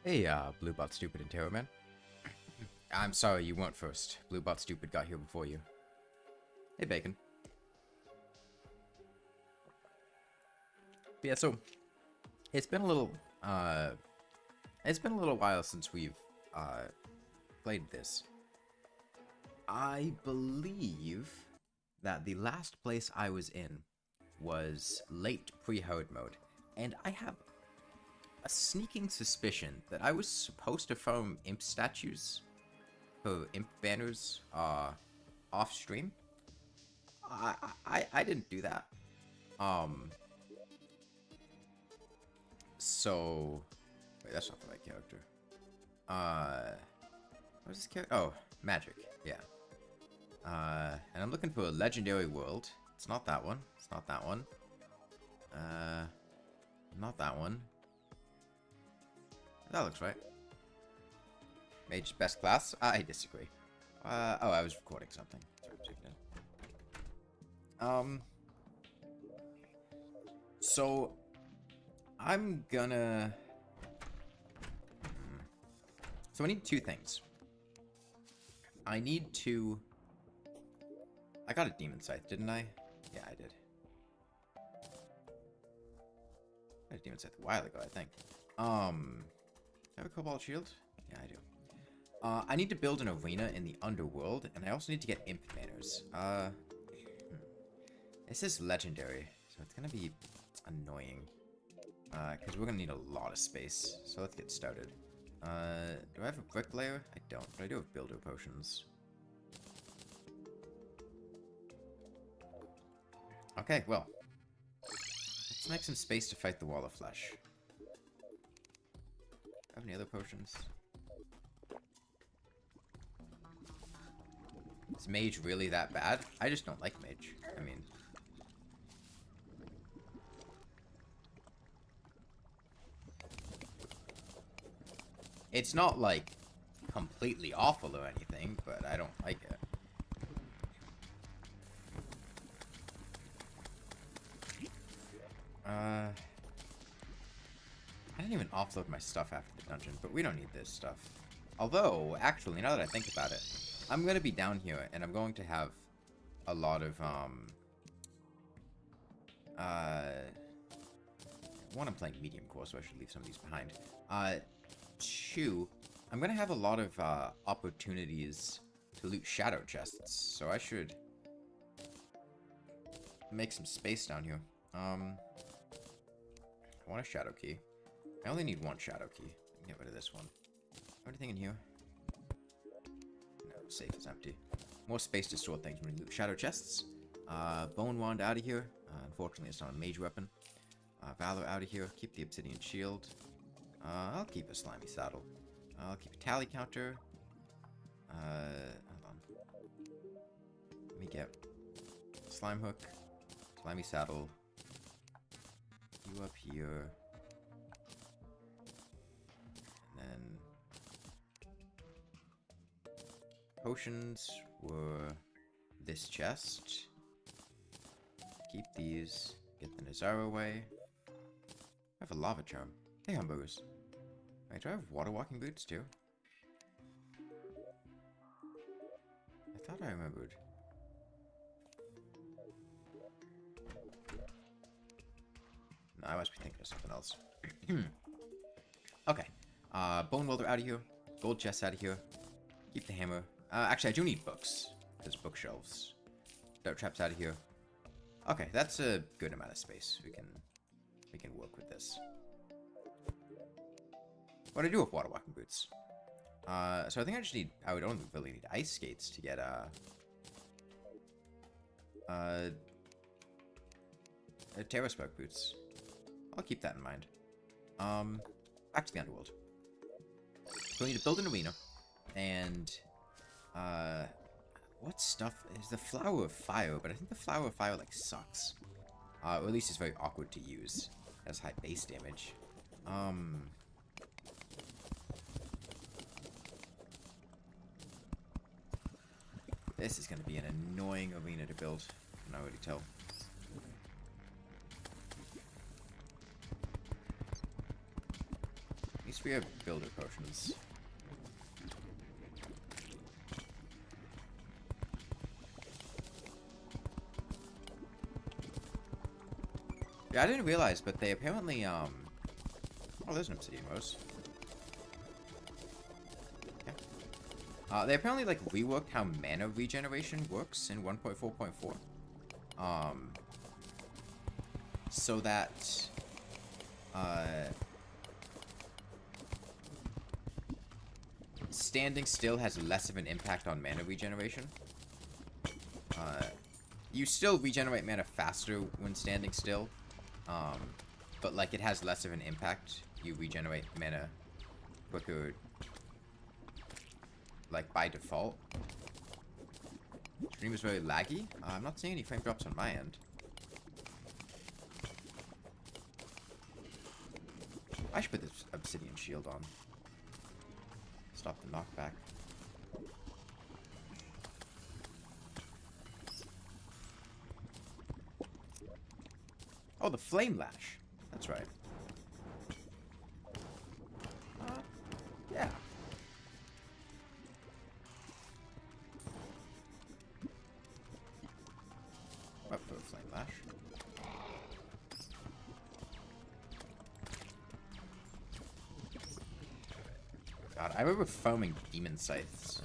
Hey, Bluebot Stupid and Terror Man. I'm sorry you weren't first. Bluebot Stupid got here before you. Hey, Bacon. But yeah, so it's been a little while since we've played this. I believe that the last place I was in was late pre-horde mode, and I have a sneaking suspicion that I was supposed to farm imp statues for imp banners off stream. I didn't do that. So wait, that's not the right character. What's this character? Oh, magic. Yeah. And I'm looking for a legendary world. It's not that one. It's not that one. Not that one. That looks right. Mage best class? I disagree. Oh, I was recording something. So I'm gonna... So I need two things. I need to... I got a demon scythe, didn't I? Yeah, I did. I had a demon scythe a while ago, I think. Do I have a cobalt shield? Yeah, I do. I need to build an arena in the Underworld, and I also need to get imp banners. This is legendary, so it's gonna be annoying. Because we're gonna need a lot of space, so let's get started. Do I have a bricklayer? I don't, but I do have builder potions. Okay, well. Let's make some space to fight the wall of flesh. Have any other potions? Is mage really that bad? I just don't like mage. I mean... It's not, like, completely awful or anything, but I don't like it. I didn't even offload my stuff after the dungeon, but we don't need this stuff. Although, actually, now that I think about it, I'm going to be down here, and I'm going to have a lot of, one, I'm playing Mediumcore, so I should leave some of these behind. Two, I'm going to have a lot of, opportunities to loot shadow chests, so I should make some space down here. I want a shadow key. I only need one shadow key. I can get rid of this one. Anything in here? No, safe is empty. More space to store things when we loot shadow chests. Bone wand out of here. Unfortunately, it's not a mage weapon. Valor out of here. Keep the obsidian shield. I'll keep a slimy saddle. I'll keep a tally counter. Hold on. Let me get slime hook, slimy saddle. You up here. And then potions were this chest. Keep these. Get the Nazara away. I have a lava charm. Hey, hamburgers. Wait, do I have water walking boots too? I thought I remembered. No, I must be thinking of something else. Okay. Bone welder out of here. Gold chest out of here. Keep the hammer. Actually, I do need books. There's bookshelves. Dart traps out of here. Okay, that's a good amount of space. We can work with this. What do I do with water walking boots? So I think I would only really need ice skates to get, Terra Spark boots. I'll keep that in mind. Back to the Underworld. So we need to build an arena, and, what stuff is the Flower of Fire? But I think the Flower of Fire, like, sucks. Or at least it's very awkward to use. It has high base damage. This is going to be an annoying arena to build. I can already tell. we have builder potions. Yeah, I didn't realize, but they apparently, oh, there's an obsidian rose. Okay. They apparently, like, reworked how mana regeneration works in 1.4.4. So that, standing still has less of an impact on mana regeneration. You still regenerate mana faster when standing still, but like it has less of an impact. You regenerate mana quicker, like by default. Stream is very laggy. I'm not seeing any frame drops on my end. I should put this obsidian shield on. Stop the knockback. Oh, the flame lash. That's right. Yeah. Up for the flame lash. God, I remember foaming demon scythes.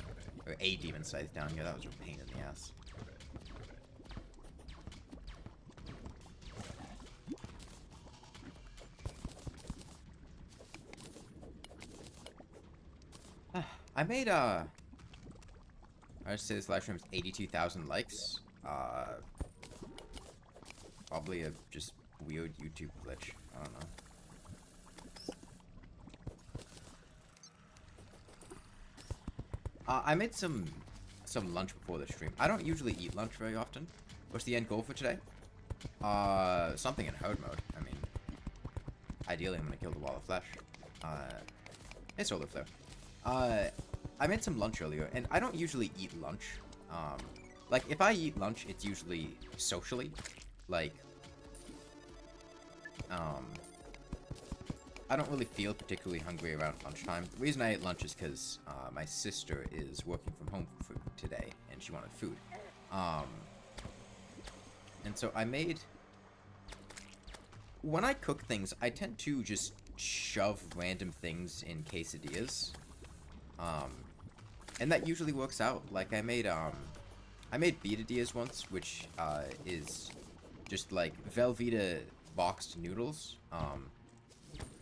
Or a demon scythe down here. That was a pain in the ass. I made, I just say this live stream has 82,000 likes. Probably a just weird YouTube glitch. I don't know. I made some lunch before the stream. I don't usually eat lunch very often. What's the end goal for today? Something in herd mode. I mean, ideally I'm gonna kill the wall of flesh. It's solar flare. I made some lunch earlier, and I don't usually eat lunch. Like, if I eat lunch, it's usually socially. Like, I don't really feel particularly hungry around lunchtime. The reason I ate lunch is because, my sister is working from home for food today, and she wanted food. And so I made... When I cook things, I tend to just shove random things in quesadillas. And that usually works out. Like, I made Vitadillas once, which, is just, like, Velveeta boxed noodles.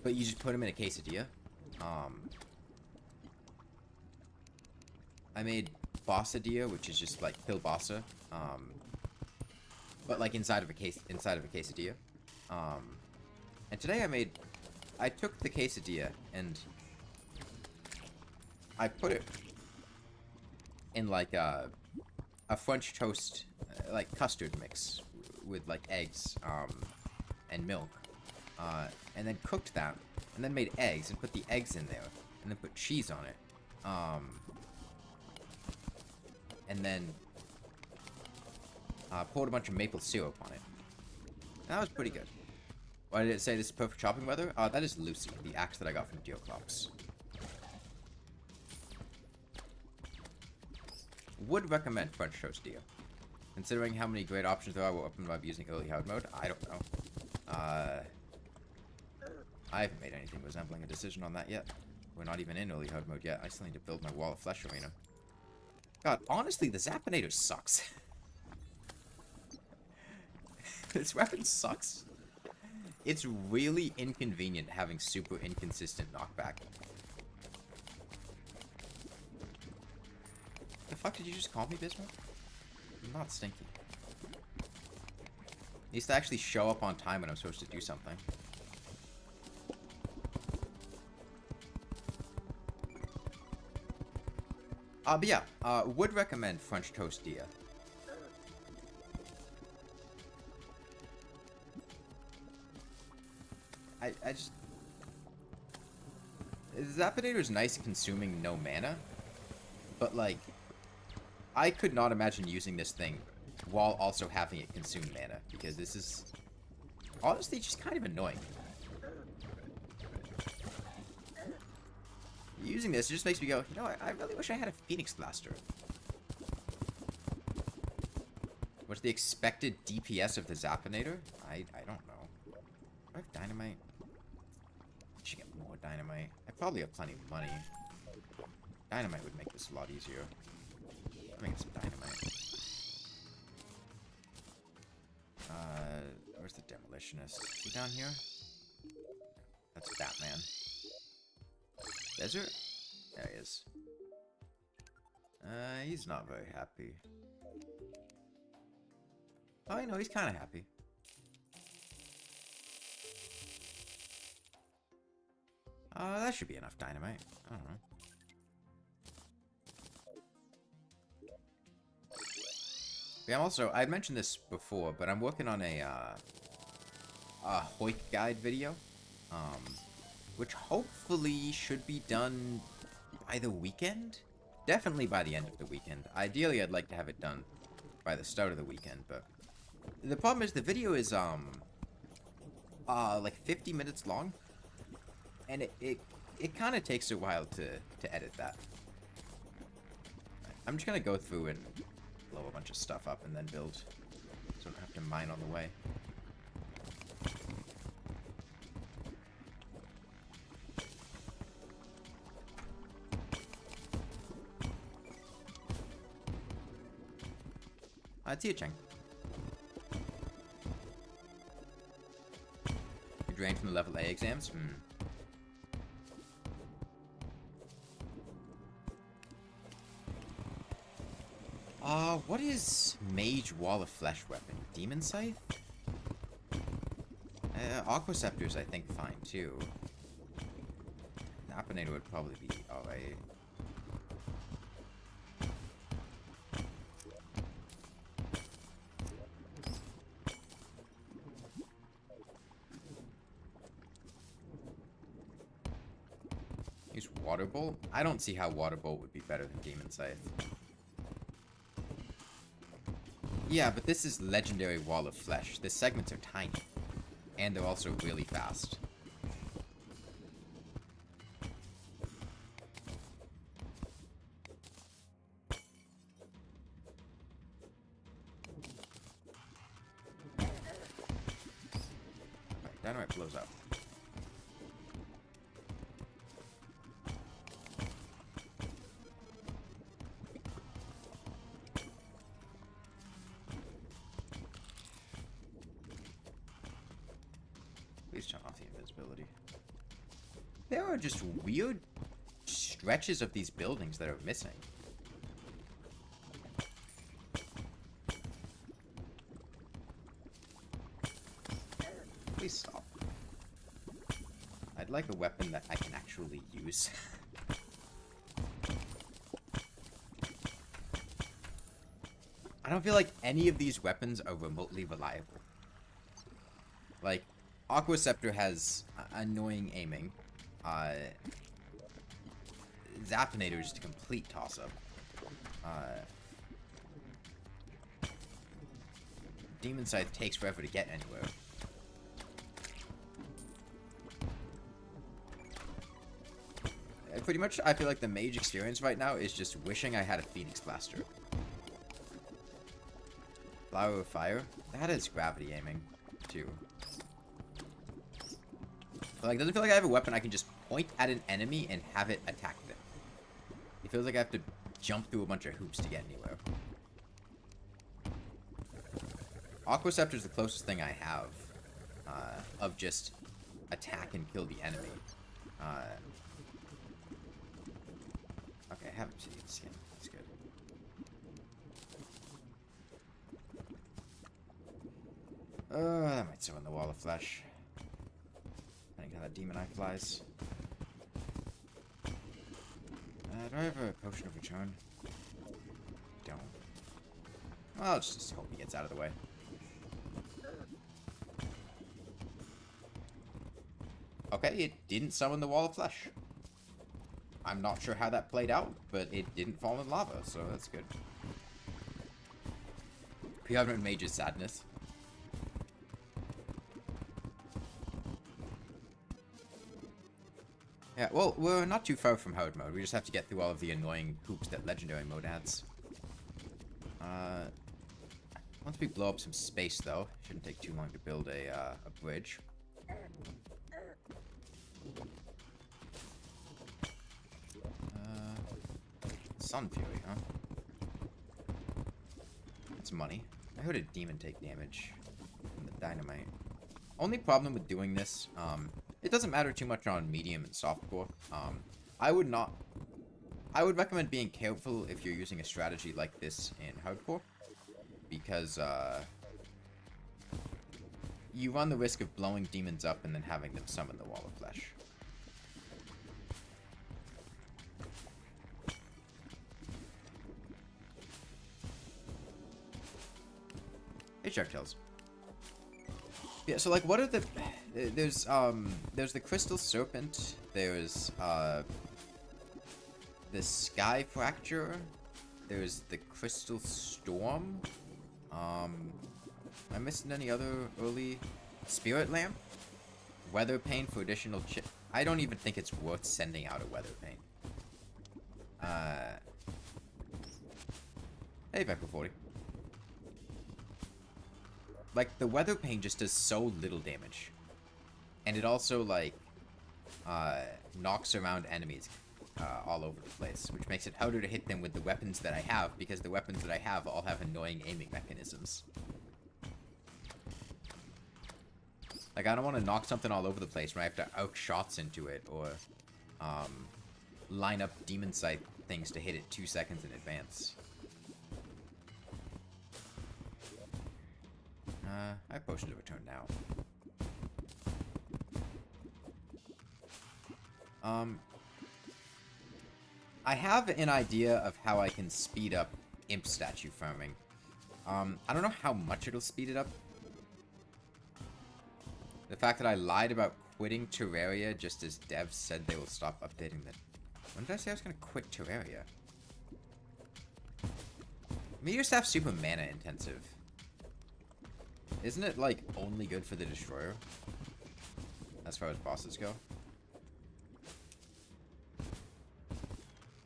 But you just put them in a quesadilla. I made Bossadilla, which is just, like, kielbasa. But, like, inside of a quesadilla. And today I took the quesadilla and I put it in like a French toast, like custard mix with like eggs, and milk, and then cooked that, and then made eggs and put the eggs in there, and then put cheese on it, and then poured a bunch of maple syrup on it. That was pretty good. Why did it say this is perfect chopping weather? That is Lucy, the axe that I got from Geoclops. Would recommend French toast deal. Considering how many great options there are, we'll open by using early hard mode. I don't know. I haven't made anything resembling a decision on that yet. We're not even in early hard mode yet. I still need to build my wall of flesh arena. God, honestly, the Zapinator sucks. This weapon sucks. It's really inconvenient having super inconsistent knockback. The fuck did you just call me, Bismarck? I'm not stinky. Needs to actually show up on time when I'm supposed to do something. But yeah, would recommend French toast dia. I just... Zapinator is nice consuming no mana, but like, I could not imagine using this thing while also having it consume mana, because this is honestly just kind of annoying. using this, it just makes me go, you know, I really wish I had a Phoenix Blaster. What's the expected DPS of the Zapinator? I don't know. Do I have dynamite? I should get more dynamite. I probably have plenty of money. Dynamite would make this a lot easier. Let me get some dynamite. Where's the demolitionist? Is he down here? That's Batman. Desert? There he is. He's not very happy. Oh, I know, he's kind of happy. That should be enough dynamite. I don't know. Yeah, I'm also, I mentioned this before, but I'm working on a Hoik guide video, which hopefully should be done by the weekend? Definitely by the end of the weekend. Ideally, I'd like to have it done by the start of the weekend, but the problem is the video is, like 50 minutes long, and it kind of takes a while to edit that. I'm just gonna go through and blow a bunch of stuff up and then build, so I don't have to mine on the way. Tia Cheng. You're drained from the level A exams? What is Mage Wall of Flesh weapon? Demon Scythe? Aqua Scepter's, I think, fine, too. Napinator would probably be alright. Use Water Bolt? I don't see how Water Bolt would be better than Demon Scythe. Yeah, but this is Legendary Wall of Flesh. The segments are tiny. And they're also really fast. Okay, dynamite blows up. Please turn off the invisibility. There are just weird stretches of these buildings that are missing. Please stop. I'd like a weapon that I can actually use. I don't feel like any of these weapons are remotely reliable. Like, Aqua Scepter has annoying aiming. Zapinator is just a complete toss-up. Demon Scythe takes forever to get anywhere. Pretty much, I feel like the mage experience right now is just wishing I had a Phoenix Blaster. Flower of Fire? That is gravity aiming, too. Like, doesn't feel like I have a weapon I can just point at an enemy and have it attack them. It feels like I have to jump through a bunch of hoops to get anywhere. Aqua Scepter is the closest thing I have of just attack and kill the enemy. Okay, I haven't seen the skin. That's good. That might summon the Wall of Flesh. Depending how that demon eye flies. Do I have a potion of return? Don't. Well, I'll just hope he gets out of the way. Okay, it didn't summon the Wall of Flesh. I'm not sure how that played out, but it didn't fall in lava, so that's good. Pre-Covenant Mage's sadness. Yeah, well, we're not too far from hard mode. We just have to get through all of the annoying hoops that legendary mode adds. Once we blow up some space, though, shouldn't take too long to build a bridge. Sun Fury, huh? It's money. I heard a demon take damage from the dynamite. Only problem with doing this, it doesn't matter too much on medium and softcore. I would recommend being careful if you're using a strategy like this in hardcore, because you run the risk of blowing demons up and then having them summon the wall of flesh. Hey, Shark Tails. Yeah, so like, what are the... There's the Crystal Serpent. There's, the Sky Fracture. There's the Crystal Storm. Am I missing any other early... Spirit Lamp? Weather Pane for additional chip. I don't even think it's worth sending out a Weather Pane. Hey, Vector 40. Like, the Weather Pane just does so little damage. And it also, like, knocks around enemies all over the place, which makes it harder to hit them with the weapons that I have, because the weapons that I have all have annoying aiming mechanisms. Like, I don't want to knock something all over the place where I have to arc shots into it, or line up demon sight things to hit it 2 seconds in advance. I have Potion to Return now. I have an idea of how I can speed up imp statue farming. I don't know how much it'll speed it up. The fact that I lied about quitting Terraria just as devs said they will stop updating the... When did I say I was going to quit Terraria? Meteor Staff's super mana intensive. Isn't it, like, only good for the Destroyer? As far as bosses go?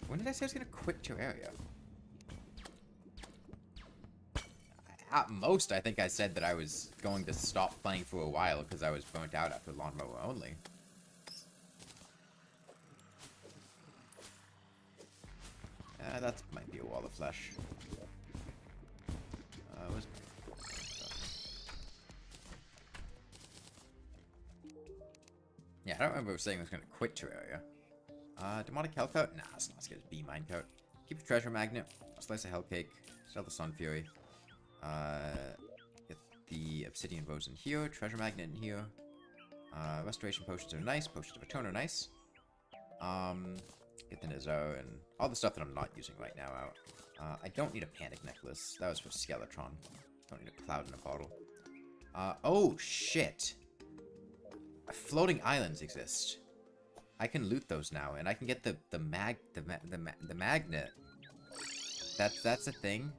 When did I say I was going to quit Terraria? At most, I think I said that I was going to stop playing for a while because I was burnt out after Lawnmower Only. That might be a wall of flesh. Yeah, I don't remember saying I was going to quit Terraria. Demonic Hellcoat? Nah, it's not as good as Bee Minecoat. Keep a Treasure Magnet. Slice of Hellcake. Sell the Sun Fury. Get the Obsidian Rose in here. Treasure Magnet in here. Restoration Potions are nice. Potions of Return are nice. Get the Nizzo and all the stuff that I'm not using right now out. I don't need a Panic Necklace. That was for Skeletron. Don't need a Cloud in a Bottle. Oh, shit. Floating islands exist. I can loot those now, and I can get the magnet. That's a thing.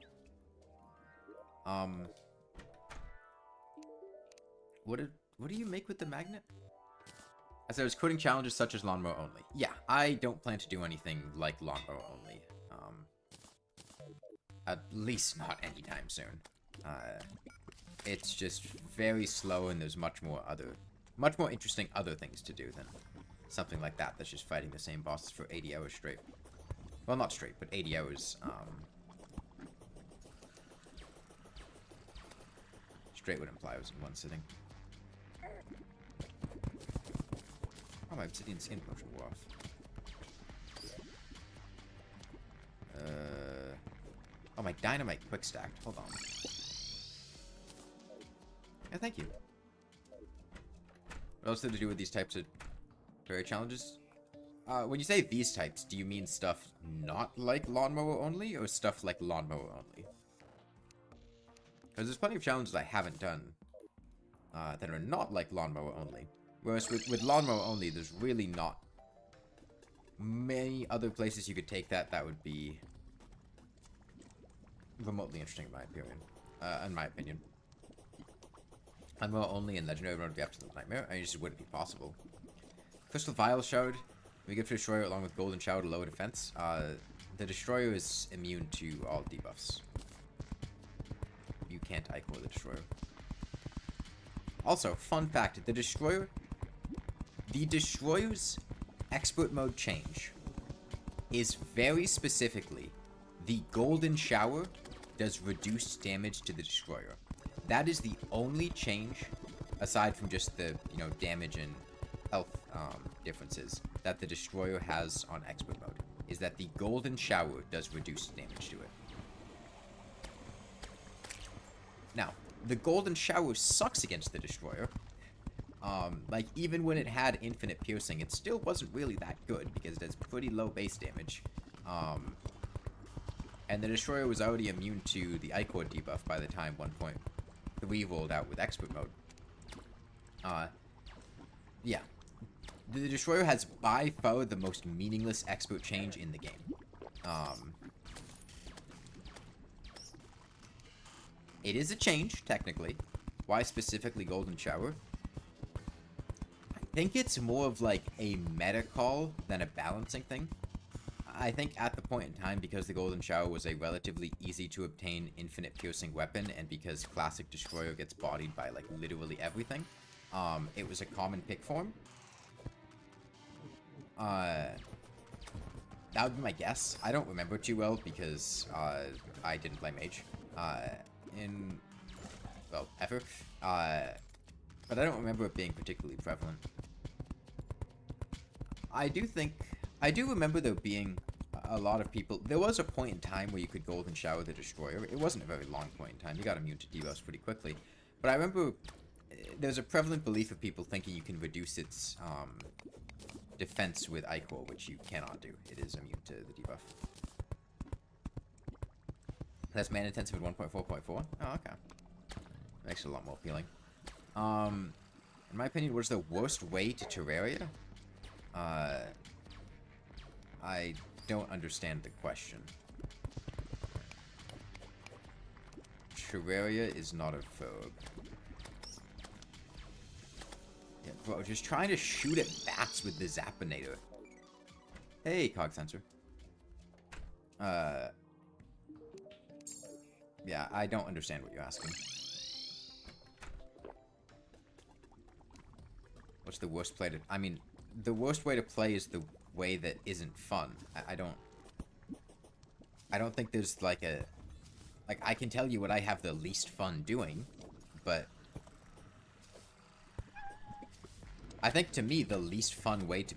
What do you make with the magnet? As I was quitting challenges such as Lawnmower Only. Yeah, I don't plan to do anything like Lawnmower Only. At least not anytime soon. It's just very slow, and there's much more interesting other things to do than something like that that's just fighting the same bosses for 80 hours straight. Well, not straight, but 80 hours, straight would imply I was in one sitting. Oh, my obsidian skin potion wore off. Oh, my dynamite quick stacked. Hold on. Yeah, thank you. What else did it do with these types of Terraria challenges? When you say these types, do you mean stuff not like Lawnmower Only, or stuff like Lawnmower Only? Because there's plenty of challenges I haven't done that are not like Lawnmower Only. Whereas with Lawnmower Only, there's really not many other places you could take that would be remotely interesting in my opinion. Lawnmower Only and Legendary would be absolute nightmare. I mean, it just wouldn't be possible. Crystal Vial Shard. We give Destroyer along with Golden Shower to lower defense. The Destroyer is immune to all debuffs. You can't ignore the Destroyer. Also, fun fact, the Destroyer's expert mode change is very specifically the Golden Shower does reduced damage to the Destroyer. That is the only change, aside from just the, damage and health differences, that the Destroyer has on expert mode, is that the Golden Shower does reduced damage to it. Now, the Golden Shower sucks against the Destroyer. Like, even when it had infinite piercing, it still wasn't really that good, because it has pretty low base damage. And the Destroyer was already immune to the Ichor debuff by the time 1.3 rolled out with expert mode. Yeah. The Destroyer has by far the most meaningless expert change in the game. It is a change, technically. Why specifically Golden Shower? I think it's more of like a meta call than a balancing thing. I think at the point in time, because the Golden Shower was a relatively easy to obtain infinite piercing weapon, and because Classic Destroyer gets bodied by like literally everything, it was a common pick form. That would be my guess. I don't remember too well because I didn't play mage ever. But I don't remember it being particularly prevalent. I do remember there being a lot of people. There was a point in time where you could Golden Shower the Destroyer. It wasn't a very long point in time. You got immune to debuffs pretty quickly. But I remember there's a prevalent belief of people thinking you can reduce its defense with Ichor, which you cannot do. It is immune to the debuff. That's mana intensive at 1.4.4. Oh, okay. Makes it a lot more appealing. In my opinion, what is the worst way to Terraria? I don't understand the question. Terraria is not a verb. Yeah, bro, just trying to shoot at bats with the Zappinator. Hey, Cog Sensor. Yeah, I don't understand what you're asking. What's the worst play to... I mean, the worst way to play is the way that isn't fun. I don't think there's like a... Like, I can tell you what I have the least fun doing, but... I think, to me, the least fun way to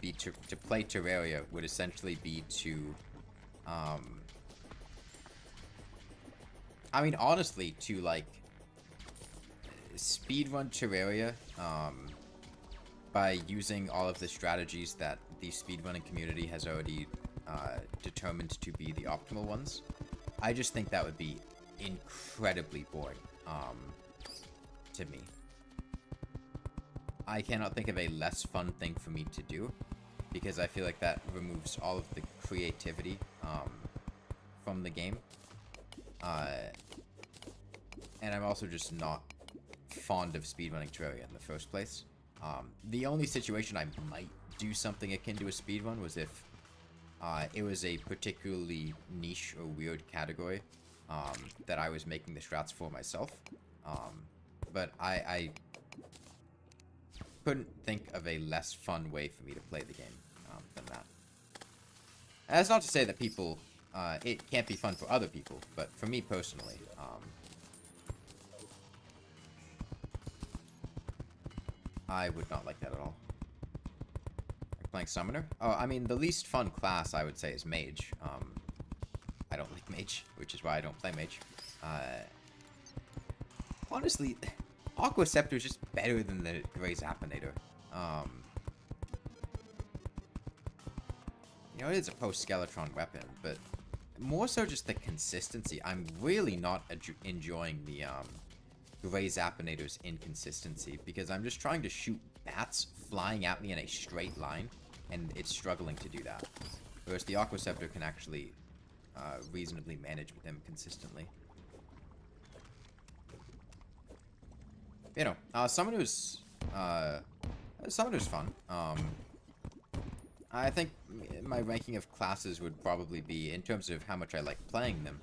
play Terraria would essentially be to... I mean, honestly, to, like... speedrun Terraria, by using all of the strategies that the speedrunning community has already determined to be the optimal ones. I just think that would be incredibly boring to me. I cannot think of a less fun thing for me to do, because I feel like that removes all of the creativity from the game. And I'm also just not fond of speedrunning Terraria in the first place. The only situation I might do something akin to a speedrun was if it was a particularly niche or weird category that I was making the strats for myself. But I couldn't think of a less fun way for me to play the game than that. And that's not to say that people, it can't be fun for other people, but for me personally, I would not like that at all. Playing Summoner? Oh, I mean, the least fun class, I would say, is Mage. I don't like Mage, which is why I don't play Mage. Honestly, Aqua Scepter is just better than the Grey Zappinator. You know, it is a post-Skeletron weapon, but more so just the consistency. I'm really not enjoying the, Grey Zappinator's inconsistency, because I'm just trying to shoot bats flying at me in a straight line, and it's struggling to do that. Whereas the Aqua Scepter can actually reasonably manage with him consistently. You know, Summoner's fun. I think my ranking of classes would probably be, in terms of how much I like playing them,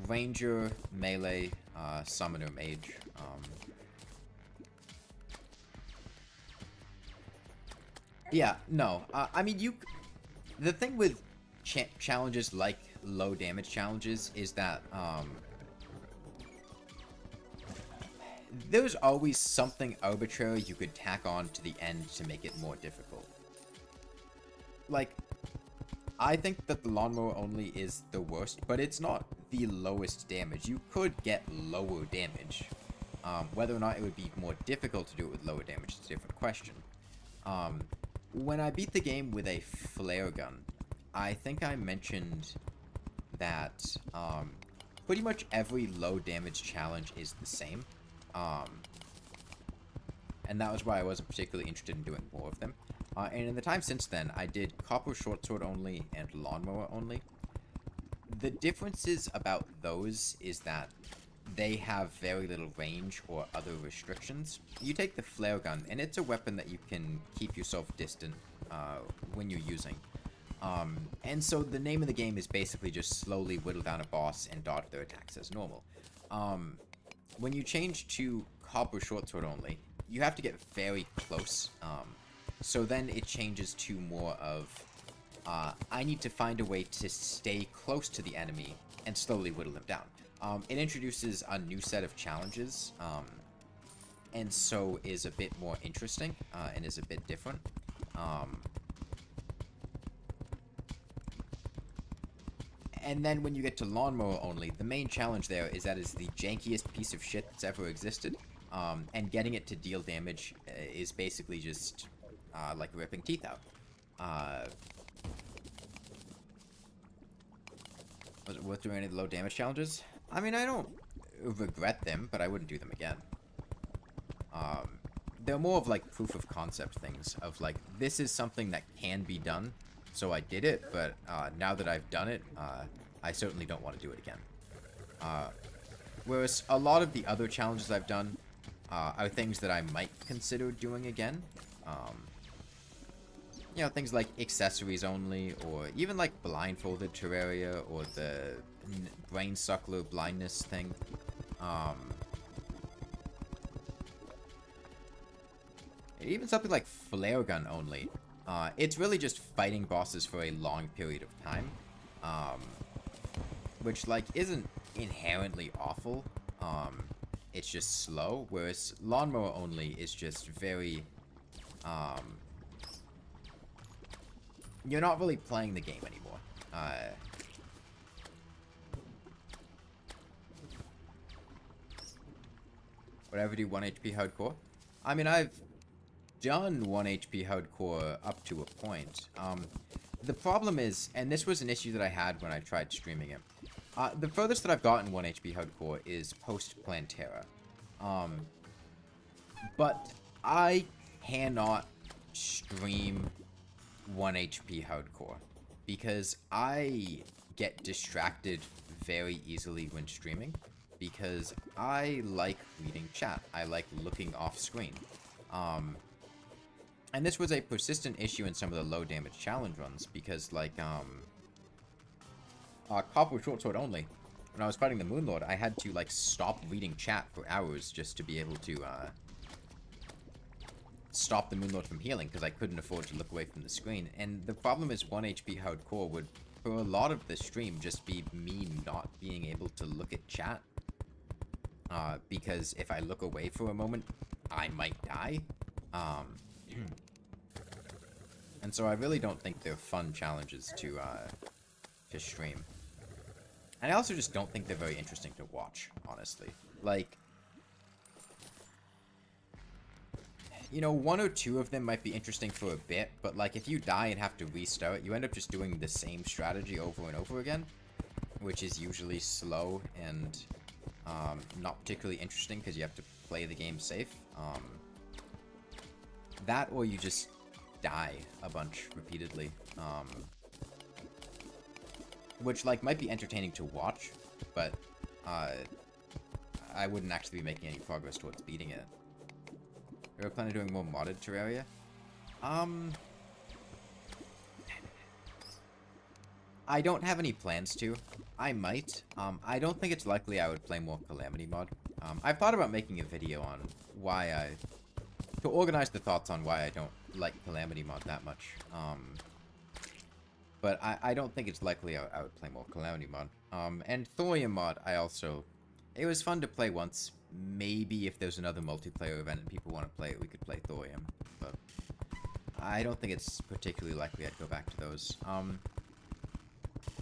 Ranger, Melee, Summoner, Mage. Yeah, no. I mean, the thing with challenges like low damage challenges is that, there's always something arbitrary you could tack on to the end to make it more difficult. Like, I think that the lawnmower only is the worst, but it's not the lowest damage. You could get lower damage. Whether or not it would be more difficult to do it with lower damage is a different question. When I beat the game with a flare gun, I think I mentioned that pretty much every low damage challenge is the same. And that was why I wasn't particularly interested in doing more of them. And in the time since then, I did Copper Short Sword only and Lawnmower only. The differences about those is that they have very little range or other restrictions. You take the flare gun, and it's a weapon that you can keep yourself distant when you're using. And so the name of the game is basically just slowly whittle down a boss and dodge their attacks as normal. When you change to Copper Short Sword only, you have to get very close. So then it changes to more of, I need to find a way to stay close to the enemy and slowly whittle them down. It introduces a new set of challenges, and so is a bit more interesting, and is a bit different. And then when you get to Lawnmower only, the main challenge there is that it's the jankiest piece of shit that's ever existed. And getting it to deal damage is basically just like ripping teeth out. Was it worth doing any of the low damage challenges? I mean, I don't regret them, but I wouldn't do them again. They're more of like proof of concept things, of like, this is something that can be done, so I did it, but now that I've done it, I certainly don't want to do it again. Whereas a lot of the other challenges I've done are things that I might consider doing again. You know, things like accessories only, or even like blindfolded Terraria, or the brain suckler blindness thing. Even something like flare gun only. It's really just fighting bosses for a long period of time, which like isn't inherently awful. It's just slow, whereas Lawnmower only is just very, you're not really playing the game anymore. Would I ever do 1 HP hardcore? I mean, I've done 1 HP hardcore up to a point. The problem is, and this was an issue that I had when I tried streaming it, the furthest that I've gotten 1 HP hardcore is post-Plantera. But I cannot stream 1 HP hardcore because I get distracted very easily when streaming, because I like reading chat. I like looking off screen. And this was a persistent issue in some of the low damage challenge runs, because like Copper Short Sword only, when I was fighting the Moonlord, I had to like stop reading chat for hours just to be able to stop the Moonlord from healing, because I couldn't afford to look away from the screen. And the problem is 1 HP hardcore would, for a lot of the stream, just be me not being able to look at chat. Because if I look away for a moment, I might die. And so I really don't think they're fun challenges to stream. And I also just don't think they're very interesting to watch, honestly. Like, you know, 1 or 2 of them might be interesting for a bit, but like if you die and have to restart, you end up just doing the same strategy over and over again, which is usually slow and not particularly interesting because you have to play the game safe. That, or you just die a bunch repeatedly, which like might be entertaining to watch, but I wouldn't actually be making any progress towards beating it. You ever plan on doing more modded Terraria? I don't have any plans to. I might. I don't think it's likely I would play more Calamity mod. I've thought about making a video on to organize the thoughts on why I don't like Calamity mod that much. But I don't think it's likely I would play more Calamity mod. And Thorium mod, it was fun to play once. Maybe if there's another multiplayer event and people want to play it, we could play Thorium. But I don't think it's particularly likely I'd go back to those.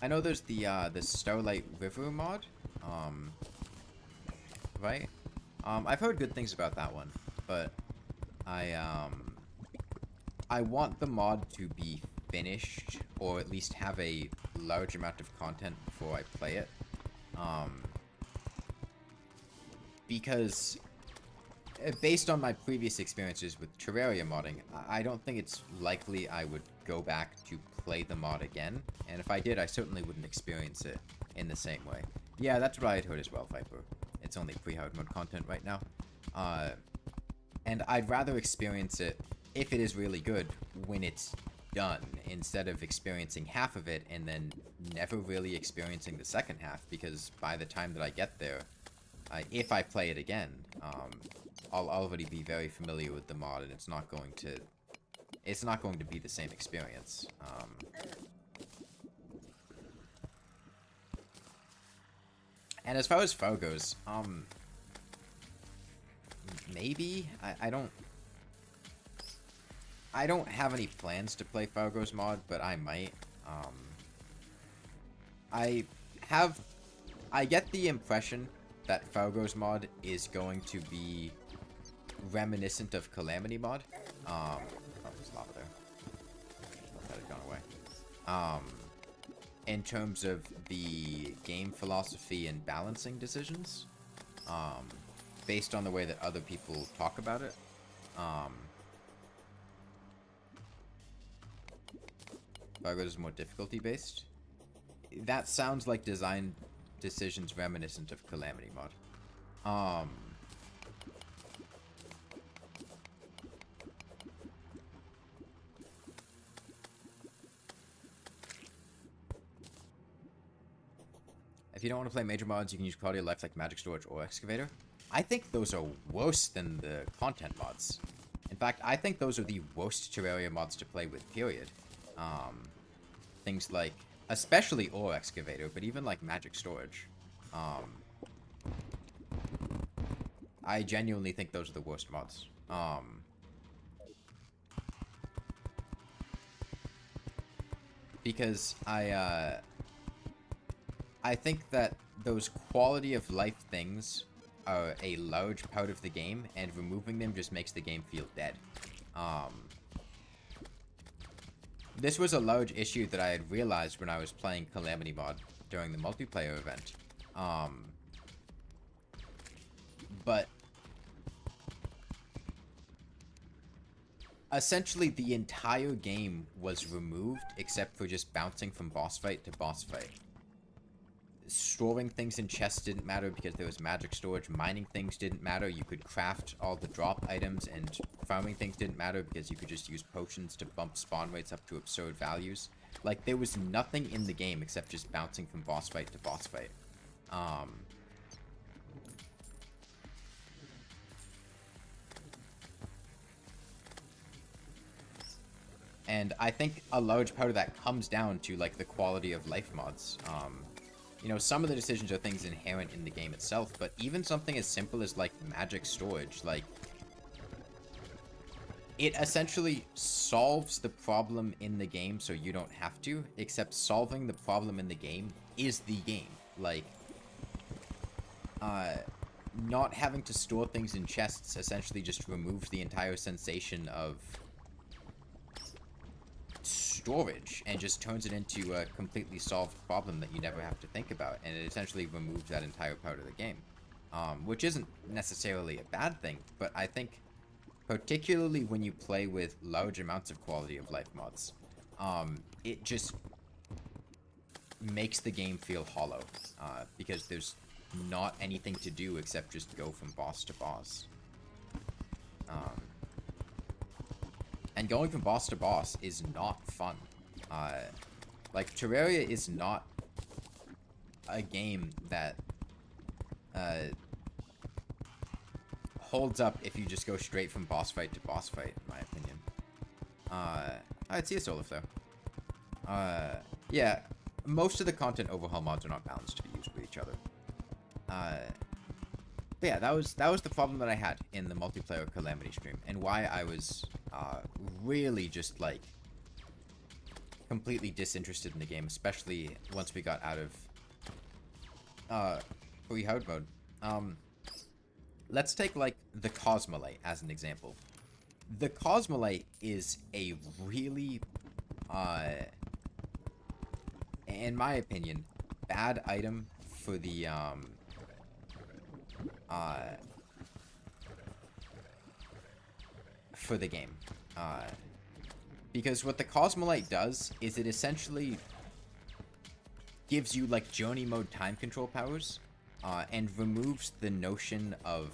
I know there's the Starlight River mod, right? I've heard good things about that one, but I want the mod to be finished, or at least have a large amount of content before I play it, because based on my previous experiences with Terraria modding, I don't think it's likely I would go back to play the mod again, and if I did, I certainly wouldn't experience it in the same way. Yeah, that's what I had heard as well, Viper. It's only pre-hard mode content right now. And I'd rather experience it, if it is really good, when it's done, instead of experiencing half of it and then never really experiencing the second half, because by the time that I get there, if I play it again, I'll already be very familiar with the mod, and it's not going to be the same experience. And as far as FAO goes, maybe I don't have any plans to play Fargo's mod, but I might. I get the impression that Fargo's mod is going to be reminiscent of Calamity mod. Oh, there's lava there. That had gone away. In terms of the game philosophy and balancing decisions, based on the way that other people talk about it. Fargo's is more difficulty based. That sounds like design decisions reminiscent of Calamity mod. If you don't want to play major mods, you can use quality of life like magic storage or excavator. I think those are worse than the content mods. In fact, I think those are the worst Terraria mods to play with, period. Things like, especially ore excavator, but even like magic storage. I genuinely think those are the worst mods. Because I think that those quality of life things are a large part of the game, and removing them just makes the game feel dead. This was a large issue that I had realized when I was playing Calamity mod during the multiplayer event. But essentially the entire game was removed except for just bouncing from boss fight to boss fight. Storing things in chests didn't matter because there was magic storage. Mining things didn't matter. You could craft all the drop items, and farming things didn't matter because you could just use potions to bump spawn rates up to absurd values. Like, there was nothing in the game except just bouncing from boss fight to boss fight. And I think a large part of that comes down to, like, the quality of life mods. You know, some of the decisions are things inherent in the game itself, but even something as simple as, like, magic storage, like, it essentially solves the problem in the game so you don't have to, except solving the problem in the game is the game. Like, not having to store things in chests essentially just removes the entire sensation of storage and just turns it into a completely solved problem that you never have to think about, and it essentially removes that entire part of the game, which isn't necessarily a bad thing, but I think particularly when you play with large amounts of quality of life mods, it just makes the game feel hollow, because there's not anything to do except just go from boss to boss. And going from boss to boss is not fun. Like, Terraria is not a game that holds up if you just go straight from boss fight to boss fight, in my opinion. I'd see a solar flare. Yeah, most of the content overhaul mods are not balanced to be used with each other. But yeah, that was the problem that I had in the multiplayer Calamity stream, and why I was really just like completely disinterested in the game, especially once we got out of free hard mode. Let's take like the Cosmolite as an example. The Cosmolite is a really, in my opinion, bad item for the game. Because what the Cosmolite does is it essentially gives you like journey mode time control powers, and removes the notion of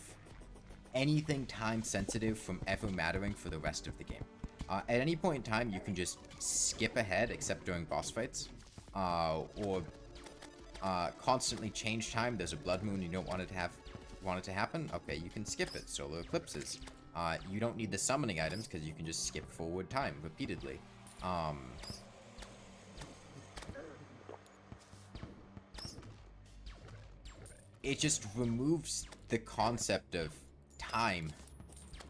anything time sensitive from ever mattering for the rest of the game. At any point in time, you can just skip ahead, except during boss fights, or constantly change time. There's a blood moon you don't want it to happen. Okay, you can skip it. Solar eclipses. You don't need the summoning items because you can just skip forward time repeatedly. It just removes the concept of time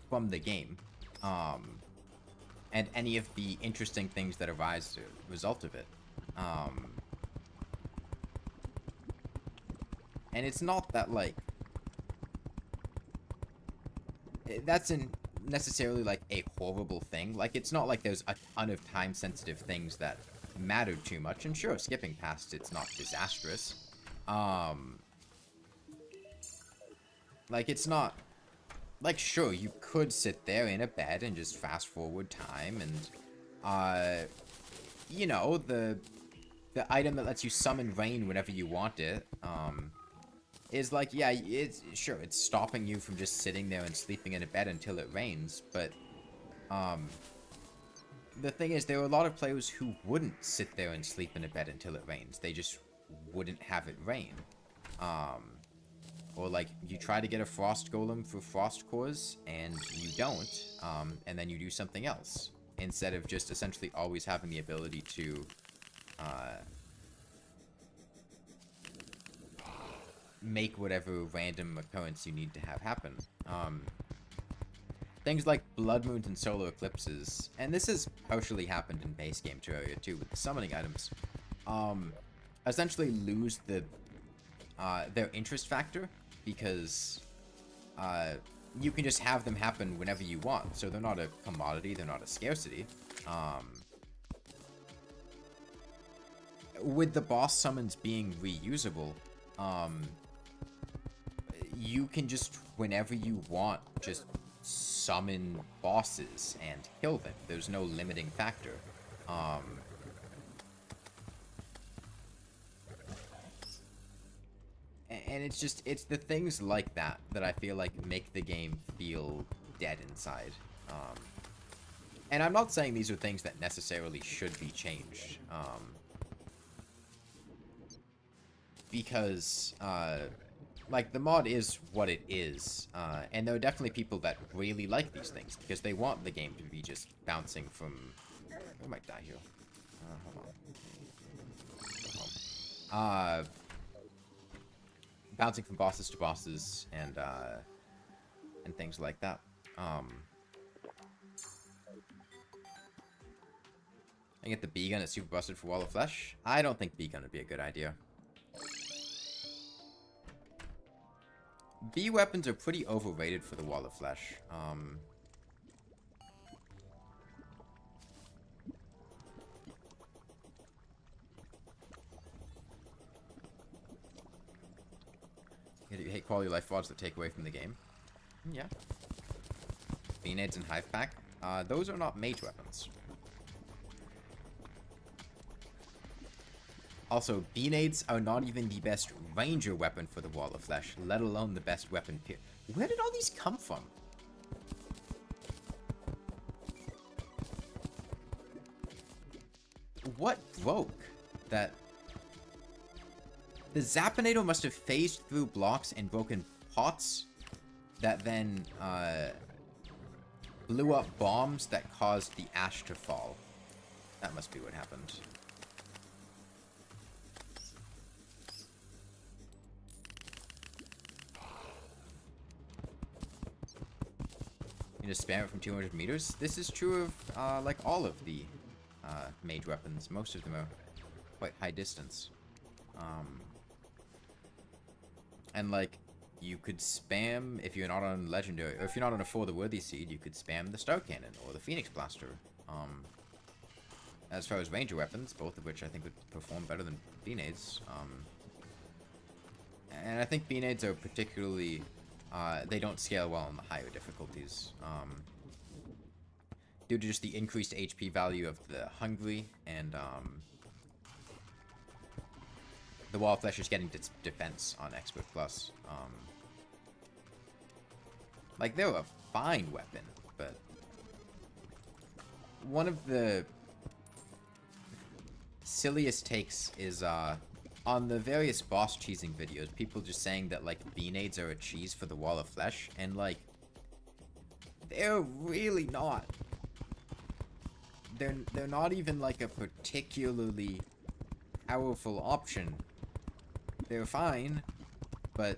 from the game, and any of the interesting things that arise as a result of it. And it's not that, like, that's necessarily, like, a horrible thing. Like, it's not like there's a ton of time-sensitive things that matter too much. And sure, skipping past it's not disastrous. Like, it's not... Like, sure, you could sit there in a bed and just fast-forward time, and, you know, the item that lets you summon rain whenever you want it, is like, yeah, it's stopping you from just sitting there and sleeping in a bed until it rains, but, the thing is, there are a lot of players who wouldn't sit there and sleep in a bed until it rains. They just wouldn't have it rain. Or, like, you try to get a frost golem for frost cores, and you don't, and then you do something else, instead of just essentially always having the ability to, make whatever random occurrence you need to have happen. Things like blood moons and solar eclipses, and this has partially happened in base game Terraria too, with the summoning items, essentially lose their interest factor, because you can just have them happen whenever you want, so they're not a commodity, they're not a scarcity. With the boss summons being reusable, you can just, whenever you want, just summon bosses and kill them. There's no limiting factor. And it's the things like that that I feel like make the game feel dead inside. And I'm not saying these are things that necessarily should be changed. Because, like, the mod is what it is, and there are definitely people that really like these things, because they want the game to be just bouncing from... I might die here. Hold on. Bouncing from bosses to bosses, and things like that. I get the B-gun is super busted for Wall of Flesh. I don't think B-gun would be a good idea. B weapons are pretty overrated for the Wall of Flesh. You hate quality life mods that take away from the game? Yeah. Phoenades and Hive Pack? Those are not mage weapons. Also, Beanades are not even the best ranger weapon for the Wall of Flesh, let alone the best weapon Where did all these come from? what broke? That... The Zapinator must have phased through blocks and broken pots that then, blew up bombs that caused the ash to fall. That must be what happened. You just spam it from 200 meters? This is true of, like, all of the, mage weapons. Most of them are quite high distance. And, like, you could spam, if you're not on Legendary, or if you're not on a For the Worthy seed, you could spam the Star Cannon or the Phoenix Blaster. As far as Ranger weapons, both of which I think would perform better than Beanades. And I think Beanades are particularly, they don't scale well on the higher difficulties. Due to just the increased HP value of the Hungry and, the Wall of Flesh is getting defense on Expert Plus. Like, they're a fine weapon, but one of the silliest takes is, on the various boss cheesing videos, people just saying that, like, Beanades are a cheese for the Wall of Flesh, and, like, they're really not. They're not even, like, a particularly powerful option. They're fine, but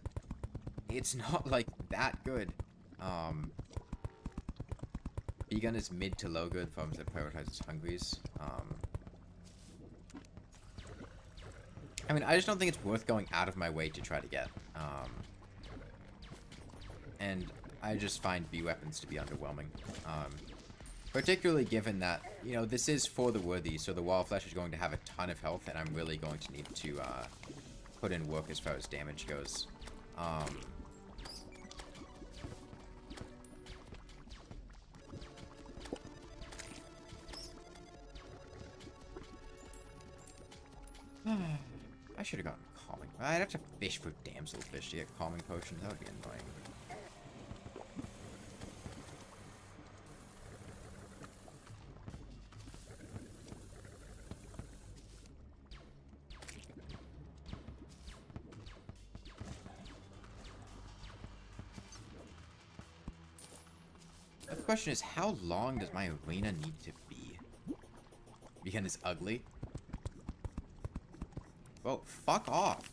it's not, like, that good. B-Gun is mid to low good, farms that prioritizes Hungries. I mean, I just don't think it's worth going out of my way to try to get. And I just find B-weapons to be underwhelming. Particularly given that, you know, this is For the Worthy, so the Wall of Flesh is going to have a ton of health, and I'm really going to need to, put in work as far as damage goes. I should have gotten calming. I'd have to fish for damsel fish to get calming potions. That would be annoying. The question is, how long does my arena need to be? Because it's ugly. Oh, fuck off.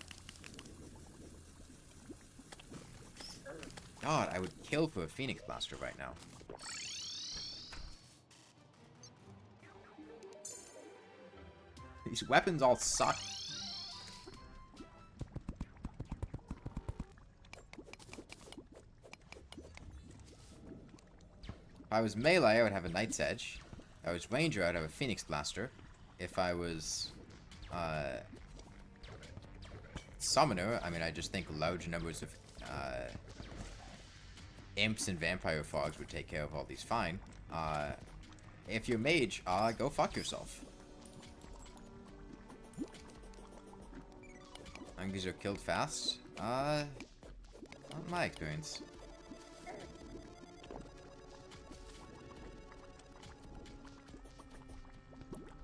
God, I would kill for a Phoenix Blaster right now. These weapons all suck. If I was melee, I would have a Knight's Edge. If I was Ranger, I'd have a Phoenix Blaster. If I was, Summoner, I mean, I just think large numbers of, Imps and Vampire Fogs would take care of all these fine. If you're Mage, go fuck yourself. Hungries are killed fast? Not my experience.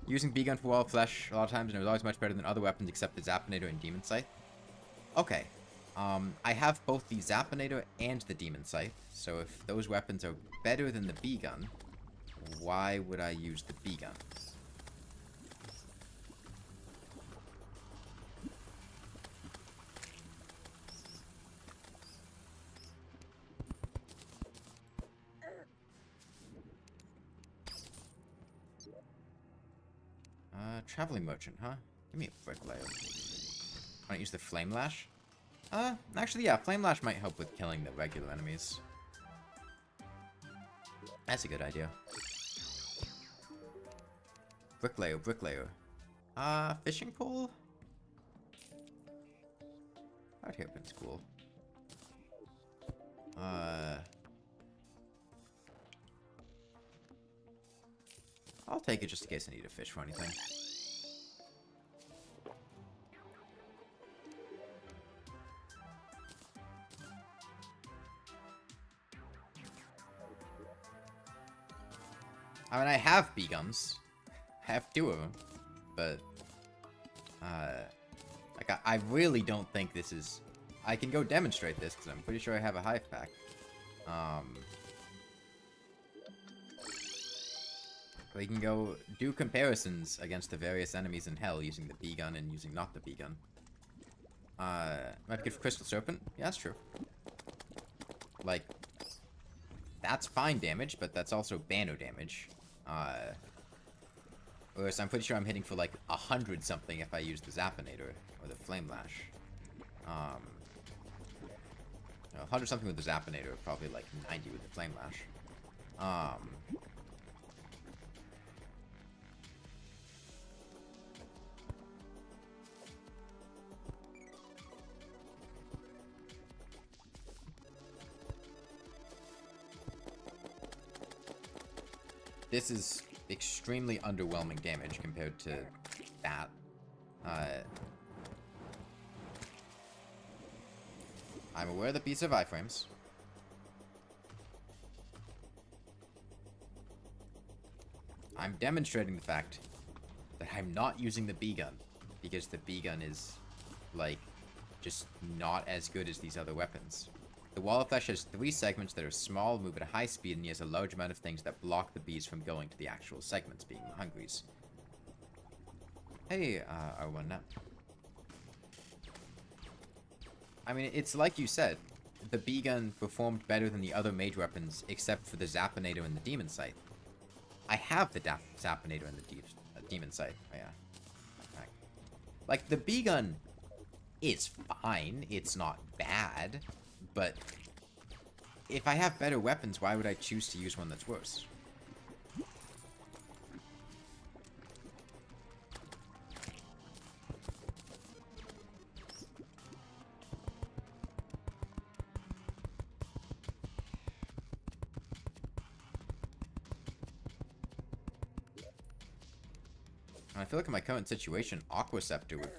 Using B-Gun for Wall of Flesh a lot of times, and it was always much better than other weapons except the Zapinator and Demon Scythe. Okay. I have both the Zapinator and the Demon Scythe, so if those weapons are better than the B-Gun, why would I use the B-Gun? Traveling Merchant, huh? Give me a Bricklayer. Why don't use the Flame Lash? Actually, yeah, Flame Lash might help with killing the regular enemies. That's a good idea. Bricklayer, Bricklayer. Fishing Pole? That hairpin's cool. I'll take it just in case I need a fish for anything. I mean, I have B-Guns. I have two of them. but like I really don't think this is. I can go demonstrate this because I'm pretty sure I have a hive pack. We can go do comparisons against the various enemies in hell using the bee gun and using not the bee gun. Might be good for Crystal Serpent. Yeah, that's true. Like, that's fine damage, but that's also Bano damage. Whereas I'm pretty sure I'm hitting for like 100 something if I use the Zappinator or the Flame Lash. 100 something with the Zappinator, probably like 90 with the Flame Lash. This is extremely underwhelming damage compared to that. I'm aware that beasts have iframes. I'm demonstrating the fact that I'm not using the bee gun because the bee gun is, like, just not as good as these other weapons. The Wall of Flesh has 3 segments that are small, move at a high speed, and he has a large amount of things that block the bees from going to the actual segments, being the hungries. Hey, R1 now. I mean, it's like you said, the bee gun performed better than the other mage weapons, except for the Zappinator and the Demon Sight. I have the Zappinator and the Demon Sight. Oh, yeah. Like, the bee gun is fine. It's not bad. But if I have better weapons, why would I choose to use one that's worse? I feel like in my current situation, Aqua Scepter would...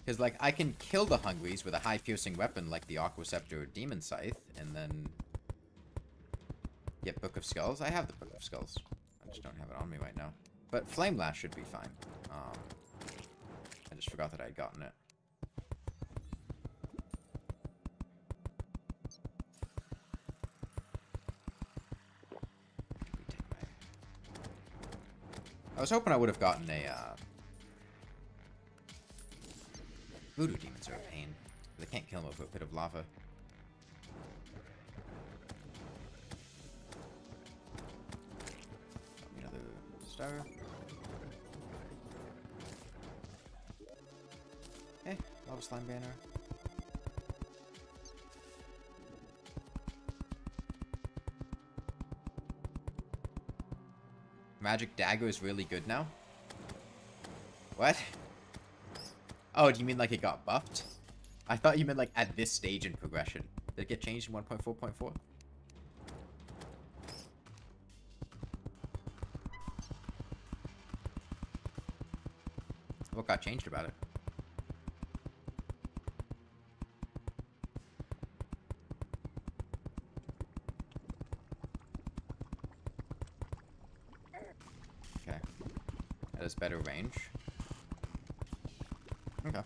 Because, like, I can kill the hungries with a high piercing weapon like the Aqua Scepter or Demon Scythe, and then get Book of Skulls. I have the Book of Skulls. I just don't have it on me right now. But Flame Lash should be fine. I just forgot that I had gotten it. I was hoping I would have gotten a, Voodoo demons are a pain. They can't kill them over a pit of lava. Another star. Okay, lava slime banner. Magic dagger is really good now. What? Oh, do you mean like it got buffed? I thought you meant like at this stage in progression. Did it get changed in 1.4.4? What got changed about it? Okay. That has better range. Okay.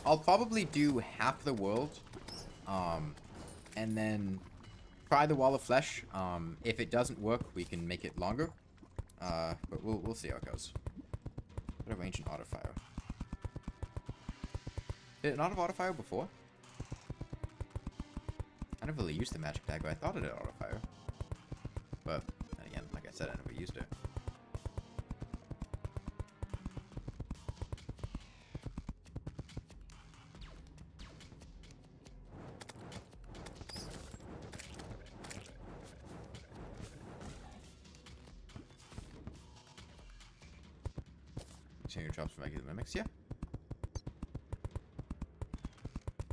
I'll probably do half the world, and then try the Wall of Flesh. If it doesn't work, we can make it longer. But we'll see how it goes. What a range and auto fire. Did it not have auto fire before? I never really used the magic dagger. I thought it had auto fire, but again, like I said, I never used it. Your drops from regular mimics, yeah.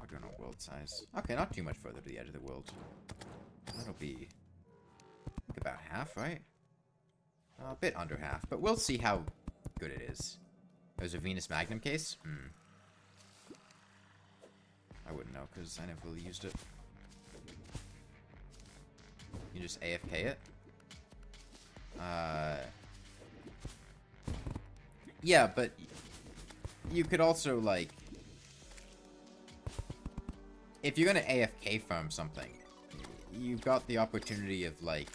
I don't know, world size. Okay, not too much further to the edge of the world. That'll be like about half, right? A bit under half, but we'll see how good it is. There's a Venus Magnum case? I wouldn't know, because I never really used it. You just AFK it? Yeah, but you could also, like, if you're gonna AFK farm something, you've got the opportunity of, like,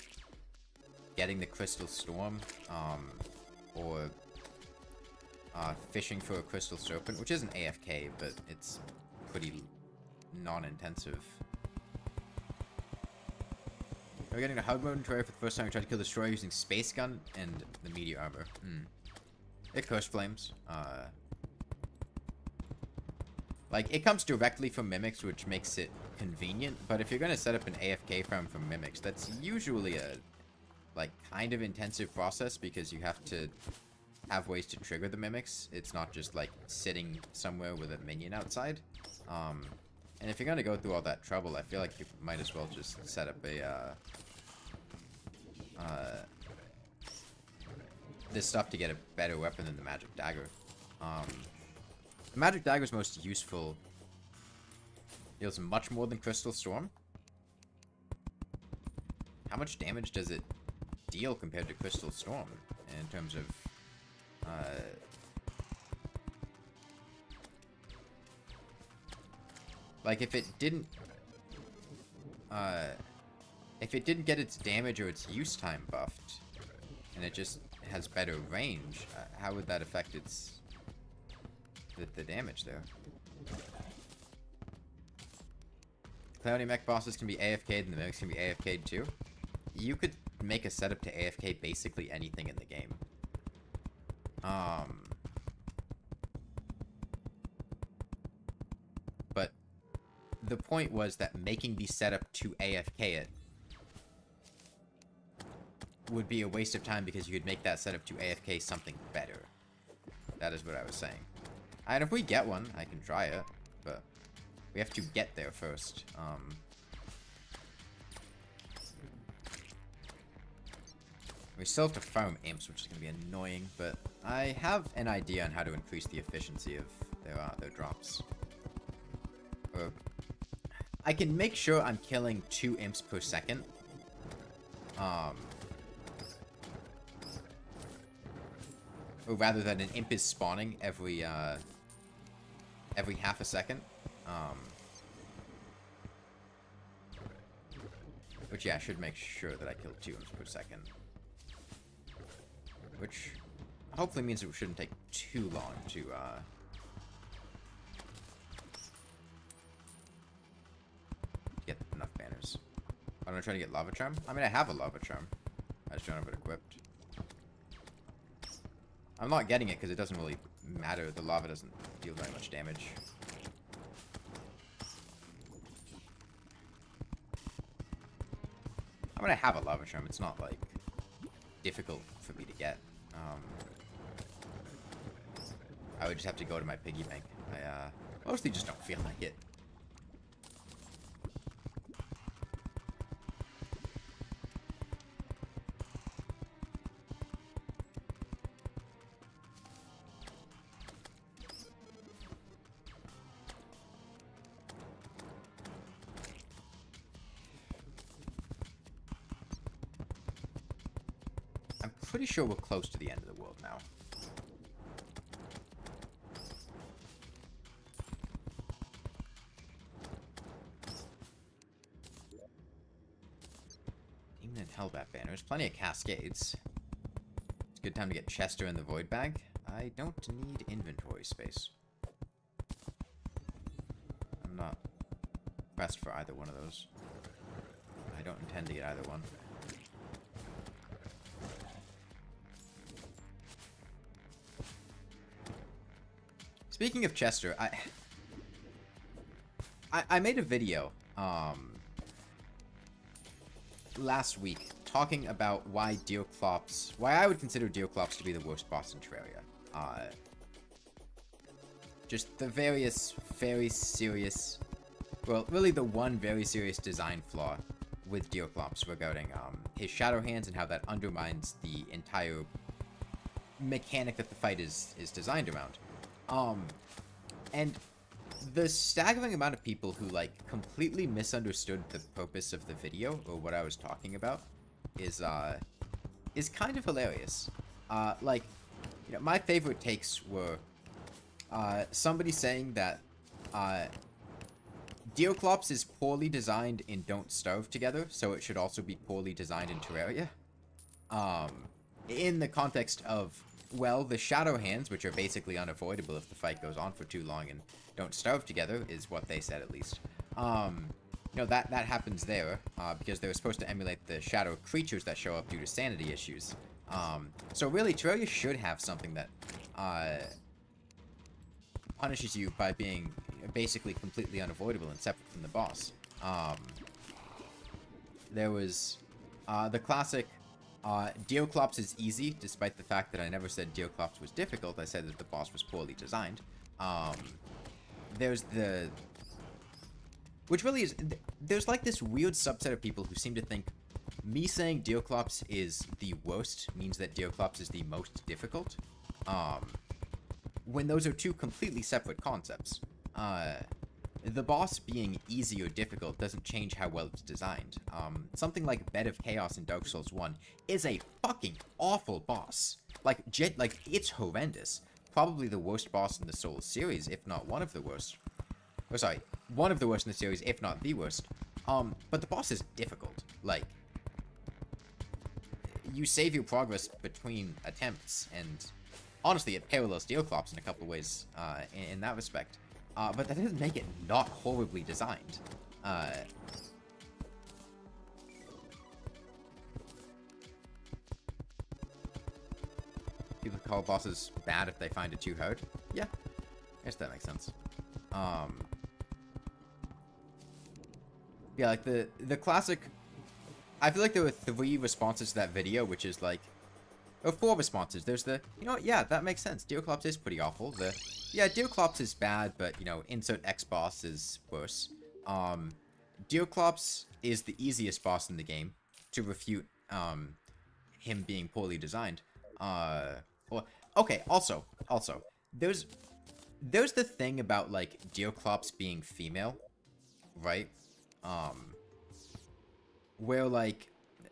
getting the Crystal Storm, or fishing for a Crystal Serpent, which isn't AFK, but it's pretty non-intensive. We're getting a hard mode in Terraria for the first time. We tried to kill the Destroyer using Space Gun and the Meteor Armor. It Curse Flames. Like, it comes directly from Mimics, which makes it convenient, but if you're gonna set up an AFK farm from Mimics, that's usually a, like, kind of intensive process, because you have to have ways to trigger the Mimics. It's not just, like, sitting somewhere with a minion outside. And if you're gonna go through all that trouble, I feel like you might as well just set up a, this stuff to get a better weapon than the Magic Dagger. The Magic Dagger is most useful. Deals much more than Crystal Storm. How much damage does it deal compared to Crystal Storm in terms of, like, if it didn't get its damage or its use time buffed, and it just has better range, how would that affect its the damage there? Cloudy mech bosses can be AFK'd and the mimics can be AFK'd too. You could make a setup to AFK basically anything in the game. But the point was that making the setup to AFK it would be a waste of time, because you could make that setup to AFK something better. That is what I was saying. And if we get one, I can try it, but we have to get there first. We still have to farm imps, which is going to be annoying, but I have an idea on how to increase the efficiency of their drops. I can make sure I'm killing 2 imps per second. Or rather than an imp is spawning every half a second. Which, yeah, I should make sure that I kill 2 imps per second. Which hopefully means it shouldn't take too long to, get enough banners. I'm gonna try to get Lava Charm. I mean, I have a Lava Charm. I just don't have it equipped. I'm not getting it because it doesn't really matter. The lava doesn't deal very much damage. I'm gonna have a Lava Charm. It's not, like, difficult for me to get. I would just have to go to my piggy bank. I mostly just don't feel like it. Pretty sure we're close to the end of the world now. Demon and Hellbat banners. Plenty of cascades. It's a good time to get Chester in the Void Bag. I don't need inventory space. I'm not pressed for either one of those. I don't intend to get either one. Speaking of Chester, I made a video last week talking about why I would consider Deerclops to be the worst boss in Terraria. Just the various very serious, well, really the one very serious design flaw with Deerclops regarding his Shadow Hands and how that undermines the entire mechanic that the fight is designed around. And the staggering amount of people who, like, completely misunderstood the purpose of the video, or what I was talking about, is kind of hilarious. Like, You know, my favorite takes were somebody saying that Deoclops is poorly designed in Don't Starve Together, so it should also be poorly designed in Terraria. In the context of, well, the Shadow Hands, which are basically unavoidable if the fight goes on for too long and Don't Starve Together, is what they said at least. You know, that happens there, because they were supposed to emulate the shadow creatures that show up due to sanity issues. So really, Terraria should have something that punishes you by being basically completely unavoidable and separate from the boss. There was the classic Deoclops is easy, despite the fact that I never said Deoclops was difficult. I said that the boss was poorly designed. There's the... Which really is... There's like this weird subset of people who seem to think me saying Deoclops is the worst means that Deoclops is the most difficult. When those are two completely separate concepts. The boss being easy or difficult doesn't change how well it's designed. Something like Bed of Chaos in Dark Souls 1 is a fucking awful boss. Like, it's horrendous. Probably the worst boss in the Souls series, if not one of the worst. Oh, sorry, one of the worst in the series, if not the worst. But the boss is difficult. Like, you save your progress between attempts, and honestly, it parallels Deoclops in a couple of ways in that respect. But that doesn't make it not horribly designed. People call bosses bad if they find it too hard. Yeah, I guess that makes sense. Yeah, like the classic... I feel like there were 3 responses to that video, which is like... Or 4 responses. There's the, you know what, yeah, that makes sense. Deoclops is pretty awful. Yeah, Deoclops is bad, but, you know, insert X boss is worse. Deoclops is the easiest boss in the game to refute, him being poorly designed. Well, okay, also, there's the thing about, like, Deoclops being female, right? Where, like,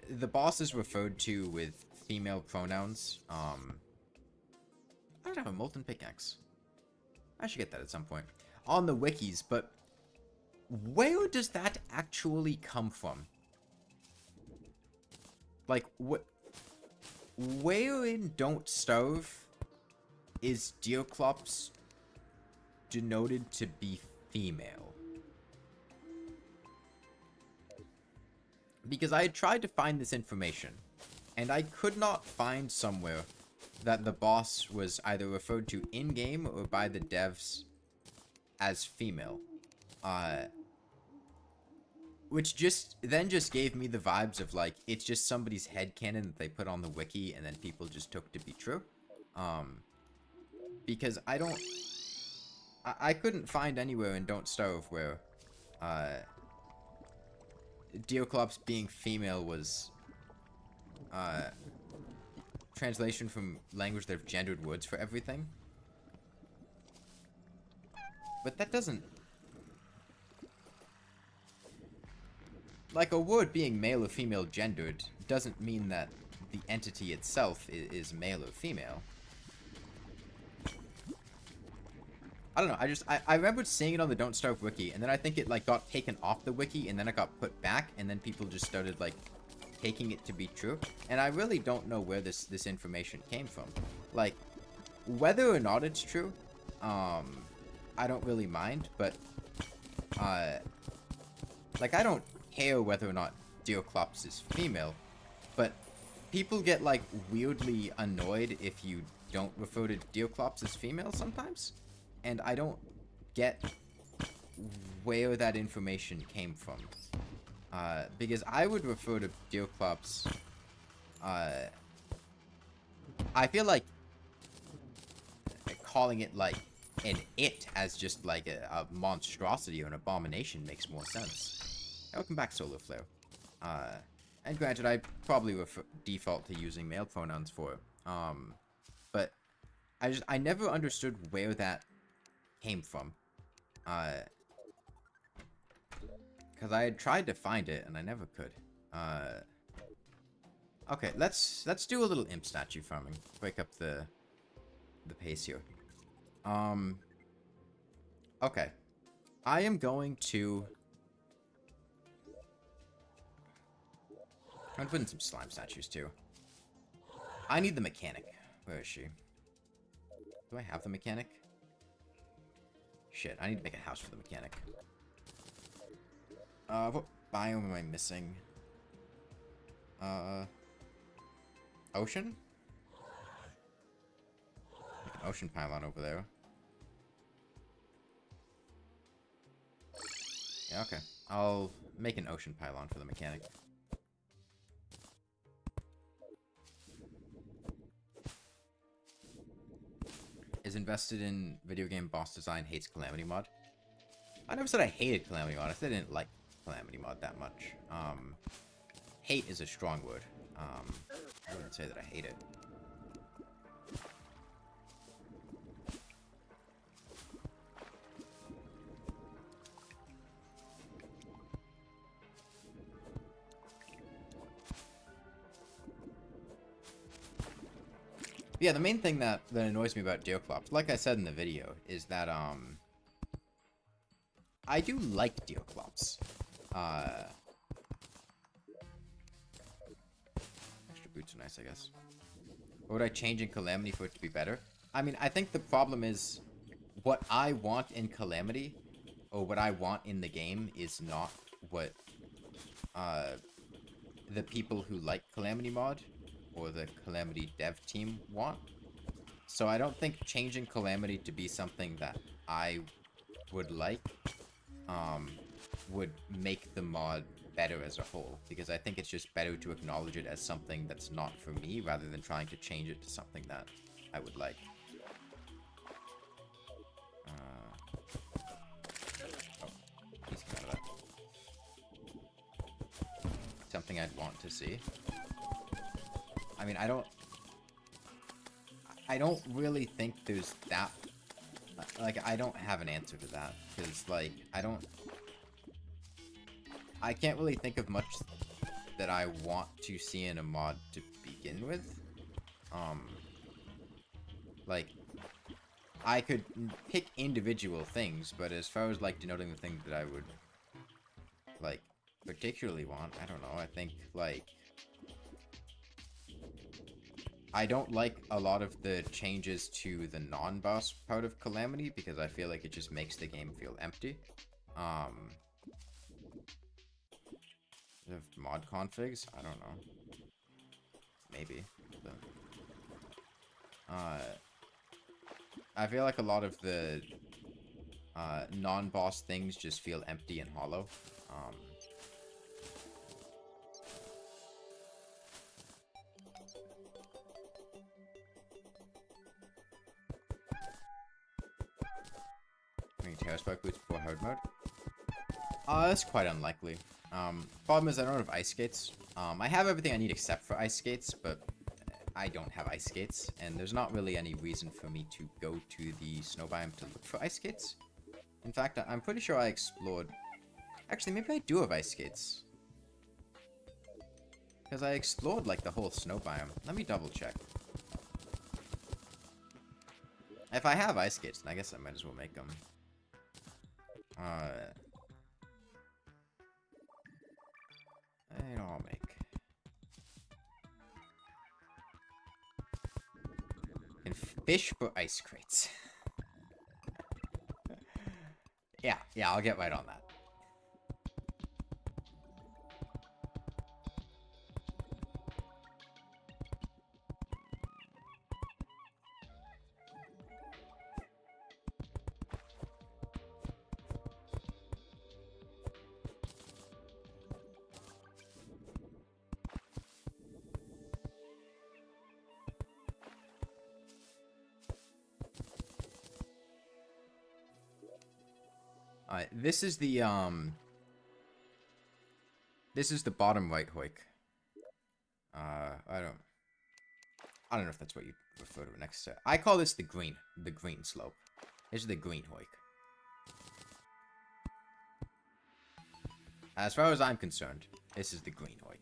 the boss is referred to with female pronouns. I don't have a molten pickaxe. I should get that at some point. On the wikis, but where does that actually come from? Like, where in Don't Starve is Deoclops denoted to be female? Because I had tried to find this information, and I could not find somewhere that the boss was either referred to in-game or by the devs as female. Which just gave me the vibes of, like, it's just somebody's headcanon that they put on the wiki and then people just took to be true. Because I couldn't find anywhere in Don't Starve where, Deoclops being female was, translation from language that have gendered words for everything. But that doesn't... Like, a word being male or female gendered doesn't mean that the entity itself is male or female. I don't know, I remembered seeing it on the Don't Starve wiki, and then I think it, like, got taken off the wiki, and then it got put back, and then people just started, like, taking it to be true. And I really don't know where this information came from. Like, whether or not it's true, I don't really mind, but, like, I don't care whether or not Deoclops is female, but people get, like, weirdly annoyed if you don't refer to Deoclops as female sometimes. And I don't get where that information came from. Because I would refer to Deoclops, I feel like calling it, like, an it as just, like, a monstrosity or an abomination makes more sense. Welcome back, Solar Flare. And granted, I probably default to using male pronouns for it. But I never understood where that came from. Because I had tried to find it, and I never could. Okay, let's do a little imp statue farming. Break up the the pace here. Okay. I am going to... I'm gonna put in some slime statues, too. I need the mechanic. Where is she? Do I have the mechanic? Shit, I need to make a house for the mechanic. What biome am I missing? Ocean? Like an ocean pylon over there. Yeah, okay. I'll make an ocean pylon for the mechanic. Is invested in video game boss design, hates Calamity mod. I never said I hated Calamity mod. I said I didn't like Calamity mod that much. Hate is a strong word. I wouldn't say that I hate it. Yeah, the main thing that annoys me about Deoclops, like I said in the video, is that, I do like Deoclops. Extra boots are nice, I guess. What would I change in Calamity for it to be better? I mean, I think the problem is what I want in Calamity, or what I want in the game, is not what, the people who like Calamity mod or the Calamity dev team want. So I don't think changing Calamity to be something that I would like would make the mod better as a whole, because I think it's just better to acknowledge it as something that's not for me rather than trying to change it to something that I would like. He's kind of something I'd want to see. I mean, I don't really think there's that... Like, I don't have an answer to that. Because, like, I can't really think of much that I want to see in a mod to begin with. Like, I could pick individual things, but as far as, like, denoting the thing that I would, like, particularly want, I don't know. I think, like... I don't like a lot of the changes to the non-boss part of Calamity because I feel like it just makes the game feel empty. Mod configs? I don't know. Maybe. But, I feel like a lot of the non-boss things just feel empty and hollow. Terraspark boots before hard mode? That's quite unlikely. Problem is I don't have ice skates. I have everything I need except for ice skates, but I don't have ice skates, and there's not really any reason for me to go to the snow biome to look for ice skates. In fact, I'm pretty sure I explored... Actually, maybe I do have ice skates. Because I explored, like, the whole snow biome. Let me double check. If I have ice skates, then I guess I might as well make them. I'll make. And fish for ice crates. Yeah, I'll get right on that. This is the bottom right hoik. I don't know if that's what you refer to next to. I call this the green slope. This is the green hoik. As far as I'm concerned, this is the green hoik.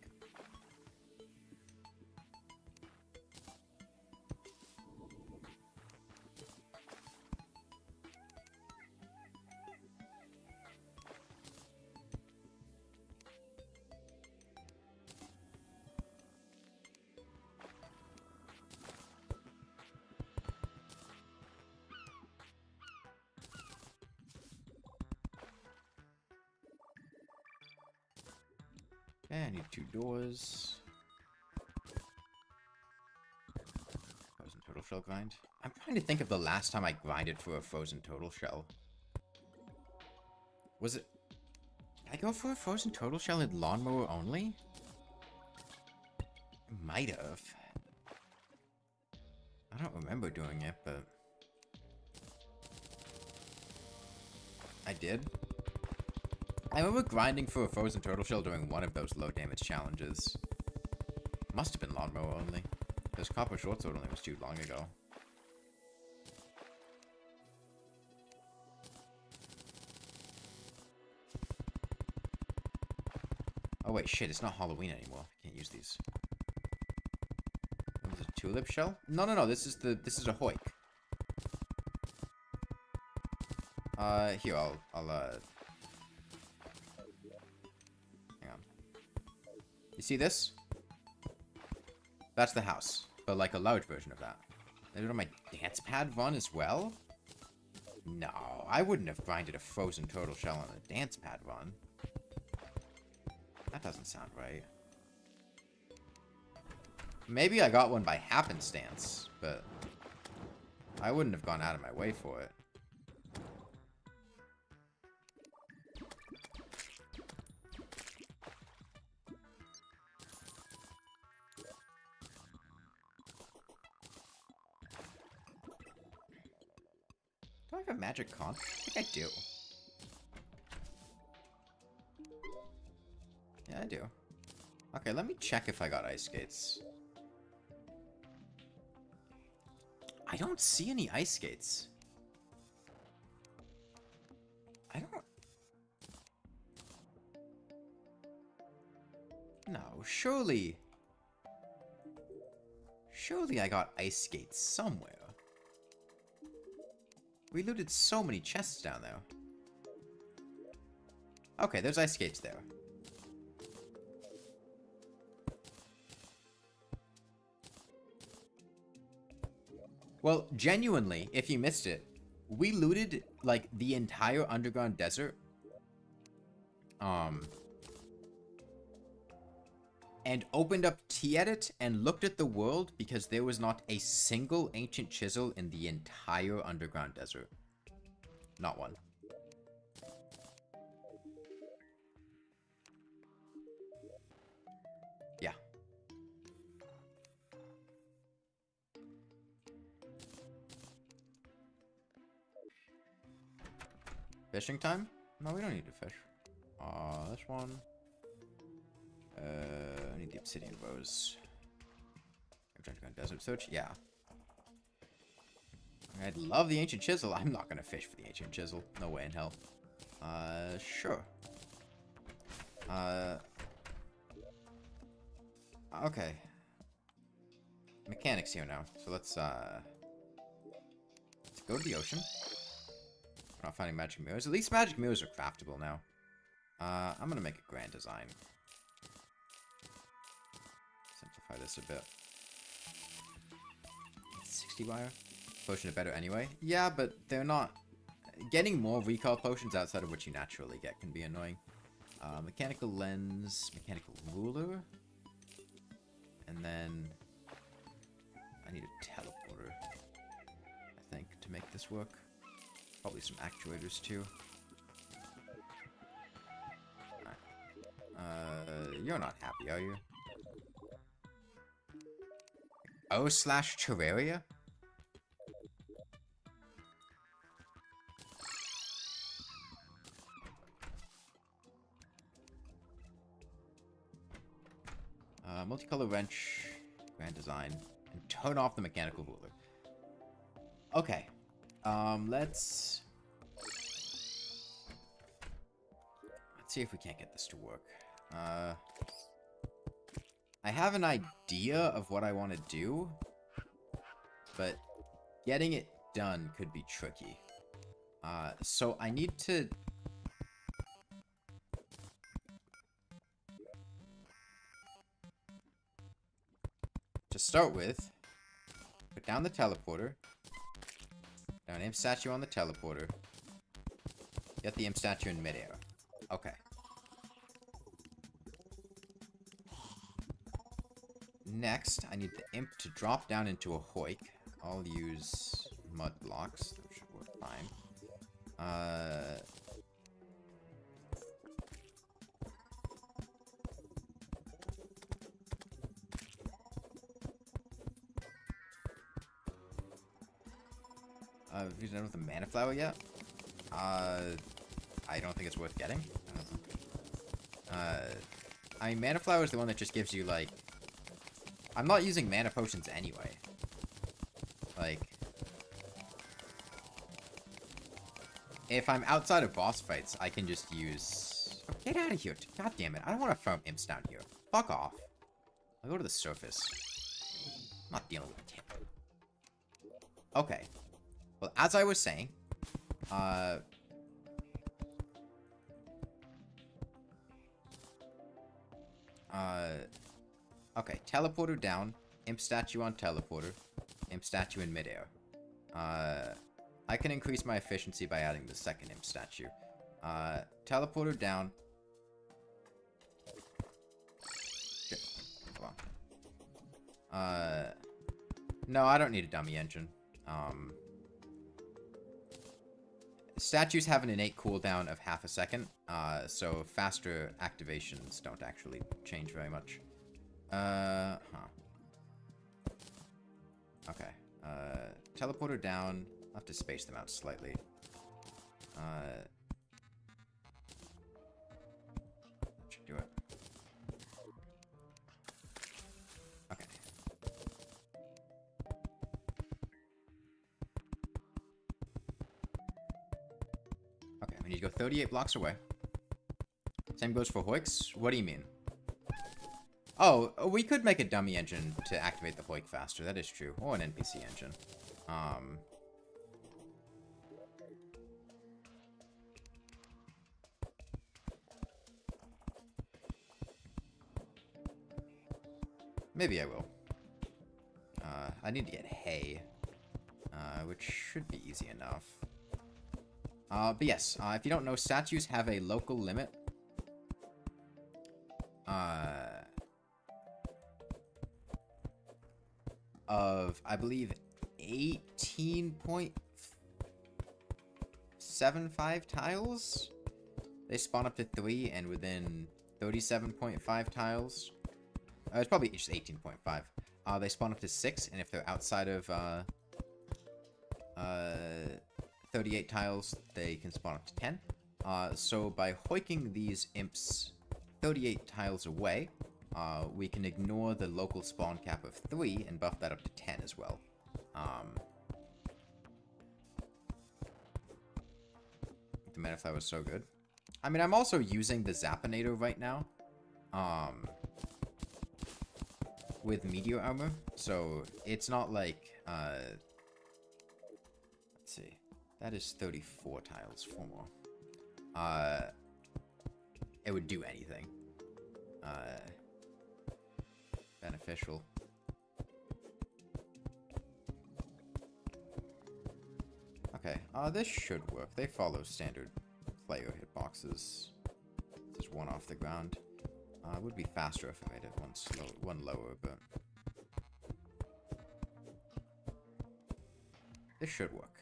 Okay, I need 2 doors. Frozen turtle shell grind. I'm trying to think of the last time I grinded for a frozen turtle shell. Was it... Did I go for a frozen turtle shell in lawnmower only? I might have. I don't remember doing it, but... I did. I remember grinding for a frozen turtle shell during one of those low damage challenges. Must have been lawnmower only. Because copper short sword only was too long ago. Oh wait, shit, it's not Halloween anymore. I can't use these. Was it a tulip shell? No, this is a hoik. Here, I'll hang on. You see this? That's the house, but like a large version of that. I did it on my dance pad run as well? No, I wouldn't have grinded a frozen turtle shell on a dance pad run. That doesn't sound right. Maybe I got one by happenstance, but I wouldn't have gone out of my way for it. Do I have a magic conch? I think I do. Yeah, I do. Okay, let me check if I got ice skates. I don't see any ice skates. I don't... No, surely... Surely I got ice skates somewhere. We looted so many chests down there. Okay, there's ice skates there. Well, genuinely, if you missed it, we looted, like, the entire underground desert. And opened up T-Edit and looked at the world because there was not a single ancient chisel in the entire underground desert. Not one. Yeah. Fishing time? No, we don't need to fish. This one. I need the obsidian bows. Underground desert search? Yeah. I'd love the ancient chisel. I'm not gonna fish for the ancient chisel. No way in hell. Sure. Okay. Mechanics here now. So let's go to the ocean. We're not finding magic mirrors. At least magic mirrors are craftable now. I'm gonna make a grand design. Simplify this a bit. 60 wire? Potion are better anyway. Yeah, but they're not... Getting more recall potions outside of what you naturally get can be annoying. Mechanical lens, mechanical ruler. And then... I need a teleporter, I think, to make this work. Probably some actuators, too. Alright. You're not happy, are you? O/Terraria? Multicolor wrench, grand design, and turn off the mechanical ruler. Okay. Let's see if we can't get this to work. I have an idea of what I want to do, but getting it done could be tricky. So I need to... To start with, put down the teleporter, down imp statue on the teleporter, get the imp statue in midair. Okay. Next, I need the imp to drop down into a hoik. I'll use mud blocks. That should work fine. Have you done with the mana flower yet? I don't think it's worth getting. I mean, mana flower is the one that just gives you, like... I'm not using mana potions anyway. Like... If I'm outside of boss fights, I can just use... Oh, get out of here. God damn it. I don't want to farm imps down here. Fuck off. I'll go to the surface. I'm not dealing with him. Okay. Well, as I was saying, okay, teleporter down, imp statue on teleporter, imp statue in midair. I can increase my efficiency by adding the second imp statue. Teleporter down. Shit. Hold on. No, I don't need a dummy engine. Statues have an innate cooldown of half a second, so faster activations don't actually change very much. Okay. Teleporter down. I'll have to space them out slightly. Should do it. Okay. Okay, we need to go 38 blocks away. Same goes for hoiks? What do you mean? Oh, we could make a dummy engine to activate the hoik faster. That is true. Or an NPC engine. Maybe I will. I need to get hay. Which should be easy enough. But yes, if you don't know, statues have a local limit. Of, I believe, 18.75 tiles. They spawn up to 3, and within 37.5 tiles... it's probably just 18.5. They spawn up to 6, and if they're outside of 38 tiles, they can spawn up to 10. So by hoiking these imps 38 tiles away, we can ignore the local spawn cap of 3 and buff that up to 10 as well. The mana flower was so good. I mean, I'm also using the Zappinator right now. With meteor armor, so it's not like, let's see, that is 34 tiles, 4 more. It would do anything. Beneficial. Okay, this should work. They follow standard player hitboxes. Just one off the ground. It would be faster if I made it one lower, but... This should work.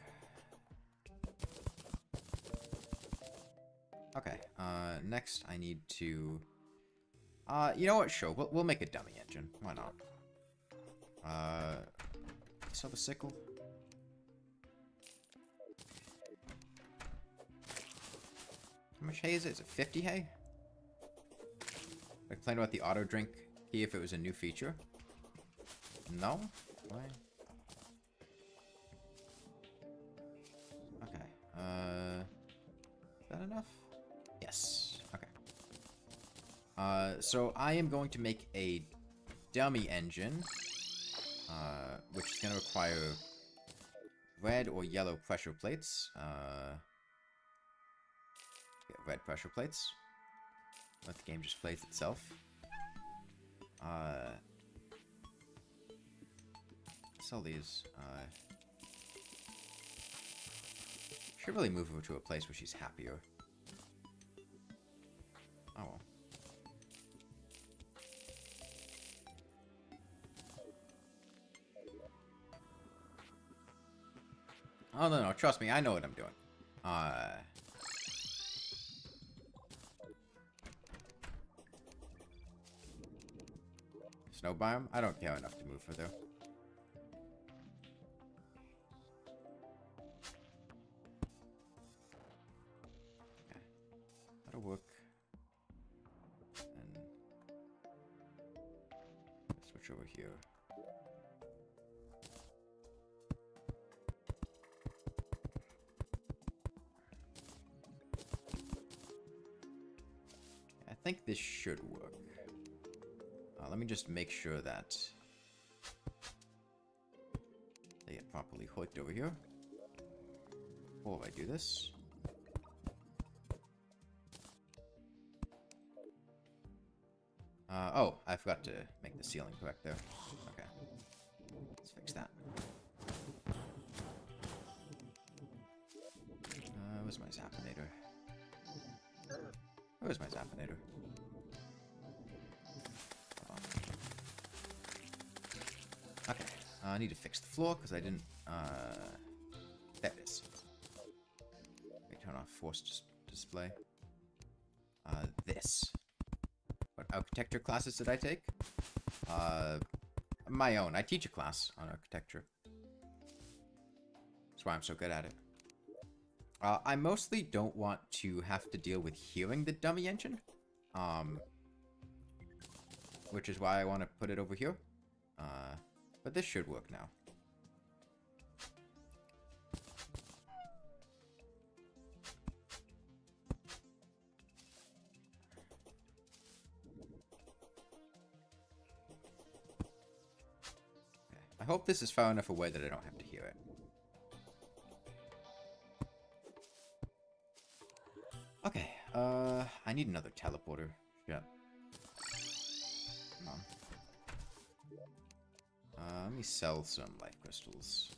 Okay, next I need to... you know what? Sure, we'll make a dummy engine. Why not? Sell the sickle. How much hay is it? Is it 50 hay? I complained about the auto drink key if it was a new feature. No? Why? Okay. Is that enough? Yes. Okay. So I am going to make a dummy engine, which is going to require red or yellow pressure plates. Get red pressure plates. Let the game just plays itself. Sell these. Should really move her to a place where she's happier. Oh well. Oh, no, trust me, I know what I'm doing. Snow biome? I don't care enough to move for, though. Okay. That'll work. And switch over here. I think this should work. Let me just make sure that they get properly hooked over here. Before I do this. Oh, I forgot to make the ceiling correct there. Okay. Let's fix that. Where's my Zappinator? Where's my Zappinator? Okay, I need to fix the floor because I didn't, there it is. Let me turn off force display. This. What architecture classes did I take? My own. I teach a class on architecture. That's why I'm so good at it. I mostly don't want to have to deal with hearing the dummy engine. Which is why I want to put it over here. But this should work now. Okay. I hope this is far enough away that I don't have to hear it. Okay, I need another teleporter. Yeah. Come on. Let me sell some life crystals.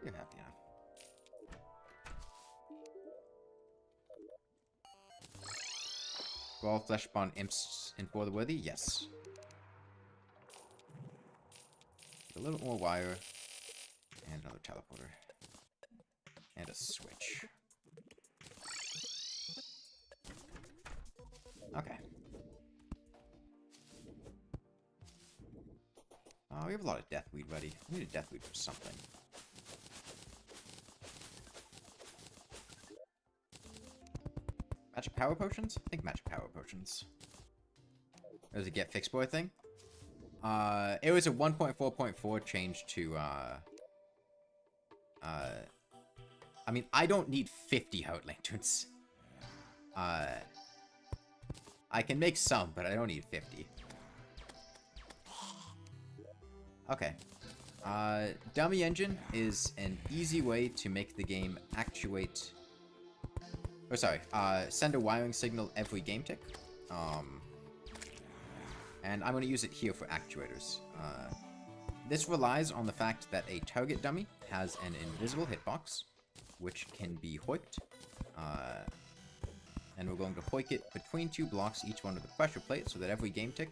You're happy enough. All flesh spawn imps in for the worthy? Yes. A little more wire. And another teleporter. And a switch. Okay. We have a lot of deathweed ready. We need a deathweed for something. Magic power potions? I think magic power potions. Does it get fixed boy thing? It was a 1.4.4 change to, I mean, I don't need 50 heart lanterns. I can make some, but I don't need 50. Okay. Dummy engine is an easy way to make the game actuate... Oh, sorry. Send a wiring signal every game tick. And I'm going to use it here for actuators. This relies on the fact that a target dummy has an invisible hitbox, which can be hoiked. And we're going to hoik it between two blocks, each one with a pressure plate, so that every game tick,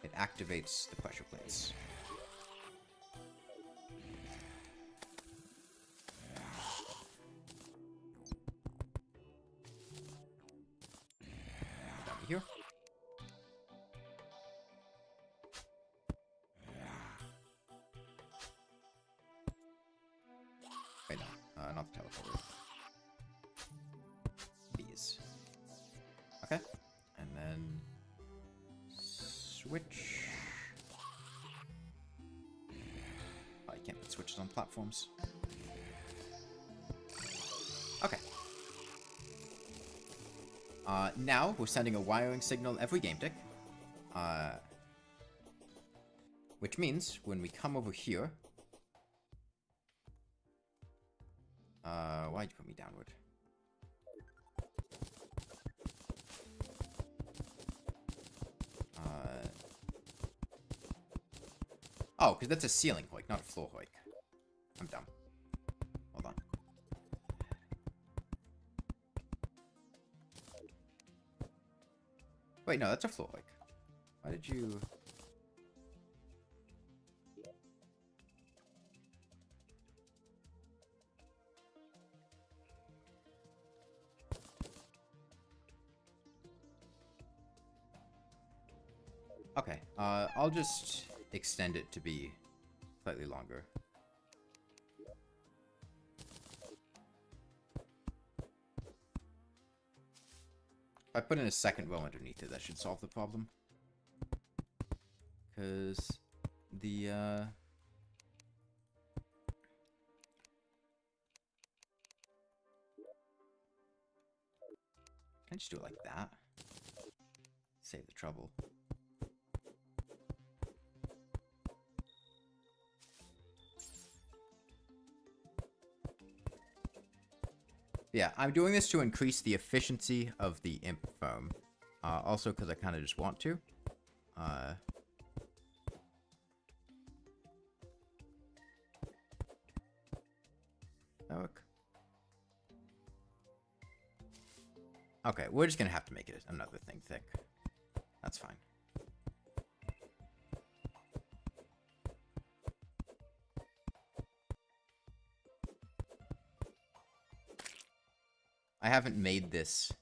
it activates the pressure plates. Dummy here. Wait, no, not the teleporter. These. Okay, and then switch. Oh, you can't put switches on platforms. Okay. Now we're sending a wiring signal every game tick. Which means when we come over here. Why'd you put me downward? Oh, because that's a ceiling hoik, not a floor hoik. I'm dumb. Hold on. Wait, no, that's a floor like. Why did you... Okay, I'll just extend it to be slightly longer. If I put in a second row underneath it, that should solve the problem. Because the, can I just do it like that? Save the trouble. Yeah, I'm doing this to increase the efficiency of the imp foam. Also because I kind of just want to. Okay, we're just going to have to make it another thing thick. That's fine. I haven't made this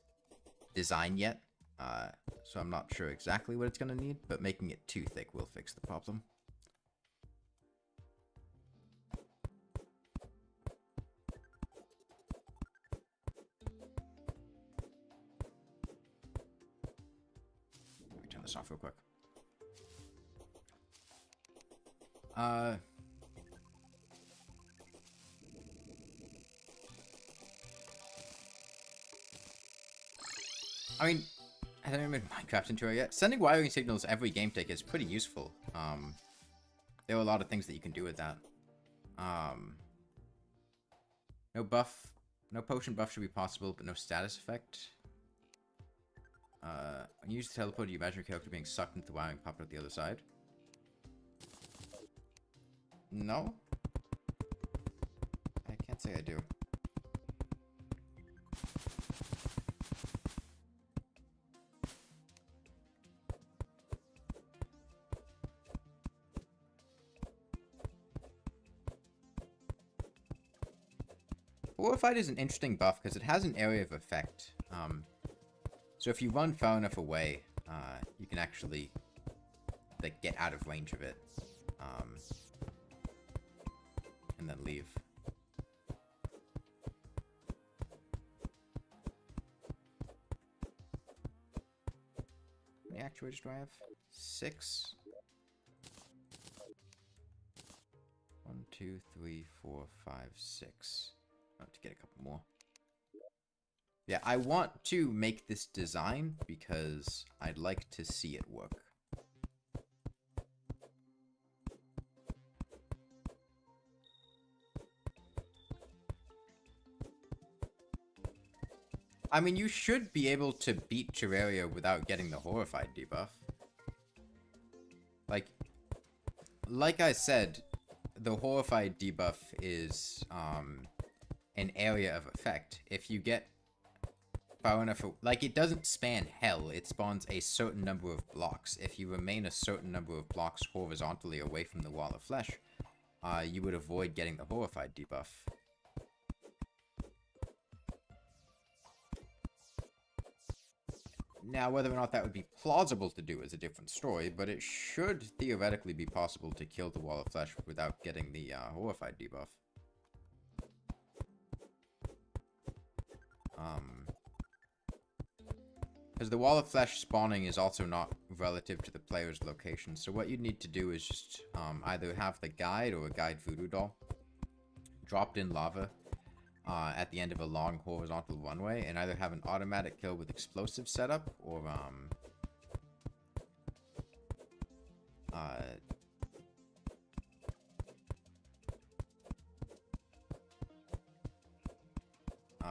design yet, so I'm not sure exactly what it's going to need, but making it too thick will fix the problem. Let me turn this off real quick. I mean, I haven't made Minecraft into it yet. Sending wiring signals every game take is pretty useful. There are a lot of things that you can do with that. No buff, no potion buff should be possible, but no status effect. When you use the teleport, you imagine your character being sucked into the wiring pop out the other side. No? I can't say I do. Horrified is an interesting buff because it has an area of effect. So if you run far enough away, you can actually like get out of range of it, and then leave. How many actuators do I have? 6. 1, 2, 3, 4, 5, 6. To get a couple more. Yeah, I want to make this design because I'd like to see it work. I mean, you should be able to beat Terraria without getting the Horrified debuff. Like I said, the Horrified debuff is, an area of effect. If you get far enough, like, it doesn't span hell, it spawns a certain number of blocks. If you remain a certain number of blocks horizontally away from the wall of flesh, you would avoid getting the Horrified debuff. Now, whether or not that would be plausible to do is a different story, but it should theoretically be possible to kill the wall of flesh without getting the Horrified debuff. Because the wall of flesh spawning is also not relative to the player's location, so what you need to do is just either have the guide or a guide voodoo doll dropped in lava at the end of a long horizontal runway, and either have an automatic kill with explosive setup, or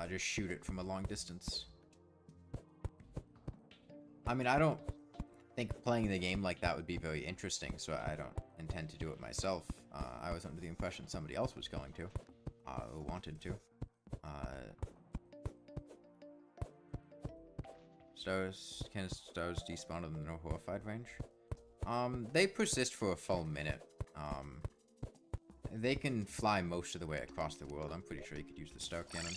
just shoot it from a long distance. I mean, I don't think playing the game like that would be very interesting, so I don't intend to do it myself. I was under the impression somebody else was going to, or wanted to. Stars, can stars despawn in the no horrified range? They persist for a full minute. They can fly most of the way across the world. I'm pretty sure you could use the star cannon.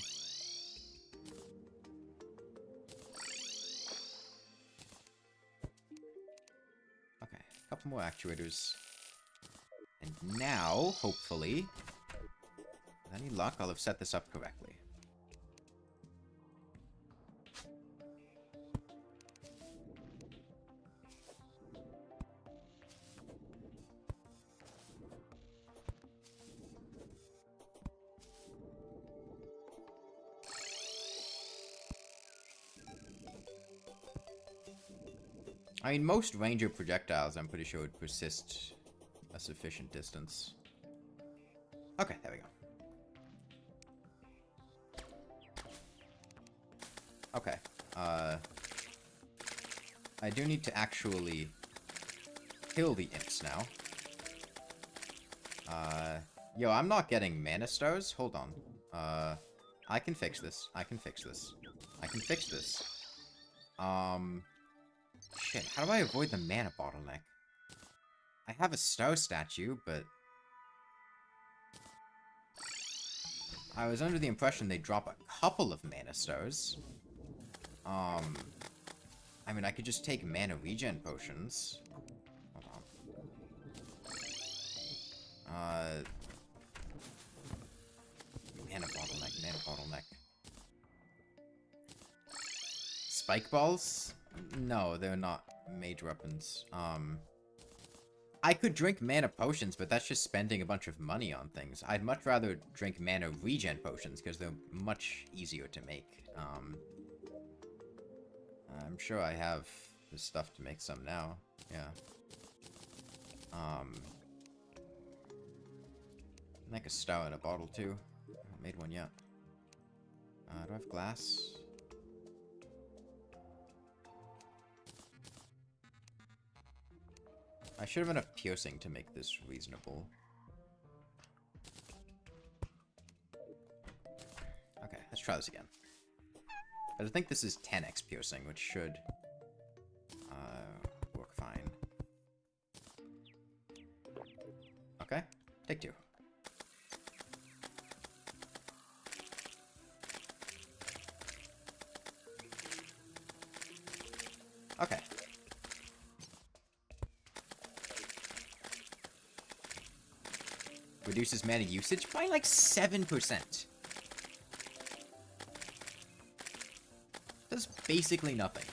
Okay, a couple more actuators. And now, hopefully, with any luck, I'll have set this up correctly. I mean, most ranger projectiles, I'm pretty sure, would persist a sufficient distance. Okay, there we go. Okay, I do need to actually kill the imps now. Yo, I'm not getting mana stars. Hold on. I can fix this. I can fix this. I can fix this. Shit, how do I avoid the mana bottleneck? I have a star statue, but I was under the impression they drop a couple of mana stars. I mean, I could just take mana regen potions. Hold on. Mana bottleneck, mana bottleneck. Spike balls? No, they're not mage weapons. I could drink mana potions, but that's just spending a bunch of money on things. I'd much rather drink mana regen potions, because they're much easier to make. I'm sure I have the stuff to make some now. Yeah. Make a star in a bottle, too. I haven't made one yet. Do I have glass? I should have enough piercing to make this reasonable. Okay, let's try this again. But I think this is 10x piercing, which should work fine. Okay, take 2. Okay. Reduces mana usage by like 7%. Does basically nothing.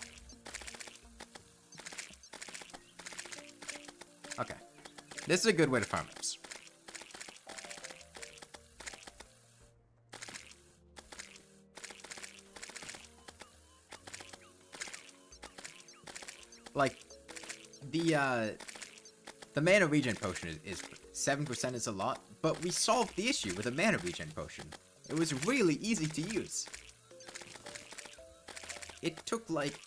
Okay. This is a good way to farm imps. Like, the mana regen potion is 7% is a lot, but we solved the issue with a mana regen potion. It was really easy to use. It took like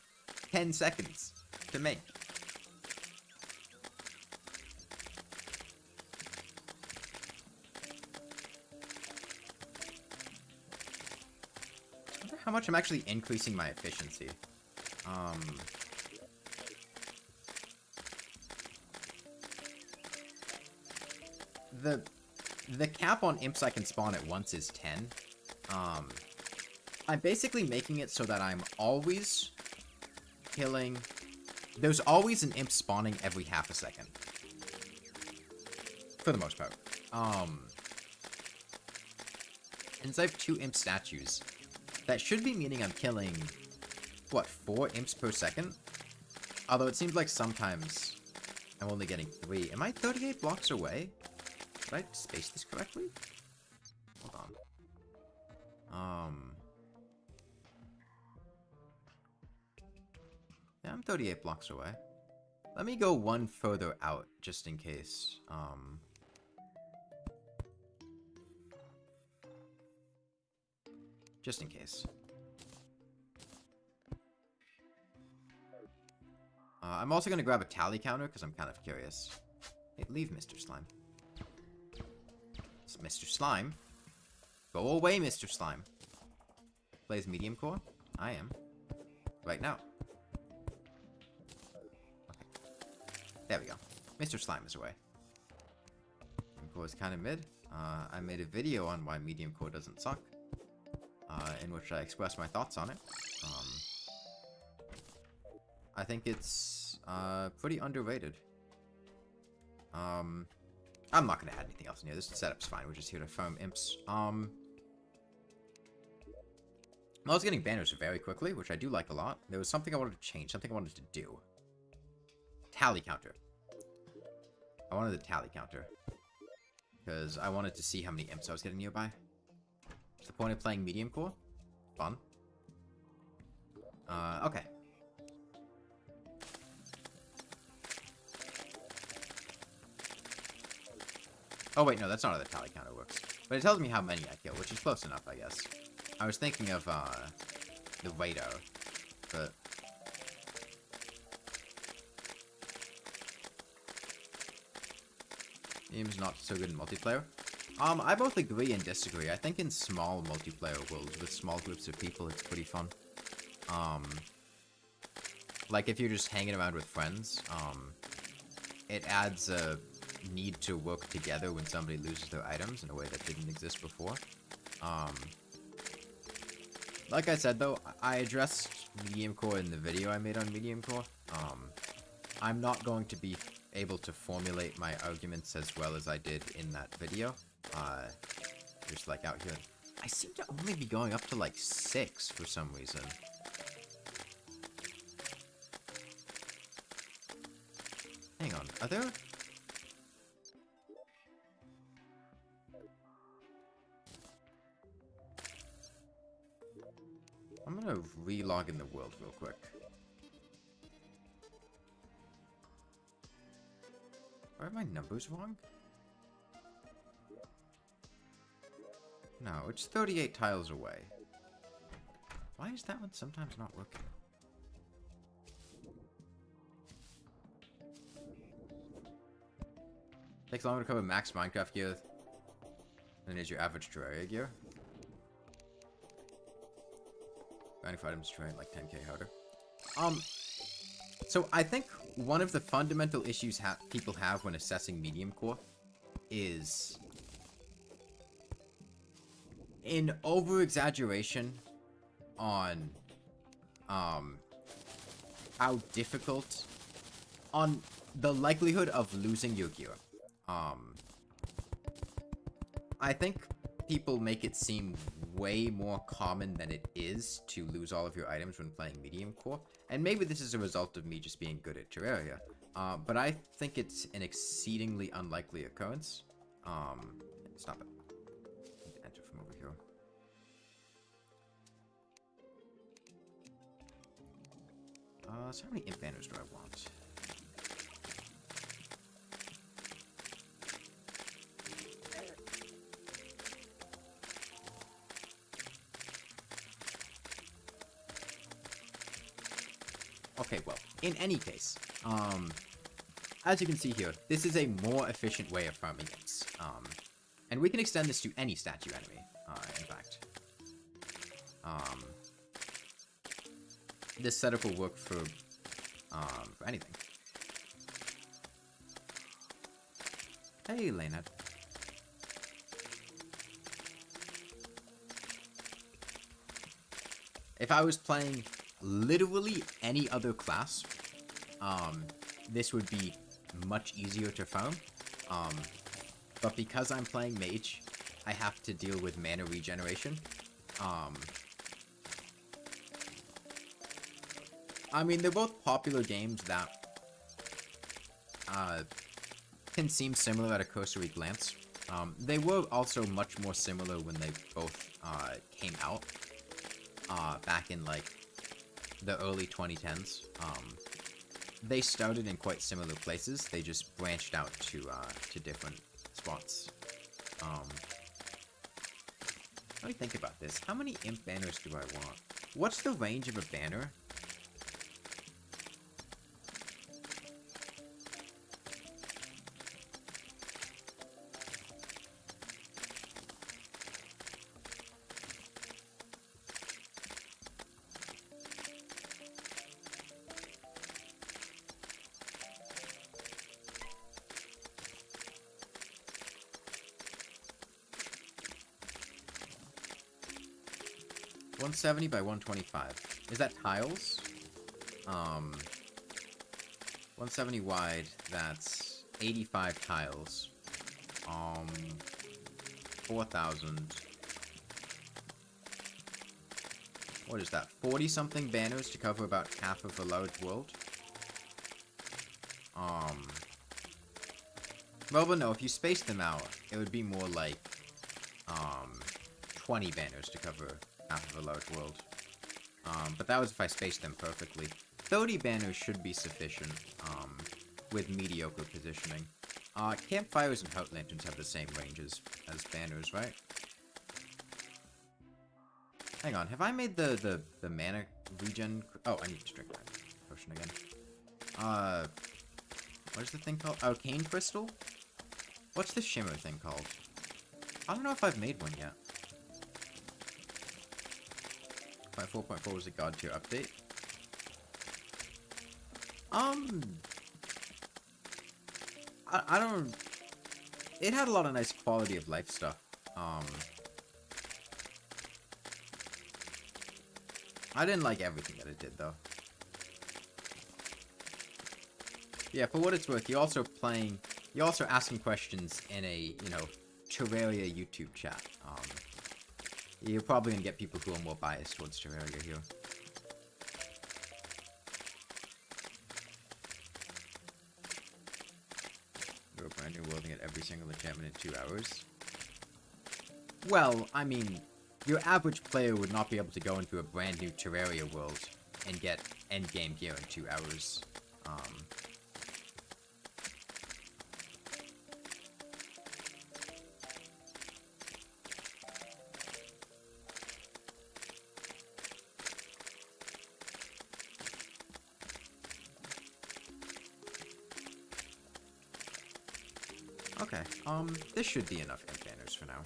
10 seconds to make. I wonder how much I'm actually increasing my efficiency. The cap on imps I can spawn at once is 10. I'm basically making it so that I'm always killing... There's always an imp spawning every half a second. For the most part. And since I have 2 imp statues, that should be meaning I'm killing, what, 4 imps per second? Although it seems like sometimes I'm only getting 3. Am I 38 blocks away? Did I space this correctly? Hold on. Yeah, I'm 38 blocks away. Let me go one further out, just in case. Just in case. I'm also going to grab a tally counter, because I'm kind of curious. Hey, leave, Mr. Slime. It's Mr. Slime. Go away, Mr. Slime. Plays Mediumcore? I am. Right now. There we go. Mr. Slime is away. Medium core is kind of mid. I made a video on why medium core doesn't suck, in which I expressed my thoughts on it. I think it's pretty underrated. I'm not going to add anything else in here. This setup's fine. We're just here to farm imps. I was getting banners very quickly, which I do like a lot. There was something I wanted to change, something I wanted to do. Tally counter. I wanted a tally counter. Because I wanted to see how many imps I was getting nearby. What's the point of playing medium core? Fun. Okay. Oh wait, no, that's not how the tally counter works. But it tells me how many I kill, which is close enough, I guess. I was thinking of, the radar, but... Game's not so good in multiplayer. I both agree and disagree. I think in small multiplayer worlds with small groups of people, it's pretty fun. Like if you're just hanging around with friends, it adds a need to work together when somebody loses their items in a way that didn't exist before. Like I said though, I addressed medium core in the video I made on medium core. I'm not going to be able to formulate my arguments as well as I did in that video. Just like out here. I seem to only be going up to like 6 for some reason. Hang on, are there... I'm gonna re-log in the world real quick. Are my numbers wrong? No, it's 38 tiles away. Why is that one sometimes not working? Takes longer to cover max Minecraft gear than is your average Terraria gear. 95 items to trade like 10k harder. So I think one of the fundamental issues people have when assessing medium core is an over-exaggeration on how difficult, on the likelihood of losing your gear. I think people make it seem way more common than it is to lose all of your items when playing medium core. And maybe this is a result of me just being good at Terraria. But I think it's an exceedingly unlikely occurrence. Stop it. Enter from over here. So how many imp banners do I want? Okay, well, in any case, as you can see here, this is a more efficient way of farming imps. And we can extend this to any statue enemy, in fact. This setup will work for anything. Hey, Lanehead. If I was playing literally any other class, this would be much easier to farm. But because I'm playing mage, I have to deal with mana regeneration. I mean, they're both popular games that can seem similar at a cursory glance. They were also much more similar when they both came out back in like the early 2010s. They started in quite similar places. They just branched out to different spots. Let me think about this. How many imp banners do I want? What's the range of a banner? 170 by 125. Is that tiles? 170 wide, that's 85 tiles. 4,000. What is that? 40-something banners to cover about half of a large world? Well, but no, if you space them out, it would be more like, 20 banners to cover half of a large world. But that was if I spaced them perfectly. 30 banners should be sufficient, with mediocre positioning. Campfires and heart lanterns have the same ranges as banners, right? Hang on, have I made the mana regen? Oh, I need to drink that potion again. What is the thing called? Arcane Crystal? What's the shimmer thing called? I don't know if I've made one yet. 4.4 was a god tier update. I don't... It had a lot of nice quality of life stuff. I didn't like everything that it did, though. Yeah, for what it's worth, you're also asking questions in a, you know, Terraria YouTube chat. You're probably gonna get people who are more biased towards Terraria here. You're brand new worlding at every single enchantment in 2 hours. Well, I mean, your average player would not be able to go into a brand new Terraria world and get endgame gear in 2 hours. Okay, this should be enough imp banners for now.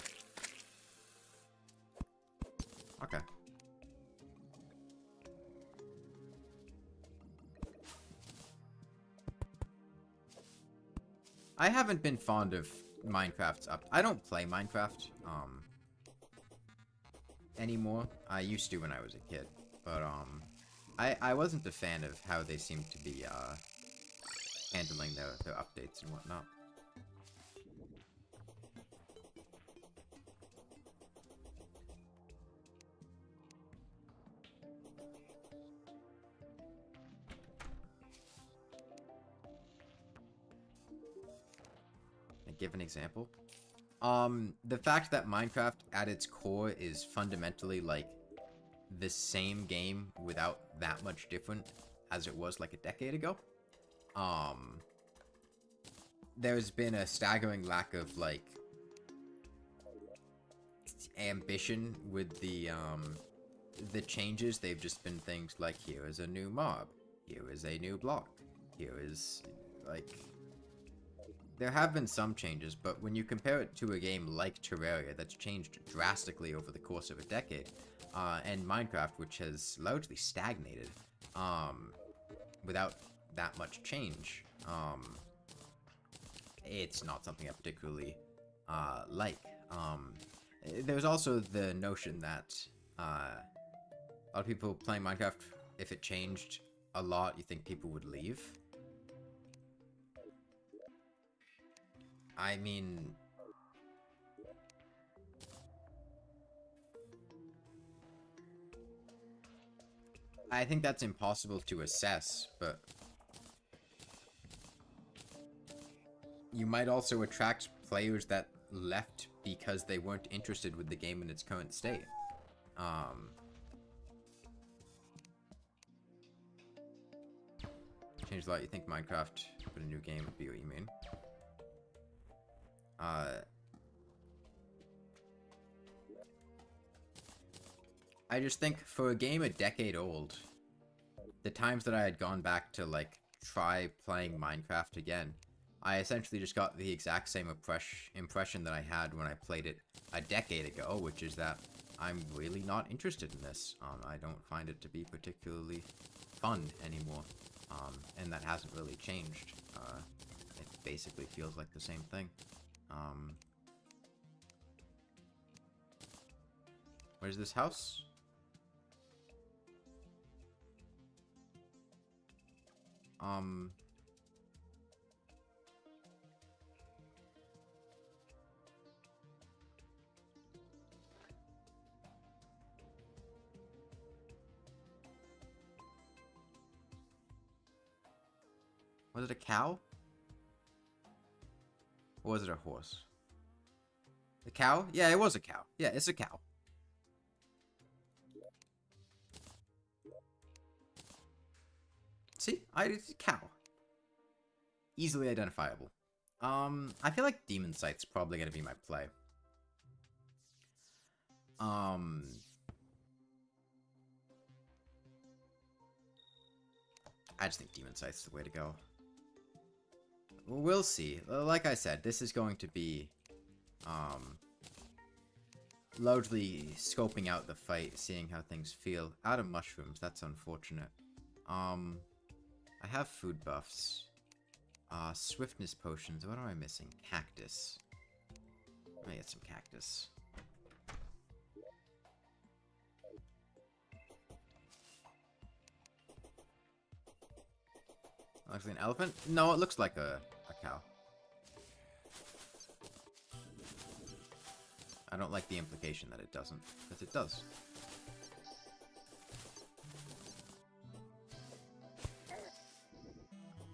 Okay. I haven't been fond of Minecraft's up. I don't play Minecraft, anymore. I used to when I was a kid, but, I wasn't a fan of how they seemed to be, handling their updates and whatnot. Give an example. The fact that Minecraft at its core is fundamentally like the same game without that much different as it was like a decade ago. There's been a staggering lack of like ambition with the changes. They've just been things like, here is a new mob, here is a new block, here is like... There have been some changes, but when you compare it to a game like Terraria that's changed drastically over the course of a decade, and Minecraft, which has largely stagnated, without that much change, it's not something I particularly like. There's also the notion that a lot of people playing Minecraft, if it changed a lot, you think people would leave. I mean... I think that's impossible to assess, but... You might also attract players that left because they weren't interested with the game in its current state. Change a lot. You think Minecraft put a new game would be what you mean? I just think for a game a decade old, the times that I had gone back to, like, try playing Minecraft again, I essentially just got the exact same impression that I had when I played it a decade ago, which is that I'm really not interested in this. I don't find it to be particularly fun anymore, and that hasn't really changed. It basically feels like the same thing. Where's this house? Was it a cow? Or was it a horse? A cow? Yeah, it was a cow. Yeah, it's a cow. See? It's a cow. Easily identifiable. I feel like Demon Sight's probably gonna be my play. I just think Demon Sight's the way to go. We'll see. Like I said, this is going to be, largely scoping out the fight, seeing how things feel. Out of mushrooms, that's unfortunate. I have food buffs. Swiftness potions. What am I missing? Cactus. Let me get some cactus. Looks like an elephant? No, it looks like a cow. I don't like the implication that it doesn't, because it does.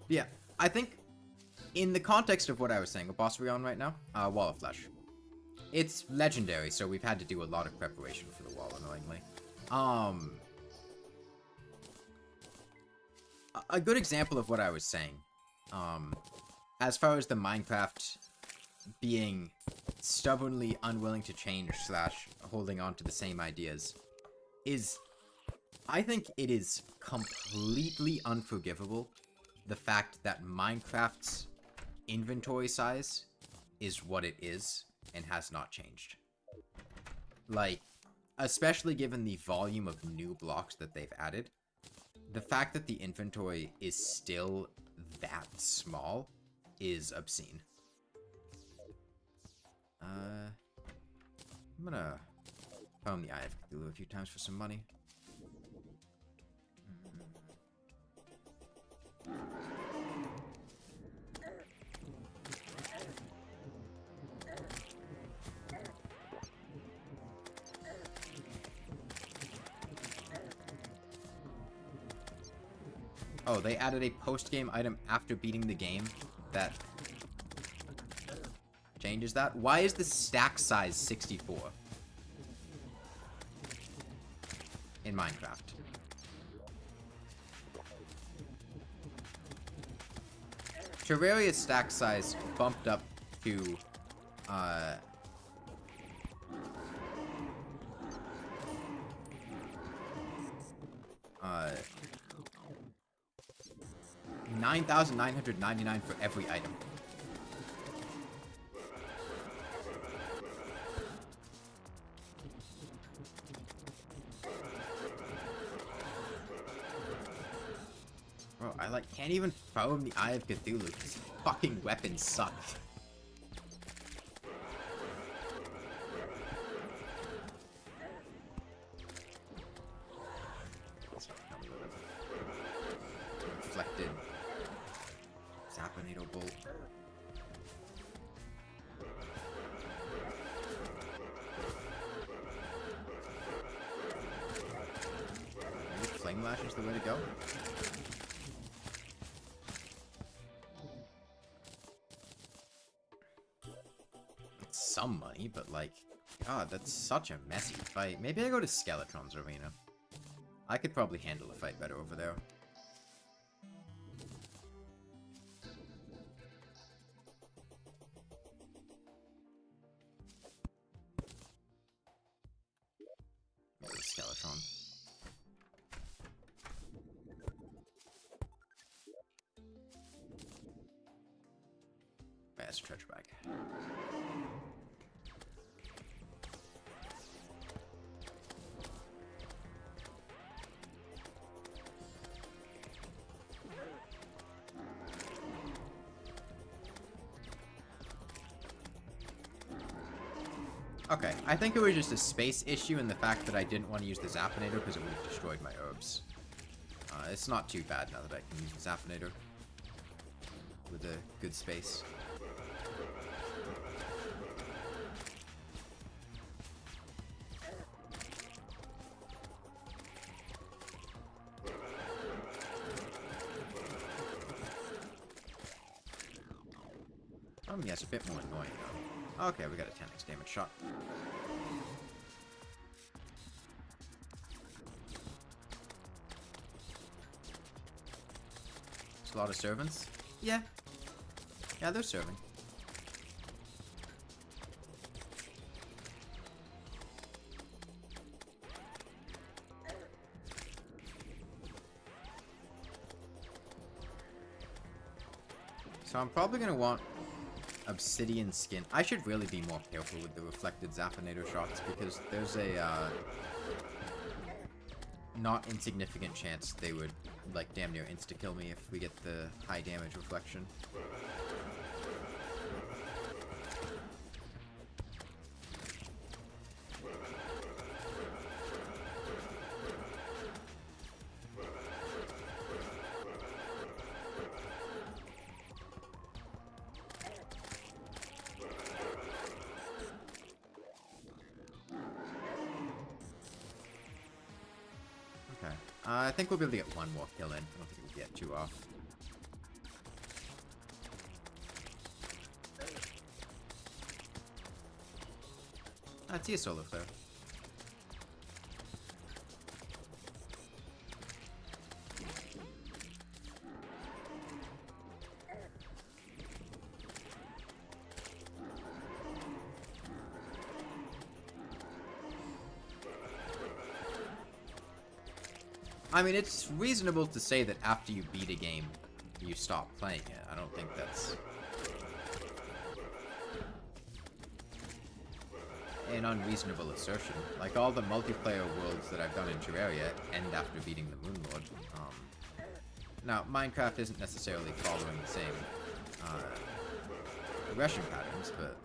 Yeah, I think in the context of what I was saying, what boss are we on right now? Wall of Flesh. It's legendary, so we've had to do a lot of preparation for the wall, annoyingly. A good example of what I was saying, as far as the Minecraft being stubbornly unwilling to change / holding on to the same ideas, is I think it is completely unforgivable the fact that Minecraft's inventory size is what it is and has not changed. Like, especially given the volume of new blocks that they've added, the fact that the inventory is still that small is obscene. I'm gonna phone the Eye of Cthulhu a few times for some money. Oh, they added a post-game item after beating the game that changes that? Why is the stack size 64 in Minecraft? Terraria's stack size bumped up to 9,999 for every item. Bro, I can't even phone the Eye of Cthulhu. These fucking weapons suck. Reflected Zapinator bolt. Maybe Flame Lash is the way to go. It's some money, but God, that's such a messy fight. Maybe I go to Skeletron's Arena. I could probably handle a fight better over there. Skeletron. That's a treasure bag. Okay, I think it was just a space issue in the fact that I didn't want to use the Zapinator because it would have destroyed my herbs. It's not too bad now that I can use the Zappinator with a good space. Yeah, it's a bit more annoying though. Okay, we got a 10x damage shot. It's a lot of servants. Yeah. Yeah, they're serving. So I'm probably going to want obsidian skin. I should really be more careful with the reflected Zappinator shots because there's a not insignificant chance they would like damn near insta-kill me if we get the high damage reflection. I think we'll be able to get one more kill in. I don't think we'll get two off. I see a solar flare. I mean, it's reasonable to say that after you beat a game, you stop playing it. I don't think that's an unreasonable assertion. Like, all the multiplayer worlds that I've done in Terraria end after beating the Moon Lord. Now, Minecraft isn't necessarily following the same progression patterns, but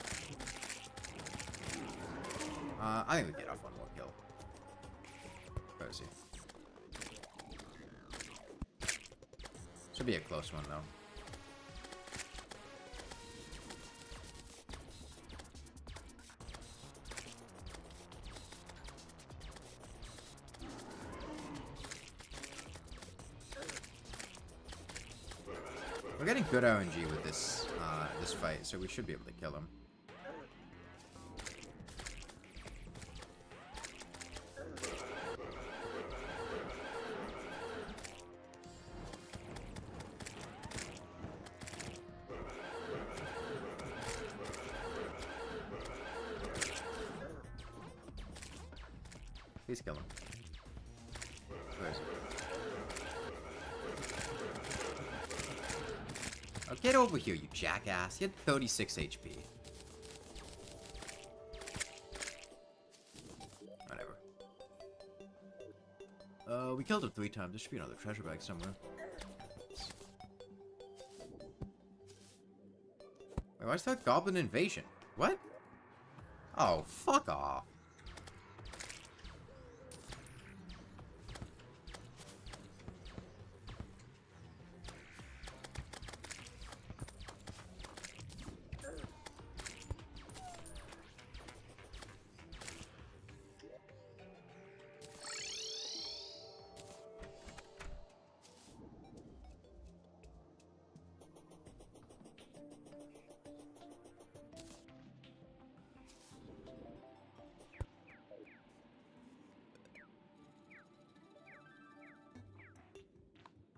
I think we get off one more kill. Cozy. Should be a close one, though. We're getting good RNG with this this fight, so we should be able to kill him. Please kill him. Where is he? Oh, get over here, you jackass. He had 36 HP. Whatever. We killed him 3 times. There should be another treasure bag somewhere. Wait, why's that goblin invasion? What? Oh, fuck off.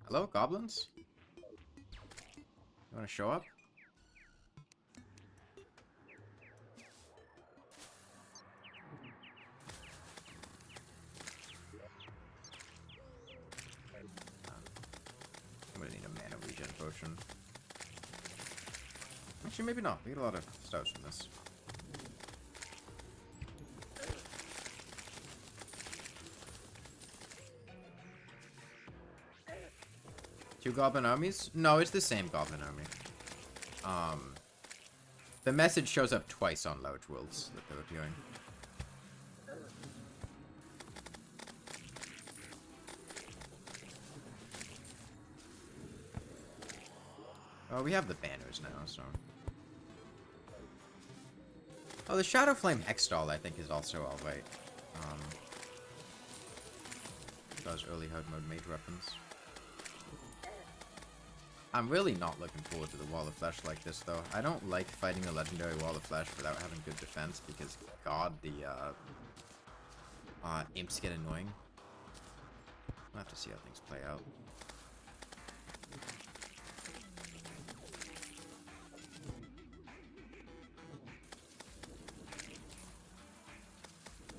Hello, goblins? You wanna show up? I'm gonna need a mana regen potion. Actually, maybe not. We get a lot of stouts from this. Two goblin armies? No, it's the same goblin army. The message shows up twice on Large Worlds that they're appearing. Oh, we have the banners now, so... Oh, the Shadow Flame Hexstall, I think, is also alright. Those early hard mode mage weapons. I'm really not looking forward to the Wall of Flesh like this, though. I don't like fighting a legendary Wall of Flesh without having good defense, because, god, the, imps get annoying. We'll have to see how things play out.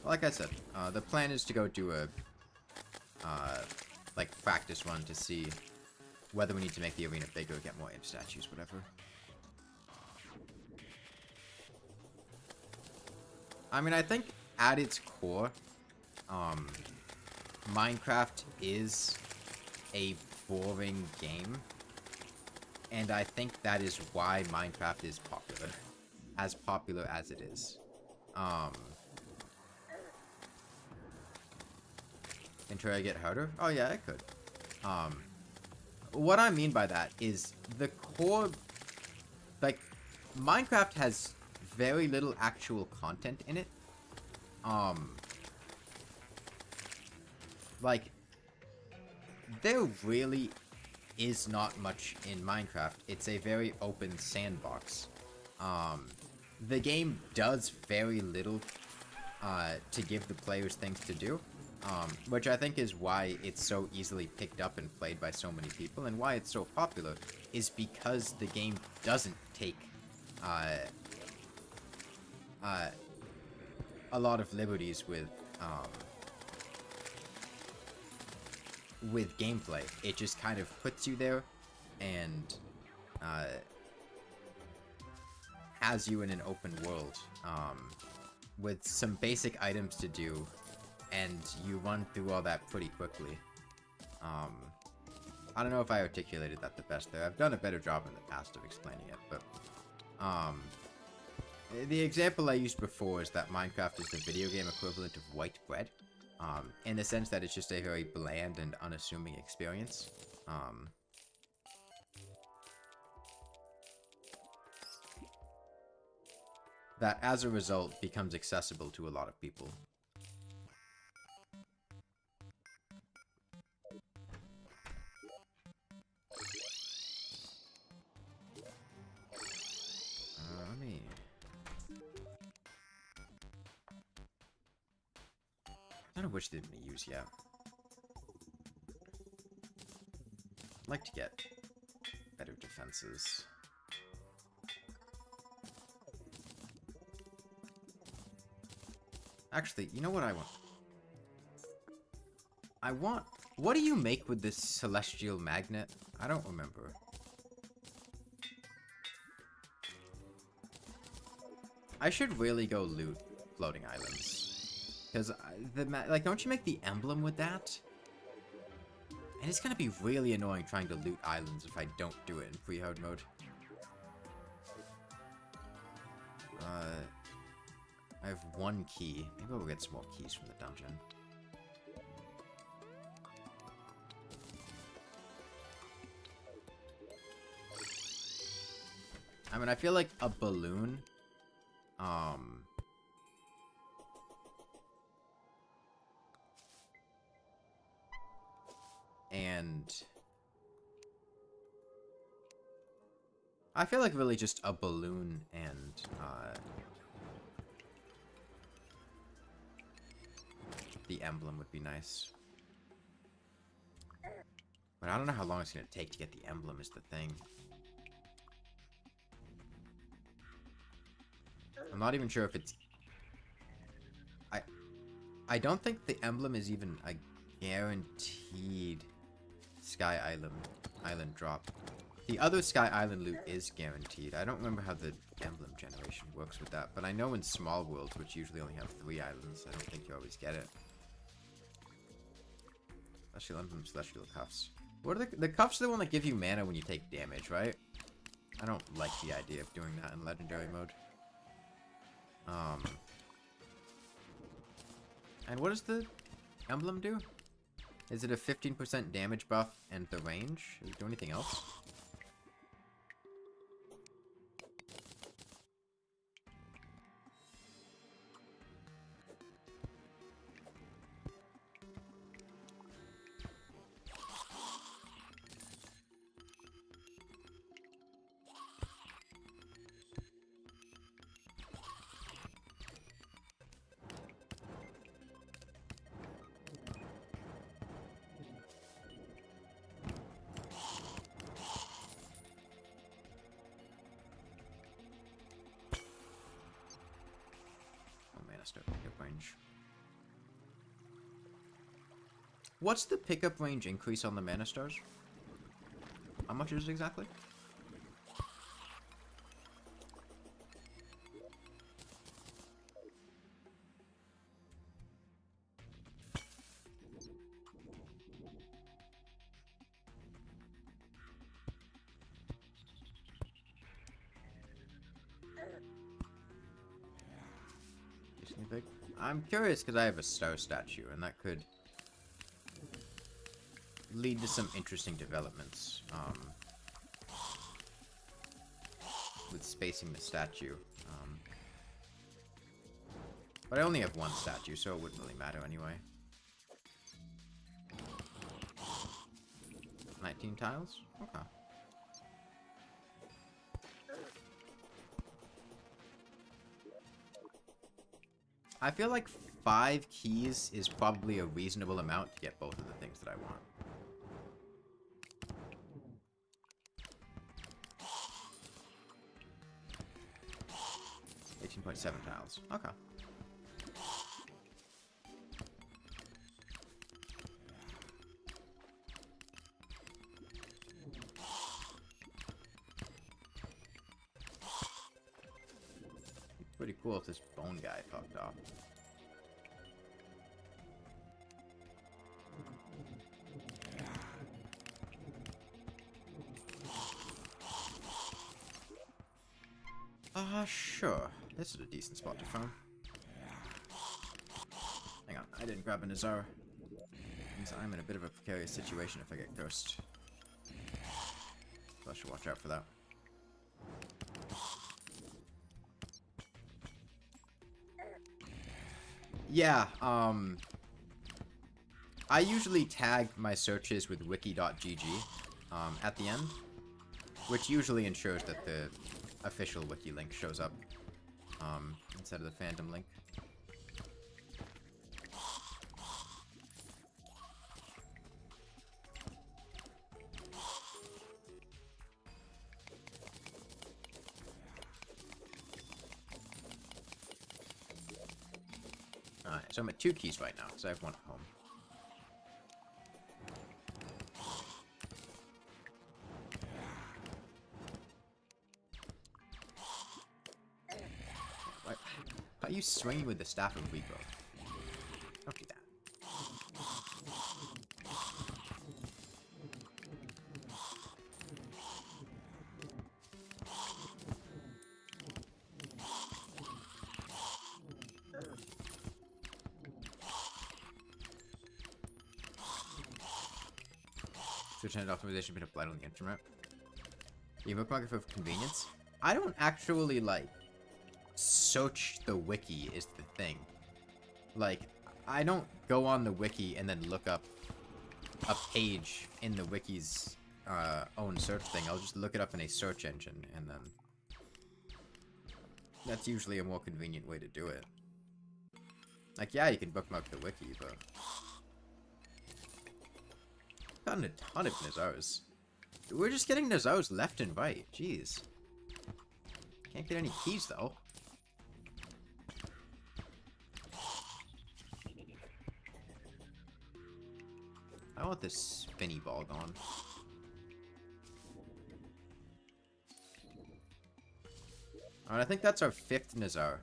Like I said, the plan is to go do a, like, practice run to see whether we need to make the arena bigger, get more imp statues, whatever. I mean, I think at its core, Minecraft is a boring game. And I think that is why Minecraft is popular as it is. Can Terraria get harder? Oh yeah, it could. What I mean by that is the core, like, Minecraft has very little actual content in it. Like, there really is not much in Minecraft. It's a very open sandbox. The game does very little to give the players things to do. Which I think is why it's so easily picked up and played by so many people, and why it's so popular, is because the game doesn't take a lot of liberties with gameplay. It just kind of puts you there and has you in an open world with some basic items to do. And you run through all that pretty quickly. I don't know if I articulated that the best there. I've done a better job in the past of explaining it, but... the example I used before is that Minecraft is the video game equivalent of white bread. In the sense that it's just a very bland and unassuming experience. That, as a result, becomes accessible to a lot of people. I don't know which they didn't use yet. I'd like to get better defenses. Actually, you know what I want? What do you make with this celestial magnet? I don't remember. I should really go loot floating islands. Because, like, don't you make the emblem with that? And it's gonna be really annoying trying to loot islands if I don't do it in pre-hard mode. I have one key. Maybe we'll get some more keys from the dungeon. I mean, I feel like a balloon, and I feel like really just a balloon and, the emblem would be nice. But I don't know how long it's going to take to get the emblem is the thing. I'm not even sure if it's... I don't think the emblem is even a guaranteed Sky Island drop. The other Sky Island loot is guaranteed. I don't remember how the emblem generation works with that, but I know in small worlds, which usually only have 3 islands, I don't think you always get it. Celestial emblem, celestial cuffs. What are the cuffs are the one that give you mana when you take damage, right? I don't like the idea of doing that in legendary mode. And what does the emblem do? Is it a 15% damage buff and the range? Does it do anything else? pickup range. What's the pickup range increase on the mana stars? How much is it exactly? Big. I'm curious because I have a star statue, and that could lead to some interesting developments with spacing the statue. But I only have one statue, so it wouldn't really matter anyway. 19 tiles? Okay. I feel like 5 keys is probably a reasonable amount to get both of the things that I want. .7 tiles. Okay. Pretty cool if this bone guy fucked off. Sure. This is a decent spot to farm. Hang on, I didn't grab an Azar. Means I'm in a bit of a precarious situation if I get cursed. So I should watch out for that. Yeah, I usually tag my searches with wiki.gg at the end, which usually ensures that the official wiki link shows up instead of the fandom link. Alright, so I'm at 2 keys right now, because I have 1 at home. Why are you swinging with the staff of regrowth? Don't do that. Switch hand optimization, bit of blight on the instrument. You bookmark it for convenience. I don't actually like search the wiki is the thing. Like, I don't go on the wiki and then look up a page in the wiki's own search thing. I'll just look it up in a search engine, and then that's usually a more convenient way to do it. Like, yeah, you can bookmark the wiki, but gotten a ton of Nazars. We're just getting Nazars left and right. Jeez. Can't get any keys, though. I want this spinny ball gone. Alright, I think that's our 5th Nazar.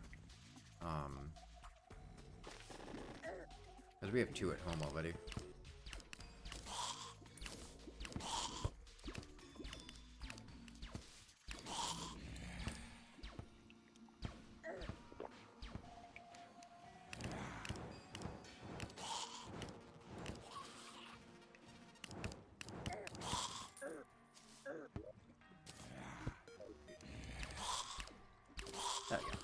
Because we have 2 at home already. There we go.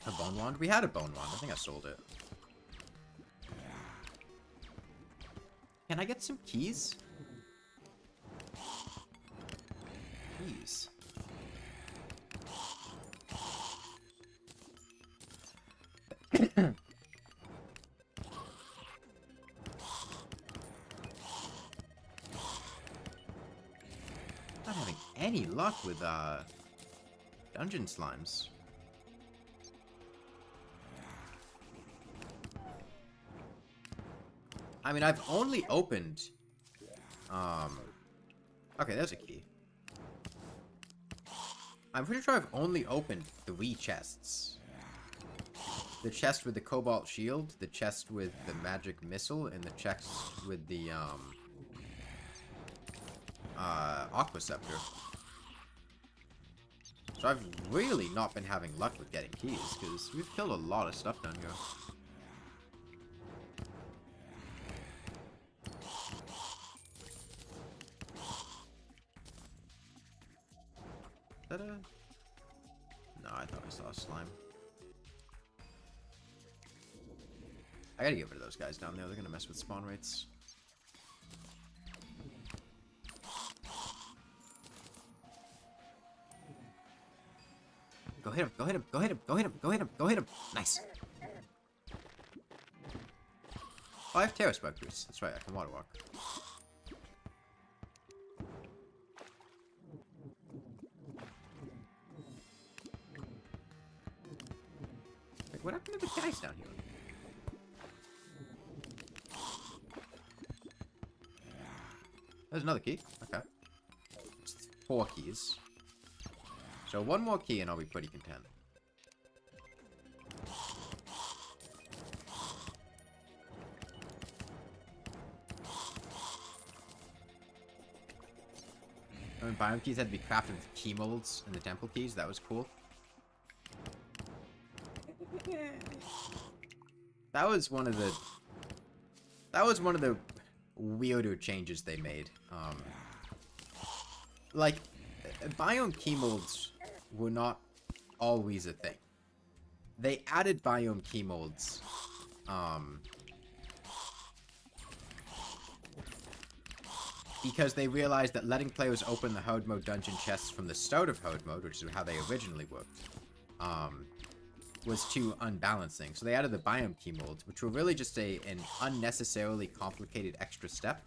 A bone wand? We had a bone wand. I think I sold it. Can I get some keys? Keys. Not having any luck with dungeon slimes. I mean, I've only opened... Okay, there's a key. I'm pretty sure I've only opened 3 chests. The chest with the cobalt shield, the chest with the magic missile, and the chest with the, aqua scepter. So I've really not been having luck with getting keys, because we've killed a lot of stuff down here. Is that a... No, I thought I saw a slime. I gotta get rid of those guys down there. They're gonna mess with spawn rates. Go hit him, go hit him, go hit him, go hit him, go hit him, go hit him. Nice. Oh, I have Terra Spark boots. That's right, I can water walk. Wait, what happened to the guys down here? There's another key. Okay. It's 4 keys. So 1 more key and I'll be pretty content. I mean, biome keys had to be crafted with key molds and the temple keys. That was cool. That was one of the weirder changes they made. Like, biome key molds were not always a thing. They added biome key molds, because they realized that letting players open the hard mode dungeon chests from the start of hard mode, which is how they originally worked, was too unbalancing. So they added the biome key molds, which were really just an unnecessarily complicated extra step,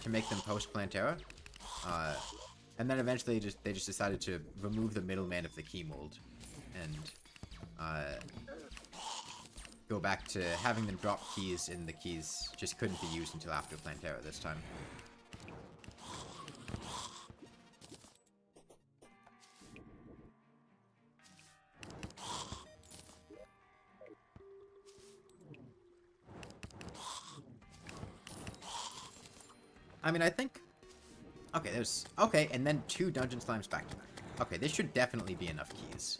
to make them post Plantera. And then eventually they just decided to remove the middleman of the key mold and go back to having them drop keys, and the keys just couldn't be used until after Plantera this time. I mean, I think... Okay, there's... Okay, and then 2 dungeon slimes back to back. Okay, this should definitely be enough keys.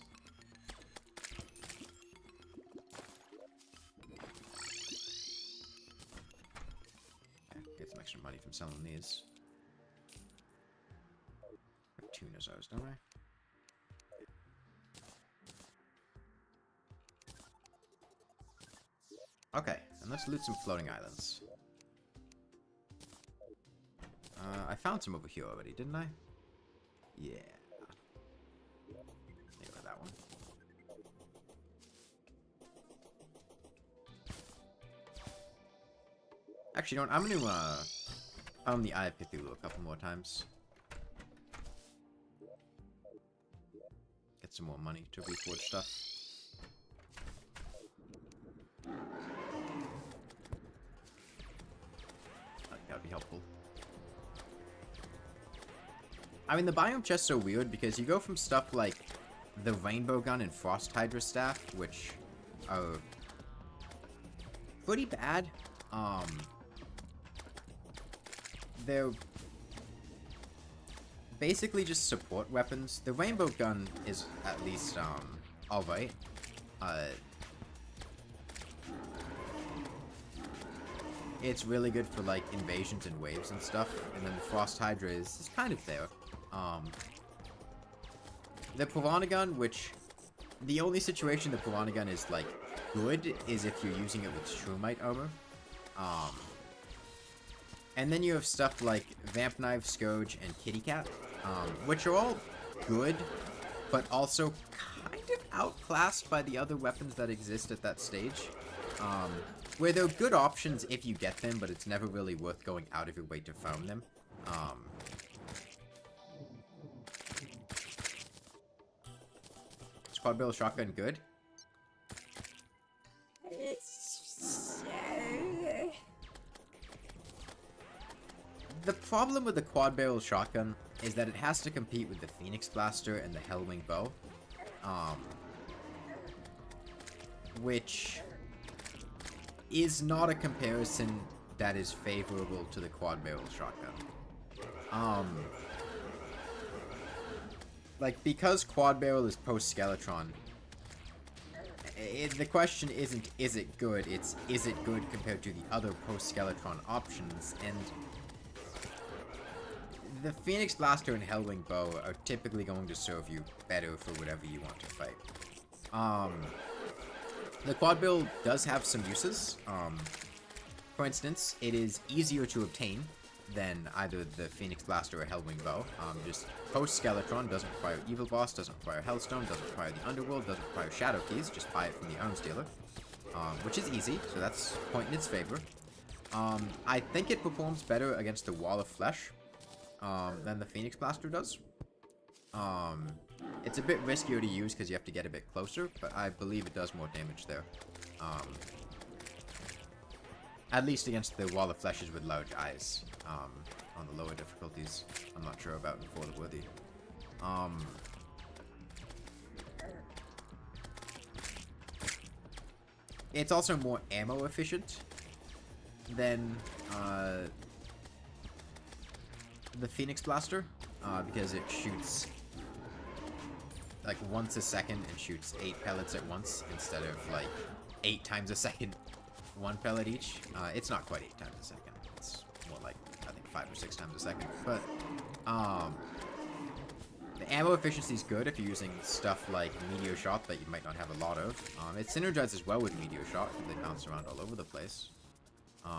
Okay, get some extra money from selling these. I have 2 Nazars, don't I? Okay, and let's loot some floating islands. I found some over here already, didn't I? Yeah. Think about that one. Actually, you know what? I'm gonna, found the Eye of Cthulhu a couple more times. Get some more money to reforge stuff. I think that'd be helpful. I mean, the biome chests are weird because you go from stuff like the Rainbow Gun and Frost Hydra Staff, which are pretty bad. They're basically just support weapons. The Rainbow Gun is at least, alright. It's really good for, like, invasions and waves and stuff. And then the Frost Hydra is kind of there. The Piranha Gun, which... The only situation the Piranha Gun is, like, good is if you're using it with Shroomite armor. And then you have stuff like Vamp Knife, Scourge, and Kitty Cat, which are all good, but also kind of outclassed by the other weapons that exist at that stage. Where they're good options if you get them, but it's never really worth going out of your way to farm them. Quad barrel shotgun good? It's The problem with the quad barrel shotgun is that it has to compete with the Phoenix Blaster and the Hellwing bow. Which is not a comparison that is favorable to the quad barrel shotgun. Like, because quad barrel is post-Skeletron, the question isn't, is it good? It's, is it good compared to the other post-Skeletron options? And the Phoenix Blaster and Hellwing bow are typically going to serve you better for whatever you want to fight. The quad barrel does have some uses. For instance, it is easier to obtain than either the Phoenix Blaster or Hellwing bow. Just post-Skeletron, doesn't require Evil Boss, doesn't require Hellstone, doesn't require the Underworld, doesn't require Shadow Keys, just buy it from the Arms Dealer. Which is easy, so that's a point in its favor. I think it performs better against the Wall of Flesh than the Phoenix Blaster does. It's a bit riskier to use because you have to get a bit closer, but I believe it does more damage there. At least against the Wall of Fleshes with large eyes. On the lower difficulties, I'm not sure about before the worthy. It's also more ammo efficient than the Phoenix Blaster, because it shoots like once a second and shoots 8 pellets at once instead of like 8 times a second, 1 pellet each. It's not quite 8 times a second. It's more like, I think, 5 or 6 times a second. But the ammo efficiency is good if you're using stuff like Meteor Shot that you might not have a lot of. It synergizes well with Meteor Shot because they bounce around all over the place. You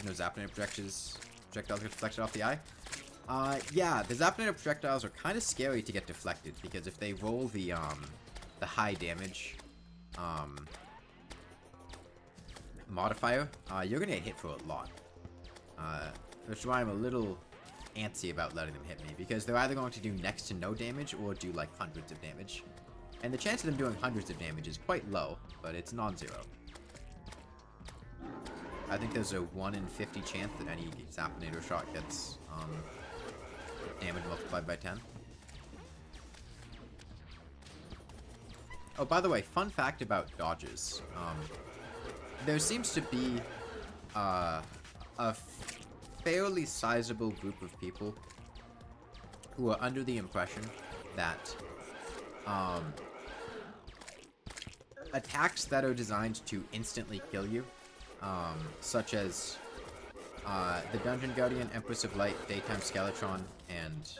know, Zapinator projectiles get deflected off the eye. Yeah, the Zapinator projectiles are kind of scary to get deflected because if they roll the high damage modifier, you're gonna get hit for a lot. Which is why I'm a little antsy about letting them hit me, because they're either going to do next to no damage or do like hundreds of damage. And the chance of them doing hundreds of damage is quite low, but it's non-zero. I think there's a 1 in 50 chance that any Zapinator shot gets damage multiplied by 10. Oh, by the way, fun fact about dodges. There seems to be a fairly sizable group of people who are under the impression that attacks that are designed to instantly kill you, such as the Dungeon Guardian, Empress of Light, Daytime Skeletron, and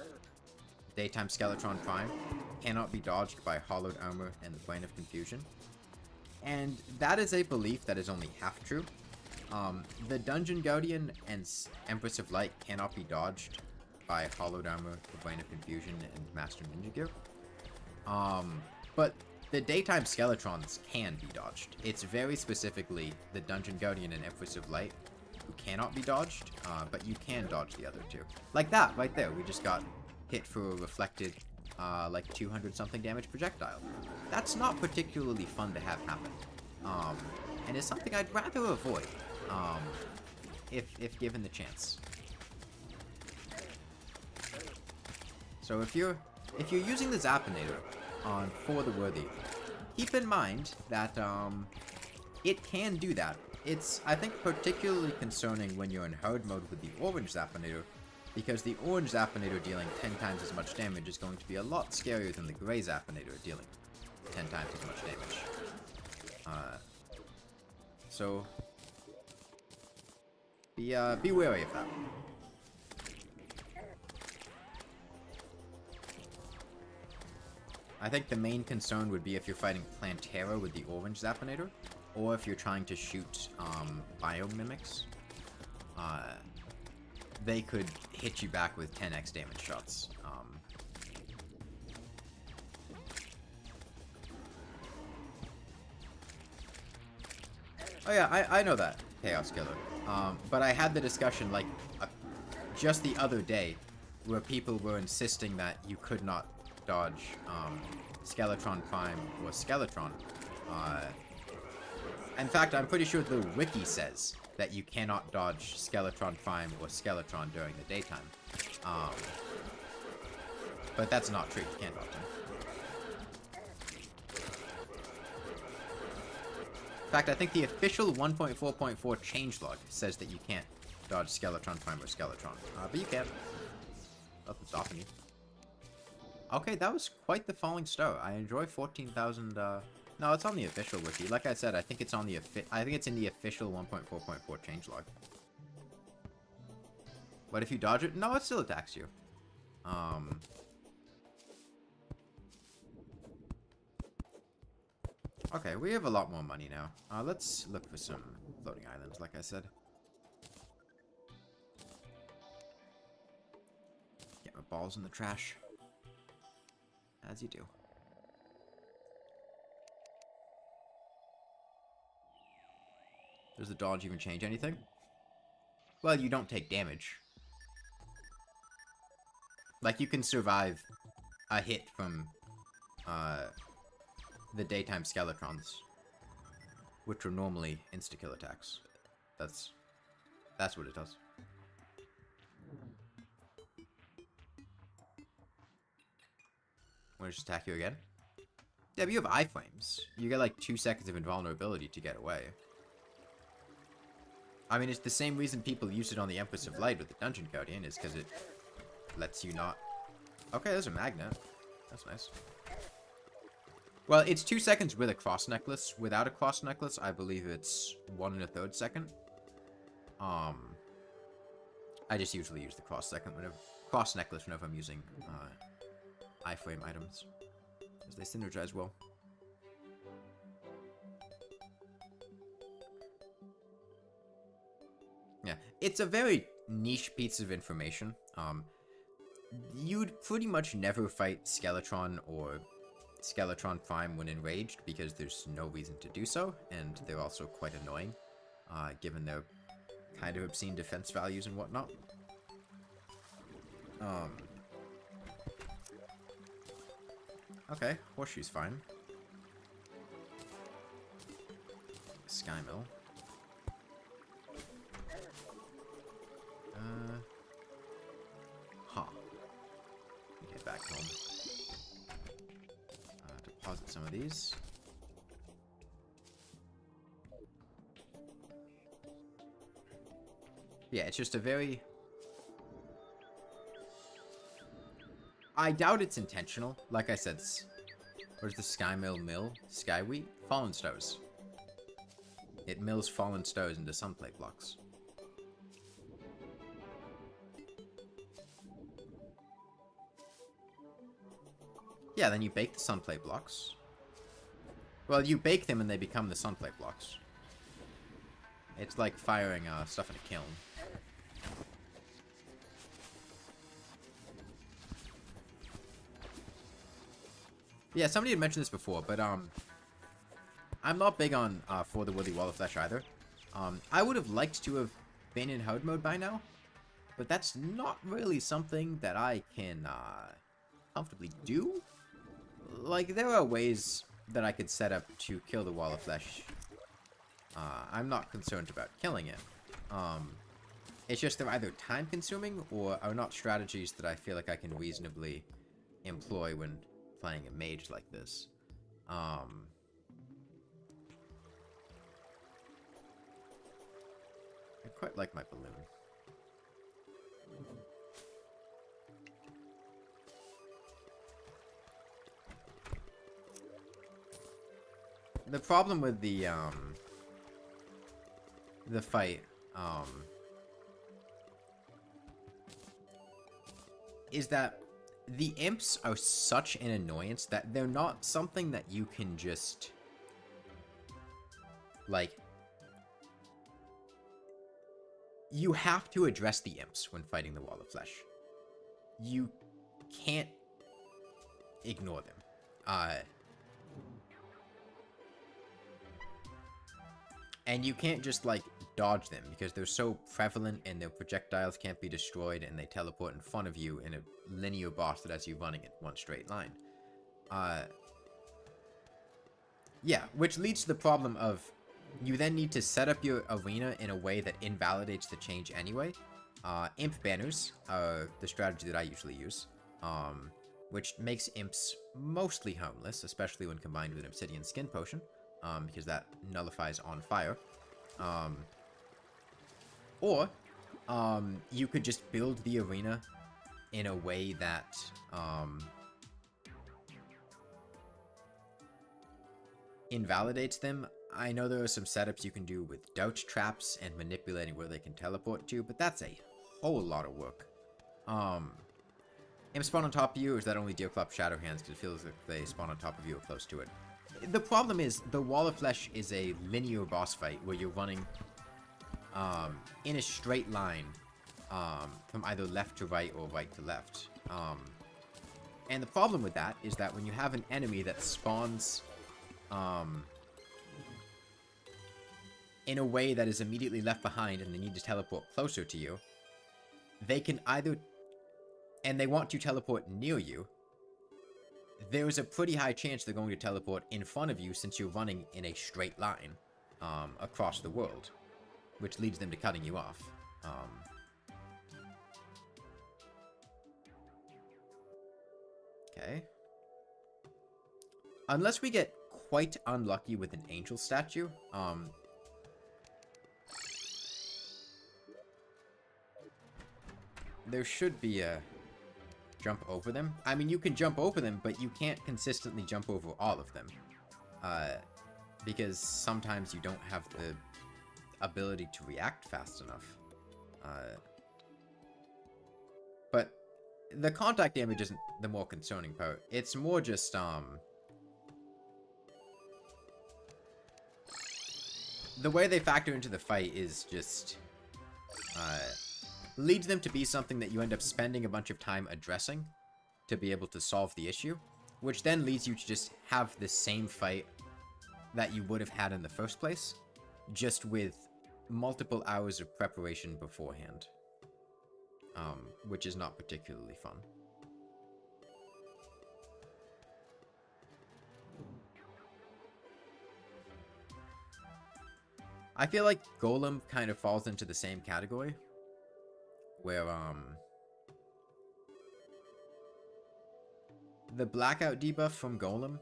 Daytime Skeletron Prime, cannot be dodged by Hollowed Armor and the Plane of Confusion. And that is a belief that is only half true. The Dungeon Guardian and Empress of Light cannot be dodged by Hollowed Armor, the Plane of Confusion, and Master Ninja Gear. But the Daytime Skeletrons can be dodged. It's very specifically the Dungeon Guardian and Empress of Light who cannot be dodged, but you can dodge the other two. Like that, right there. We just got hit for a reflected, like 200-something damage projectile. That's not particularly fun to have happen. And it's something I'd rather avoid, if given the chance. So if you're using the Zapinator for the worthy, keep in mind that it can do that. It's, I think, particularly concerning when you're in hard mode with the orange Zapinator, because the orange Zapinator dealing 10 times as much damage is going to be a lot scarier than the gray Zapinator dealing 10 times as much damage. So be wary of that. I think the main concern would be if you're fighting Plantera with the orange Zapinator, or if you're trying to shoot Biome Mimics. They could hit you back with 10x damage shots. Oh yeah, I know that, Chaos Killer. But I had the discussion, like, just the other day, where people were insisting that you could not dodge Skeletron Prime or Skeletron In fact, I'm pretty sure the wiki says that you cannot dodge Skeletron Prime or Skeletron during the daytime. But that's not true. You can't dodge them. In fact, I think the official 1.4.4 changelog says that you can't dodge Skeletron Prime or Skeletron. But you can. Nothing's stopping you. Okay, that was quite the falling star. I enjoy 14,000, No, it's on the official wiki. Like I said, I think it's on the I think it's in the official 1.4.4 changelog. But if you dodge it, no, it still attacks you. Okay, we have a lot more money now. Let's look for some floating islands, like I said. Get my balls in the trash. As you do. Does the dodge even change anything? Well, you don't take damage. Like, you can survive a hit from, the daytime Skeletrons, which are normally insta-kill attacks. That's what it does. Want to just attack you again? Yeah, but you have iframes. You get like 2 seconds of invulnerability to get away. I mean, it's the same reason people use it on the Empress of Light with the Dungeon Guardian, is because it lets you not... Okay, there's a magnet. That's nice. Well, it's 2 seconds with a cross necklace. Without a cross necklace, I believe it's 1 1/3 second. I just usually use the cross necklace whenever I'm using iframe items, as they synergize well. Yeah, it's a very niche piece of information. You'd pretty much never fight Skeletron or Skeletron Prime when enraged, because there's no reason to do so, and they're also quite annoying, given their kind of obscene defense values and whatnot. Okay, Horseshoe's fine. Sky Mill. Get back home. Deposit some of these. Yeah, it's just a very... I doubt it's intentional. Like I said, where's the Sky Mill? Sky Wheat? Fallen Stones. It mills fallen stones into sunplate blocks. Yeah, then you bake the sunplate blocks. Well, you bake them and they become the sunplate blocks. It's like firing stuff in a kiln. Yeah, somebody had mentioned this before, but I'm not big on For the Woolly Wall of Flesh either. I would have liked to have been in hard mode by now, but that's not really something that I can comfortably do. Like, there are ways that I could set up to kill the Wall of Flesh. I'm not concerned about killing it. It's just they're either time-consuming or are not strategies that I feel like I can reasonably employ when playing a mage like this. I quite like my balloon. The problem with the fight, is that the imps are such an annoyance that they're not something that you can just, like, you have to address the imps when fighting the Wall of Flesh. You can't ignore them. And you can't just, like, dodge them, because they're so prevalent and their projectiles can't be destroyed, and they teleport in front of you in a linear boss that has you running in one straight line. Yeah, which leads to the problem of you then need to set up your arena in a way that invalidates the change anyway. Imp banners are the strategy that I usually use, which makes imps mostly harmless, especially when combined with an obsidian skin potion, because that nullifies on fire. Or you could just build the arena in a way that invalidates them. I know there are some setups you can do with doubt traps and manipulating where they can teleport to, but that's a whole lot of work. Imps spawn on top of you, or is that only Deerclop Shadow Hands, because it feels like they spawn on top of you or close to it? The problem is, the Wall of Flesh is a linear boss fight where you're running in a straight line from either left to right or right to left. And the problem with that is that when you have an enemy that spawns in a way that is immediately left behind and they need to teleport closer to you, they can either, and they want to teleport near you, there's a pretty high chance they're going to teleport in front of you since you're running in a straight line across the world, which leads them to cutting you off. Okay. Unless we get quite unlucky with an angel statue, there should be a jump over them. I mean, you can jump over them, but you can't consistently jump over all of them. Because sometimes you don't have the ability to react fast enough. But the contact damage isn't the more concerning part. It's more just, the way they factor into the fight is just, leads them to be something that you end up spending a bunch of time addressing to be able to solve the issue, which then leads you to just have the same fight that you would have had in the first place, just with multiple hours of preparation beforehand, which is not particularly fun. I feel like Golem kind of falls into the same category, where, the blackout debuff from Golem,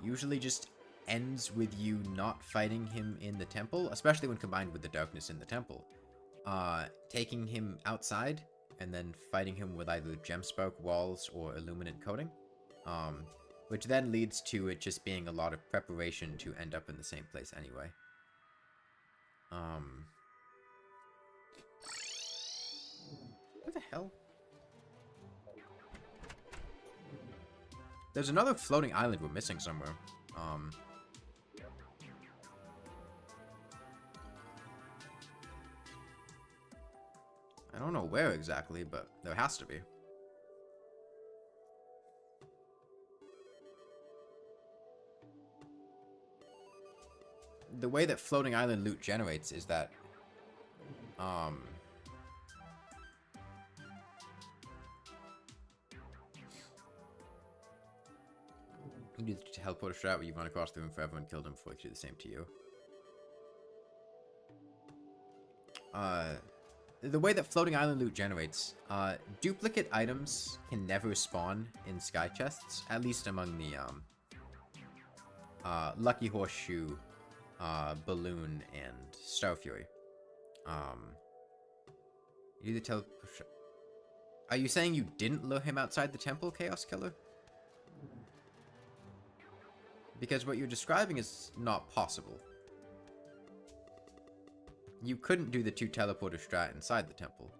usually just ends with you not fighting him in the temple, especially when combined with the darkness in the temple. Taking him outside, and then fighting him with either Gemspark walls or Illuminant coating, which then leads to it just being a lot of preparation to end up in the same place anyway. What the hell? There's another floating island we're missing somewhere. I don't know where exactly, but there has to be. The way that floating island loot generates is that, you do the teleporter strat where you run across the room forever and kill them before they do the same to you. The way that floating island loot generates, duplicate items can never spawn in sky chests, at least among the, Lucky Horseshoe, Balloon, and Star Fury. You do the Are you saying you didn't lure him outside the temple, Chaos Killer? Because what you're describing is not possible. You couldn't do the 2 teleporter strat inside the temple.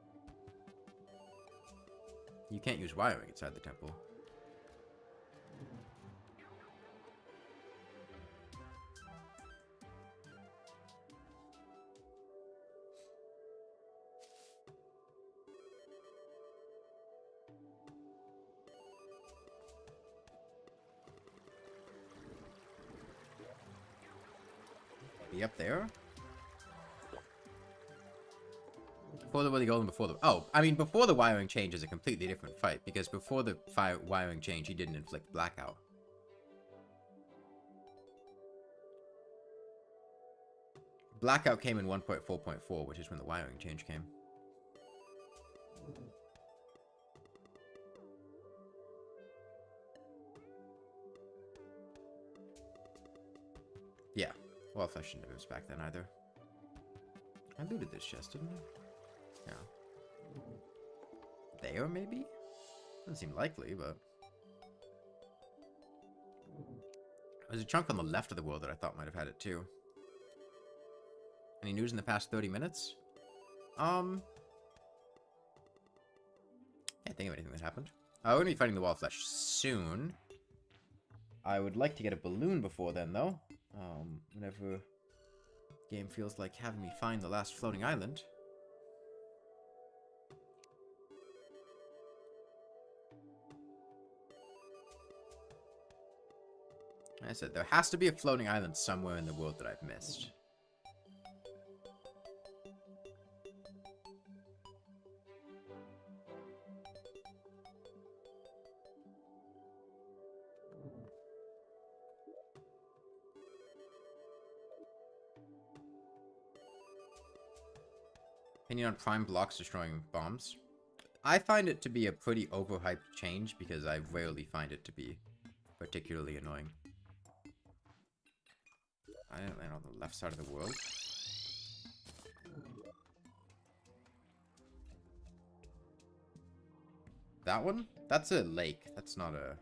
You can't use wiring inside the temple. Be up there? Before the Willy Golden, before the... Oh, I mean, before the wiring change is a completely different fight, because before the wiring change, he didn't inflict blackout. Blackout came in 1.4.4, which is when the wiring change came. Yeah. Well, I shouldn't have moved back then either. I looted this chest, didn't I? Yeah. There, maybe? Doesn't seem likely, but... There's a chunk on the left of the world that I thought might have had it too. Any news in the past 30 minutes? Can't think of anything that happened. We're gonna be fighting the wall of flesh soon. I would like to get a balloon before then, though. Whenever game feels like having me find the last floating island. Like I said, there has to be a floating island somewhere in the world that I've missed. Opinion on prime blocks destroying bombs. I find it to be a pretty overhyped change because I rarely find it to be particularly annoying. I didn't land on the left side of the world. That one? That's a lake. That's not a...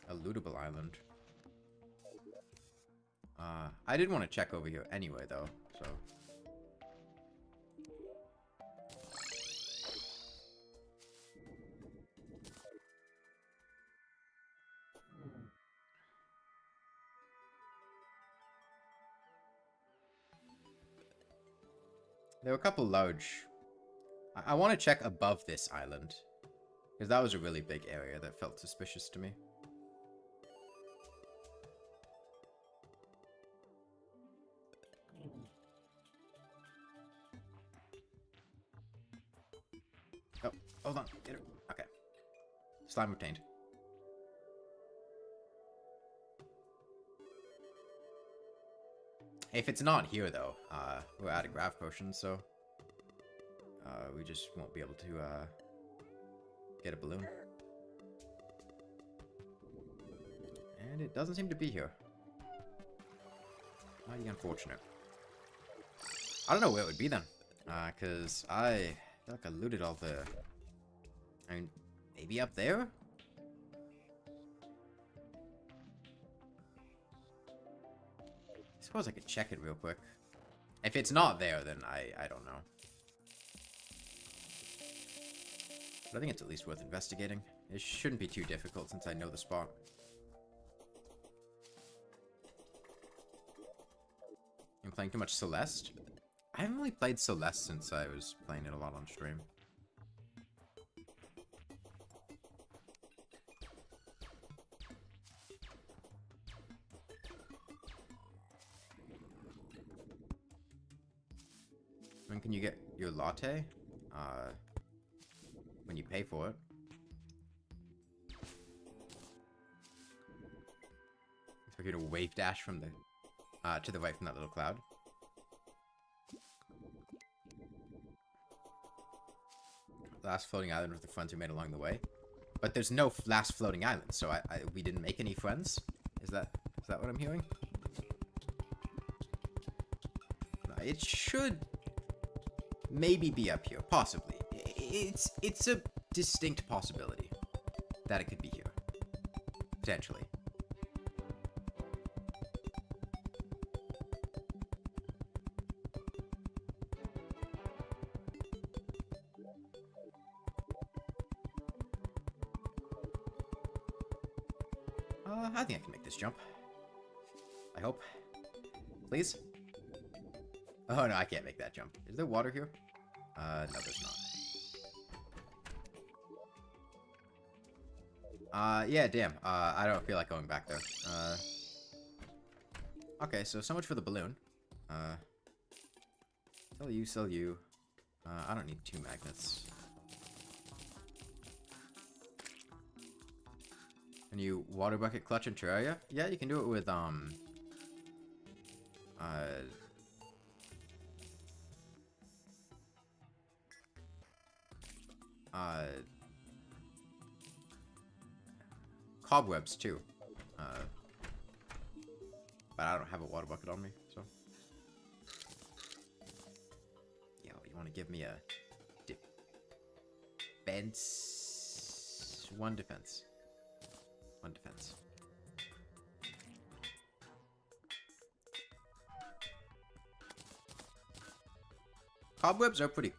a lootable island. I did want to check over here anyway, though, so... There were a couple large... I want to check above this island. Because that was a really big area that felt suspicious to me. Oh, hold on. Get it. Okay. Slime obtained. If it's not here, though, we're out of grav potions, so... we just won't be able to, get a balloon. And it doesn't seem to be here. Mighty unfortunate. I don't know where it would be then. Cause I feel like I looted all the... I mean, maybe up there? I suppose I could check it real quick. If it's not there, then I don't know. But I think it's at least worth investigating. It shouldn't be too difficult since I know the spot. I'm playing too much Celeste? I haven't really played Celeste since I was playing it a lot on stream. When can you get your latte? When you pay for it. So you're gonna wave dash from the to the right from that little cloud. Last floating island with the friends we made along the way. But there's no last floating island, so we didn't make any friends? Is that what I'm hearing? No, it should maybe be up here, possibly. It's a distinct possibility that it could be here. Potentially. I think I can make this jump. I hope. Please? Oh, no, I can't make that jump. Is there water here? No, there's not. Yeah, damn. I don't feel like going back there. Okay, so much for the balloon. Sell you, sell you. I don't need 2 magnets. Can you water bucket clutch in Terraria? Yeah, you can do it with, cobwebs, too. But I don't have a water bucket on me, so. Yo, you want to give me a defense? One defense. One defense. Cobwebs are pretty,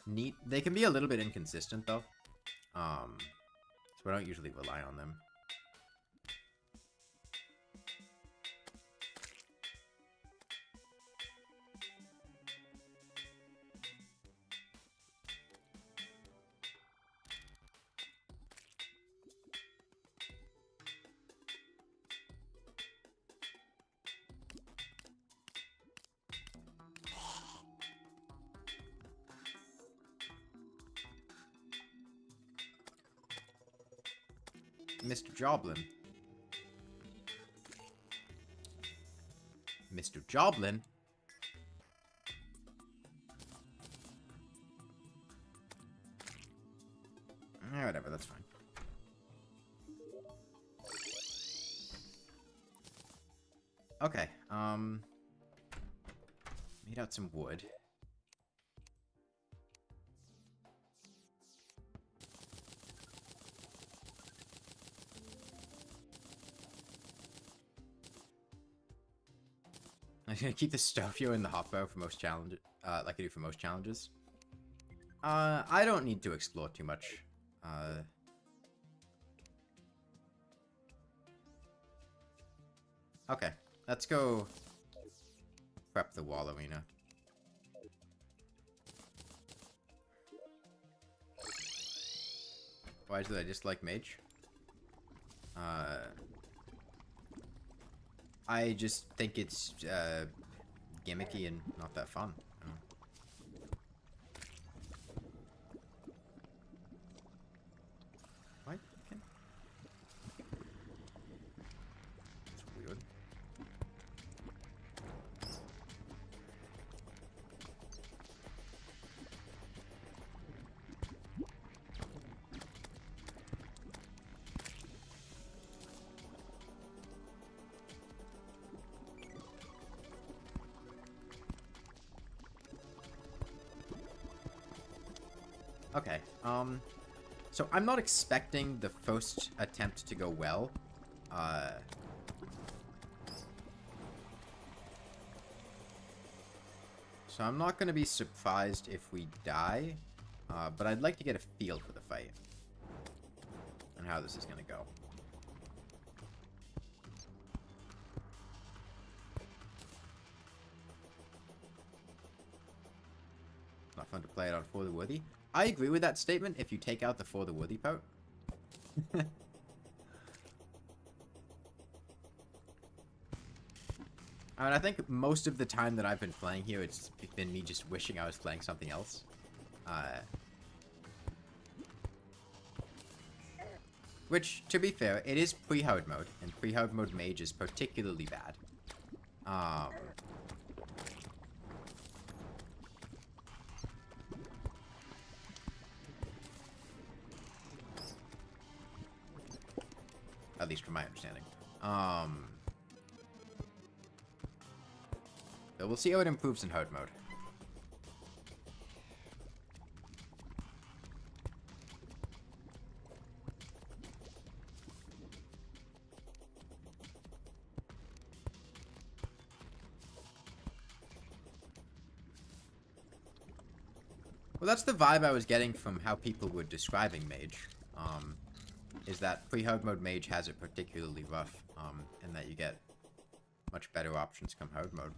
neat. They can be a little bit inconsistent, though. So I don't usually rely on them. Mr. Joblin. Mr. Joblin? Whatever, that's fine. Okay, made out some wood. I'm gonna keep the Stofio in the hotbar for most challenges, like I do for most challenges. I don't need to explore too much. Okay, let's go prep the wall arena. Why did I dislike mage? I just think it's gimmicky and not that fun. What? Okay. That's weird. Okay, so I'm not expecting the first attempt to go well. So I'm not going to be surprised if we die, but I'd like to get a feel for the fight and how this is going to go. Not fun to play it on For the Worthy. I agree with that statement if you take out the For the Worthy part. And I think most of the time that I've been playing here, it's been me just wishing I was playing something else. Which, to be fair, it is pre-hard mode, and pre-hard mode mage is particularly bad. At least from my understanding. So we'll see how it improves in hard mode. Well, that's the vibe I was getting from how people were describing mage. Is that pre-hard mode mage has it particularly rough, and that you get much better options come hard mode.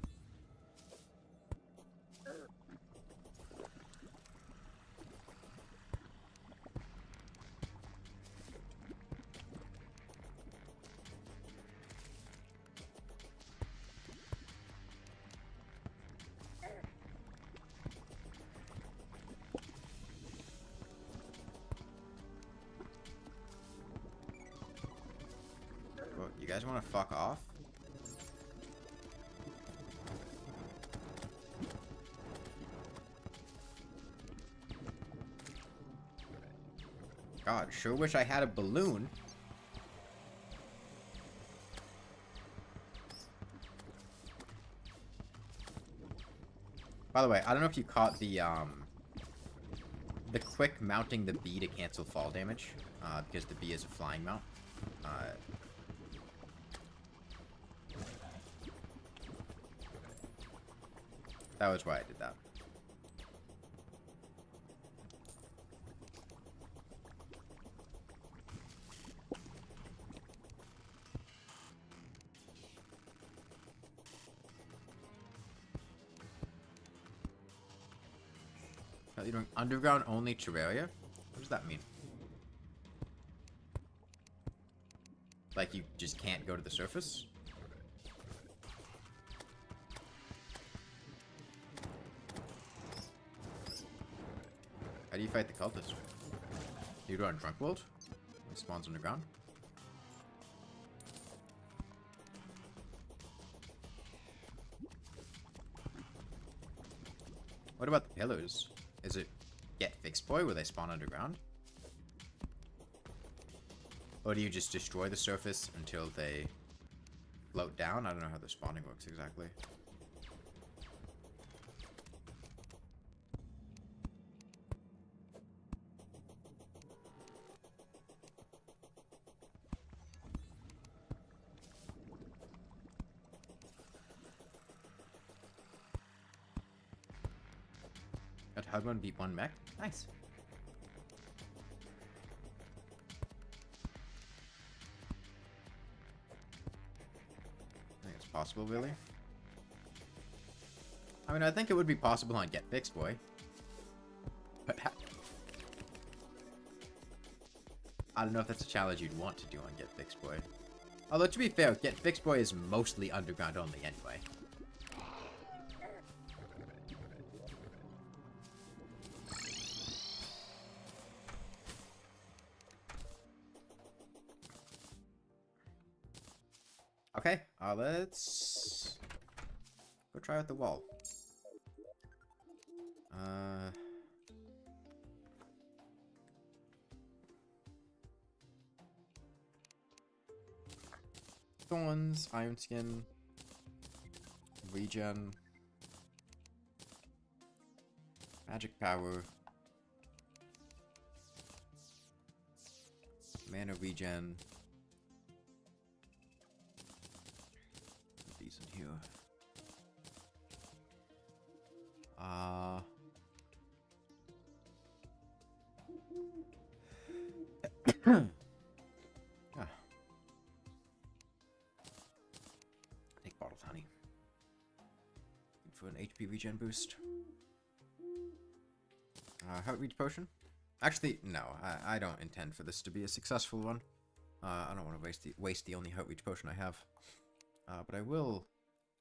guys want to fuck off? God, sure wish I had a balloon. By the way, I don't know if you caught the quick mounting the bee to cancel fall damage, because the bee is a flying mount. That was why I did that. You're doing underground only Terraria? What does that mean? Like you just can't go to the surface? How do you fight the cultists? Do you do it on Underworld? It spawns underground? What about the pillars? Is it Get Fixed Boy where they spawn underground? Or do you just destroy the surface until they float down? I don't know how the spawning works exactly. Hug one, beat one mech. Nice. I think it's possible, really. I mean, I think it would be possible on Get Fixed Boy. But I don't know if that's a challenge you'd want to do on Get Fixed Boy. Although, to be fair, Get Fixed Boy is mostly underground only anyway. Okay, let's go try out the wall. Thorns, Iron Skin, Regen, Magic Power, Mana Regen. Here. Ah. Take bottled honey. For an HP regen boost. Outreach potion? Actually, no. I don't intend for this to be a successful one. I don't want to waste the only outreach potion I have. But I will...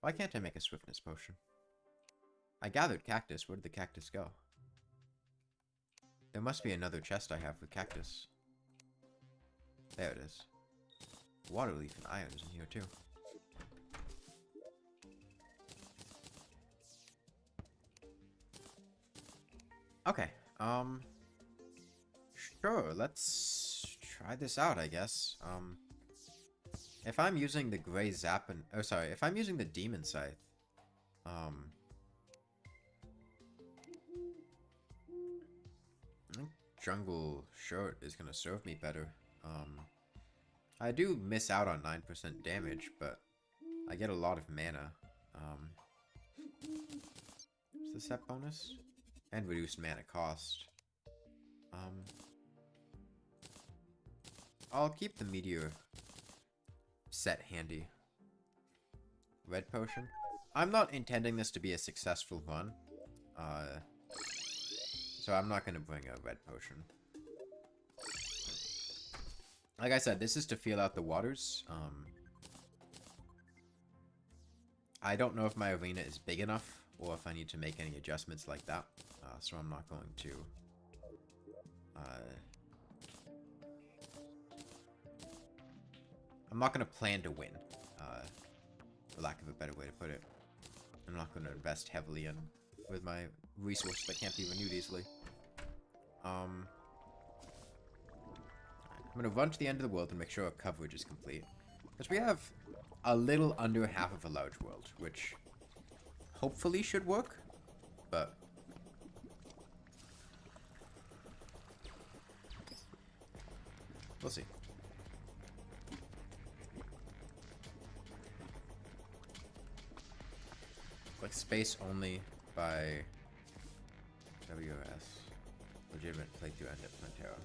Why can't I make a swiftness potion? I gathered cactus. Where did the cactus go? There must be another chest I have with cactus. There it is. Water leaf and iron is in here too. Okay. Sure, let's try this out, I guess. If I'm using the gray zap and... Oh, sorry. If I'm using the demon scythe... I think jungle short is going to serve me better. I do miss out on 9% damage, but I get a lot of mana. Is the set bonus? And reduced mana cost. I'll keep the meteor set handy. Red potion. I'm not intending this to be a successful run. So I'm not going to bring a red potion. Like I said, this is to feel out the waters. I don't know if my arena is big enough or if I need to make any adjustments like that. So I'm not going to... I'm not going to plan to win, for lack of a better way to put it. I'm not going to invest heavily in with my resources that can't be renewed easily. I'm going to run to the end of the world and make sure our coverage is complete. Because we have a little under half of a large world, which hopefully should work, but we'll see. Like space only by WS. Legitimate playthrough end at Terra.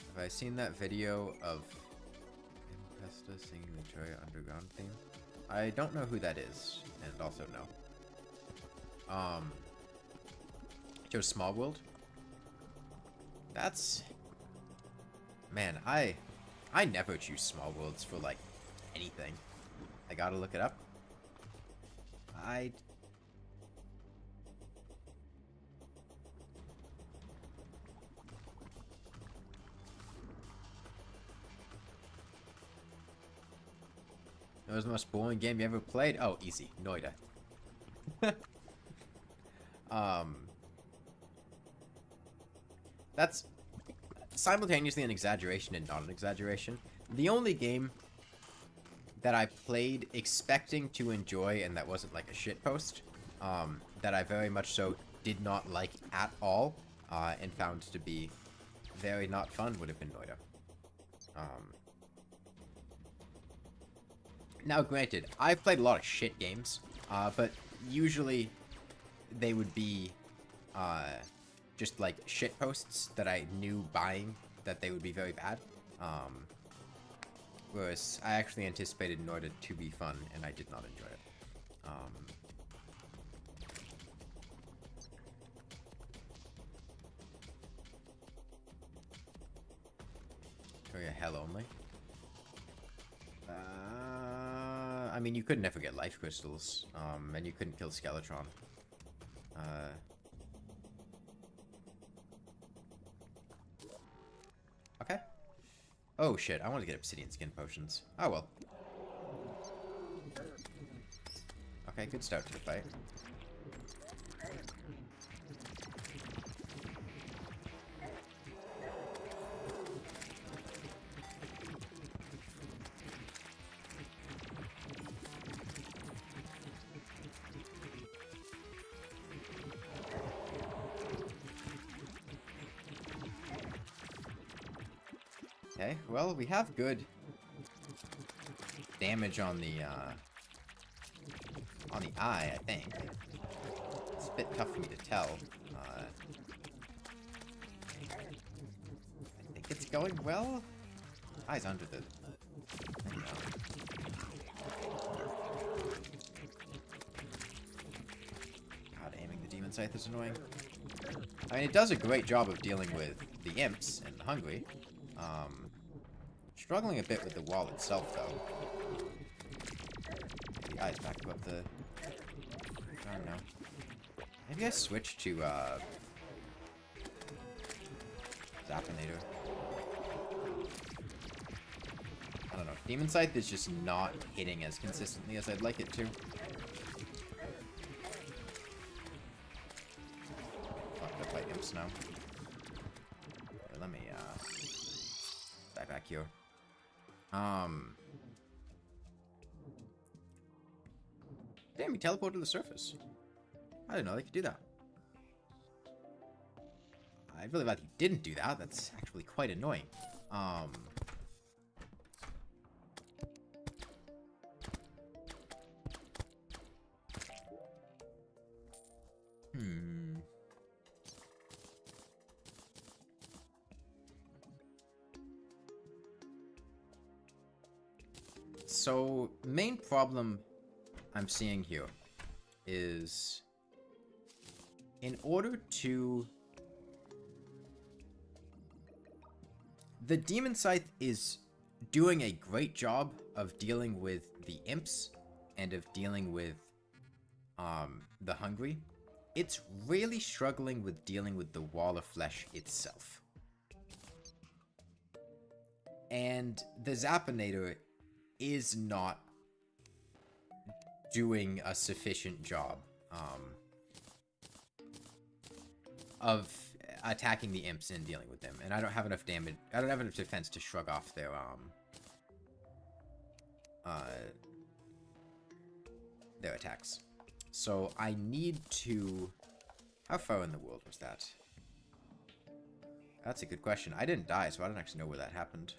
Have I seen that video of Impesta singing the Terraria Underground theme? I don't know who that is, and also no. Chose Small World? That's... Man, I never choose Small Worlds for, like, anything. I gotta look it up. That was the most boring game you ever played? Oh, easy. Noida. That's simultaneously an exaggeration and not an exaggeration. The only game that I played expecting to enjoy and that wasn't like a shitpost, that I very much so did not like at all, and found to be very not fun would have been Noida. Now, granted, I've played a lot of shit games, but usually they would be just like shit posts that I knew buying that they would be very bad. Whereas I actually anticipated Noida to be fun, and I did not enjoy it. Terraria Hell only. I mean, you could never get life crystals, and you couldn't kill Skeletron. Okay. Oh shit, I want to get obsidian skin potions. Oh well. Okay, good start to the fight. Okay, well, we have good damage on the eye, I think. It's a bit tough for me to tell. I think it's going well. Eye's under the... I don't know. God, aiming the demon scythe is annoying. I mean, it does a great job of dealing with the imps and the hungry. Struggling a bit with the wall itself, though. The eye's back above the... I don't know. Maybe I switch to, Zappinator. I don't know. Demon Scythe is just not hitting as consistently as I'd like it to. Fuck, I'll fight imps now. Here, let me, back here. Damn, he teleported to the surface. I didn't know they could do that. I'd really glad he didn't do that. That's actually quite annoying. So, main problem I'm seeing here is in order to... The Demon Scythe is doing a great job of dealing with the imps and of dealing with the hungry. It's really struggling with dealing with the wall of flesh itself. And the Zappinator is not doing a sufficient job of attacking the imps and dealing with them. And I don't have enough damage. I don't have enough defense to shrug off their attacks. So I need to... How far in the world was that? That's a good question. I didn't die, so I don't actually know where that happened.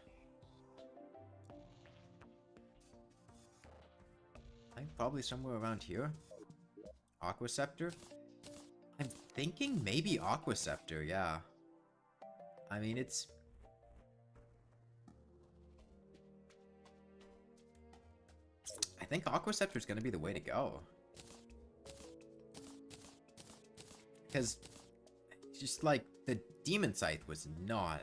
I think probably somewhere around here. Aquaceptor? I'm thinking maybe Aquaceptor, yeah. I mean, it's... I think Aquaceptor is going to be the way to go. Because, just like, the Demon Scythe was not...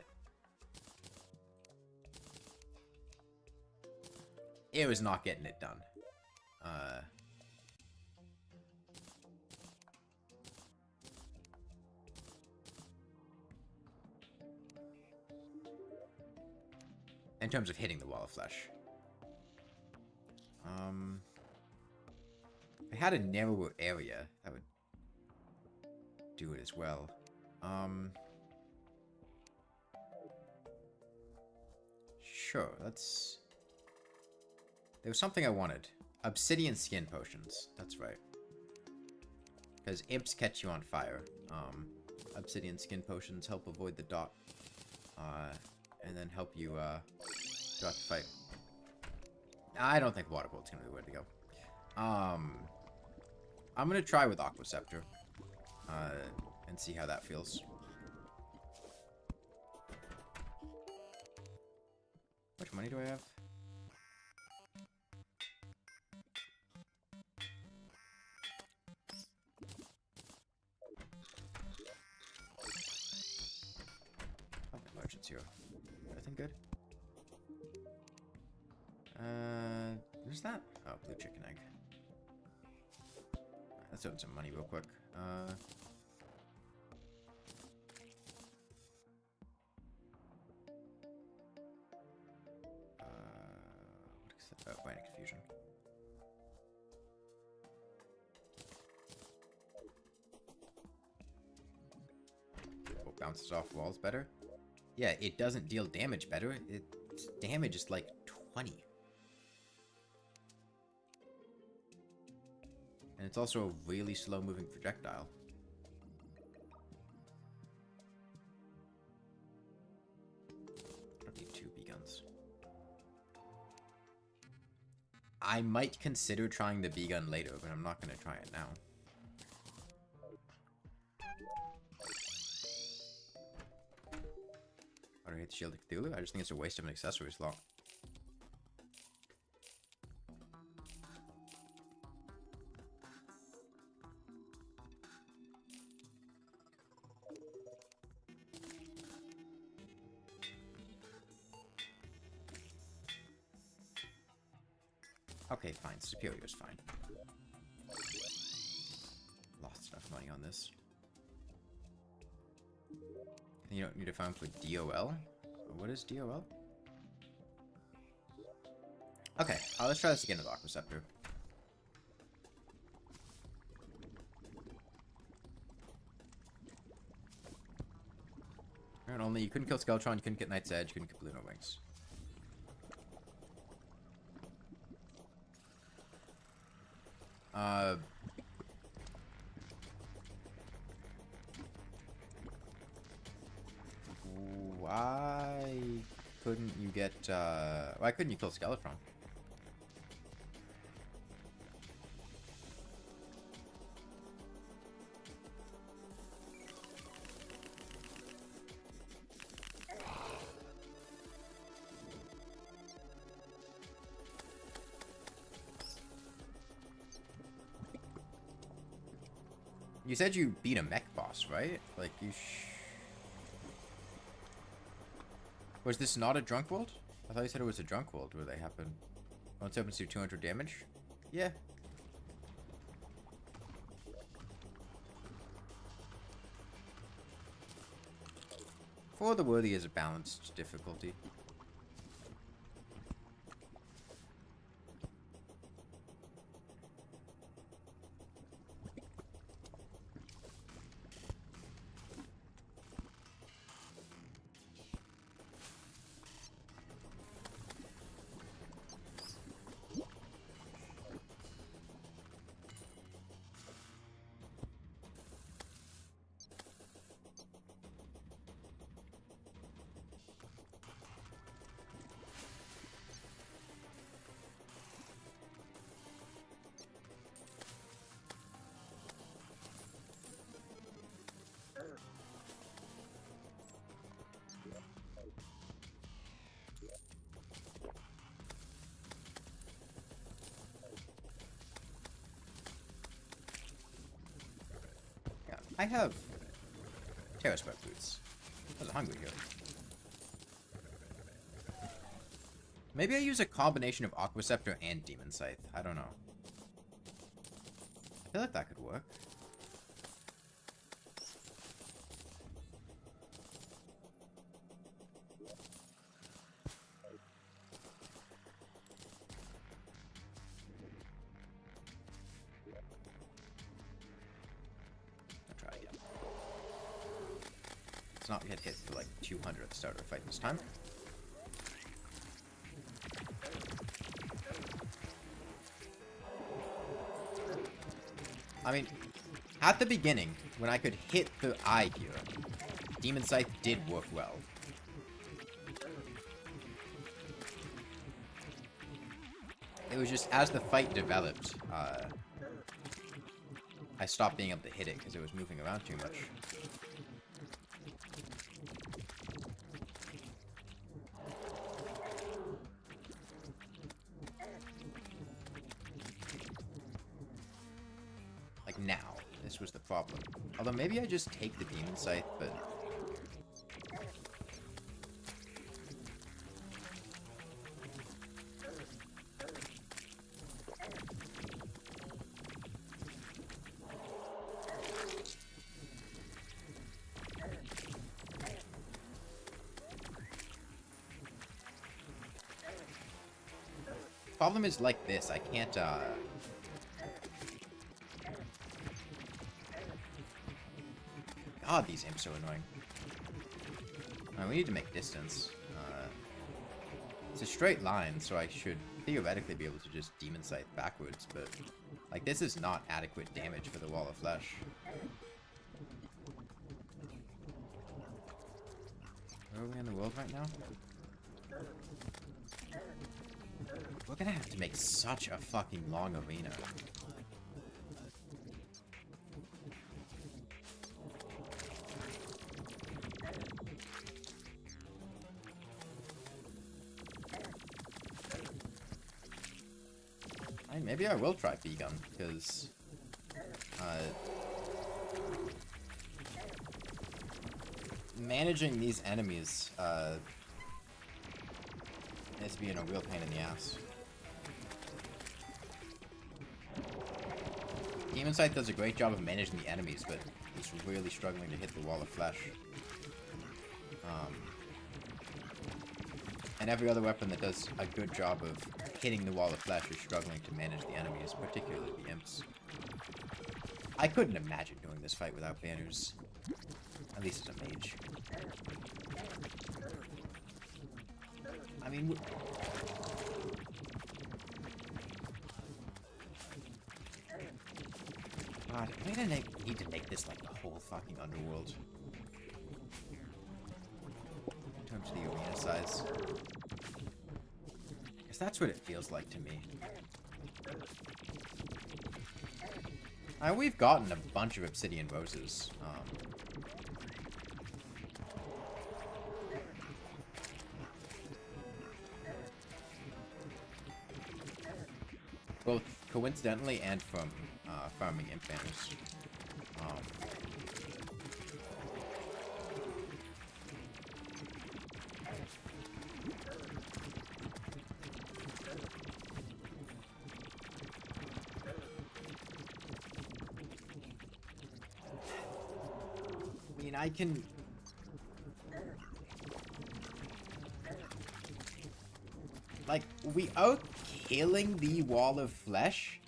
It was not getting it done. In terms of hitting the wall of flesh. If I had a narrower area, that would do it as well. Sure, let's... There was something I wanted. Obsidian skin potions. That's right. Because imps catch you on fire. Obsidian skin potions help avoid the dot. And then help you throughout the fight. I don't think Water Bolt's gonna be the way to go. I'm gonna try with Aquaceptor. And see how that feels. How much money do I have? Merchants here. Everything good? Who's that? Oh, blue chicken egg. Let's open some money real quick. What is that? Oh, minor confusion. Oh, bounces off walls better. Yeah, it doesn't deal damage better. Its damage is like 20. And it's also a really slow-moving projectile. I don't need 2 B-guns. I might consider trying the B-gun later, but I'm not going to try it now. I hate the Shield of Cthulhu. I just think it's a waste of an accessory slot. Okay, fine. Superior's fine. Lost enough money on this. You don't need to find with DOL? What is DOL? Okay, let's try this again with Aquaceptor. And only you couldn't kill Skeletron, you couldn't get Knight's Edge, you couldn't get Lunar Wings. Why couldn't you get, why couldn't you kill Skeletron? You said you beat a mech boss, right? Like, you Was this not a drunk world? I thought you said it was a drunk world where they happen. Once opens to 200 damage? Yeah. For the Worthy is a balanced difficulty. I have Terraria boots. There's a hungry here. Maybe I use a combination of Aquaceptor and Demon Scythe. I don't know. I feel like that could work. I'll try again. It's not yet hit for like 200 at the start of the fight this time. I mean, at the beginning, when I could hit the eye here, Demon Scythe did work well. It was just as the fight developed, I stopped being able to hit it because it was moving around too much. Like now, this was the problem. Although maybe I just take the Demon Scythe, but... Problem is like this, I can't, God, these imps are annoying. We need to make distance. It's a straight line, so I should theoretically be able to just Demon Scythe backwards, but, like, this is not adequate damage for the Wall of Flesh. Where are we in the world right now? We're gonna have to make such a fucking long arena. Maybe I will try B-Gun, because... managing these enemies, is being a real pain in the ass. Demon Scythe does a great job of managing the enemies, but he's really struggling to hit the Wall of Flesh. And every other weapon that does a good job of hitting the Wall of Flesh is struggling to manage the enemies, particularly the imps. I couldn't imagine doing this fight without banners. At least as a mage. I mean... God, I'm gonna need to make this like the whole fucking Underworld. In terms of the arena size. Because that's what it feels like to me. We've gotten a bunch of Obsidian Roses. Both coincidentally and from farming imp banners. I mean, I can... Like, we are killing the Wall of Flesh,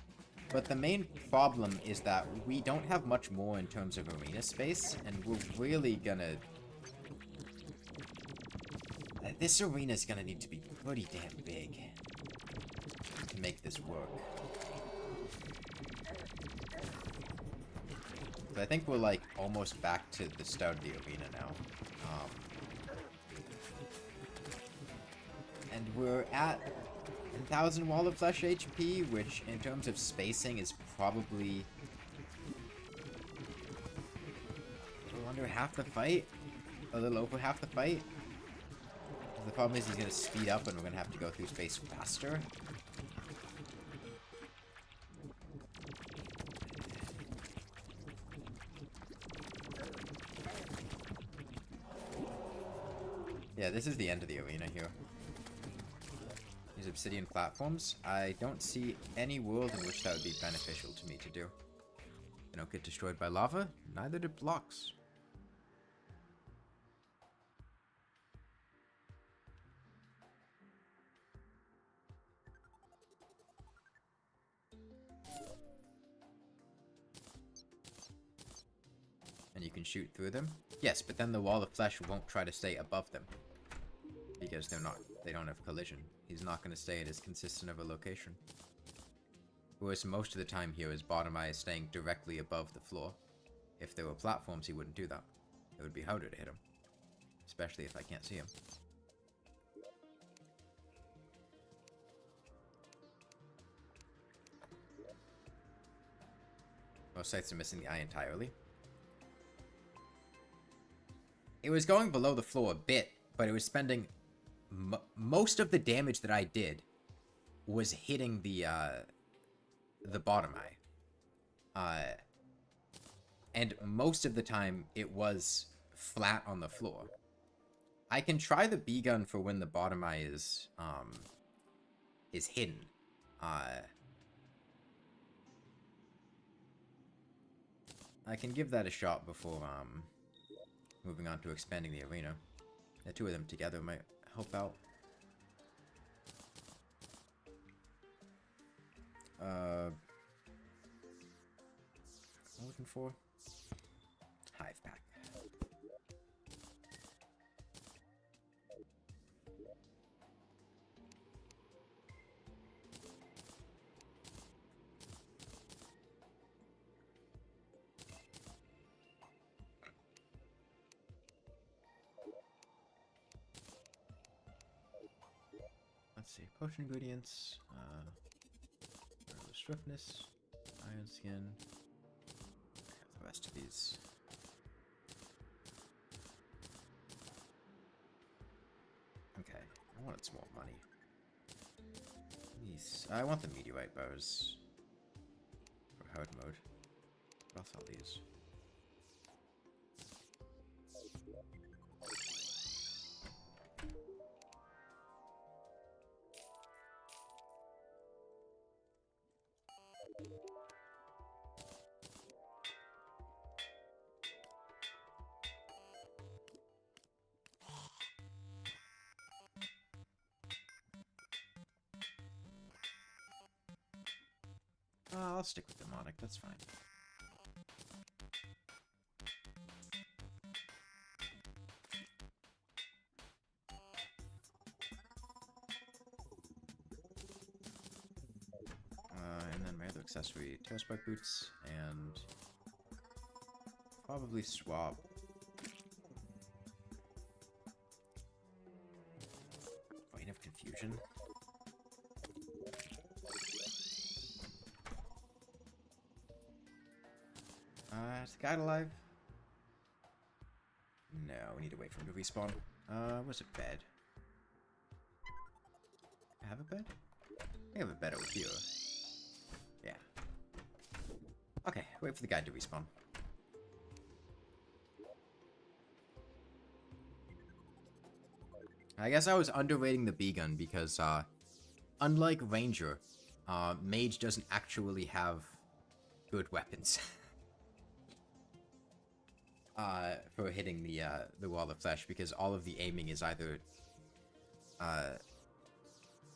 but the main problem is that we don't have much more in terms of arena space, and we're really gonna... This arena's gonna need to be pretty damn big to make this work. But I think we're, like, almost back to the start of the arena now. And we're at 1,000 Wall of Flesh HP, which, in terms of spacing, is probably... a little under half the fight? A little over half the fight? The problem is he's going to speed up and we're going to have to go through space faster. Yeah, this is the end of the arena here. These obsidian platforms, I don't see any world in which that would be beneficial to me to do. They don't get destroyed by lava, neither do blocks. And you can shoot through them. Yes, but then the wall of flesh won't try to stay above them. Because they don't have collision. He's not going to stay at as consistent of a location. Whereas most of the time here, his bottom eye is staying directly above the floor. If there were platforms, he wouldn't do that. It would be harder to hit him. Especially if I can't see him. Most sites are missing the eye entirely. It was going below the floor a bit, but it was spending... most of the damage that I did was hitting the bottom eye. And most of the time, it was flat on the floor. I can try the B-gun for when the bottom eye is hidden. I can give that a shot before moving on to expanding the arena. The two of them together might help out. What am I looking for? Hive pack. Let's see, potion ingredients, swiftness, iron skin, the rest of these. Okay, I wanted some more money. These, I want the meteorite bows for hard mode. I'll sell these. I'll stick with demonic, that's fine. And then my other accessory, Terraria boots, and probably swap Vein of Confusion. Is the guy alive? No, we need to wait for him to respawn. Where's a bed? I have a bed? I have a bed over here. Yeah. Okay, wait for the guy to respawn. I guess I was underrating the B-gun because, unlike Ranger, Mage doesn't actually have good weapons. For hitting the wall of flesh, because all of the aiming is either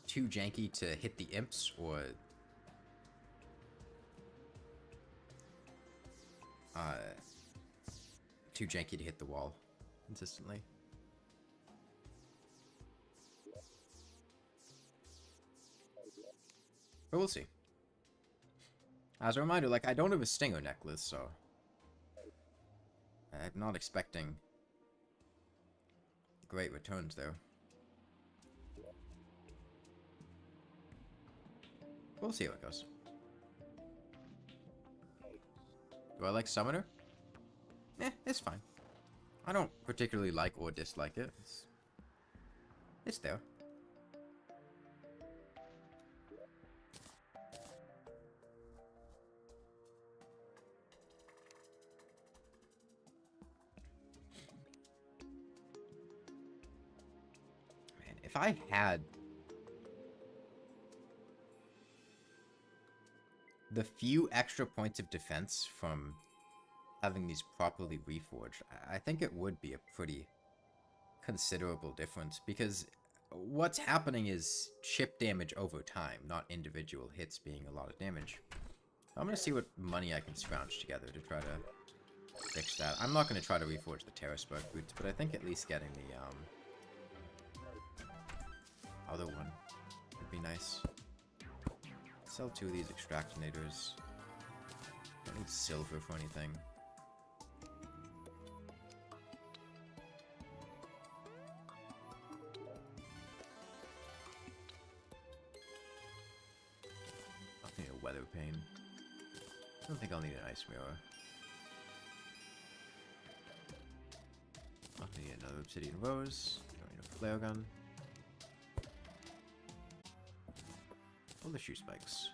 too janky to hit the imps, or too janky to hit the wall consistently. But we'll see. As a reminder, like, I don't have a stinger necklace, so I'm not expecting great returns there. We'll see how it goes. Do I like Summoner? Eh, it's fine. I don't particularly like or dislike it. It's there. If I had the few extra points of defense from having these properly reforged, I think it would be a pretty considerable difference, because what's happening is chip damage over time, not individual hits being a lot of damage. I'm gonna see what money I can scrounge together to try to fix that. I'm not gonna try to reforge the Terraspark boots, but I think at least getting the other one would be nice. Sell 2 of these extractinators. Don't need silver for anything. I'll need a weather pane. I don't think I'll need an ice mirror. I'll need another obsidian rose. Don't need a flare gun. All the shoe spikes.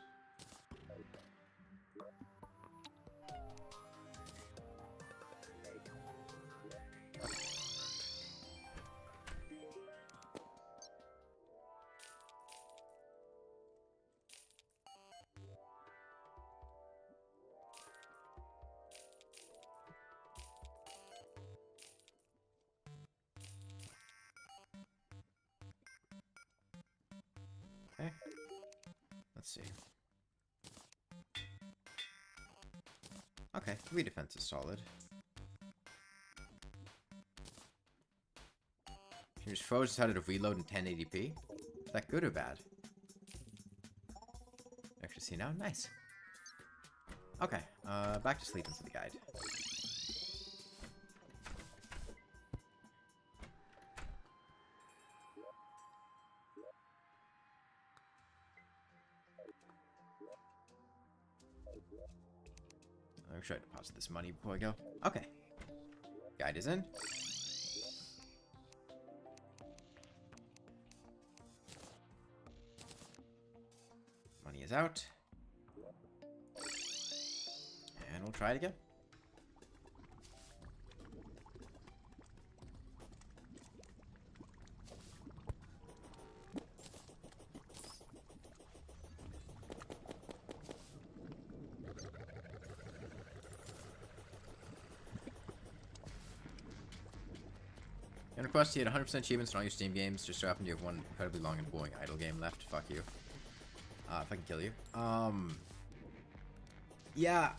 Okay. Let's see. Okay, 3 defense is solid. You just froze decided to reload in 1080p? Is that good or bad? Actually see now? Nice. Okay, back to sleep into the guide. I'm sure I deposit this money before I go. Okay. Guide is in. Money is out. And we'll try it again. And of course, you had 100% achievements on all your Steam games. Just so happen you have one incredibly long and boring idle game left. Fuck you. If I can kill you. Yeah,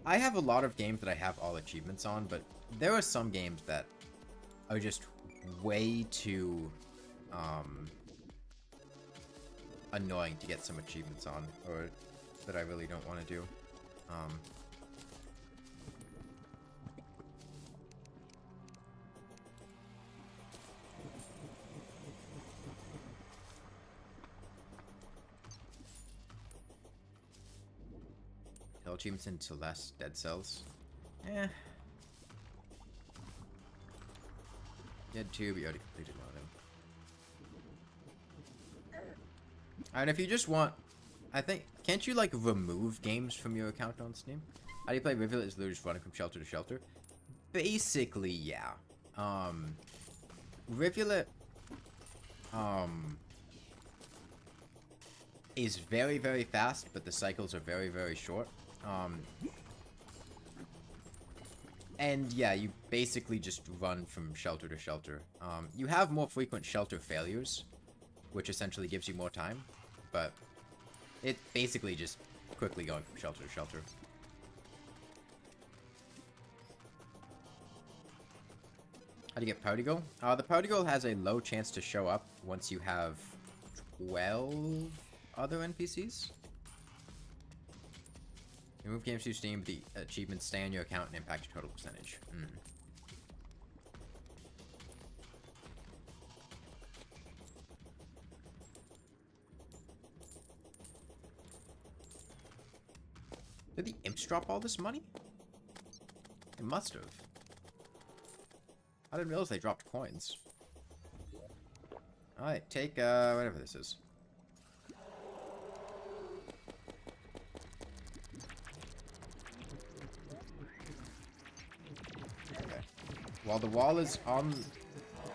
I have a lot of games that I have all achievements on, but there are some games that are just way too annoying to get some achievements on, or that I really don't want to do. Achievements into less dead cells. Eh. You had 2, but you already completed one of them. And if you just want, I think, can't you like remove games from your account on Steam? How do you play Rivulet? Is literally just running from shelter to shelter? Basically, yeah. Rivulet, is very, very fast, but the cycles are very, very short. And yeah, you basically just run from shelter to shelter. You have more frequent shelter failures, which essentially gives you more time, but it's basically just quickly going from shelter to shelter. How do you get Party Goal? The Party Goal has a low chance to show up once you have 12 other NPCs. Remove games to Steam, the achievements stay on your account and impact your total percentage. Did the imps drop all this money? It must have. I didn't realize they dropped coins. Alright, take, whatever this is. While the wall is on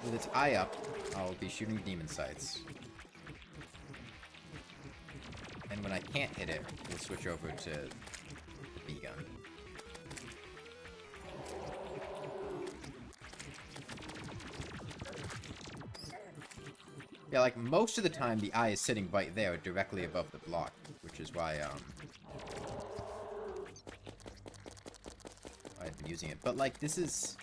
with its eye up, I'll be shooting demon sights. And when I can't hit it, we'll switch over to the B-gun. Yeah, like, most of the time the eye is sitting right there, directly above the block, which is why, I've been using it. But, like, this is...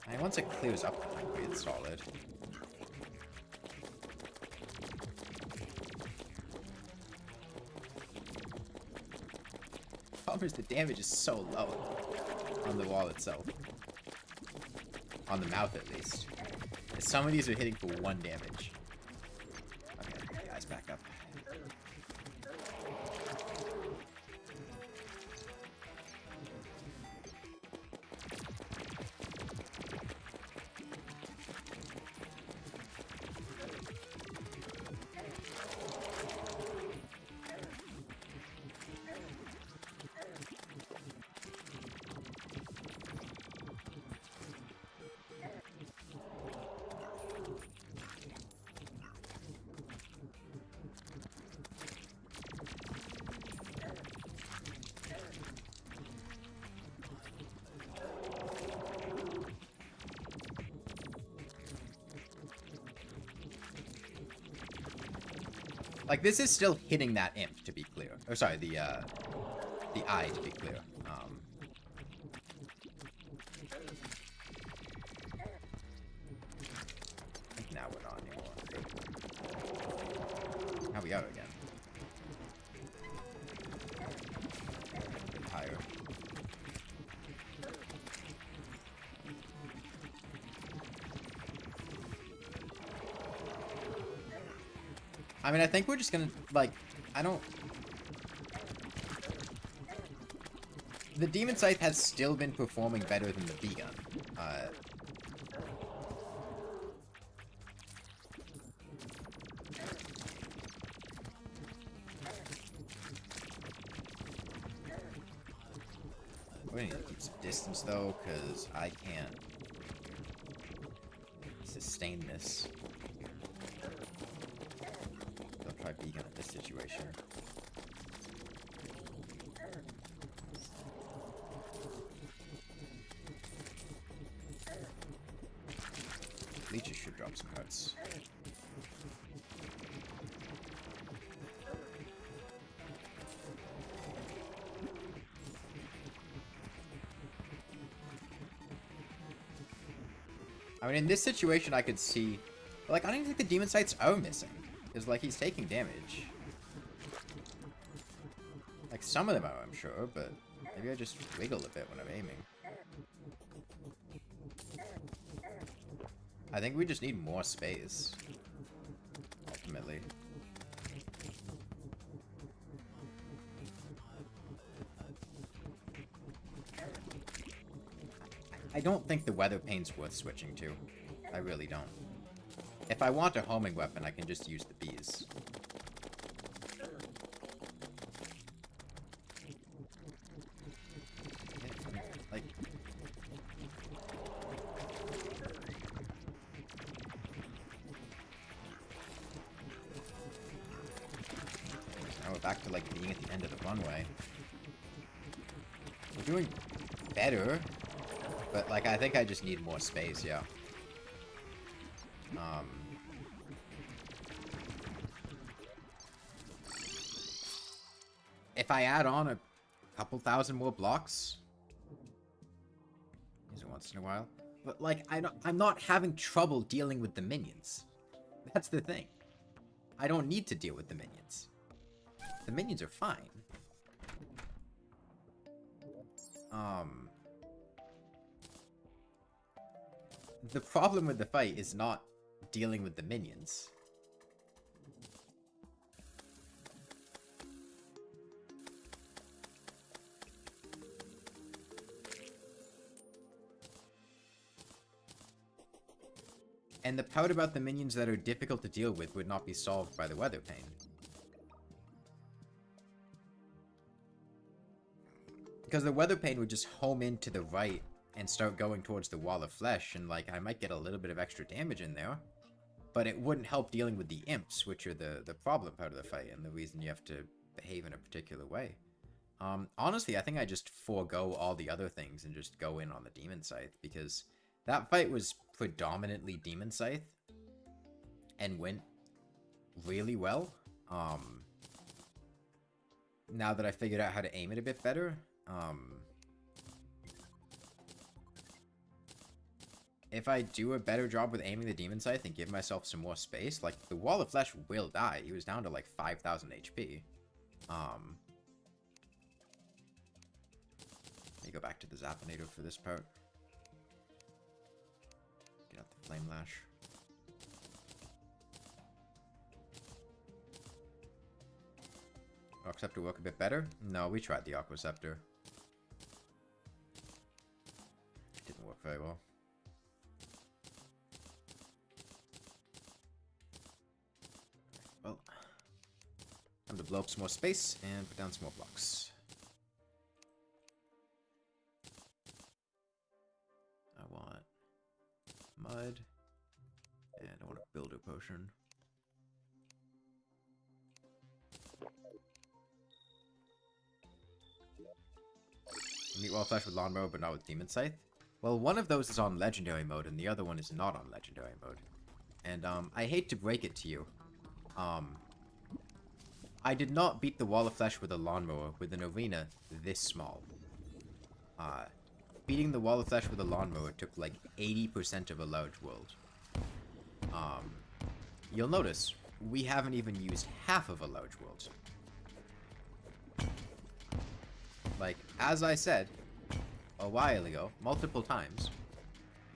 And once it clears up, it's solid. Problem is the damage is so low on the wall itself. On the mouth, at least. Some of these are hitting for 1 damage. Okay, guys, back up. Like, this is still hitting that imp, to be clear. Or, sorry, the eye, to be clear. I think now we're not anymore. Now we are again. Higher. I mean, I think we're just gonna, like, I don't... The Demon Scythe has still been performing better than the B-gun. We need to keep some distance, though, because I can't sustain this. Try B-gun in this situation. Leeches should drop some hurts. I mean, in this situation, I could see... Like, I don't even think the Demon Sights are missing. Because, like, he's taking damage. Like, some of them are, I'm sure, but maybe I just wiggle a bit when I'm aiming. I think we just need more space. Ultimately. I don't think the Weather Pane's worth switching to. I really don't. If I want a homing weapon, I can just use the bees. Like... Now we're back to, like, being at the end of the runway. We're doing better, but, like, I think I just need more space, yeah. If I add on a couple thousand more blocks, use it once in a while. But like, I'm not having trouble dealing with the minions. That's the thing. I don't need to deal with the minions. The minions are fine. The problem with the fight is not dealing with the minions. And the part about the minions that are difficult to deal with would not be solved by the Weather Pane. Because the weather pane would just home in to the right and start going towards the wall of flesh, and like I might get a little bit of extra damage in there, but it wouldn't help dealing with the imps, which are the problem part of the fight and the reason you have to behave in a particular way. Honestly, I think I just forego all the other things and just go in on the demon scythe, because that fight was predominantly demon scythe and went really well. Now that I figured out how to aim it a bit better, if I do a better job with aiming the demon scythe and give myself some more space, like, the wall of flesh will die. He was down to like 5,000 HP. Let me go back to the Zapinator for this part. Get out the Flame Lash. Rock Scepter work a bit better? No, we tried the Aqua Scepter. Didn't work very well. Well, time to blow up some more space and put down some more blocks. I want mud, and I want a builder potion. Meat Wall Flesh with Lawnmower, but not with Demon Scythe. Well, one of those is on Legendary mode, and the other one is not on Legendary mode. And, I hate to break it to you. I did not beat the Wall of Flesh with a Lawnmower with an arena this small. Beating the Wall of Flesh with a Lawnmower took like 80% of a large world. You'll notice, we haven't even used half of a large world. Like, as I said a while ago, multiple times,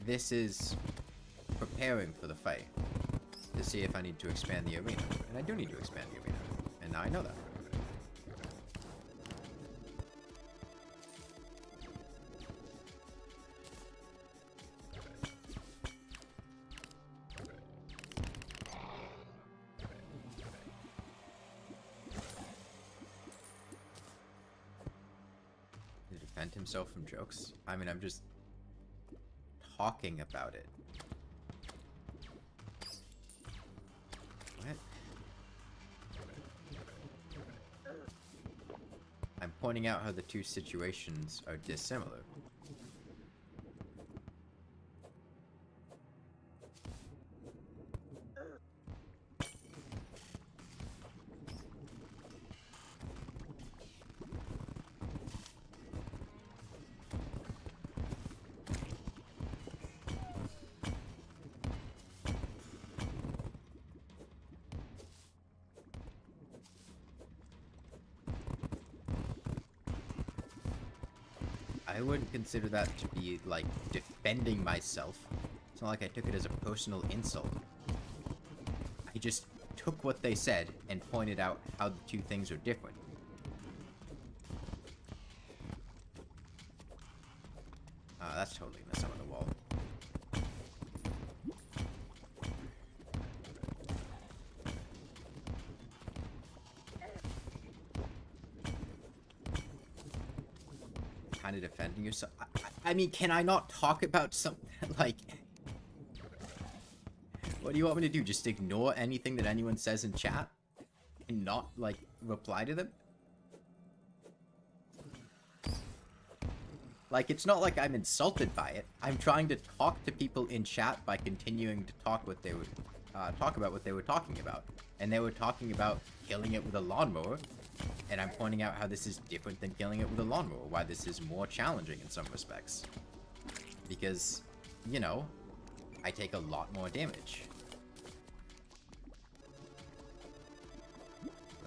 this is preparing for the fight to see if I need to expand the arena. And I do need to expand the arena. And now I know that. To defend himself from jokes? I mean, I'm just talking about it. What? I'm pointing out how the two situations are dissimilar. I wouldn't consider that to be, like, defending myself. It's not like I took it as a personal insult. I just took what they said and pointed out how the two things are different. That's totally a miss on the wall. Kind of defending yourself. I mean, can I not talk about something like? What do you want me to do? Just ignore anything that anyone says in chat and not like reply to them? Like, it's not like I'm insulted by it. I'm trying to talk to people in chat by continuing to talk what they would talk about what they were talking about, and they were talking about killing it with a lawnmower. And I'm pointing out how this is different than killing it with a lawnmower, why this is more challenging in some respects. Because, you know, I take a lot more damage.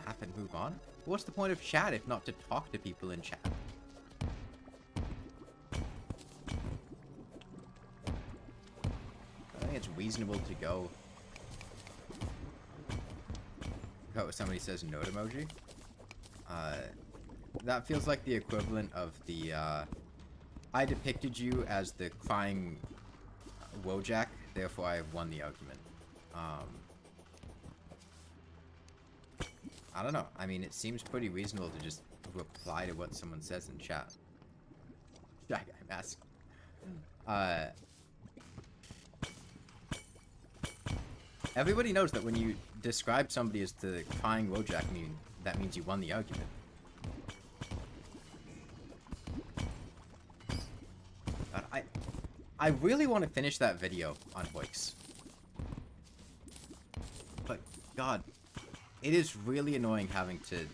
Laugh and move on? What's the point of chat if not to talk to people in chat? I think it's reasonable to go... Oh, somebody says note emoji? That feels like the equivalent of the, I depicted you as the crying Wojak, therefore I have won the argument. I don't know. I mean, it seems pretty reasonable to just reply to what someone says in chat. Shy Guy mask. Everybody knows that when you describe somebody as the crying Wojak, that means you won the argument. God, I really want to finish that video on Hoiks. But, God, it is really annoying having to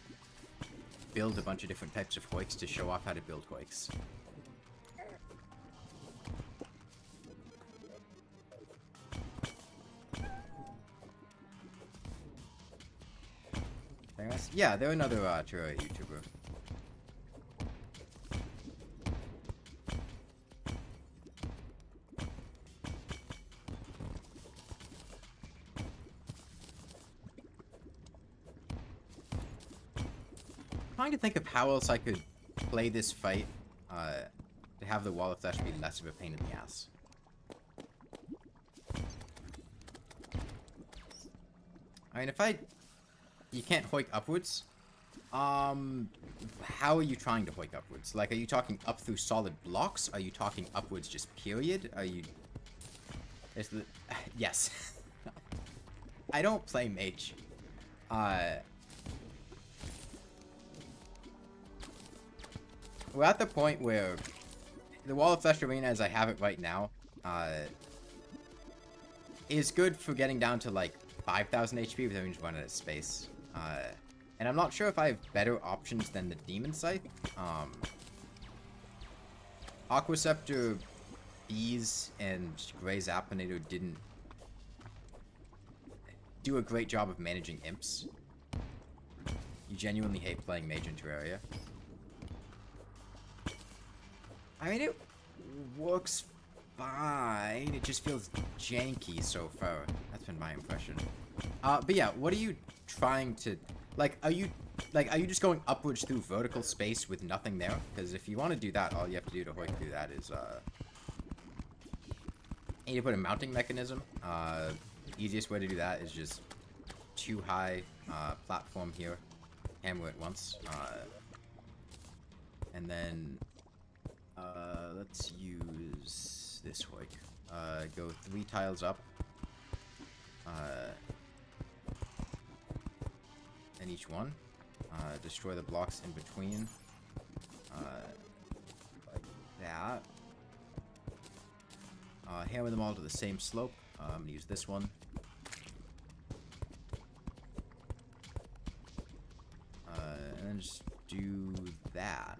build a bunch of different types of Hoiks to show off how to build Hoiks. Yeah, they're another Terraria YouTuber. Trying to think of how else I could play this fight to have the wall of flesh be less of a pain in the ass. I mean, you can't hoik upwards. How are you trying to hoik upwards? Like, are you talking up through solid blocks? Are you talking upwards just period? Are you... Yes. I don't play mage. We're at the point where the Wall of Flesh Arena, as I have it right now, is good for getting down to, like, 5,000 HP without even running out of space. And I'm not sure if I have better options than the Demon Scythe. Aquaceptor, Bees, and Grey's Apinator didn't do a great job of managing imps. You genuinely hate playing mage in Terraria. I mean, it works fine. It just feels janky so far. That's been my impression. But yeah, what are you trying to... Like, are you just going upwards through vertical space with nothing there? Because if you want to do that, all you have to do to hoik through that is, you need to put a mounting mechanism. The easiest way to do that is just too high, platform here. Hammer it once. And then... let's use this hoik. Go 3 tiles up. And each one. Destroy the blocks in between. Like that. Hammer them all to the same slope. I'm gonna use this one. And then just do that.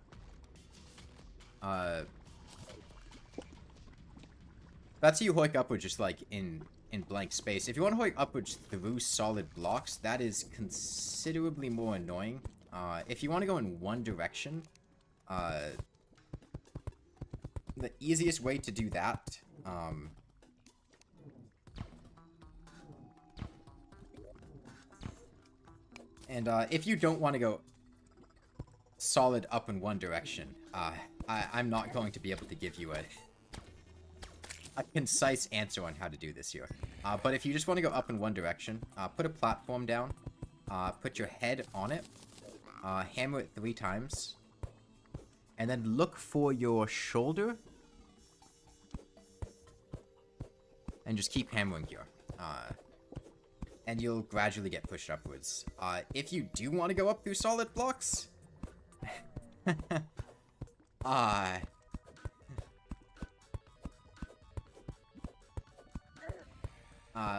That's how you hoik upwards, just like in blank space. If you want to hoik upwards through solid blocks, that is considerably more annoying. If you want to go in one direction, the easiest way to do that, and if you don't want to go solid up in one direction, I'm not going to be able to give you a concise answer on how to do this here. But if you just want to go up in one direction, put a platform down, put your head on it, hammer it 3 times, and then look for your shoulder, and just keep hammering here. And you'll gradually get pushed upwards. If you do want to go up through solid blocks,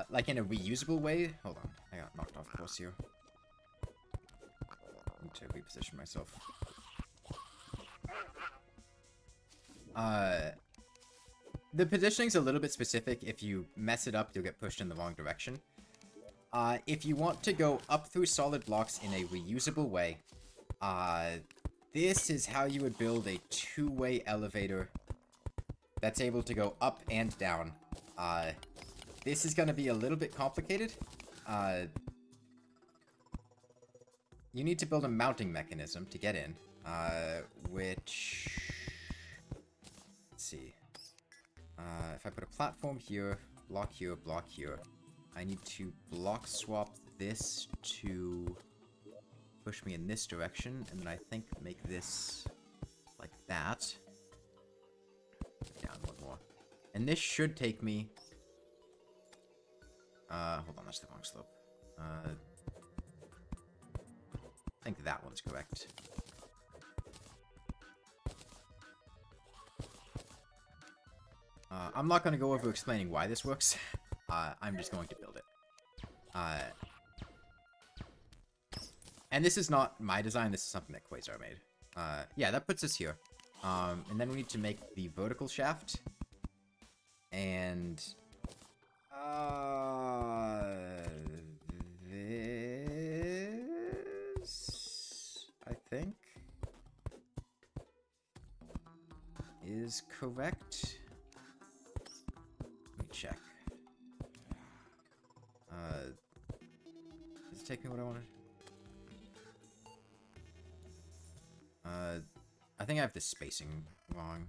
like in a reusable way. Hold on, I got knocked off course here. I need to reposition myself. The positioning's a little bit specific. If you mess it up, you'll get pushed in the wrong direction. If you want to go up through solid blocks in a reusable way, this is how you would build a 2-way elevator that's able to go up and down. This is going to be a little bit complicated. You need to build a mounting mechanism to get in, which... Let's see. If I put a platform here, block here, I need to block swap this to push me in this direction, and then I think make this like that. And this should take me... hold on, that's the wrong slope. I think that one's correct. I'm not going to go over explaining why this works. I'm just going to build it. And this is not my design, this is something that Quasar made. Yeah, that puts us here. And then we need to make the vertical shaft. And... this... I think... is correct. Let me check. Does it take me what I wanted? I think I have the spacing wrong.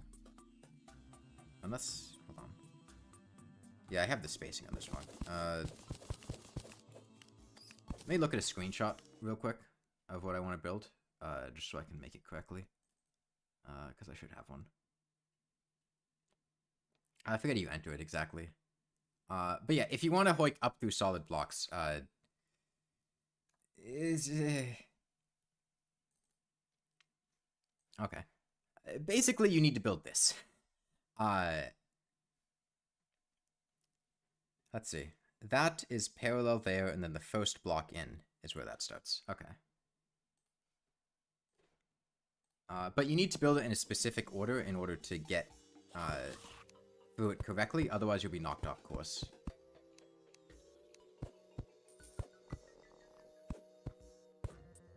Unless... hold on. Yeah, I have the spacing on this one. Let me look at a screenshot real quick of what I want to build. Just so I can make it correctly. Because I should have one. I forget you enter it exactly. But yeah, if you want to hoik up through solid blocks, okay. Basically, you need to build this. Let's see. That is parallel there, and then the first block in is where that starts. Okay. But you need to build it in a specific order in order to get through it correctly, otherwise you'll be knocked off course.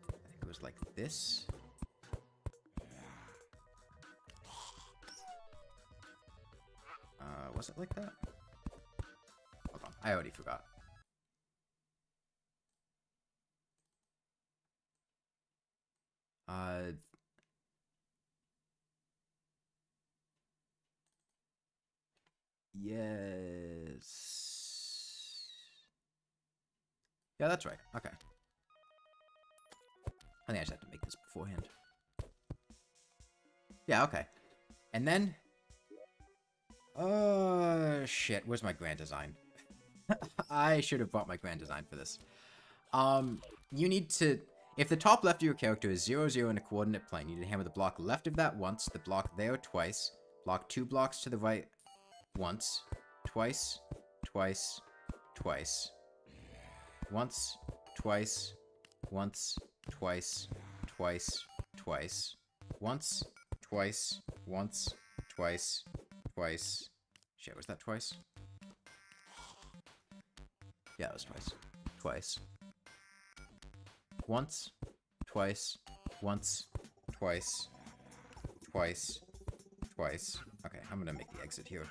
I think it was like this. Was it like that? Hold on, I already forgot. Yes. Yeah, that's right. Okay. I think I just have to make this beforehand. Yeah, okay. And then... shit. Where's my grand design? I should have bought my grand design for this. You need to... if the top left of your character is 0, 0 in a coordinate plane, you need to hammer the block left of that once, the block there twice, block 2 blocks to the right once, twice, twice, twice, once, twice, once, twice, twice, twice, once, twice, once, twice, twice. Shit, was that twice? Yeah, it was twice. Twice. Once, twice, once, twice, twice, twice. Okay, I'm gonna make the exit here.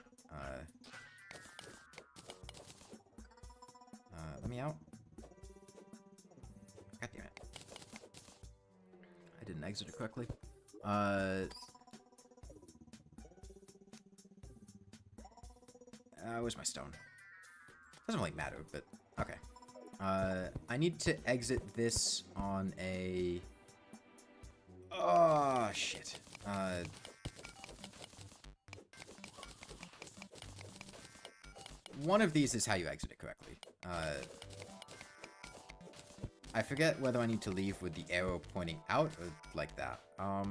Let me out. God damn it. I didn't exit it correctly. Where's my stone? Doesn't really matter, but okay. I need to exit this on a... oh, shit. One of these is how you exit it correctly. I forget whether I need to leave with the arrow pointing out or like that. Let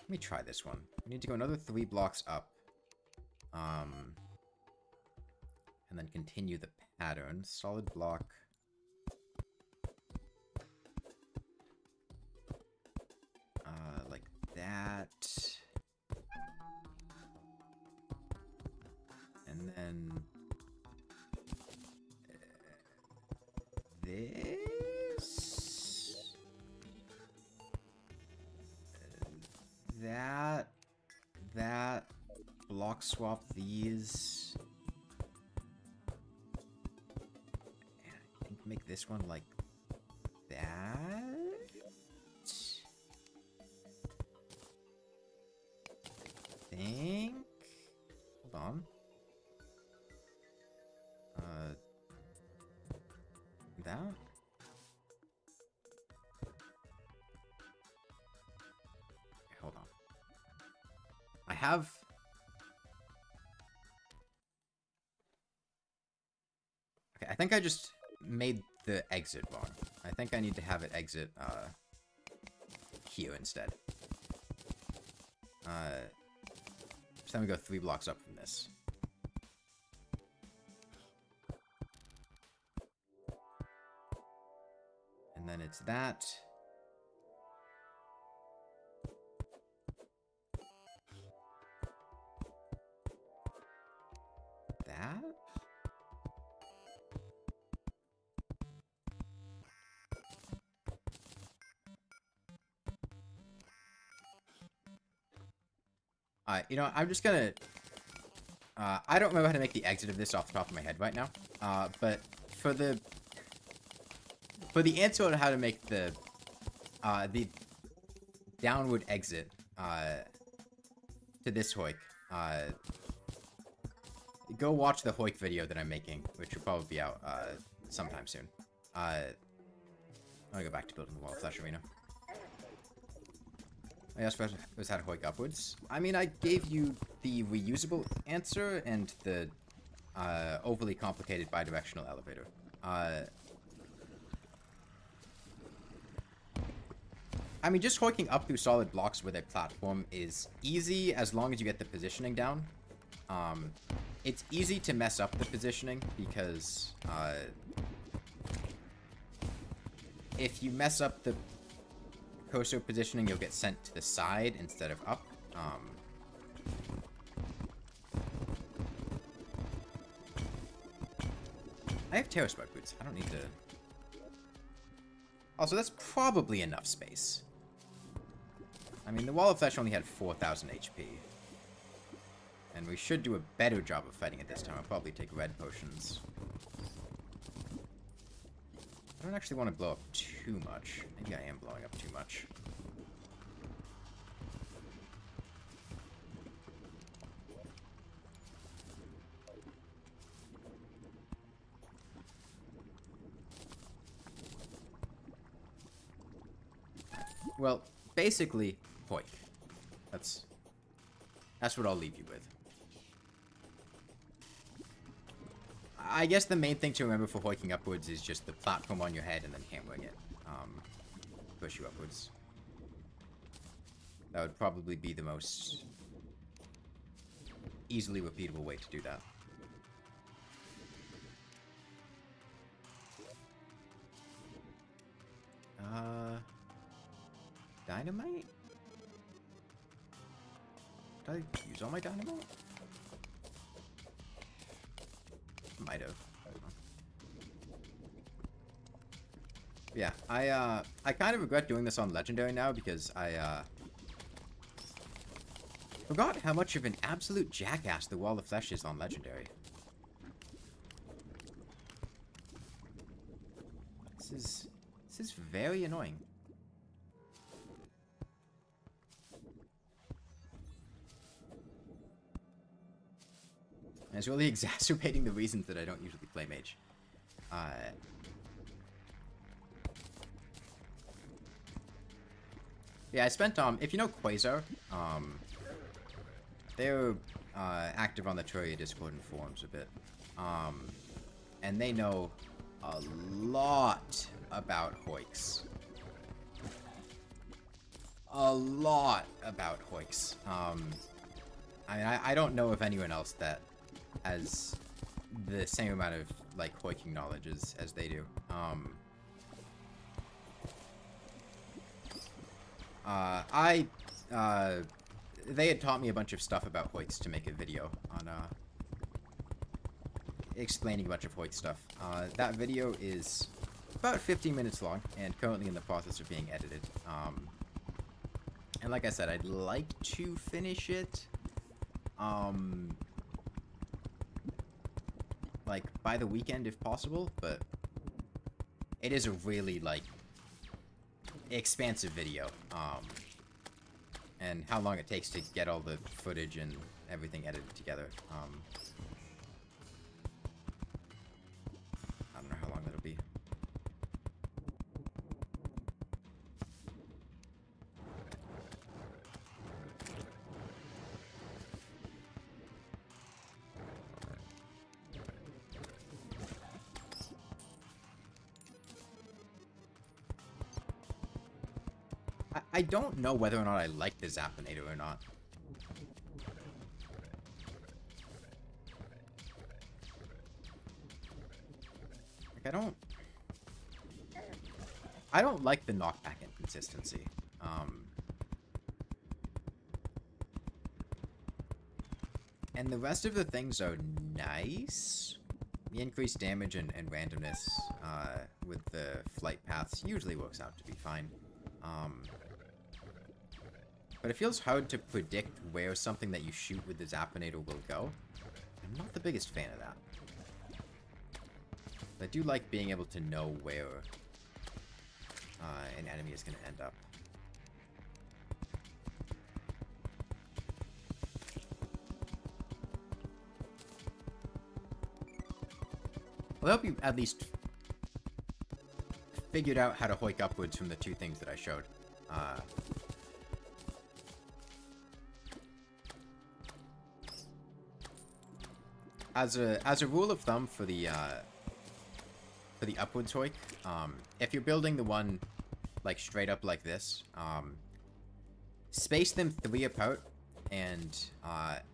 me try this one. We need to go another 3 blocks up. And then continue the pattern. Solid block. Like that. And then... this. That. Block swap these. And I think make this one like that. I think. Hold on. That. Okay, hold on. I have think I just made the exit wrong. I think I need to have it exit here instead. So then we go 3 blocks up from this. And then it's that. That? You know, I'm just gonna... I don't remember how to make the exit of this off the top of my head right now. But for the answer on how to make the downward exit to this hoik, go watch the hoik video that I'm making, which will probably be out sometime soon. I'm gonna go back to building the wall of flesh arena. I asked was how to hoik upwards. I mean, I gave you the reusable answer and the overly complicated bidirectional elevator. I mean, just hoiking up through solid blocks with a platform is easy as long as you get the positioning down. It's easy to mess up the positioning because if you mess up the cursor positioning, you'll get sent to the side instead of up. I have Terra Spark boots. I don't need to... Also, that's probably enough space. I mean, the Wall of Flesh only had 4,000 HP. And we should do a better job of fighting it this time. I'll probably take red potions. I don't actually want to blow up too much. Maybe I am blowing up too much. Well, basically, hoik. That's what I'll leave you with. I guess the main thing to remember for hoiking upwards is just the platform on your head and then hammering it. Push you upwards. That would probably be the most easily repeatable way to do that. Dynamite? Did I use all my dynamite? Might have. Yeah, I kind of regret doing this on Legendary now because I forgot how much of an absolute jackass the Wall of Flesh is on Legendary. This is very annoying. And it's really exacerbating the reasons that I don't usually play mage. Yeah, I spent, if you know Quasar, they're active on the Terraria Discord and forums a bit. And they know a lot about hoiks. A lot about hoiks. I mean, I don't know of anyone else that has the same amount of, like, hoiking knowledge as they do. They had taught me a bunch of stuff about hoiks to make a video on, explaining a bunch of hoik stuff. That video is about 15 minutes long and currently in the process of being edited. And like I said, I'd like to finish it, like, by the weekend if possible, but it is a really, like, expansive video, and how long it takes to get all the footage and everything edited together, I don't know how long that'll be. I don't know whether or not I like the Zappinator or not. Like, I don't like the knockback inconsistency. And the rest of the things are nice. The increased damage and randomness with the flight paths usually works out to be fine. But it feels hard to predict where something that you shoot with the Zappinator will go. I'm not the biggest fan of that. But I do like being able to know where an enemy is going to end up. Well, I hope you at least figured out how to hoik upwards from the two things that I showed. As a rule of thumb for the upwards hoik, if you're building the one like straight up like this, space them 3 apart and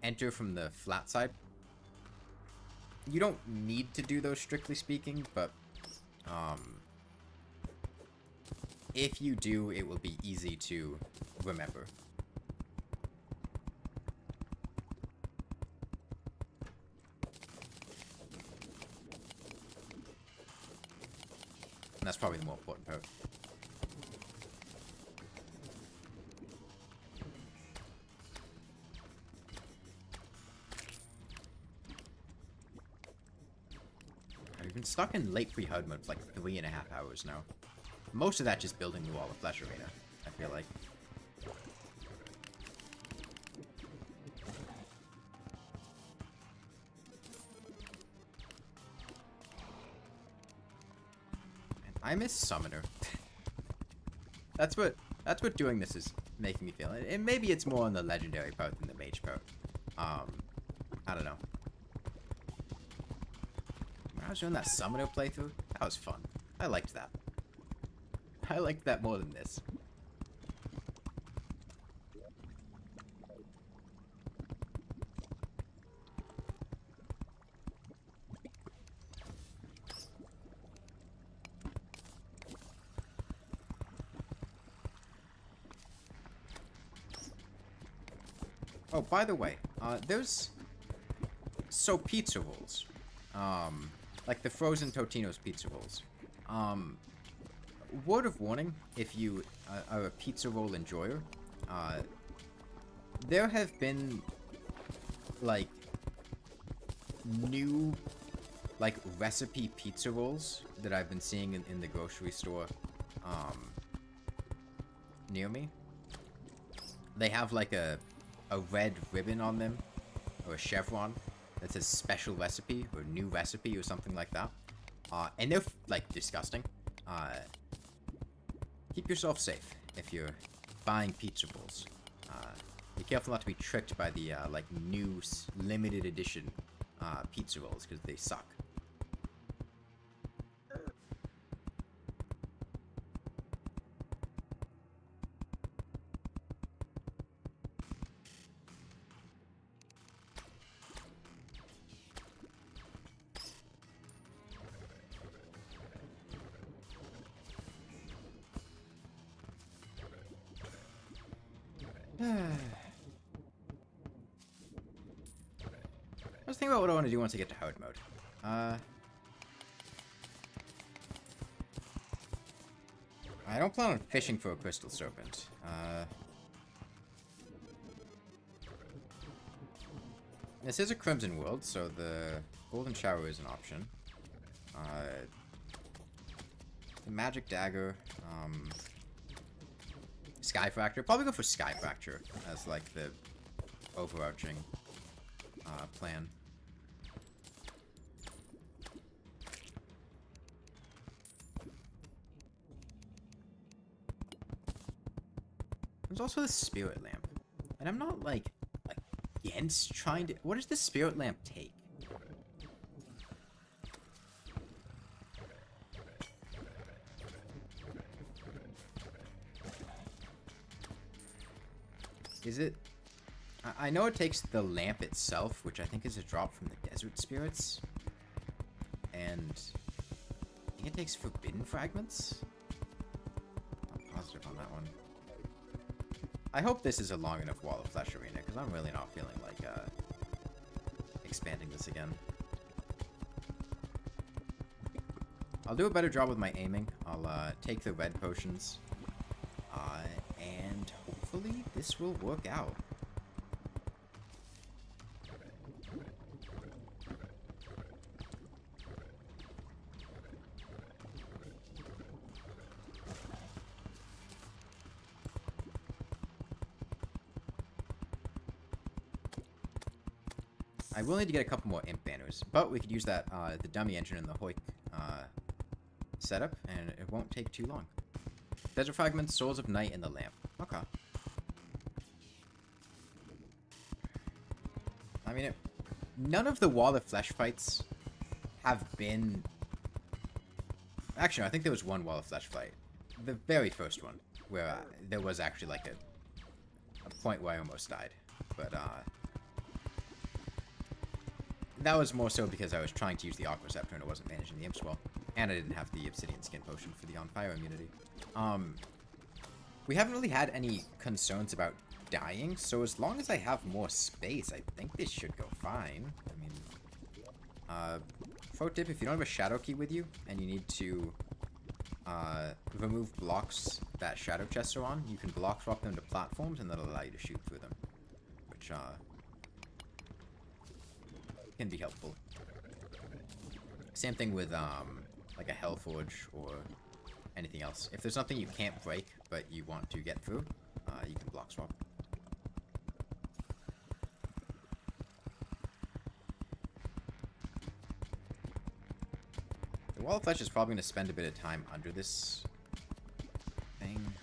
enter from the flat side. You don't need to do those, strictly speaking, but if you do, it will be easy to remember. And that's probably the more important part. I've been stuck in late pre-hard mode for like 3.5 hours now. Most of that just building the wall of flesh arena, I feel like. I miss Summoner. That's what doing this is making me feel. And maybe it's more on the legendary part than the mage part. I don't know. When I was doing that Summoner playthrough, that was fun. I liked that. I liked that more than this. Oh, by the way, there's... So, pizza rolls. Like the frozen Totino's pizza rolls. Word of warning, if you are a pizza roll enjoyer, there have been, like, new, like, recipe pizza rolls that I've been seeing in the grocery store, near me. They have, like, a red ribbon on them, or a chevron, that says special recipe, or new recipe, or something like that. And they're, like, disgusting. Keep yourself safe if you're buying pizza rolls. Be careful not to be tricked by the, like, new limited edition pizza rolls, because they suck. Let's think about what I want to do once I get to hard mode. I don't plan on fishing for a crystal serpent. This is a crimson world, so the golden shower is an option. The magic dagger, sky fracture. Probably go for sky fracture as like the overarching plan. There's also the spirit lamp, and I'm not like against trying to. What does the spirit lamp take? Is it... I know it takes the lamp itself, which I think is a drop from the desert spirits. And I think it takes forbidden fragments? I'm positive on that one. I hope this is a long enough Wall of Flesh arena, because I'm really not feeling like expanding this again. I'll do a better job with my aiming. I'll take the red potions. And hopefully this will work out. I will need to get a couple more imp banners, but we could use that the dummy engine in the Hoik setup, and it won't take too long. Desert fragments, souls of night, and the lamp. Okay. I mean, none of the Wall of Flesh fights have been... Actually, I think there was one Wall of Flesh fight. The very first one, where there was actually like a point where I almost died. But, that was more so because I was trying to use the Aqua Scepter and it wasn't managing the Imps well. And I didn't have the Obsidian Skin Potion for the On Fire immunity. We haven't really had any concerns about dying, so as long as I have more space, I think this should go fine. I mean, pro tip, if you don't have a Shadow Key with you, and you need to remove blocks that Shadow Chests are on, you can block swap them to platforms, and that'll allow you to shoot through them. Which, can be helpful. Same thing with, like a Hellforge or anything else. If there's something you can't break, but you want to get through, you can block swap. The Wall of Flesh is probably going to spend a bit of time under this thing.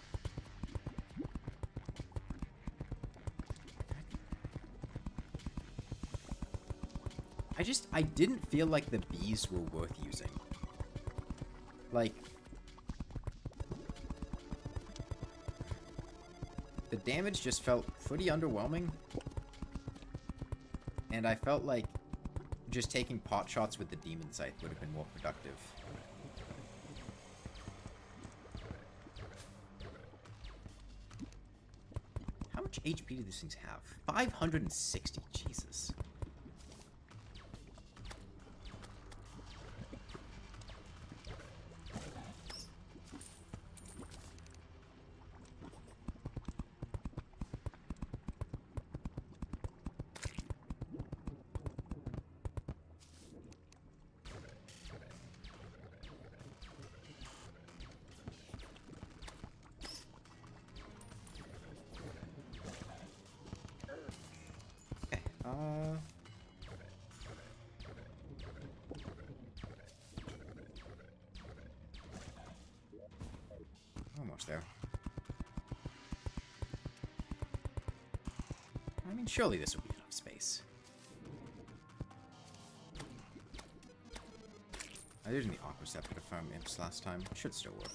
I didn't feel like the bees were worth using. Like, the damage just felt pretty underwhelming. And I felt like just taking pot shots with the Demon Scythe would have been more productive. How much HP do these things have? 560, Jesus. Almost there. I mean, surely this will be enough space. I used the Aqua Scepter to farm imps last time. It should still work.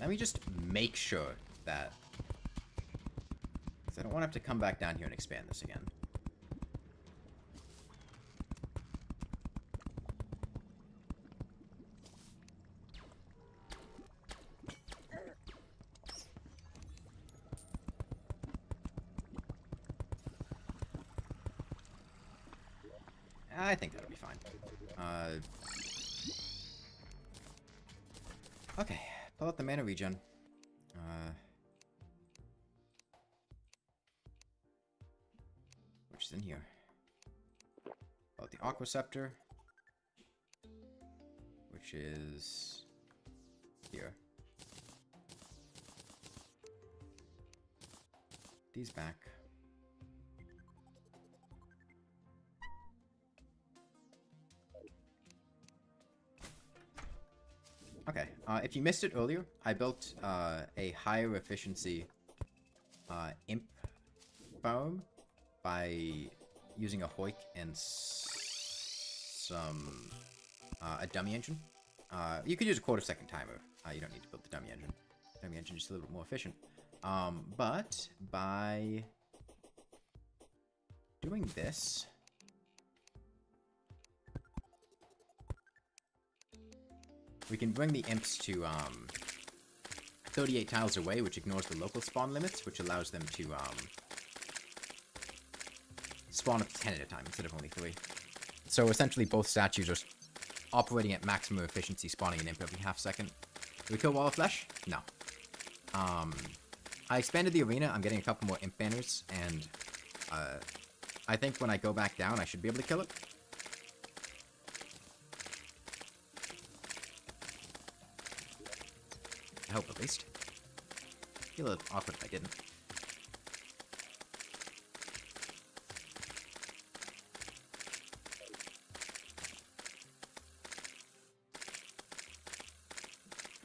Let me just make sure that... because I don't want to have to come back down here and expand this again. I think that'll be fine. Okay, pull out the mana regen. Which is in here. Pull out the Aqua Scepter, which is here. These back. Okay, if you missed it earlier, I built a higher efficiency imp farm by using a Hoik and some a dummy engine. You could use a quarter-second timer. You don't need to build the dummy engine. Dummy engine is just a little bit more efficient. But by doing this, we can bring the imps to 38 tiles away, which ignores the local spawn limits, which allows them to spawn up to 10 at a time instead of only 3. So essentially both statues are operating at maximum efficiency, spawning an imp every half second. Do we kill Wall of Flesh? No. I expanded the arena. I'm getting a couple more imp banners, and I think when I go back down, I should be able to kill it. I hope, at least. Feel a little awkward if I didn't.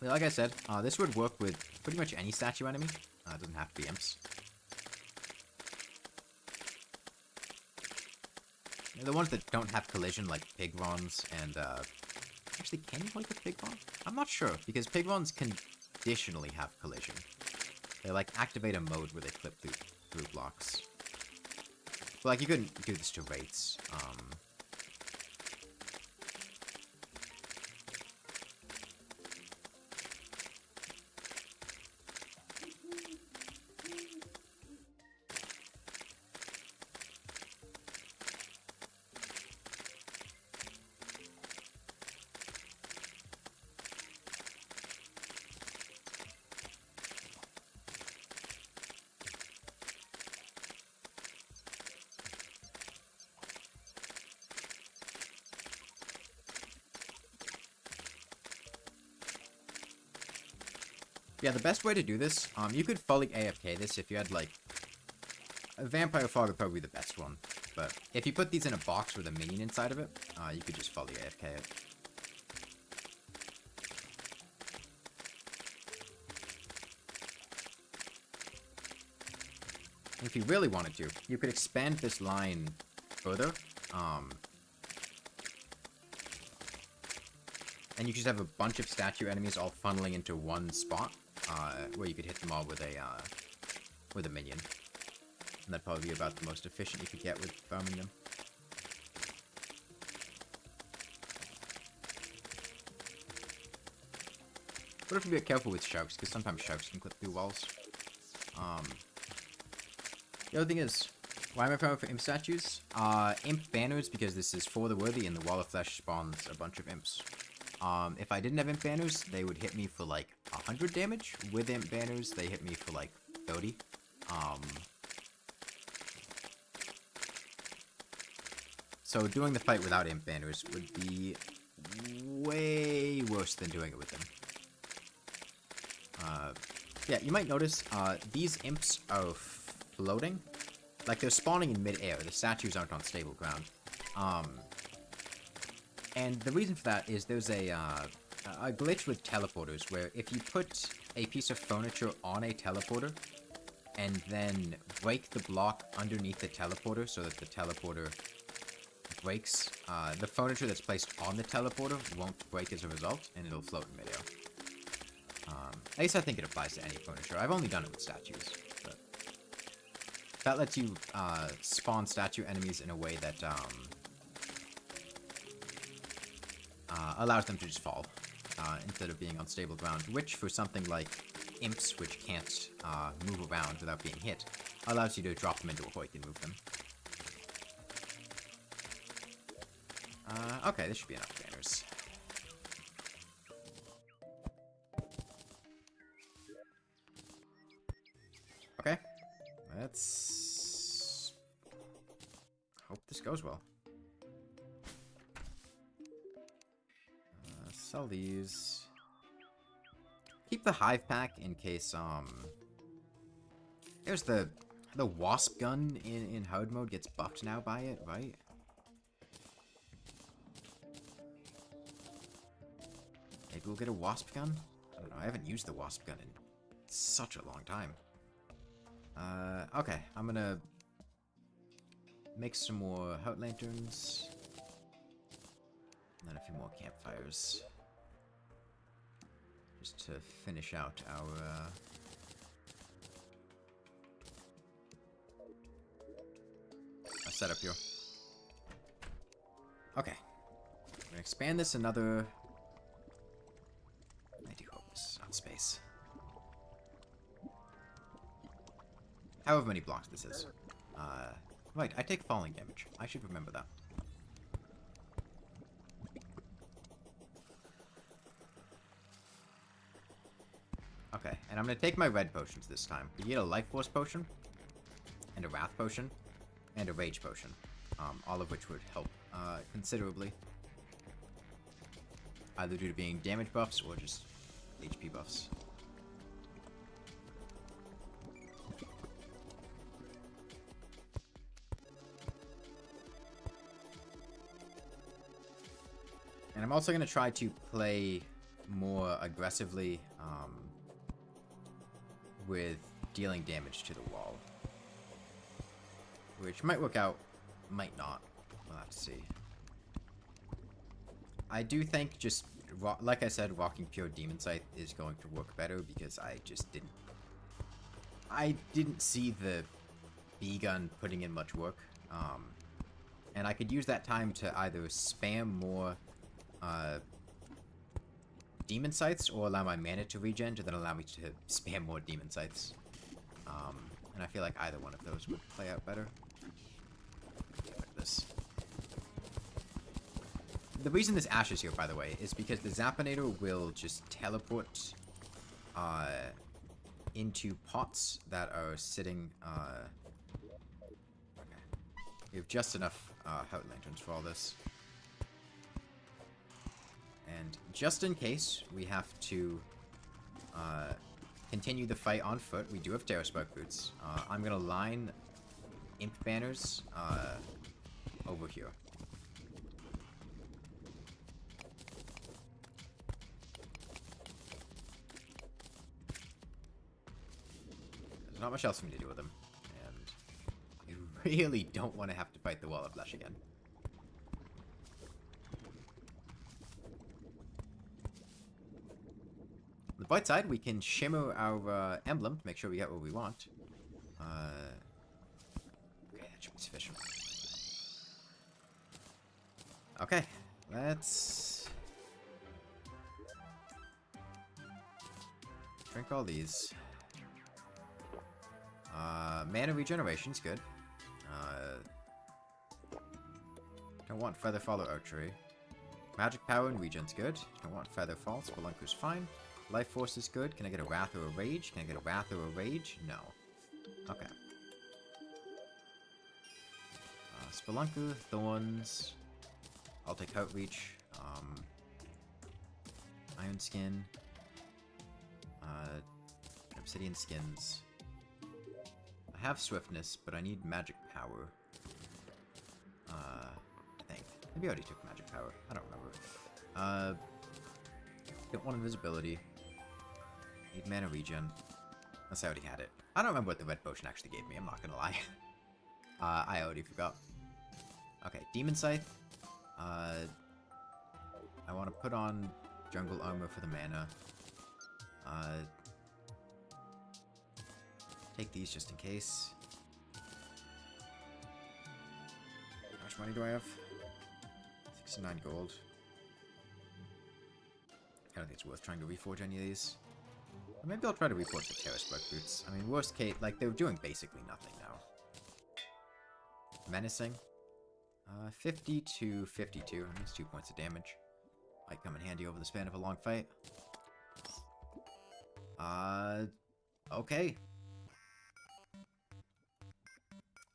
Like I said, this would work with pretty much any statue enemy. It doesn't have to be imps. The ones that don't have collision, like Pigrons and, actually, can you play with Pigron? I'm not sure, because Pigrons conditionally have collision. They, like, activate a mode where they clip through blocks. But, like, you couldn't do this to Wraiths. Yeah, the best way to do this, you could fully AFK this if you had, like, a Vampire Fog would probably be the best one. But if you put these in a box with a minion inside of it, you could just fully AFK it. And if you really wanted to, you could expand this line further, and you just have a bunch of statue enemies all funneling into one spot, where you could hit them all with a minion. And that'd probably be about the most efficient you could get with farming them. But have to be careful with sharks, because sometimes sharks can clip through walls. The other thing is, why am I farming for imp statues? Imp banners, because this is for the worthy, and the Wall of Flesh spawns a bunch of imps. If I didn't have imp banners, they would hit me for like 100 damage. With imp banners, they hit me for like 30. So doing the fight without imp banners would be way worse than doing it with them. Yeah, you might notice, these imps are floating. Like, they're spawning in mid-air. The statues aren't on stable ground. And the reason for that is there's a glitch with teleporters, where if you put a piece of furniture on a teleporter, and then break the block underneath the teleporter so that the teleporter breaks, the furniture that's placed on the teleporter won't break as a result, and it'll float in midair. At least I think it applies to any furniture. I've only done it with statues, but that lets you spawn statue enemies in a way that allows them to just fall instead of being on stable ground, which for something like imps, which can't move around without being hit, allows you to drop them into a hoik and move them. Okay, this should be enough banners. Okay, let's hope this goes well. Sell these. Keep the hive pack in case, there's the wasp gun in hard mode gets buffed now by it, right? Maybe we'll get a wasp gun? I don't know, I haven't used the wasp gun in such a long time. Okay, I'm gonna make some more heart lanterns. 2 more campfires. Just to finish out our setup here. Okay. I'm gonna expand this another... I do hope this is not space. However many blocks this is. Right, I take falling damage. I should remember that. Okay, and I'm gonna take my red potions this time. You get a life force potion, and a wrath potion, and a rage potion. All of which would help considerably. Either due to being damage buffs or just HP buffs. And I'm also going to try to play more aggressively with dealing damage to the wall. Which might work out, might not. We'll have to see. I do think just, like I said, rocking pure Demon Scythe is going to work better because I just didn't... I didn't see the B-gun putting in much work. And I could use that time to either spam more Demon Scythes or allow my mana to regen to then allow me to spam more Demon Scythes. And I feel like either one of those would play out better. Look at this. The reason this Ash is here, by the way, is because the Zappinator will just teleport into pots that are sitting... Okay. We have just enough Heart Lanterns for all this. And just in case we have to continue the fight on foot, we do have Terror Spark Boots. I'm going to line Imp Banners over here. There's not much else for me to do with them. And I really don't want to have to fight the Wall of Flesh again. On the bright side, we can shimmer our emblem to make sure we get what we want. Okay, that should be sufficient. Okay, let's drink all these. Mana regeneration's good. Don't want Feather Fall or Archery. Magic Power and Regen's good. Don't want Feather Fall. Spelunker's fine. Life Force is good. Can I get a Wrath or a Rage? Can I get a Wrath or a Rage? No. Okay. Spelunker, Thorns. I'll take Outreach. Iron Skin. Obsidian Skins. I have Swiftness, but I need Magic Power. I think. Maybe I already took Magic Power. I don't remember. Don't want Invisibility. Need Mana Regen. Unless I already had it. I don't remember what the red potion actually gave me, I'm not gonna lie. I already forgot. Okay, Demon Scythe. I want to put on Jungle Armor for the mana. Take these just in case. How much money do I have? 69 gold. I don't think it's worth trying to reforge any of these. Or maybe I'll try to reforge the Terror Spark Boots. I mean, worst case, like, they're doing basically nothing now. Menacing. 50 to 52. That's 2 points of damage. Might come in handy over the span of a long fight. Okay.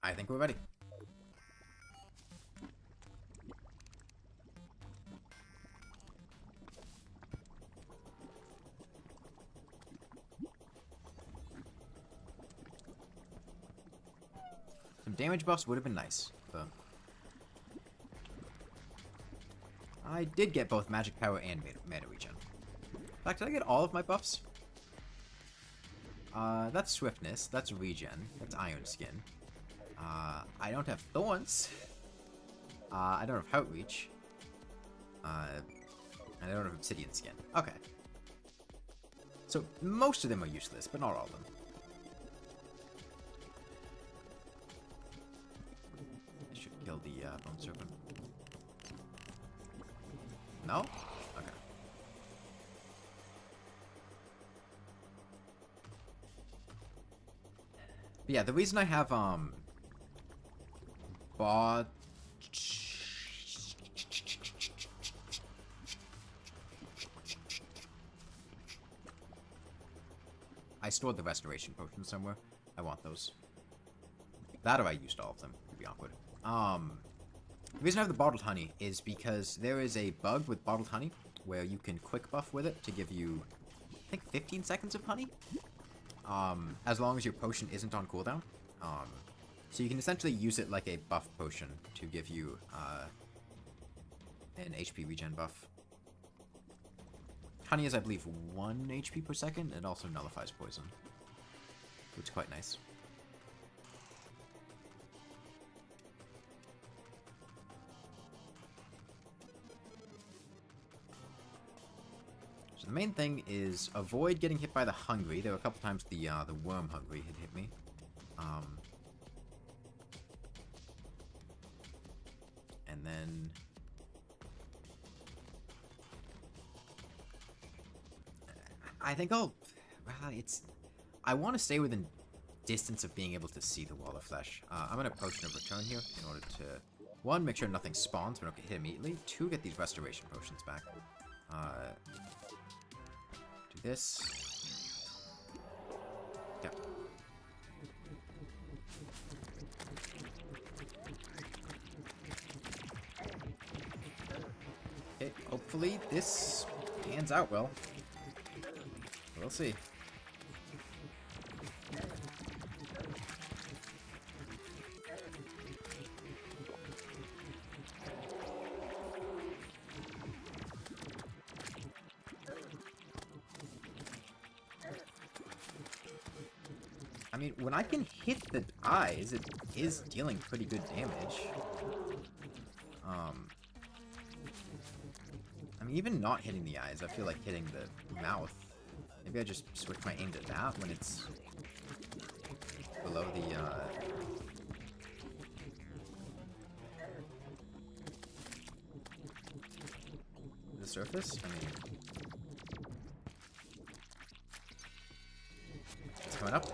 I think we're ready. Some damage buffs would have been nice, but I did get both Magic Power and Mana Regen. In fact, did I get all of my buffs? That's Swiftness, that's Regen, that's Iron Skin. I don't have Thorns. I don't have Outreach. And I don't have obsidian skin. Okay. So most of them are useless, but not all of them. I should kill the bone serpent. No? Okay. But yeah, the reason I have bought I stored the restoration potion somewhere. I want those. That or I used all of them. It'd be awkward. The reason I have the bottled honey is because there is a bug with bottled honey where you can quick buff with it to give you, I think, 15 seconds of honey. As long as your potion isn't on cooldown. So you can essentially use it like a buff potion to give you an HP regen buff. Honey is, I believe, 1 HP per second. It also nullifies poison, which is quite nice. So the main thing is avoid getting hit by the hungry. There were a couple times the worm hungry had hit me. And then I think I'll... Well, I want to stay within distance of being able to see the wall of flesh. I'm going to Potion of Return here in order to, 1, make sure nothing spawns, we don't get hit immediately. 2, get these restoration potions back. Do this. Yep. Okay, hopefully this pans out well. We'll see. I mean, when I can hit the eyes, it is dealing pretty good damage. I mean, even not hitting the eyes, I feel like hitting the mouth. Maybe I just switch my aim to that when it's below the surface. I mean, it's coming up.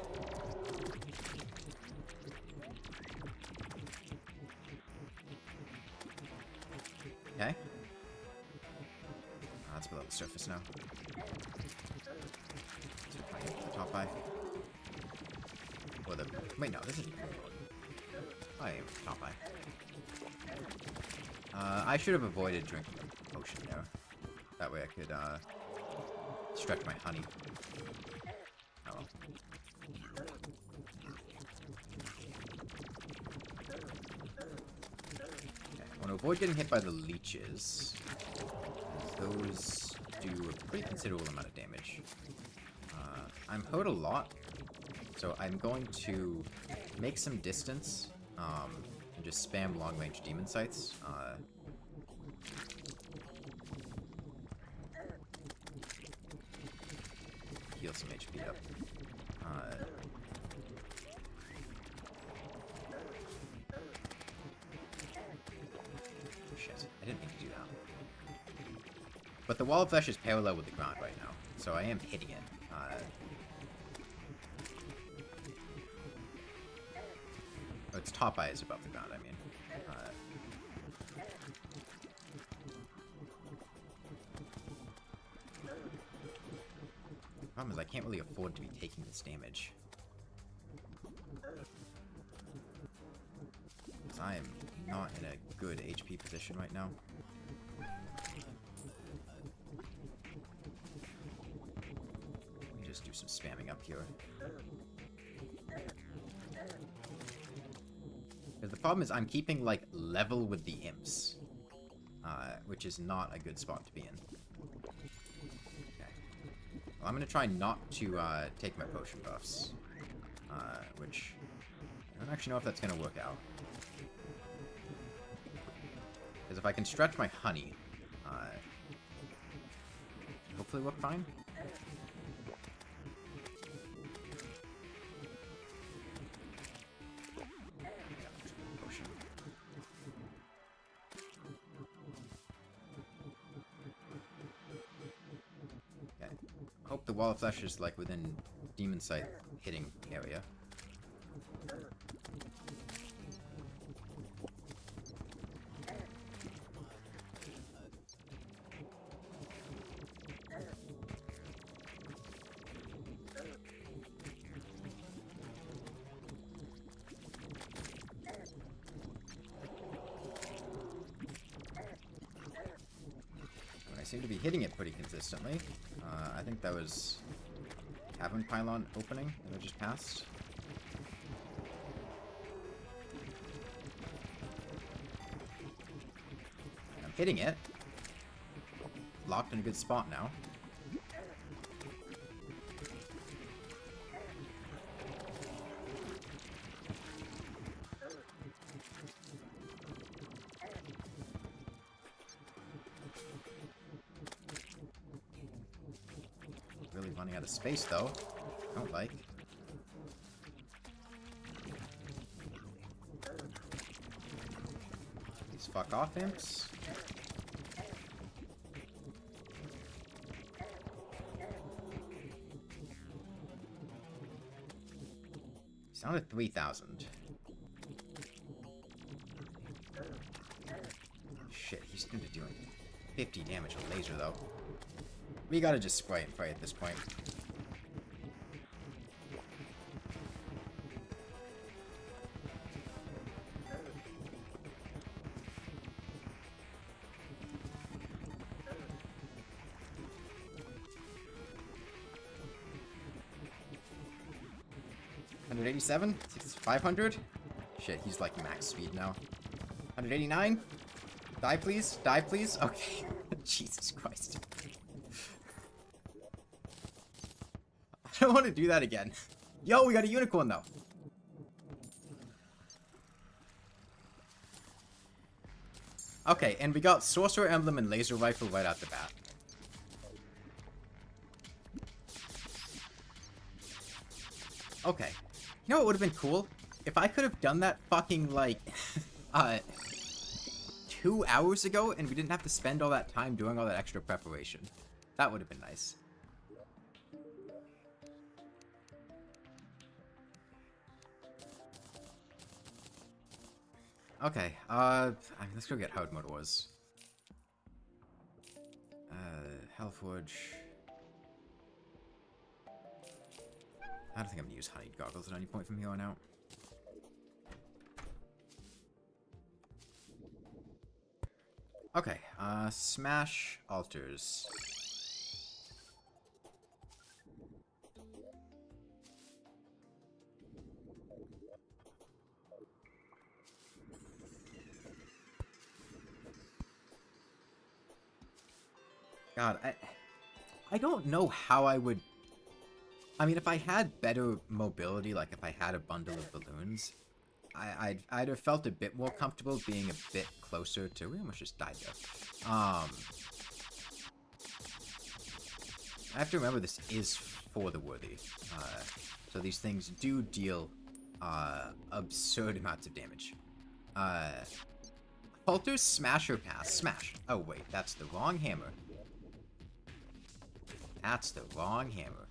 Okay. That's below the surface now. Top eye. Or the... Wait, no, this isn't... I am top eye. I should have avoided drinking the potion there. That way I could, stretch my honey. Oh well. Okay, I want to avoid getting hit by the leeches. Those do a pretty considerable amount of damage. I'm hurt a lot, so I'm going to make some distance and just spam long-range demon sights. Heal some HP up. Shit, I didn't mean to do that. But the wall of flesh is parallel with the ground right now, so I am hitting it. Its top eye is above the ground, I mean. The problem is I can't really afford to be taking this damage. Because I am not in a good HP position right now. Let me just do some spamming up here. The problem is I'm keeping, like, level with the imps. Which is not a good spot to be in. Okay. Well, I'm gonna try not to, take my potion buffs. Which... I don't actually know if that's gonna work out. Because if I can stretch my honey, Hopefully work fine. Potion. Okay. Hope the wall of flesh is like within demon sight hitting area. I seem to be hitting it pretty consistently. I think that was Cavern Pylon opening that I just passed. And I'm hitting it. Locked in a good spot now. Really running out of space, though. Don't like. Please fuck off, imps. He's down to 3,000. Shit, he's going to be doing 50 damage with laser, though. We gotta just spray and pray at this point. $187? 500? Shit, he's like max speed now. 189? Die please? Die please? Okay. Jesus Christ. I don't want to do that again. Yo, we got a unicorn though. Okay, and we got Sorcerer Emblem and Laser Rifle right out the bat. Okay. You know what would have been cool? If I could have done that fucking, like, 2 hours ago and we didn't have to spend all that time doing all that extra preparation. That would have been nice. Okay, let's go get Howd Mode Wars. Hellforge. I don't think I'm gonna use Honeyed Goggles at any point from here on out. Okay, Smash Altars. God, I don't know how I would... I mean, if I had better mobility, like if I had a bundle of balloons, I'd have felt a bit more comfortable being a bit closer to... We almost just died there. I have to remember this is for the worthy. So these things do deal absurd amounts of damage. Halter, Smash, or Pass? Smash. Oh wait, that's the wrong hammer. That's the wrong hammer.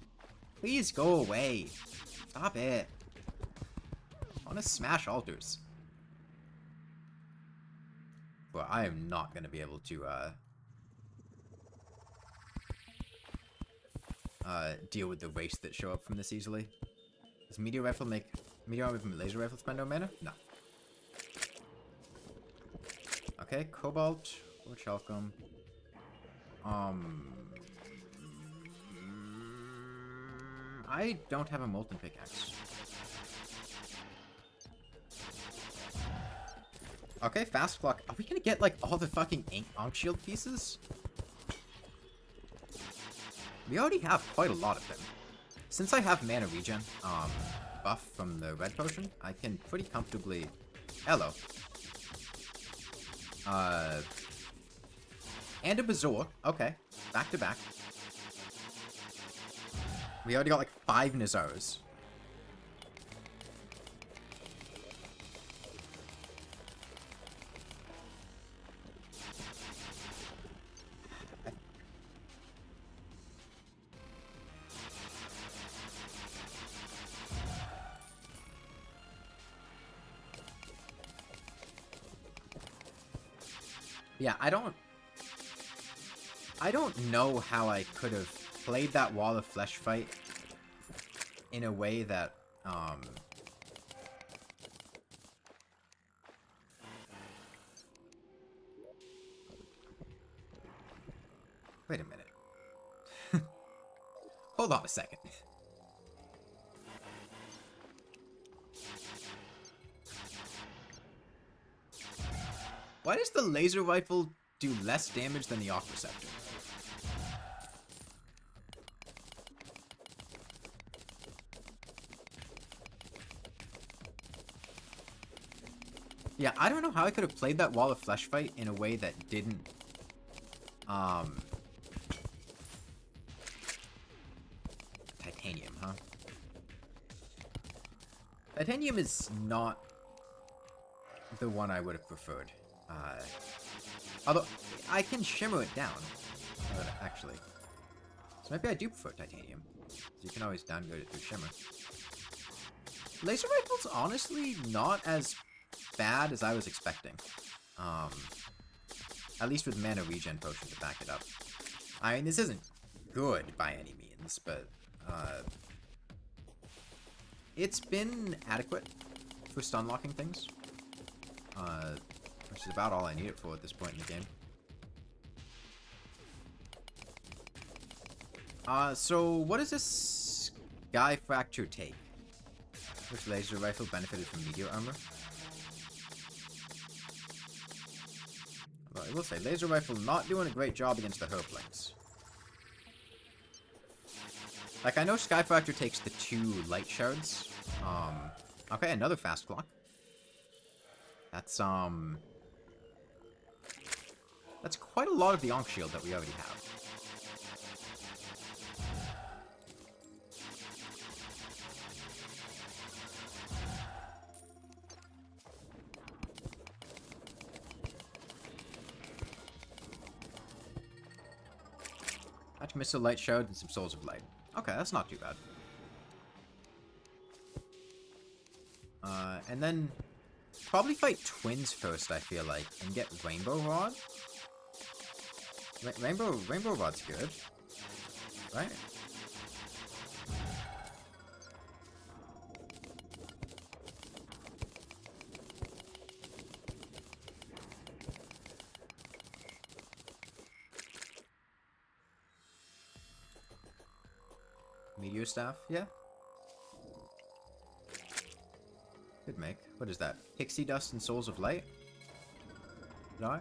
Please go away. Stop it. I want to smash altars. Well, I am not going to be able to deal with the waste that show up from this easily. Does Meteor Rifle make... Meteor Rifle and Laser Rifle spend no mana? No. Okay, Cobalt or Chalcom. I don't have a Molten Pickaxe. Okay, Fast Clock. Are we gonna get, like, all the fucking Ankh Shield pieces? We already have quite a lot of them. Since I have mana regen, buff from the red potion, I can pretty comfortably... Hello. And a Bazoor. Okay. Back to back. We already got like 5 Nazoras. Yeah, I don't know how I could have played that Wall of Flesh fight in a way that, wait a minute. Hold on a second. Why does the laser rifle do less damage than the arc receptor? Yeah, I don't know how I could have played that Wall of Flesh fight in a way that didn't, Titanium, huh? Titanium is not the one I would have preferred. Although, I can shimmer it down, actually. So maybe I do prefer Titanium. So you can always downgrade it through shimmer. Laser rifle's honestly not as bad as I was expecting. At least with mana regen potion to back it up. I mean, this isn't good by any means, but it's been adequate for stun locking things. Which is about all I need it for at this point in the game. So what does this Sky Fracture take? Which laser rifle benefited from meteor armor? Well, I will say, laser rifle not doing a great job against the herblings. Like, I know Sky Fracture takes the 2 light shards. Okay, another fast clock. That's quite a lot of the Ankh shield that we already have. Match Missile, Light Shard, and some Souls of Light. Okay, that's not too bad. And then probably fight twins first, I feel like, and get Rainbow Rod. Rainbow Rod's good, right? Meteor Staff, yeah. Good make. What is that? Pixie Dust and Souls of Light? No?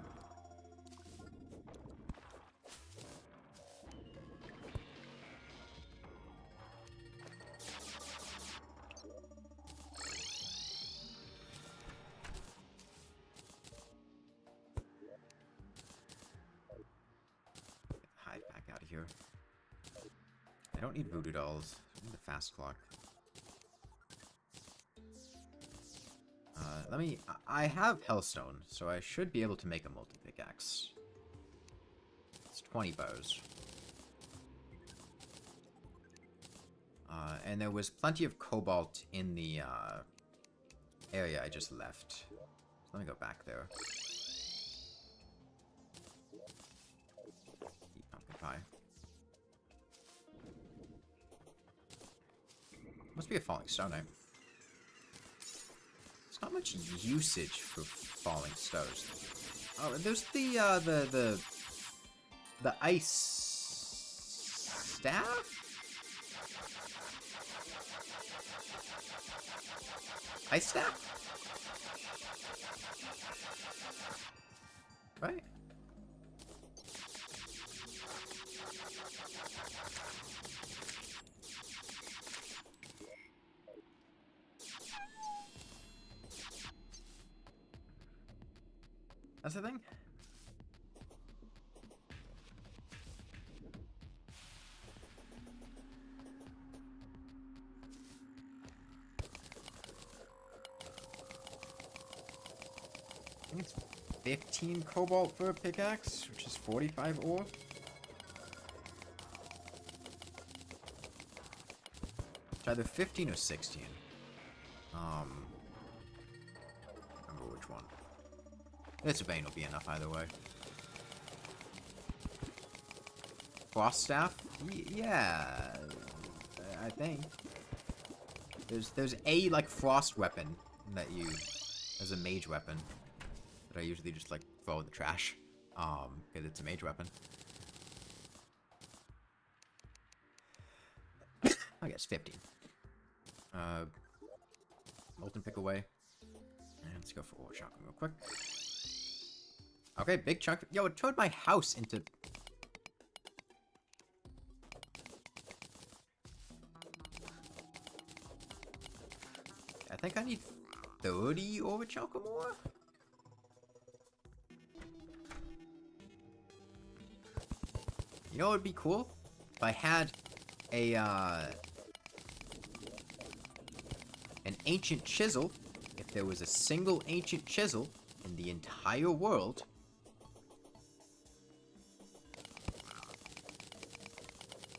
Hide back out of here. I don't need voodoo dolls. I need the fast clock. I have Hellstone, so I should be able to make a multi-pickaxe. It's 20 bows. And there was plenty of cobalt in the area I just left. So let me go back there. Eat pumpkin pie. Must be a falling stone, eh? There's not much usage for falling stones. Oh, there's the ice staff? Ice staff? Right? That's the thing. think it's 15 cobalt for a pickaxe, which is 45 ore. It's either 15 or 16. I don't remember which one. This vein will be enough either way. Frost staff? Yeah, I think. There's a like frost weapon that you as a mage weapon that I usually just like throw in the trash. Because it's a mage weapon. I guess 15. Molten pick away. And let's go for ore shotgun real quick. Okay, big chunk. Yo, it turned my house into... I think I need 30 over chunk more. You know what would be cool? If I had a, an ancient chisel. If there was a single ancient chisel in the entire world.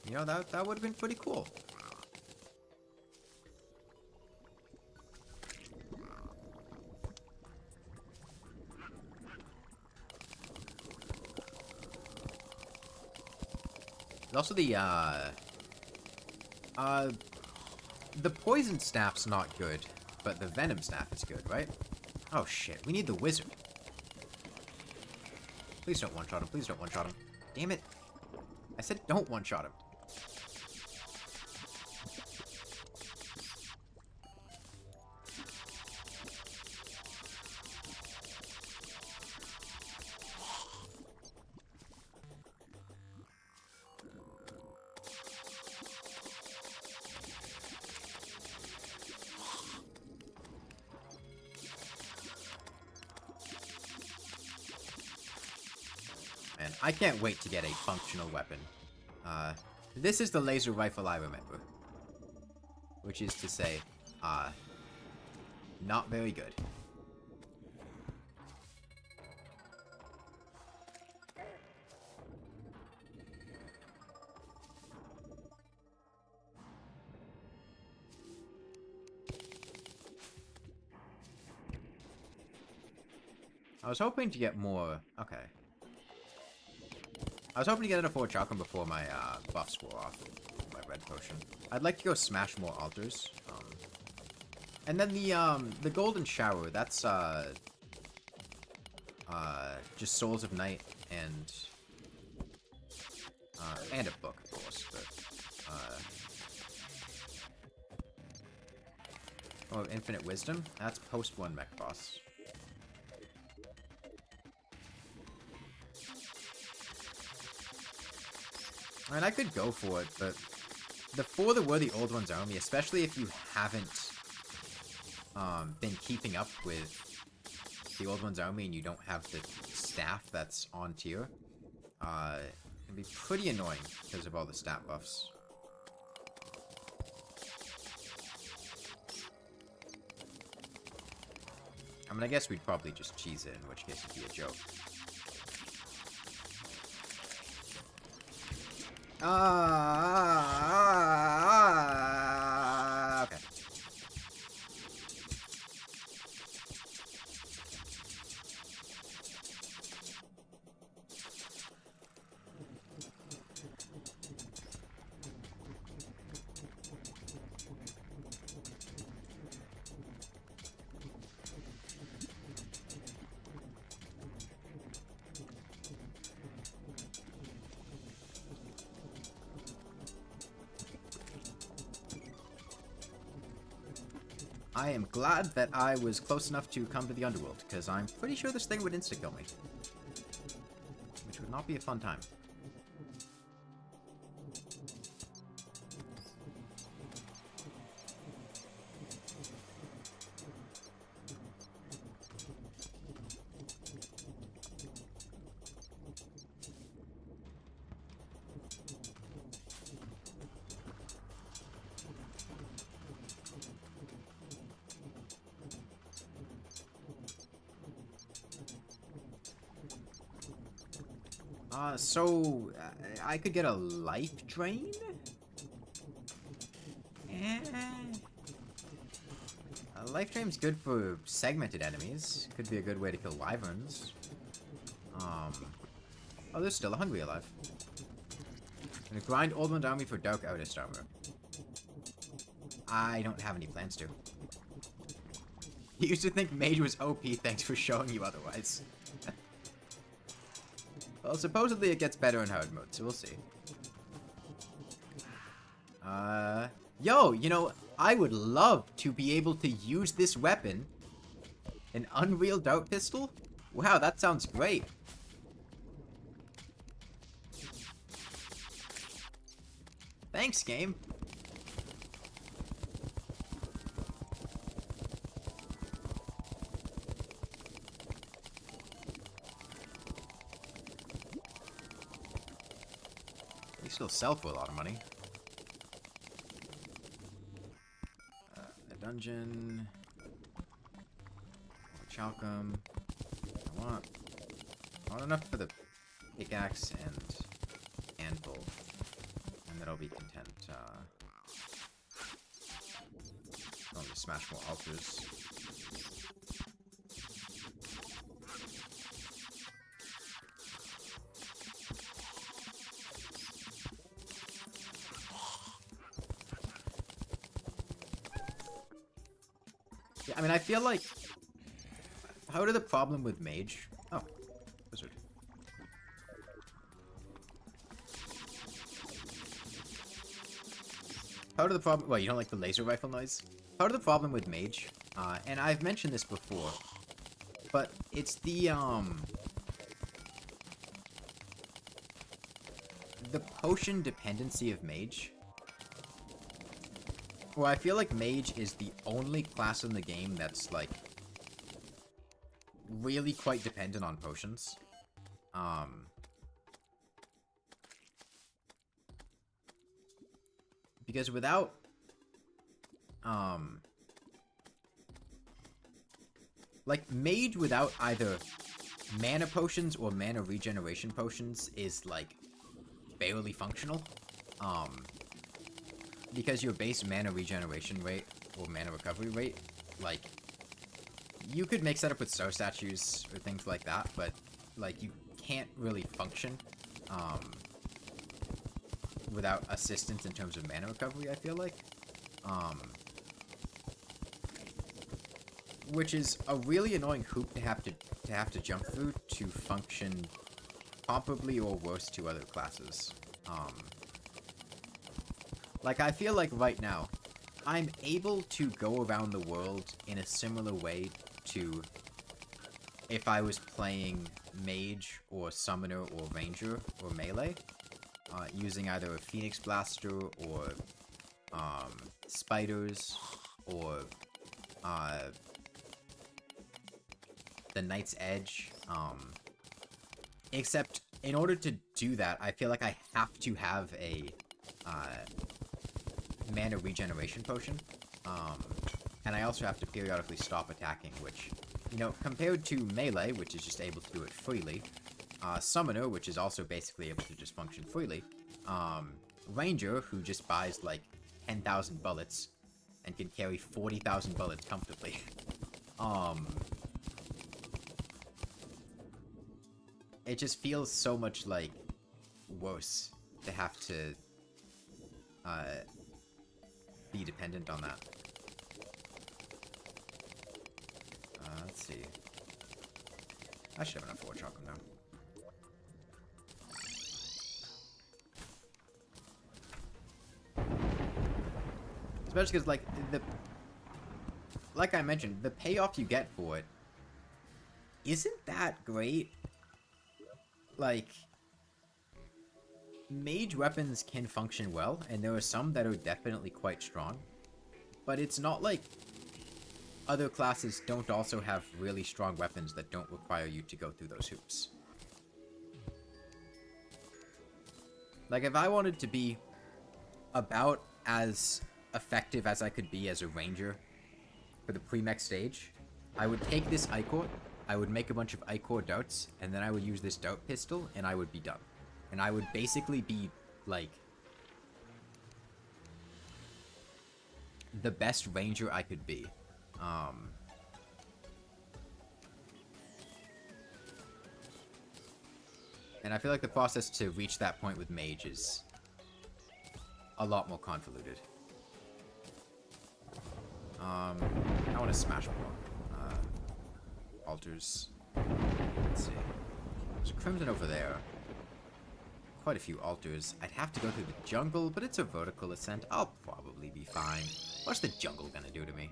You know, that would have been pretty cool. Also the poison staff's not good, but the venom staff is good, right? Oh shit, we need the wizard. Please don't one-shot him, please don't one-shot him. Damn it. I said don't one-shot him. And I can't wait to get a functional weapon. This is the laser rifle I remember. Which is to say, not very good. I was hoping to get more... Okay. I was hoping to get it a 4 chakram before my buffs wore off. My red potion. I'd like to go smash more altars. And then the golden shower, that's just souls of night and a book, of course, but oh, infinite wisdom? That's post 1 mech boss. I mean, I could go for it, but for the Worthy Old Ones army, especially if you haven't been keeping up with the Old Ones army and you don't have the staff that's on tier, it can be pretty annoying because of all the stat buffs. I mean, I guess we'd probably just cheese it, in which case it'd be a joke. Okay. I am glad that I was close enough to come to the Underworld, because I'm pretty sure this thing would insta-kill me. Which would not be a fun time. I could get a life drain? Eh. A life drain's good for segmented enemies. Could be a good way to kill wyverns. Oh, there's still a hungry alive. Gonna grind Old One's army for Dark Artist armor. I don't have any plans to. You used to think Mage was OP, thanks for showing you otherwise. Well, supposedly it gets better in hard mode, so we'll see. Yo, you know, I would love to be able to use this weapon. An Unreal Dart Pistol? Wow, that sounds great. Thanks, game. They still sell for a lot of money. A dungeon. Chalcum. I want enough for the pickaxe and anvil. And then I'll be content. I'll just smash more altars. Yeah, I mean, I feel like... How did the problem with mage... Oh, wizard. Part of the problem... Well, you don't like the laser rifle noise? Part of the problem with mage, and I've mentioned this before, but it's the potion dependency of mage. Well, I feel like mage is the only class in the game that's, like, really quite dependent on potions. Because without, like, mage without either mana potions or mana regeneration potions is, like, barely functional. Because your base mana regeneration rate or mana recovery rate, like, you could mix that up with star statues or things like that, but, like, you can't really function, without assistance in terms of mana recovery, I feel like. Which is a really annoying hoop to have to jump through to function comparably or worse to other classes. Like, I feel like right now, I'm able to go around the world in a similar way to if I was playing mage or summoner or ranger or melee, using either a phoenix blaster or spiders or the knight's edge. Except in order to do that, I feel like I have to have a mana regeneration potion, and I also have to periodically stop attacking, which, you know, compared to melee, which is just able to do it freely, summoner, which is also basically able to just function freely, ranger, who just buys, like, 10,000 bullets and can carry 40,000 bullets comfortably, it just feels so much, like, worse to have to be dependent on that. Let's see. I should have enough for chocolate now. Especially because, like, like I mentioned, the payoff you get for it isn't that great. Like, mage weapons can function well, and there are some that are definitely quite strong, but it's not like other classes don't also have really strong weapons that don't require you to go through those hoops. Like, if I wanted to be about as effective as I could be as a ranger for the pre-mech stage, I would take this Ichor, I would make a bunch of Ichor darts, and then I would use this dart pistol, and I would be done. And I would basically be, like, the best ranger I could be. And I feel like the process to reach that point with mage is a lot more convoluted. I want to smash more altars. Let's see. There's a crimson over there. Quite a few altars. I'd have to go through the jungle, but it's a vertical ascent. I'll probably be fine. What's the jungle gonna do to me?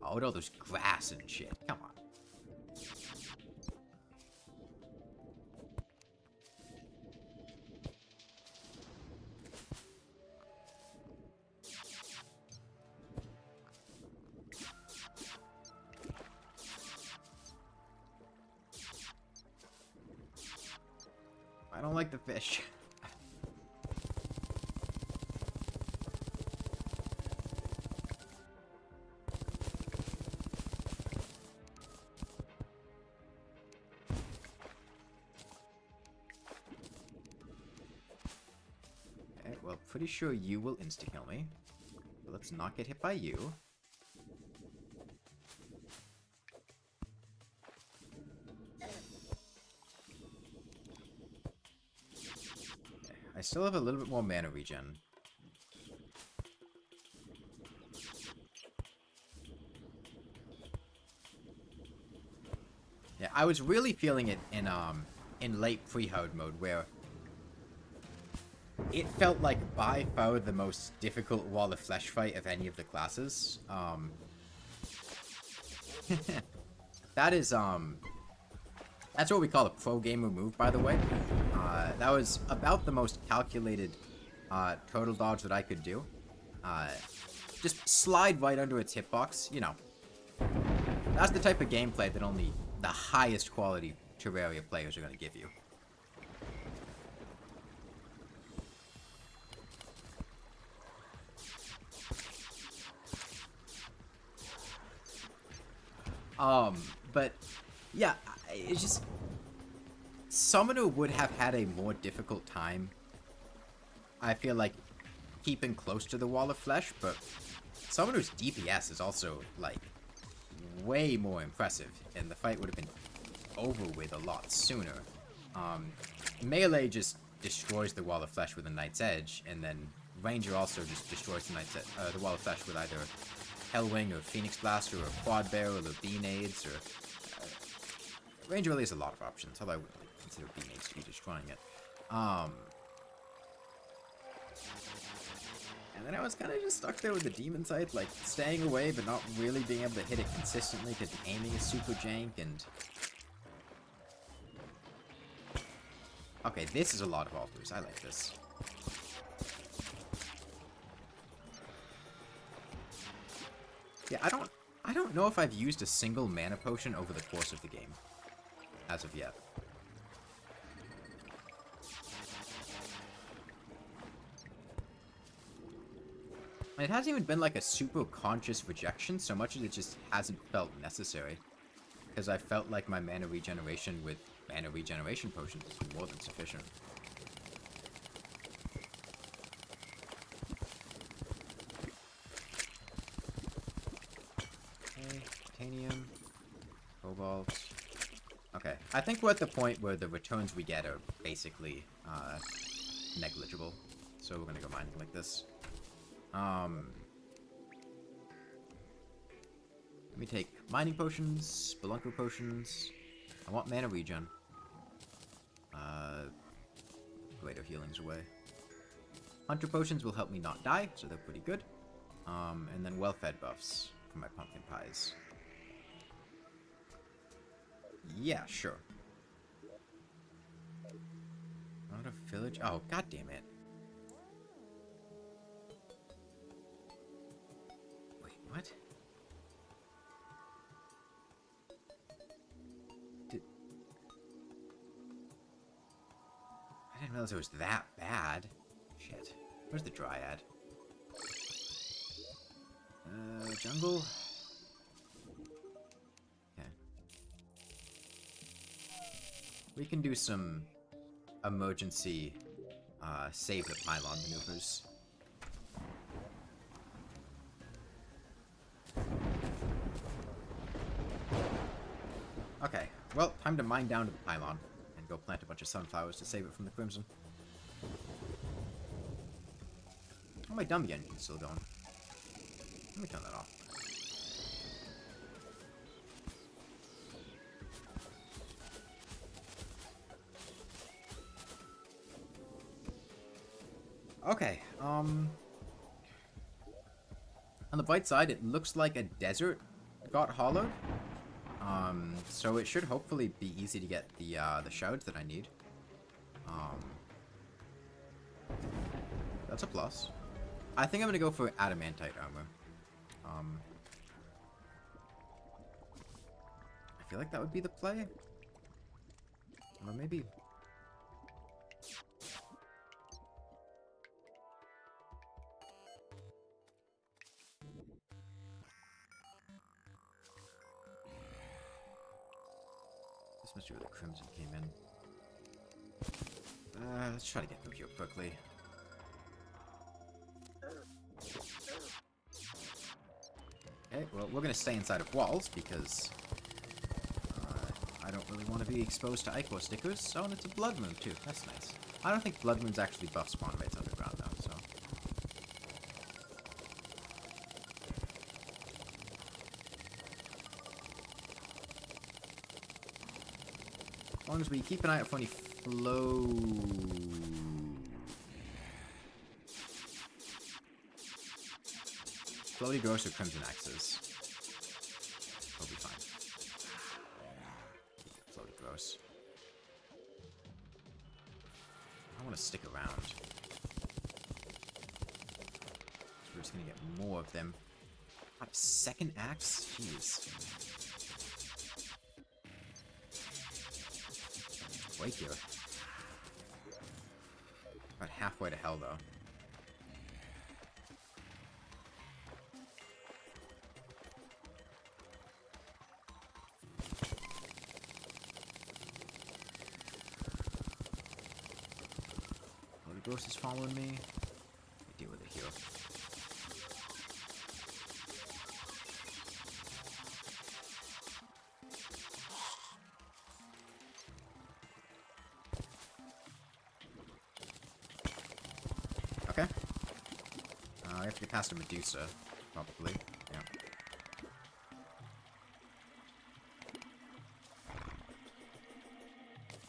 Oh, no, there's grass and shit. Come on. I don't like the fish. Okay, well, pretty sure you will insta-kill me. But let's not get hit by you. I still have a little bit more mana regen. Yeah, I was really feeling it in late pre-hard mode, where it felt like by far the most difficult wall of flesh fight of any of the classes. That is that's what we call a pro gamer move, by the way. That was about the most calculated turtle dodge that I could do. Just slide right under its hitbox, you know. That's the type of gameplay that only the highest quality Terraria players are going to give you. But yeah, it's just Summoner would have had a more difficult time, I feel like, keeping close to the wall of flesh, but Summoner's DPS is also, like, way more impressive, and the fight would have been over with a lot sooner. Melee just destroys the wall of flesh with a Knight's Edge, and then Ranger also just destroys the wall of flesh with either Hellwing or Phoenix Blaster or Quad Barrel or B-Nades, or Ranger really has a lot of options, although I wouldn't consider B-Nades to be destroying it. And then I was kind of just stuck there with the Demon Sight, like, staying away but not really being able to hit it consistently because the aiming is super jank, and... Okay, this is a lot of altars. I like this. Yeah, I don't know if I've used a single mana potion over the course of the game. As of yet. It hasn't even been like a super conscious rejection so much as it just hasn't felt necessary. Because I felt like my mana regeneration with mana regeneration potions is more than sufficient. Okay, titanium, cobalt. Okay, I think we're at the point where the returns we get are basically negligible. So we're gonna go mining like this. Let me take mining potions, spelunker potions. I want mana regen. Greater healing's away. Hunter potions will help me not die, so they're pretty good. And then well-fed buffs for my pumpkin pies. Yeah, sure. Not a village. Oh, god damn it. Wait, what? I didn't realize it was that bad. Shit. Where's the dryad? Jungle? We can do some emergency save the pylon maneuvers. Okay, well, time to mine down to the pylon and go plant a bunch of sunflowers to save it from the crimson. Oh, my dummy engine's still going. Let me turn that off. Okay, on the bright side, it looks like a desert got hollowed. So it should hopefully be easy to get the shards that I need. That's a plus. I think I'm gonna go for adamantite armor. I feel like that would be the play. Or maybe... This must be where the crimson came in. Let's try to get through here quickly. Okay, well, we're gonna stay inside of walls because I don't really want to be exposed to ichor stickers. Oh, and it's a blood moon too. That's nice. I don't think blood moons actually buff spawn rates underground though, so. As long as we keep an eye out for any floaty growths or crimson axes. We'll be fine. Floaty growths. I want to stick around. We're just gonna get more of them. God, a second axe? Jeez. Wait here. About halfway to hell, though. Oh, the ghost is following me. Deal with it here. Okay. I have to get past a Medusa, probably. Yeah.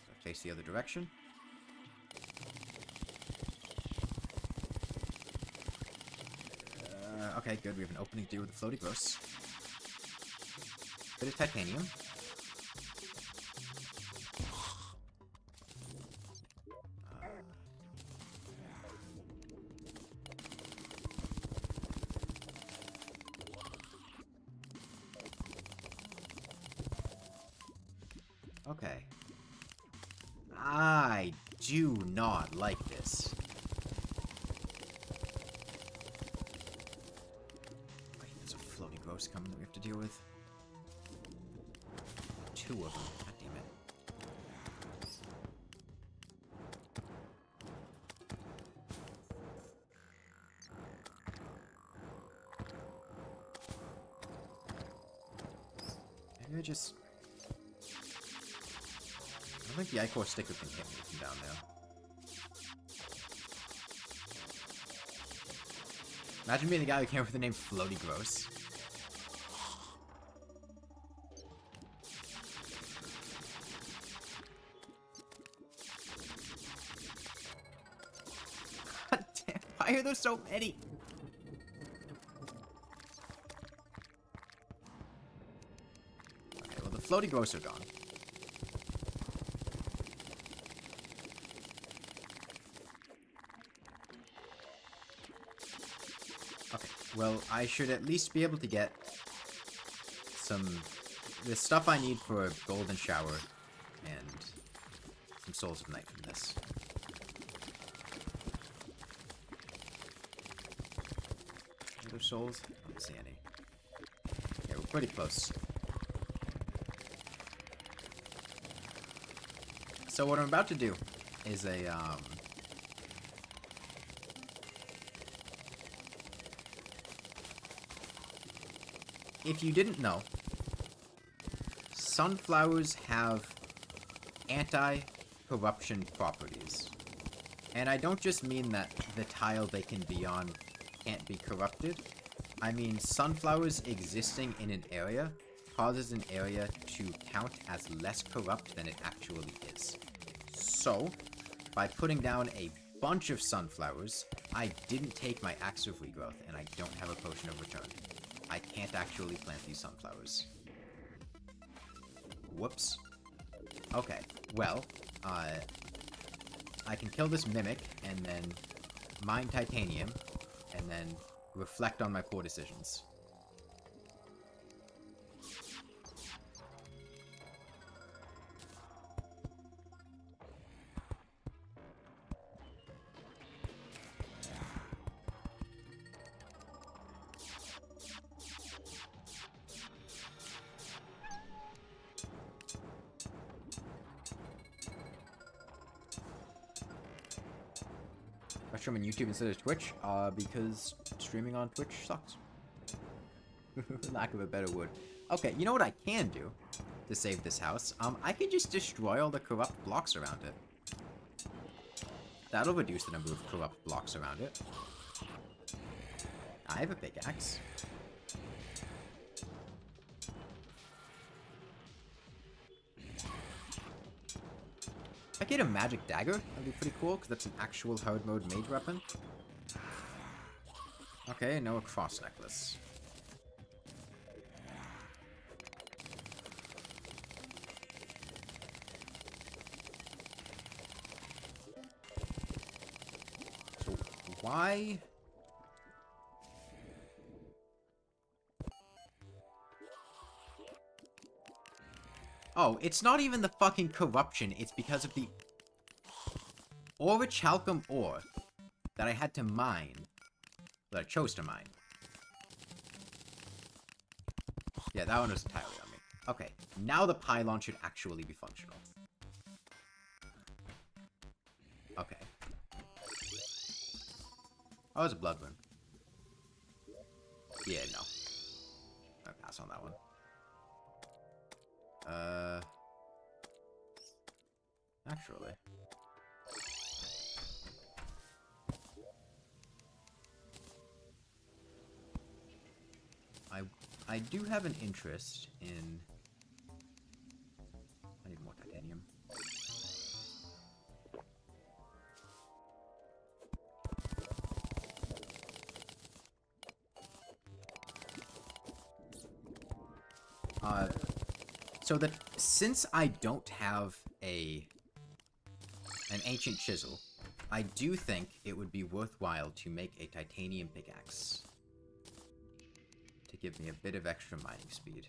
So face the other direction. Okay, good. We have an opening to do with the floaty growths. Bit of titanium. Okay. I do not like this. Wait, there's a floaty ghost coming that we have to deal with. Two of them. God damn it. Maybe I just... I don't think the ichor sticker can hit me from down there. Imagine being the guy who came up with the name Floaty Gross. God damn, why are there so many? Okay, well the Floaty Gross are gone. Well, I should at least be able to get the stuff I need for a golden shower and some souls of night from this. Other souls? I don't see any. Okay, we're pretty close. So what I'm about to do is a, if you didn't know, sunflowers have anti-corruption properties. And I don't just mean that the tile they can be on can't be corrupted. I mean sunflowers existing in an area causes an area to count as less corrupt than it actually is. So, by putting down a bunch of sunflowers, I didn't take my axe of regrowth, and I don't have a potion of return. I can't actually plant these sunflowers. Whoops. Okay, well, I can kill this mimic, and then mine titanium, and then reflect on my poor decisions. I stream on YouTube instead of Twitch, because streaming on Twitch sucks. Lack of a better word. Okay, you know what I can do to save this house? I can just destroy all the corrupt blocks around it. That'll reduce the number of corrupt blocks around it. I have a pickaxe. If I get a magic dagger, that'd be pretty cool, because that's an actual hard mode mage weapon. Okay, now a cross necklace. So, why? Oh, it's not even the fucking corruption, it's because of the orichalcum ore that I had to mine. That I chose to mine. Yeah, that one was entirely on me. Okay, now the pylon should actually be functional. Okay. Oh, it's a blood rune. Yeah, no. I'll pass on that one. Actually. I do have an interest in... I need more titanium. So that since I don't have an ancient chisel, I do think it would be worthwhile to make a titanium pickaxe to give me a bit of extra mining speed.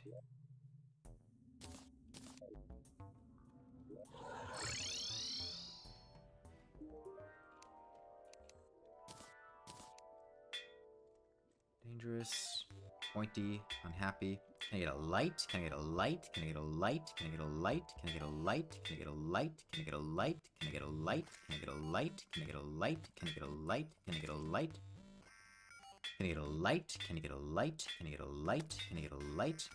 Dangerous, pointy, unhappy. Can I get a light? Can I get a light? Can I get a light? Can I get a light? Can I get a light? Can I get a light? Can I get a light? Can I get a light? Can I get a light? Can I get a light? Can I get a light? Can I get a light? Can I get a light? Can I get a light? Can I get a light? Can I get a light?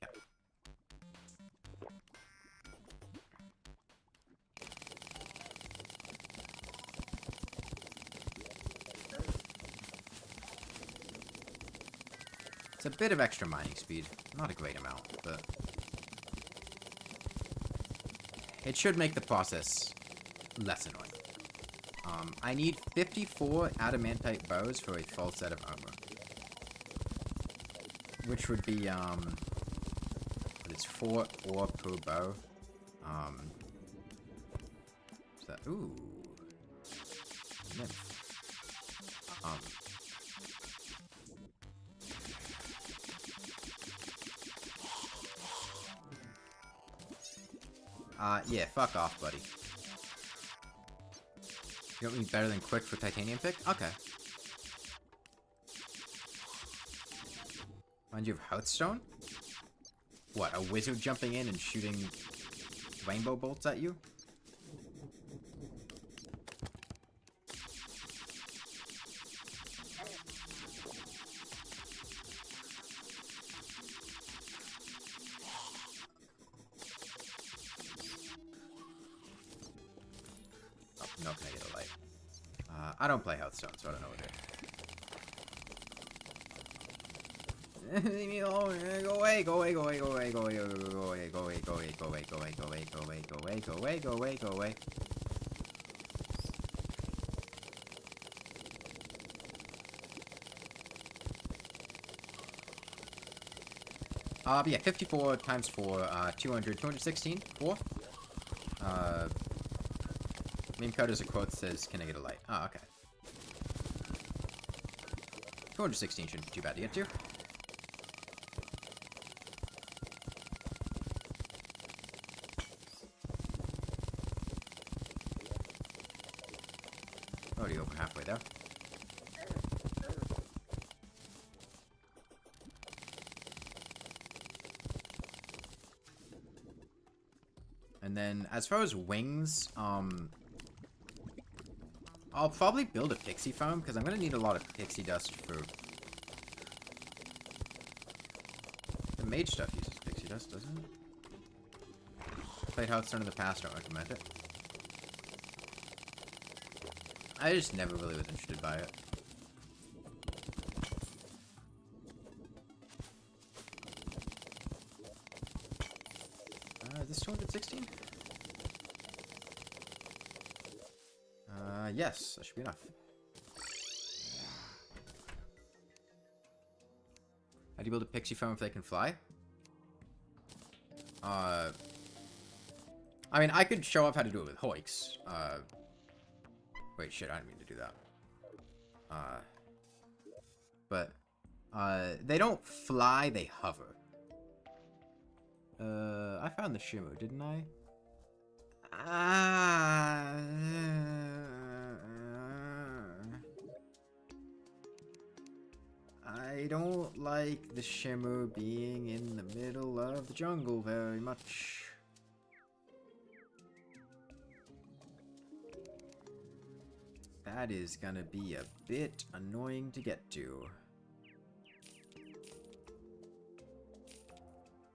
Yeah. It's a bit of extra mining speed. Not a great amount, but... it should make the process less annoying. I need 54 adamantite bows for a full set of armor. Which would be, but it's 4 ore per bow. So that, ooh. Nymph. Yeah, fuck off, buddy. You want me better than quick for titanium pick? Okay. Mind you have Hearthstone? What, a wizard jumping in and shooting rainbow bolts at you. Oh, no, can I get a light? I don't play Hearthstone, so I don't know what it is. Leave me alone. Go away, go away, go away, go away, go away, go away, go away, go away, go away, go away, go away, go away, go away, go away, go away, go away. But yeah, 54 times 4, 200, 216, 4. Meme code is a quote that says, can I get a light? Oh, okay. 216 shouldn't be too bad to get to. Already over halfway there. And then, as far as wings, I'll probably build a pixie farm, because I'm going to need a lot of pixie dust for... The mage stuff uses pixie dust, doesn't it? Played Hearthstone in the past, don't recommend it. I just never really was interested by it. Is this 216? Yes, that should be enough. How do you build a pixie farm if they can fly? I mean, I could show off how to do it with hoiks. Wait, shit, I didn't mean to do that. But, they don't fly, they hover. I found the shimmer, didn't I? I don't like the shimmer being in the middle of the jungle very much. That is gonna be a bit annoying to get to.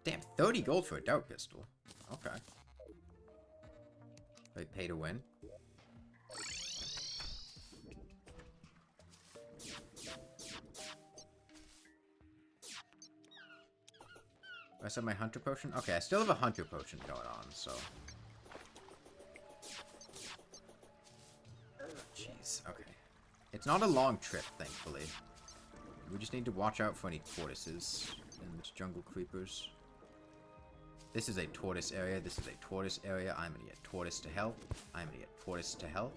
Damn, 30 gold for a dart pistol. Okay. Wait, pay to win. I still have my hunter potion? Okay, I still have a hunter potion going on, so... Jeez, okay. It's not a long trip, thankfully. We just need to watch out for any tortoises and jungle creepers. This is a tortoise area. This is a tortoise area. I'm gonna get tortoise to hell. I'm gonna get tortoise to hell.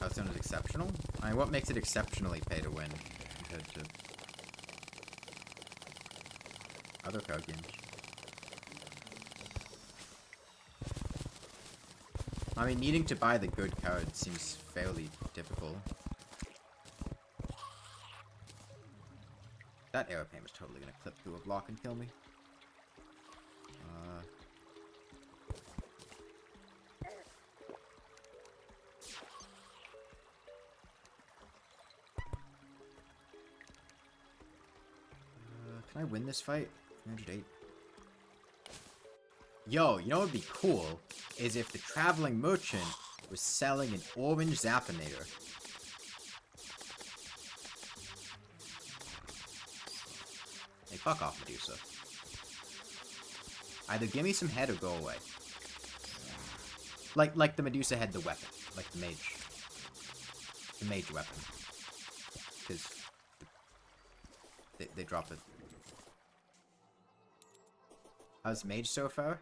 Hearthstone is exceptional. I mean, what makes it exceptionally pay to win compared to other card games? I mean, needing to buy the good card seems fairly difficult. That aeroplane was totally gonna clip through a block and kill me. Can I win this fight? 308. Yo, you know what would be cool? Is if the traveling merchant was selling an orange Zappinator. Hey, fuck off, Medusa. Either give me some head or go away. Like the Medusa had the weapon. Like the mage. The mage weapon. Because they drop it. How's mage so far?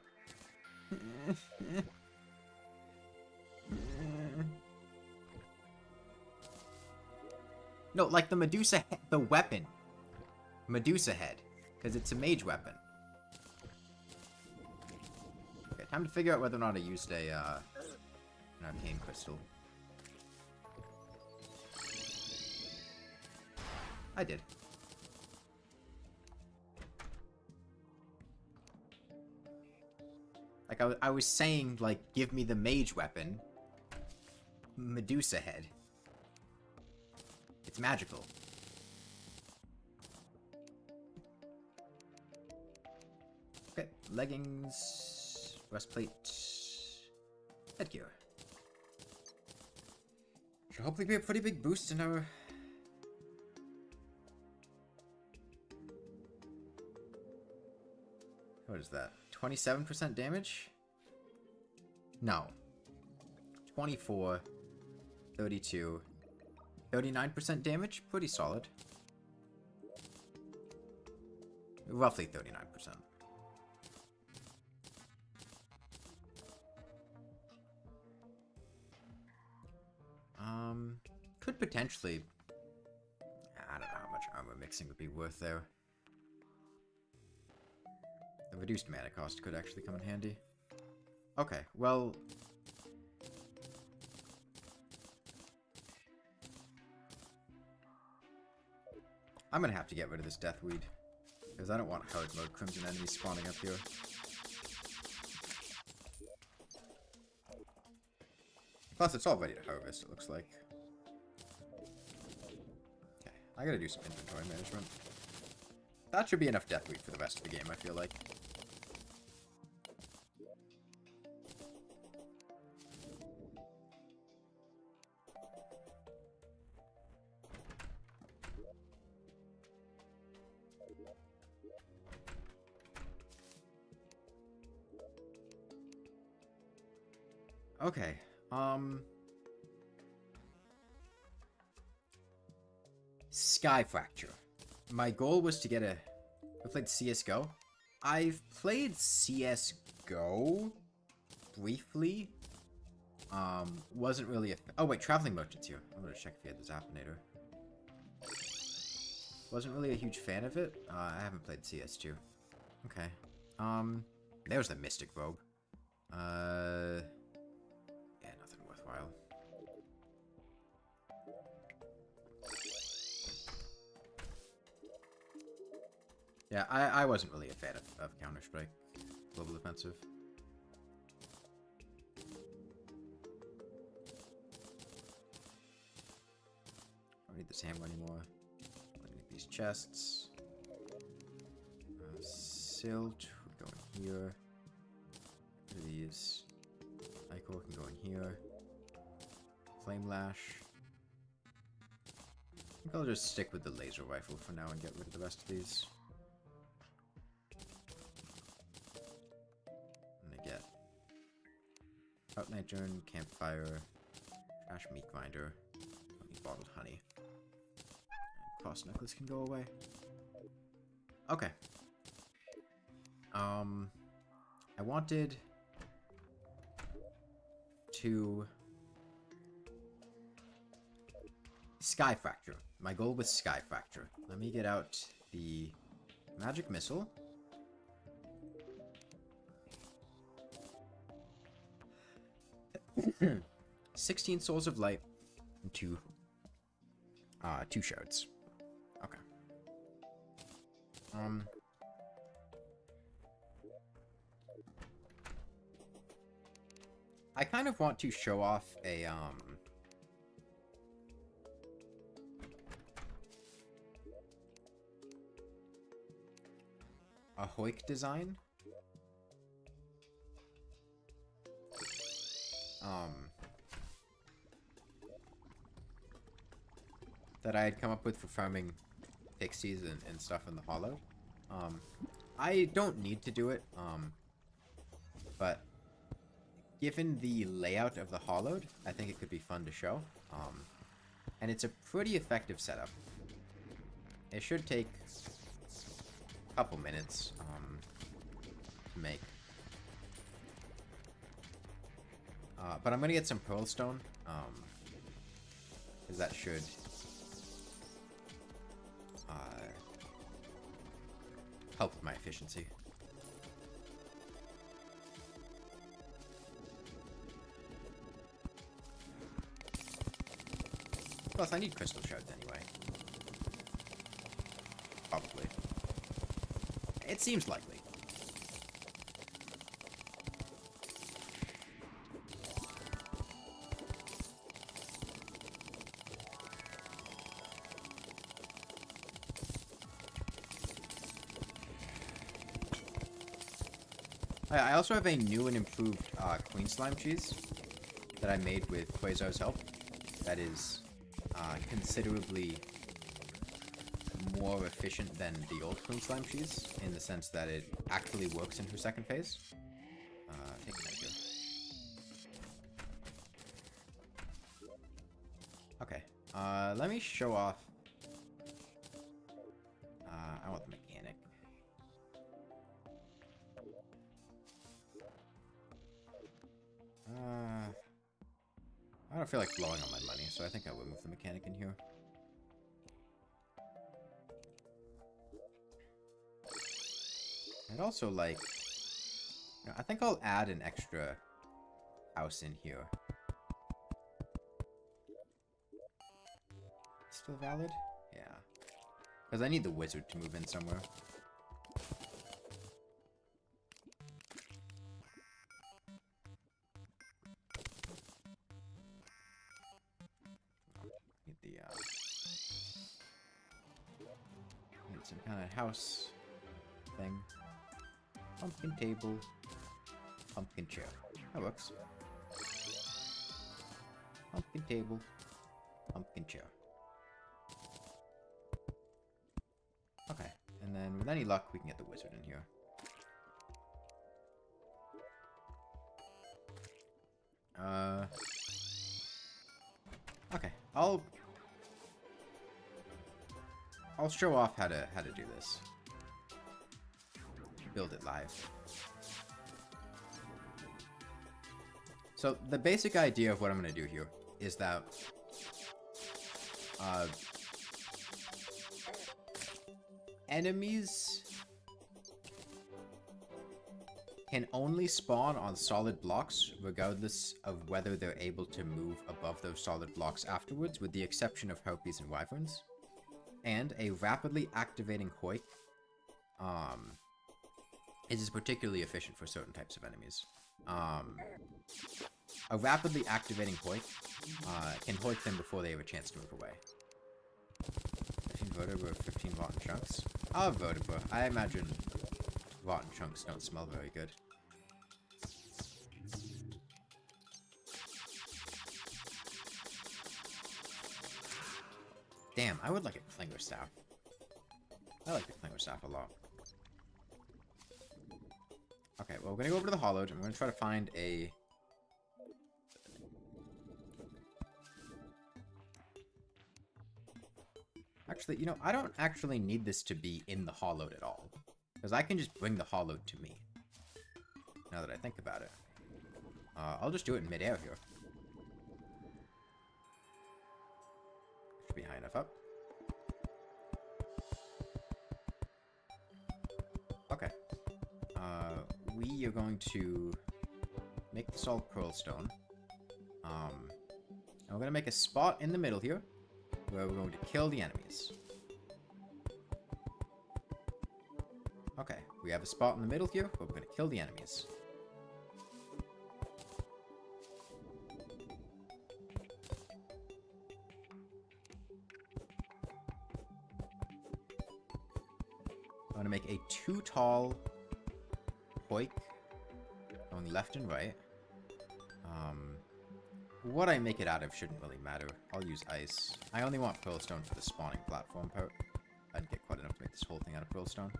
No, like the Medusa head, the weapon. Medusa head. Because it's a mage weapon. Okay, time to figure out whether or not I used an arcane crystal. I did. Like, I was saying, like, give me the mage weapon. Medusa head. It's magical. Okay, leggings, breastplate, headgear. Should hopefully be a pretty big boost in our... What is that? 27% damage? No. 24, 32, 39% damage? Pretty solid. Roughly 39%. Could potentially... I don't know how much armor mixing would be worth there. The reduced mana cost could actually come in handy. Okay, well... I'm gonna have to get rid of this Deathweed. Because I don't want hard mode Crimson enemies spawning up here. Plus, it's all ready to harvest, it looks like. Okay, I gotta do some inventory management. That should be enough Deathweed for the rest of the game, I feel like. Okay, Sky Fracture. My goal was to get a... I played CSGO. I've played CSGO briefly. Wasn't really a... Oh wait, Traveling Merchant's here. I'm gonna check if he had the Zappinator. Wasn't really a huge fan of it. I haven't played CS2. Okay. There's the Mystic Robe. Yeah, nothing worthwhile. Yeah, I wasn't really a fan of Counter-Strike Global Offensive. Don't need this hammer anymore. Don't need these chests. Silt would go in here. These. Ichor can go in here. Flame Lash. I think I'll just stick with the laser rifle for now and get rid of the rest of these. I'm gonna get Out Nightjourn, Campfire, Trash Meat Grinder, don't need Bottled Honey. And Cross Necklace can go away. Okay. I wanted to... Sky Fracture. My goal was Sky Fracture. Let me get out the Magic Missile. Hmm. 16 Souls of Light and two shards. Okay. I kind of want to show off a Hoik design. That I had come up with for farming pixies and stuff in the hollow. I don't need to do it, but given the layout of the hollowed, I think it could be fun to show. And it's a pretty effective setup. It should take a couple minutes to make. But I'm gonna get some Pearl Stone, because that should help with my efficiency. Plus, I need crystal shards anyway. Probably. It seems likely. I also have a new and improved Queen Slime cheese that I made with Quasar's help. That is considerably more efficient than the old Queen Slime cheese, in the sense that it actually works in her second phase. Take a minute here. Okay, let me show off. I want the mechanic. I don't feel like blowing on my money, so I think I will move the mechanic in here. I'd also like... You know, I think I'll add an extra house in here. Still valid? Yeah. Because I need the wizard to move in somewhere. Need some kind of house thing. Pumpkin table. Pumpkin chair. That works. Pumpkin table. Pumpkin chair. Okay. And then with any luck, we can get the wizard in here. Okay. I'll show off how to do this. Build it live. So the basic idea of what I'm going to do here is that enemies can only spawn on solid blocks regardless of whether they're able to move above those solid blocks afterwards, with the exception of harpies and wyverns. And a rapidly activating hoik is particularly efficient for certain types of enemies. A rapidly activating hoik can hoik them before they have a chance to move away. 15 vertebra, 15 rotten chunks. Oh, vertebra. I imagine rotten chunks don't smell very good. Damn, I would like a clinger staff. I like the clinger staff a lot. Okay, well, we're gonna go over to the hollowed, and we're gonna try to find a... Actually, you know, I don't actually need this to be in the hollowed at all. Because I can just bring the hollowed to me. Now that I think about it. I'll just do it in midair here. Should be high enough up. Okay. We are going to make this all pearl stone. And we're going to make a spot in the middle here where we're going to kill the enemies. Okay, we have a spot in the middle here where we're going to kill the enemies. I'm going to make a 2 tall hoik going left and right. What I make it out of shouldn't really matter. I'll use ice. I only want pearl stone for the spawning platform part. I'd get quite enough to make this whole thing out of pearl stone.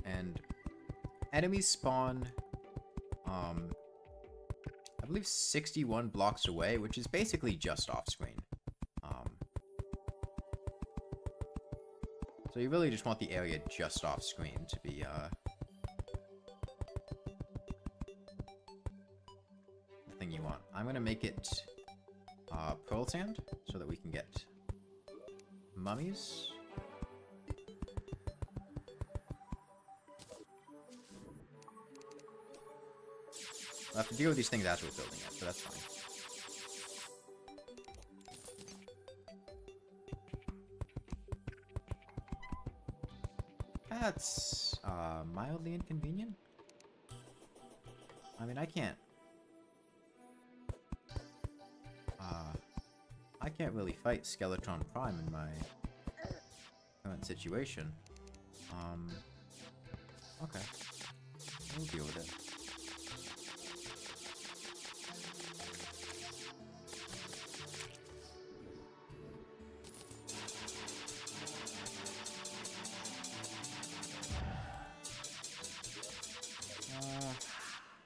And enemies spawn, I believe 61 blocks away, which is basically just off screen. So you really just want the area just off screen to be, the thing you want. I'm gonna make it, pearl sand, so that we can get mummies. I'll have to deal with these things as we're building it, but that's fine. That's mildly inconvenient. I mean, I can't really fight Skeletron Prime in my current situation. Okay. We'll deal with it.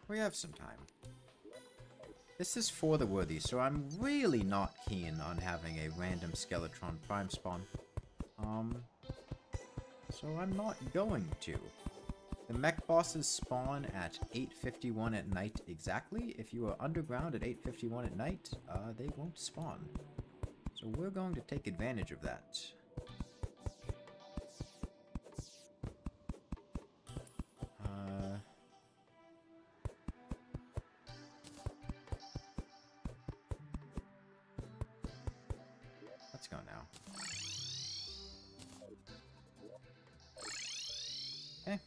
We have some time. This is for the worthy, so I'm really not keen on having a random Skeletron Prime spawn. So I'm not going to. The mech bosses spawn at 8:51 at night exactly. If you are underground at 8:51 at night, they won't spawn. So we're going to take advantage of that. Let's go now. Okay.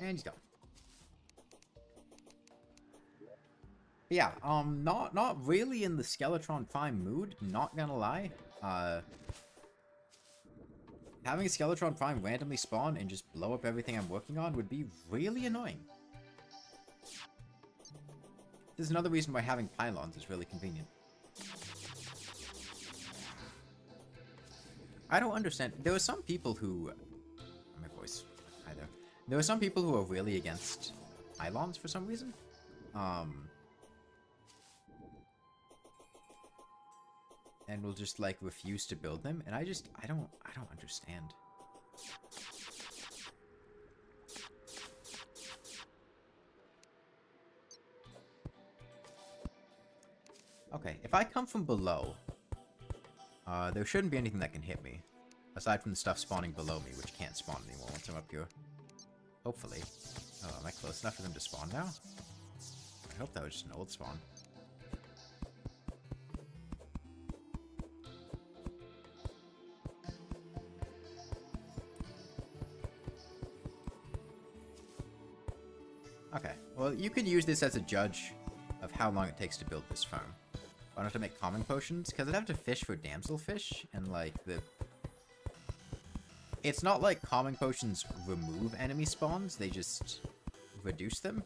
And he's gone. But yeah, not really in the Skeletron Prime mood, not gonna lie. Having a Skeletron Prime randomly spawn and just blow up everything I'm working on would be really annoying. There's another reason why having pylons is really convenient. I don't understand. There are some people who... My voice. Hi there. There are some people who are really against pylons for some reason. And will just, like, refuse to build them. And I don't understand. Okay, if I come from below, there shouldn't be anything that can hit me. Aside from the stuff spawning below me, which can't spawn anymore once I'm up here. Hopefully. Oh, am I close enough for them to spawn now? I hope that was just an old spawn. Okay, well, you could use this as a judge of how long it takes to build this farm. I don't have to make calming potions, because I'd have to fish for damselfish, and, like, It's not like calming potions remove enemy spawns, they just reduce them.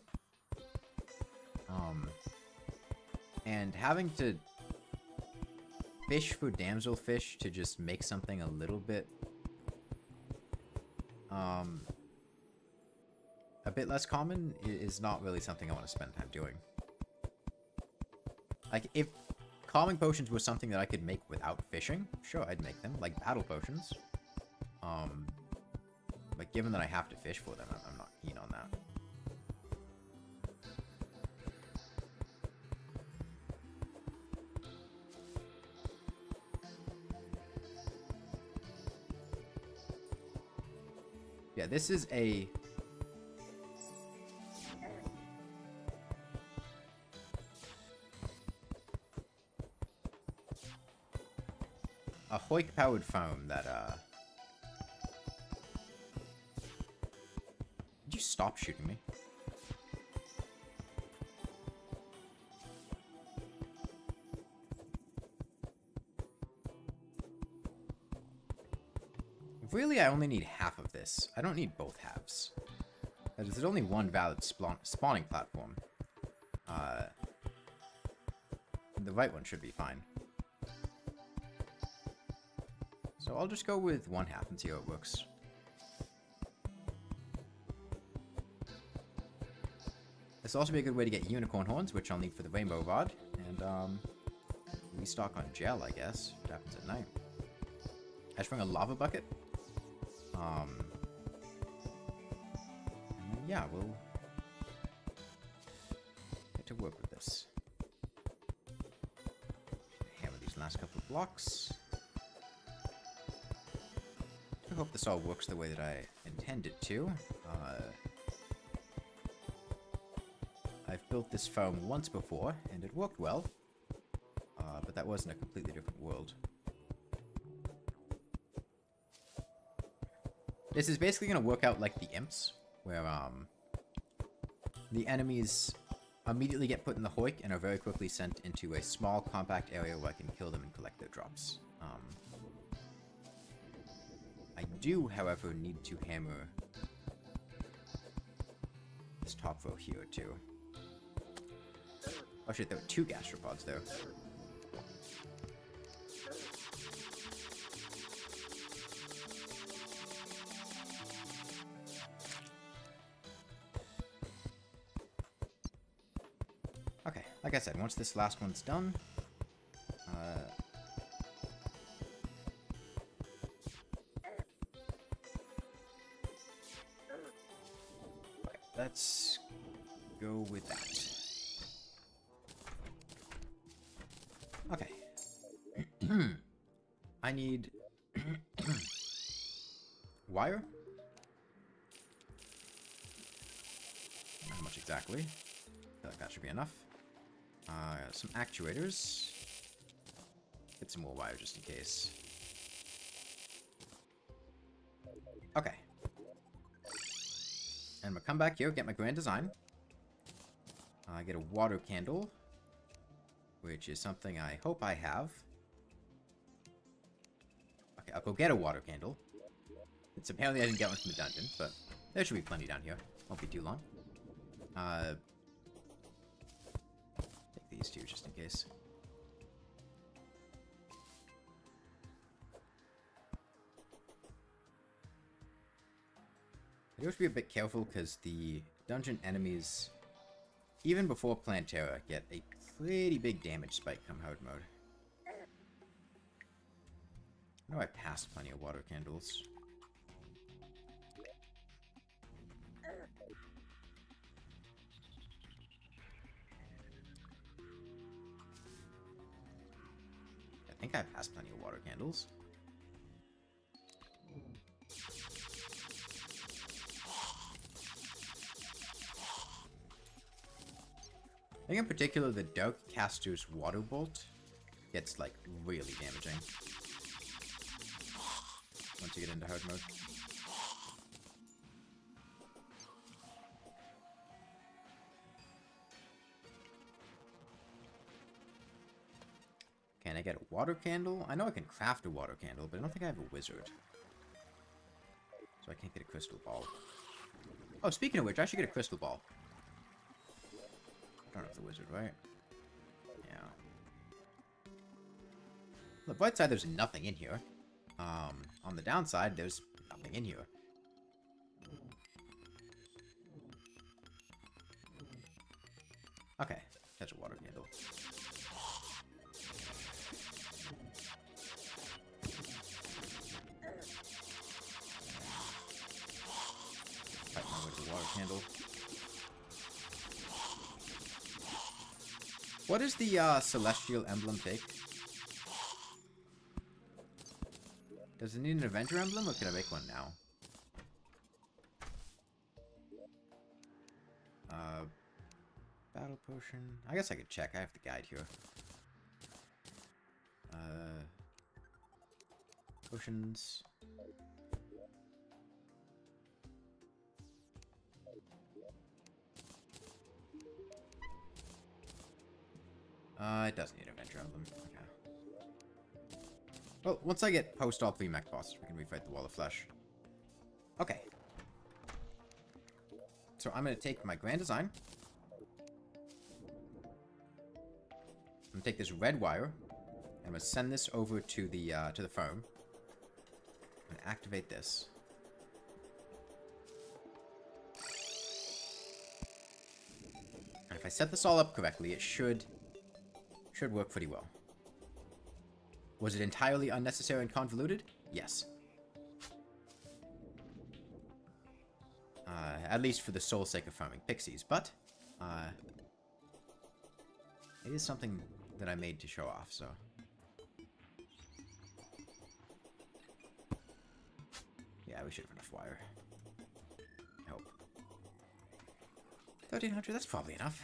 And having to fish for damselfish to just make something a little bit... a bit less common is not really something I want to spend time doing. Like, if calming potions was something that I could make without fishing, sure, I'd make them, like battle potions. But given that I have to fish for them, I'm not keen on that. Yeah, this is a... a Hoik-powered foam that, Did you stop shooting me? Really, I only need half of this. I don't need both halves. There's only one valid spawning platform. The right one should be fine. So I'll just go with one half and see how it works. This will also be a good way to get unicorn horns, which I'll need for the rainbow rod. And, restock on gel, I guess. What happens at night? I just bring a lava bucket. And then, yeah, we'll get to work with this. Hammer these last couple of blocks. I hope this all works the way that I intend it to. I've built this foam once before, and it worked well. But that wasn't a completely different world. This is basically going to work out like the imps, where the enemies immediately get put in the hoik and are very quickly sent into a small, compact area where I can kill them and collect their drops. I do, however, need to hammer this top row here, too. Oh shit, there were 2 gastropods there. Okay, like I said, once this last one's done, okay, let's go with that. Okay. I need wire. Not how much exactly. I feel like that should be enough. Some actuators. Get some more wire just in case. Okay. And I'm gonna come back here, get my grand design. Get a water candle, which is something I hope I have. Okay, I'll go get a water candle. It's apparently I didn't get one from the dungeon, but there should be plenty down here. Won't be too long. Take these 2 just in case. I do have to be a bit careful because the dungeon enemies, even before Plantera, get a pretty big damage spike come hard mode. I know I passed plenty of water candles. I think I passed plenty of water candles. I think in particular the Dark Caster's Water Bolt gets, like, really damaging once you get into hard mode. Can I get a water candle? I know I can craft a water candle, but I don't think I have a wizard. So I can't get a crystal ball. Oh, speaking of which, I should get a crystal ball. I don't have the wizard, right? Yeah. On the bright side, there's nothing in here. On the downside, there's nothing in here. Okay, catch a water candle. Fight my way to the water candle. What does the celestial emblem take? Does it need an adventure emblem, or can I make one now? Battle potion. I guess I could check. I have the guide here. Potions. It does need an adventure emblem. Okay. Well, once I get post all 3 mech bosses, we can refight the Wall of Flesh. Okay. So I'm going to take my grand design. I'm going to take this red wire, and I'm going to send this over to the firm. I'm going to activate this. And if I set this all up correctly, it should work pretty well. Was it entirely unnecessary and convoluted? Yes. At least for the sole sake of farming pixies, but it is something that I made to show off, so. Yeah, we should have enough wire. I hope. 1,300, that's probably enough.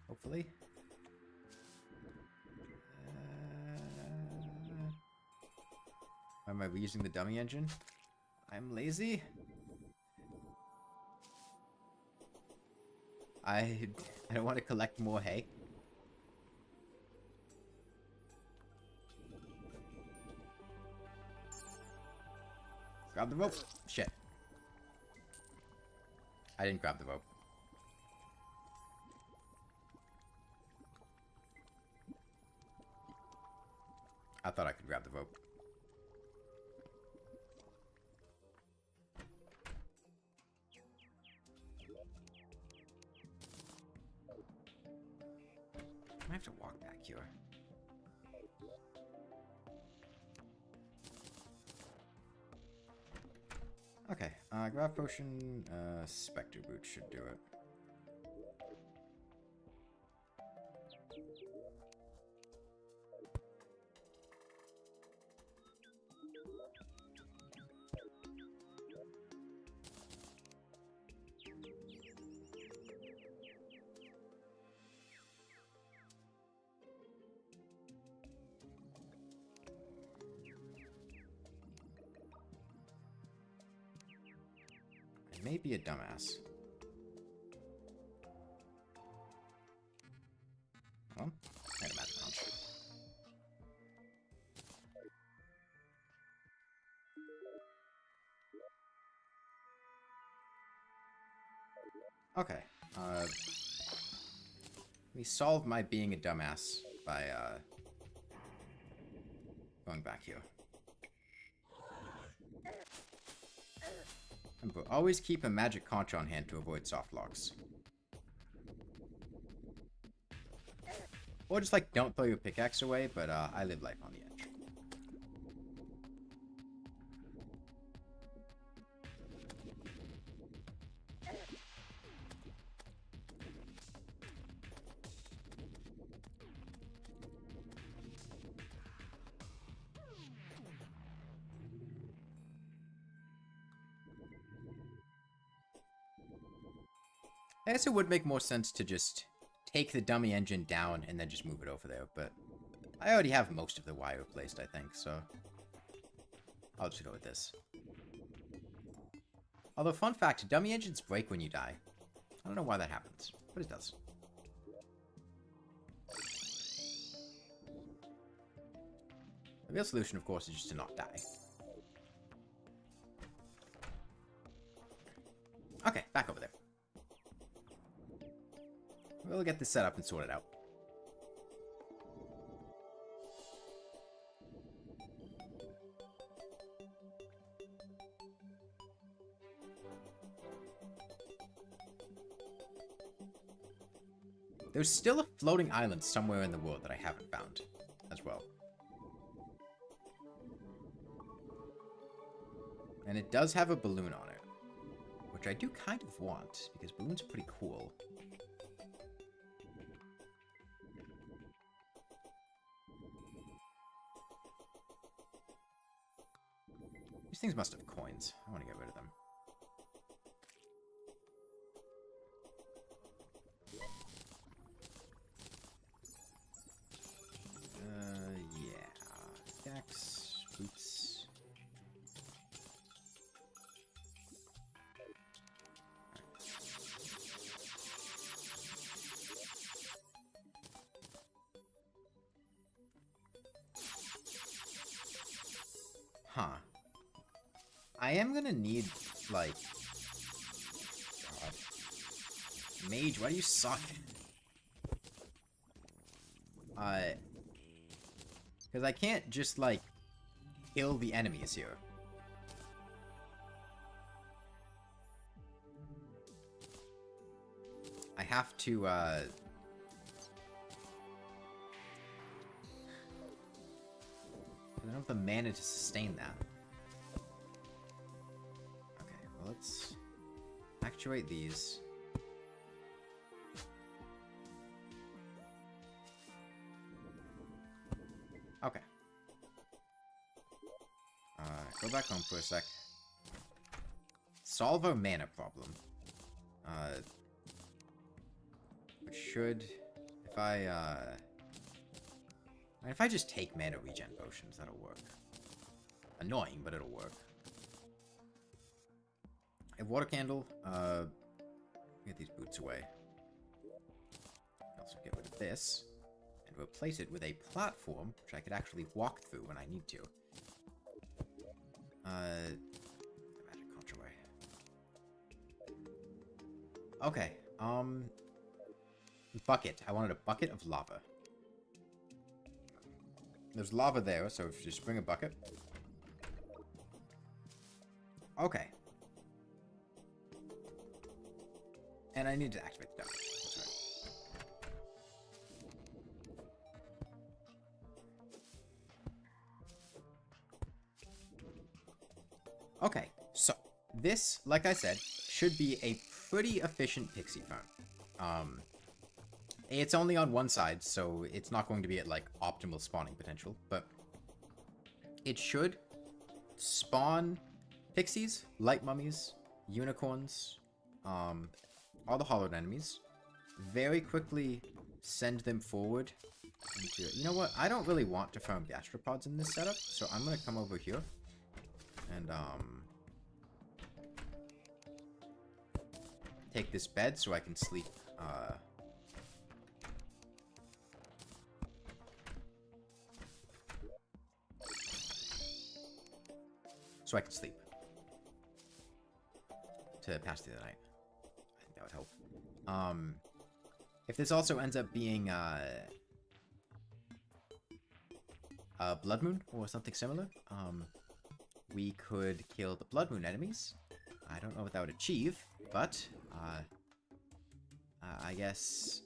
Hopefully. Am I reusing the dummy engine? I'm lazy. I don't want to collect more hay. Grab the rope. Shit. I didn't grab the rope. I thought I could grab the rope. I have to walk back here. Okay, grab potion, Spectre Boot should do it. May be a dumbass. Well, I had a magic launch. Okay. We solved my being a dumbass by going back here. But always keep a magic conch on hand to avoid soft locks. Or just, like, don't throw your pickaxe away, but I live life on the edge. I guess it would make more sense to just take the dummy engine down and then just move it over there, but I already have most of the wire replaced, I think, so I'll just go with this. Although, fun fact, dummy engines break when you die. I don't know why that happens, but it does. The real solution, of course, is just to not die. Okay, back over there. We'll get this set up and sort it out. There's still a floating island somewhere in the world that I haven't found as well. And it does have a balloon on it, which I do kind of want, because balloons are pretty cool. These things must have coins. I want to get rid of them. Yeah. Dex, boots. Huh. I am gonna need, like... God. Mage, why do you suck? Because I can't just, like, kill the enemies here. I have to, I don't have the mana to sustain that. Okay, well, let's actuate these. Okay. Go back home for a sec. Solve our mana problem. Which should... If I just take mana regen potions, that'll work. annoying, but it'll work. A water candle. Get these boots away. Also get rid of this. And replace it with a platform, which I could actually walk through when I need to. Magic conjure away. Okay, bucket. I wanted a bucket of lava. There's lava there, so if you just bring a bucket. Okay. And I need to activate the duct. That's right. Okay, so this, like I said, should be a pretty efficient pixie farm. It's only on one side, so it's not going to be at, like, optimal spawning potential, but it should spawn pixies, light mummies, unicorns, all the hollowed enemies, very quickly send them forward into... You know what? I don't really want to farm gastropods in this setup, so I'm going to come over here and, take this bed so I can sleep, so I can sleep to pass through the night. I think that would help. If this also ends up being a blood moon or something similar, we could kill the blood moon enemies. I don't know what that would achieve, but I guess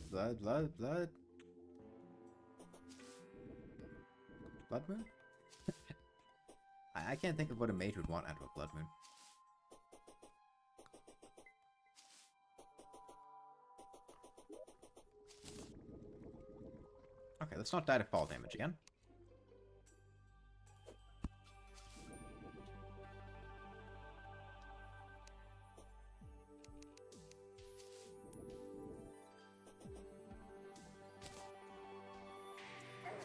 blood moon. I can't think of what a mage would want out of a blood moon. Okay, let's not die to fall damage again.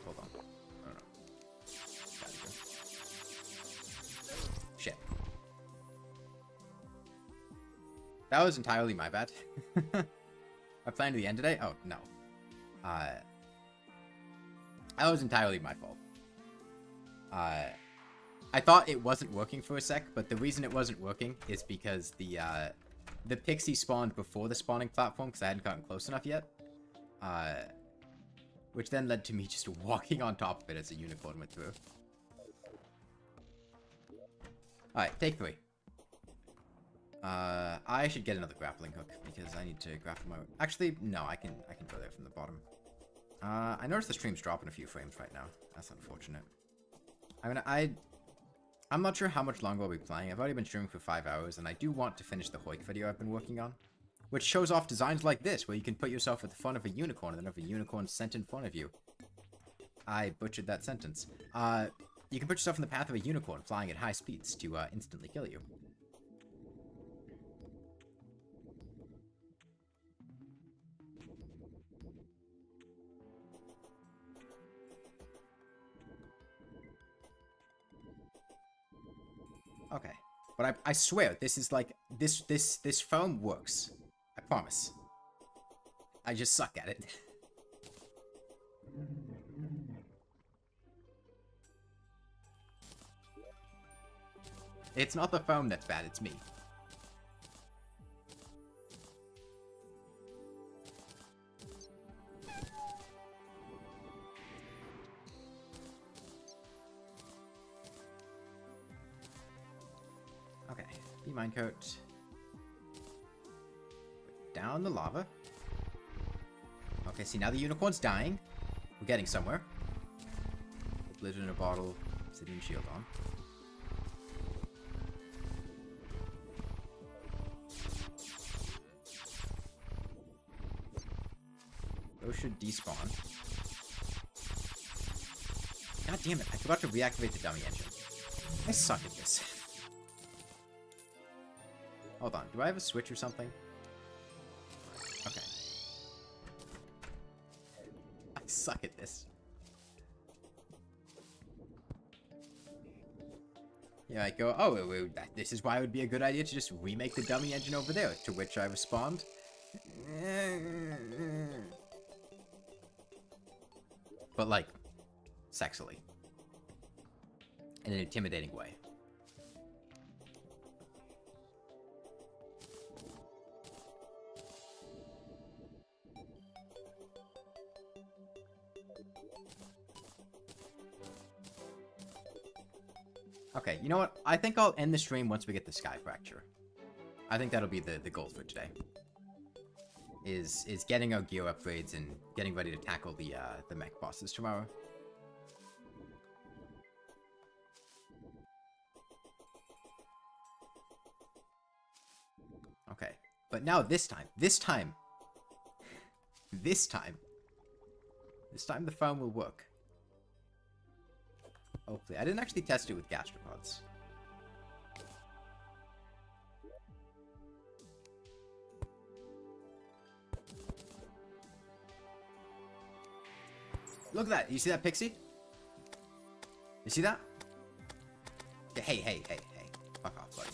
Hold on. I don't know. Shit. That was entirely my bad. I planned to the end today? Oh, no. That was entirely my fault. I thought it wasn't working for a sec, but the reason it wasn't working is because the pixie spawned before the spawning platform because I hadn't gotten close enough yet. Which then led to me just walking on top of it as a unicorn went through. Alright, take 3. I should get another grappling hook because I need to grapple my... Actually, no, I can go there from the bottom. I noticed the stream's dropping a few frames right now. That's unfortunate. I mean, I'm not sure how much longer I'll be playing. I've already been streaming for 5 hours, and I do want to finish the Hoik video I've been working on. Which shows off designs like this, where you can put yourself at the front of a unicorn and then have a unicorn sent in front of you. I butchered that sentence. You can put yourself in the path of a unicorn flying at high speeds to instantly kill you. Okay. But I swear, this is like, this foam works. I promise. I just suck at it. It's not the foam that's bad, it's me. Okay, be minecoat. Down the lava. Okay, see, now the unicorn's dying. We're getting somewhere. Blizzard in a bottle, obsidian shield on. Those should despawn. God damn it, I forgot to reactivate the dummy engine. I suck at this. Hold on, do I have a switch or something? Okay. I suck at this. this. Yeah, I go, oh, this is why it would be a good idea to just remake the dummy engine over there. To which I respond, but like, sexily. In an intimidating way. Okay, you know what? I think I'll end the stream once we get the Sky Fracture. I think that'll be the goal for today. Is getting our gear upgrades and getting ready to tackle the mech bosses tomorrow. Okay, but now this time the farm will work. Hopefully. I didn't actually test it with gastropods. Look at that. You see that pixie? You see that? Hey. Fuck off, buddy.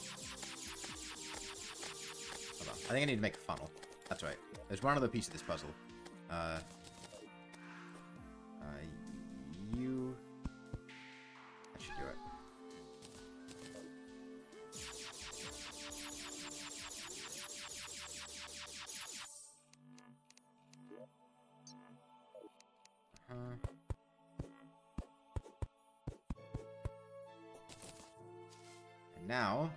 Hold on. I think I need to make a funnel. That's right. There's one other piece of this puzzle. You... I should do it. And now,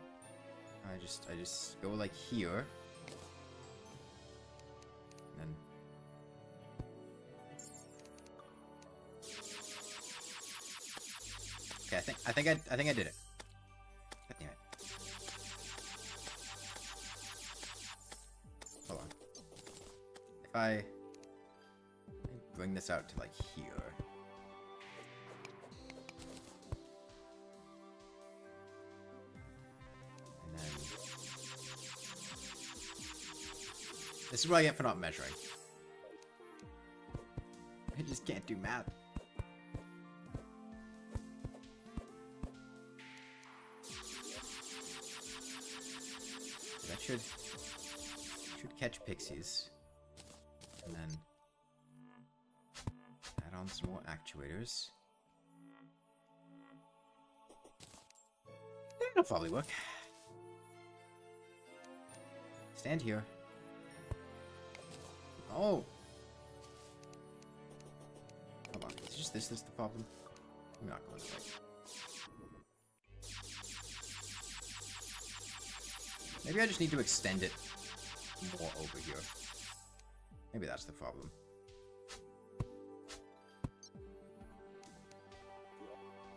I just go like here. And then okay, I think I did it. God damn it. Hold on. If I bring this out to like here. And then this is what I get for not measuring. I just can't do math. That should catch pixies. And then add on some more actuators. That'll probably work. Stand here. Oh! Hold on. Is just this the problem? I'm not going to fight. Maybe I just need to extend it more over here. Maybe that's the problem.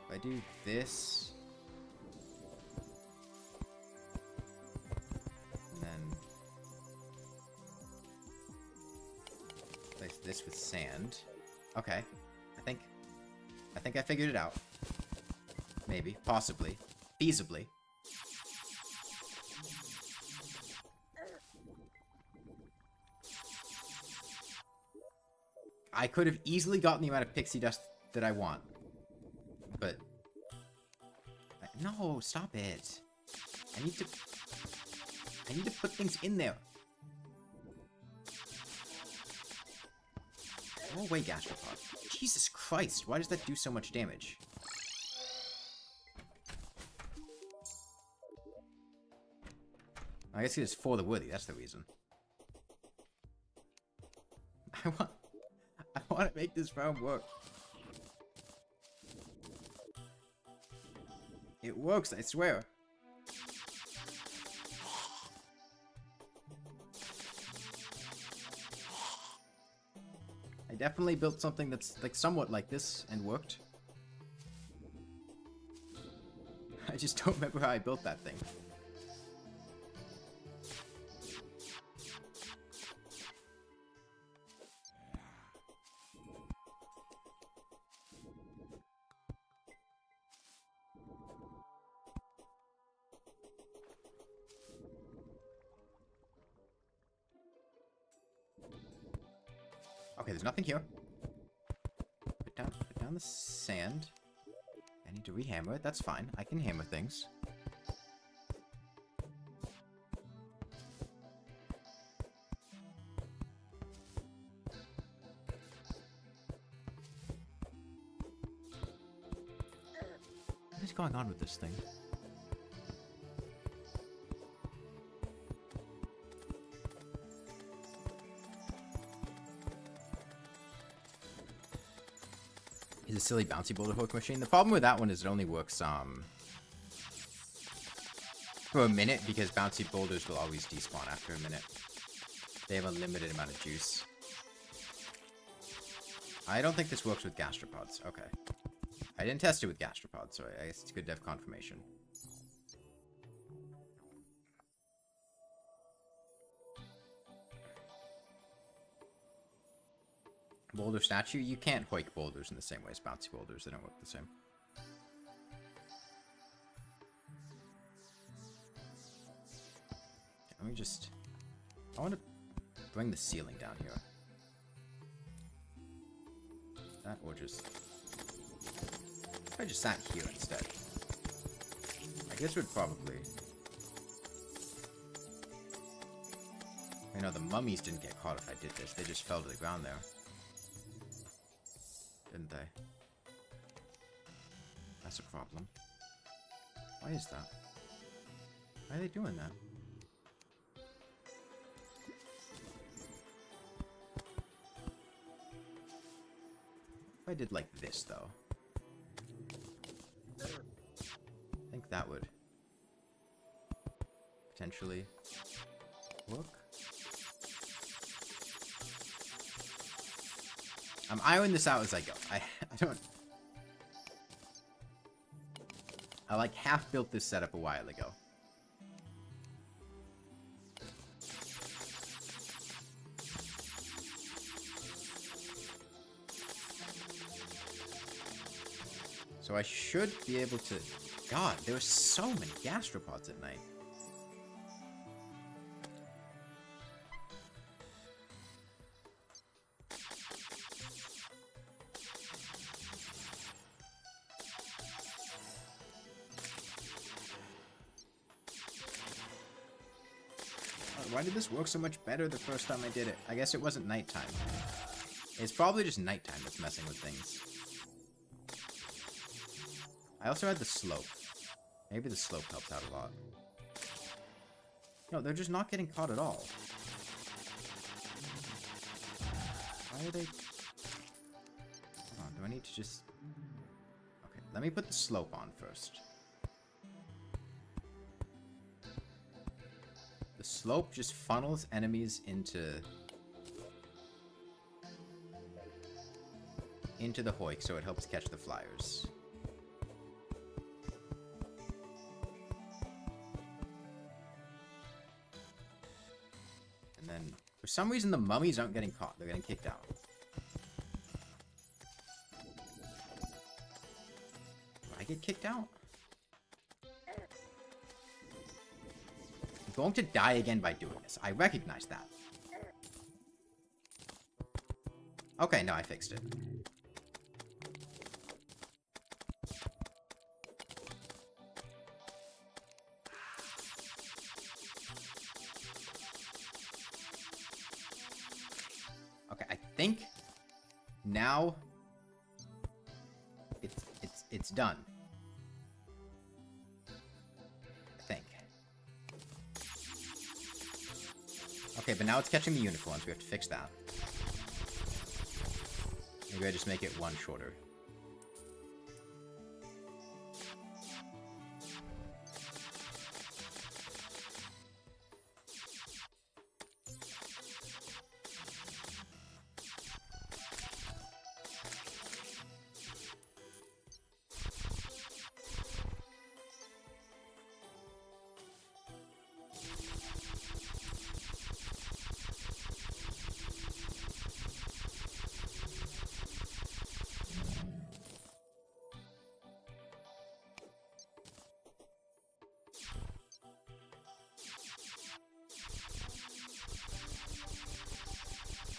If I do this... and then... place this with sand. Okay. I think I figured it out. Maybe. Possibly. Feasibly. I could have easily gotten the amount of pixie dust that I want. But... no, stop it. I need to put things in there. Go away, gastropod. Jesus Christ, why does that do so much damage? I guess he was for the worthy, that's the reason. I want to make this farm work. It works, I swear. I definitely built something that's like somewhat like this and worked. I just don't remember how I built that thing. Okay, there's nothing here. on the sand. I need to rehammer it. That's fine. I can hammer things. What is going on with this thing? Is a silly bouncy boulder hook machine. The problem with that one is it only works for a minute, because bouncy boulders will always despawn after a minute. They have a limited amount of juice. I don't think this works with gastropods. Okay. I didn't test it with gastropods, so I guess it's good to have confirmation. Boulder statue? You can't hoik boulders in the same way as bouncy boulders. They don't work the same. Let me just... I want to bring the ceiling down here. That or just... If I just sat here instead. I guess we'd probably... You know, the mummies didn't get caught if I did this. They just fell to the ground there. Didn't they? That's a problem. Why is that? Why are they doing that? If I did like this, though. I think that would potentially work. I'm ironing this out as I go. I don't... I like half built this setup a while ago. So I should be able to... God, there are so many gastropods at night. Why did this work so much better the first time I did it? I guess it wasn't nighttime. It's probably just nighttime that's messing with things. I also had the slope. Maybe the slope helps out a lot. No, they're just not getting caught at all. Why are they... Hold on, do I need to just... Okay, let me put the slope on first. The slope just funnels enemies into the hoik, so it helps catch the flyers. And then, for some reason, the mummies aren't getting caught. They're getting kicked out. Do I get kicked out? Going to die again by doing this. I recognize that. Okay, no, I fixed it. Okay, I think now it's done. Okay, but now it's catching the unicorns. We have to fix that. Maybe I just make it one shorter.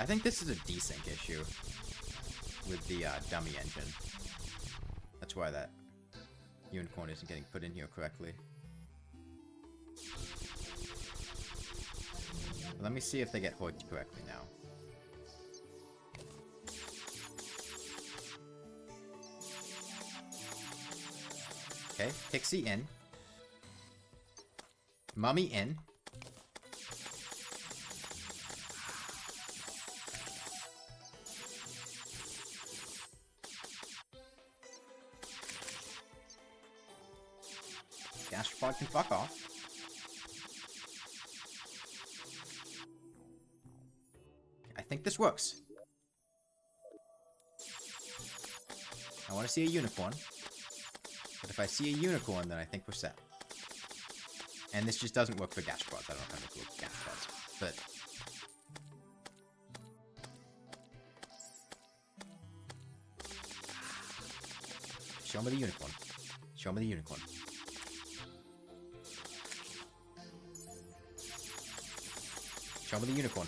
I think this is a desync issue. with the dummy engine. That's why that unicorn isn't getting put in here correctly. Let me see if they get hooked correctly now. Okay, Pixie in. Mummy in. Gastropod can fuck off. I think this works. I want to see a unicorn. But if I see a unicorn, then I think we're set. And this just doesn't work for gastropods. I don't know how to work for gastropods. But... show me the unicorn. Show me the unicorn. Show me the unicorn.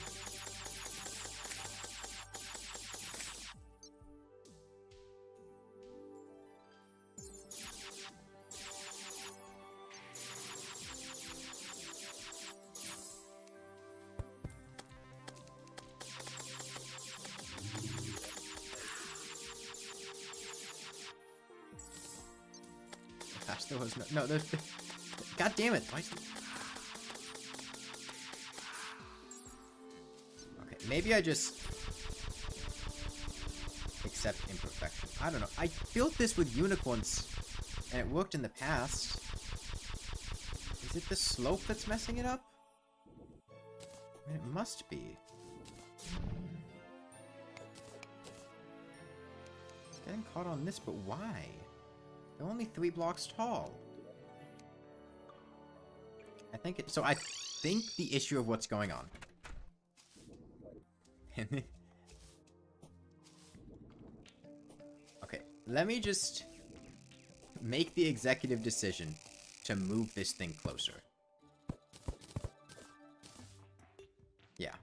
Gosh, there was no, there's... God damn it! Why is it... Okay, maybe I just accept imperfection. I don't know. I built this with unicorns, and it worked in the past. Is it the slope that's messing it up? I mean, it must be. It's getting caught on this, but why? They're only 3 blocks tall. I think it... So I think the issue of what's going on. Okay, let me just make the executive decision to move this thing closer. Yeah.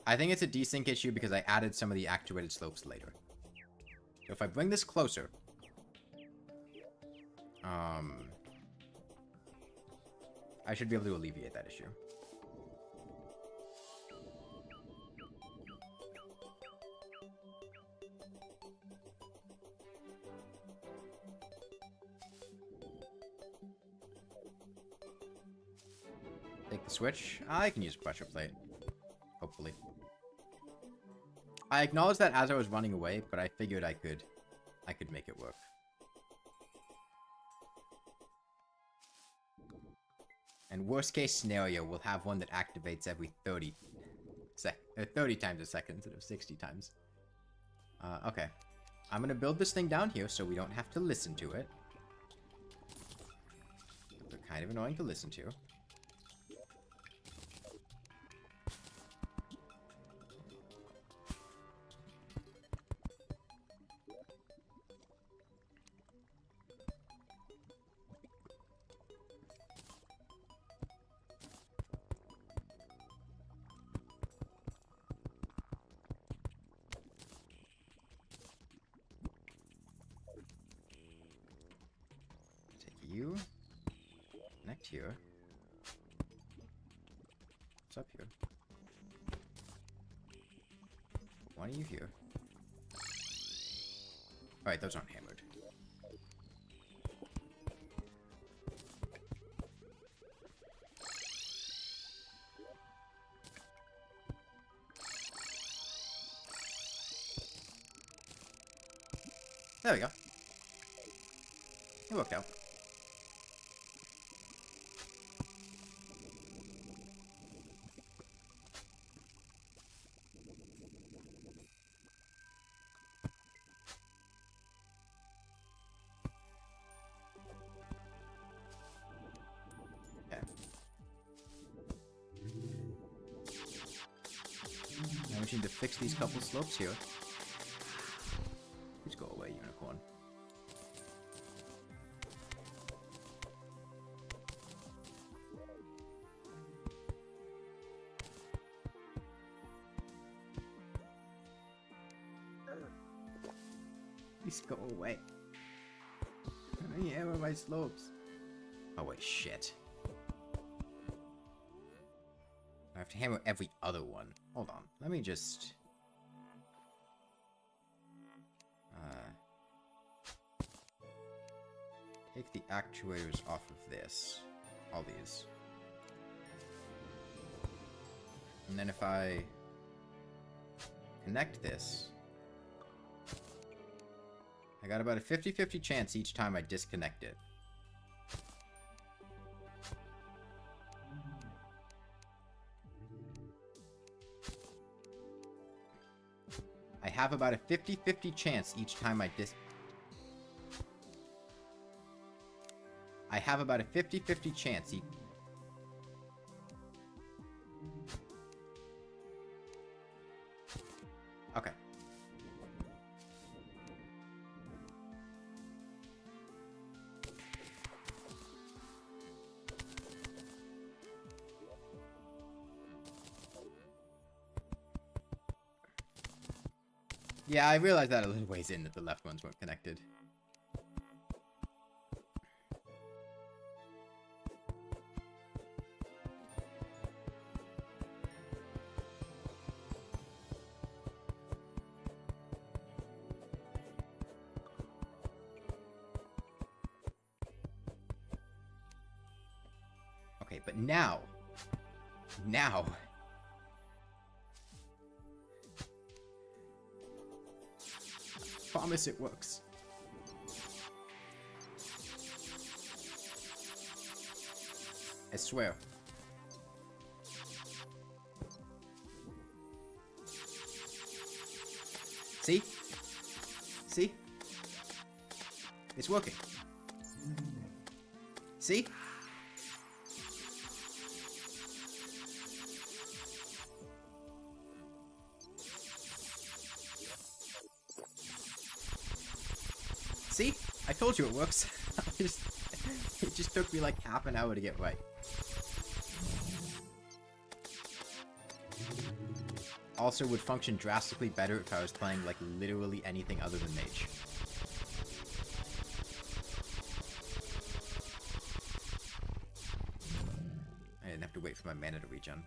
I think it's a desync issue because I added some of the actuated slopes later. So if I bring this closer... I should be able to alleviate that issue. Take the switch. I can use a pressure plate. Hopefully. I acknowledged that as I was running away, but I figured I could make it work. And worst case scenario, we'll have one that activates every 30 times a second instead of 60 times. Okay. I'm gonna build this thing down here so we don't have to listen to it. They're kind of annoying to listen to. You connect here. What's up here? One of you here. Alright, those aren't hammered. There we go. It worked out. Need to fix these couple slopes here. Please go away, unicorn. Please go away. I hammer my slopes. Oh wait, shit. I have to hammer every other one. Hold on. Let me just... take the actuators off of this. All these. And then if I connect this, I got about a 50-50 chance each time I disconnect it. I have about a 50-50 chance each time I have about a 50-50 chance Okay. Yeah, I realized that a little ways in that the left ones weren't connected. Okay, but now... Promise it works. I swear. See? See? It's working. See? See? I told you it works. It just took me like half an hour to get right. Also would function drastically better if I was playing like literally anything other than mage. I didn't have to wait for my mana to regen.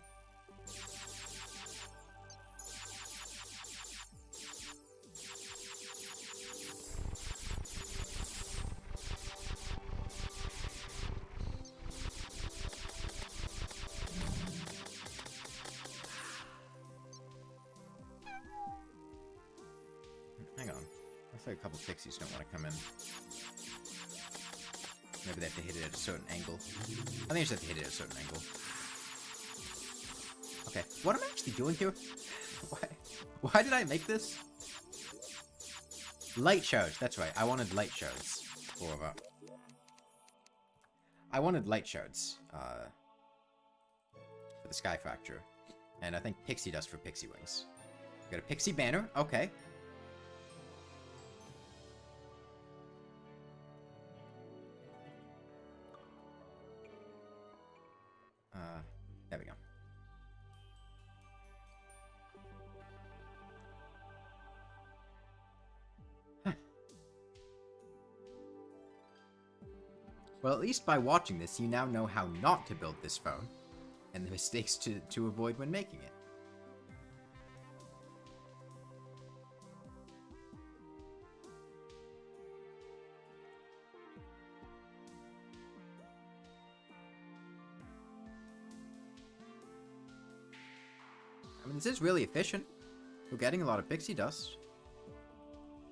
Hang on. Looks like a couple pixies don't want to come in. Maybe they have to hit it at a certain angle. I think they just have to hit it at a certain angle. Okay, what am I actually doing here? Why did I make this? Light shards, that's right. I wanted light shards. I wanted light shards for the Sky Fracture. And I think pixie dust for pixie wings. Got a pixie banner, okay. There we go. Huh. Well, at least by watching this, you now know how not to build this phone, and the mistakes to avoid when making it. I mean, this is really efficient. We're getting a lot of pixie dust.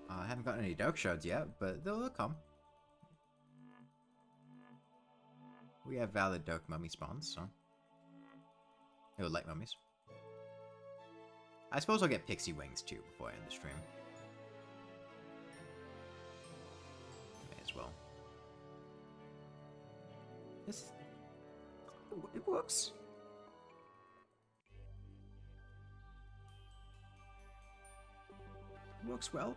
I haven't gotten any dark shards yet, but they'll come. We have valid dark mummy spawns, so... Oh, light mummies. I suppose I'll get pixie wings, too, before I end the stream. May as well. This... It works. Works well.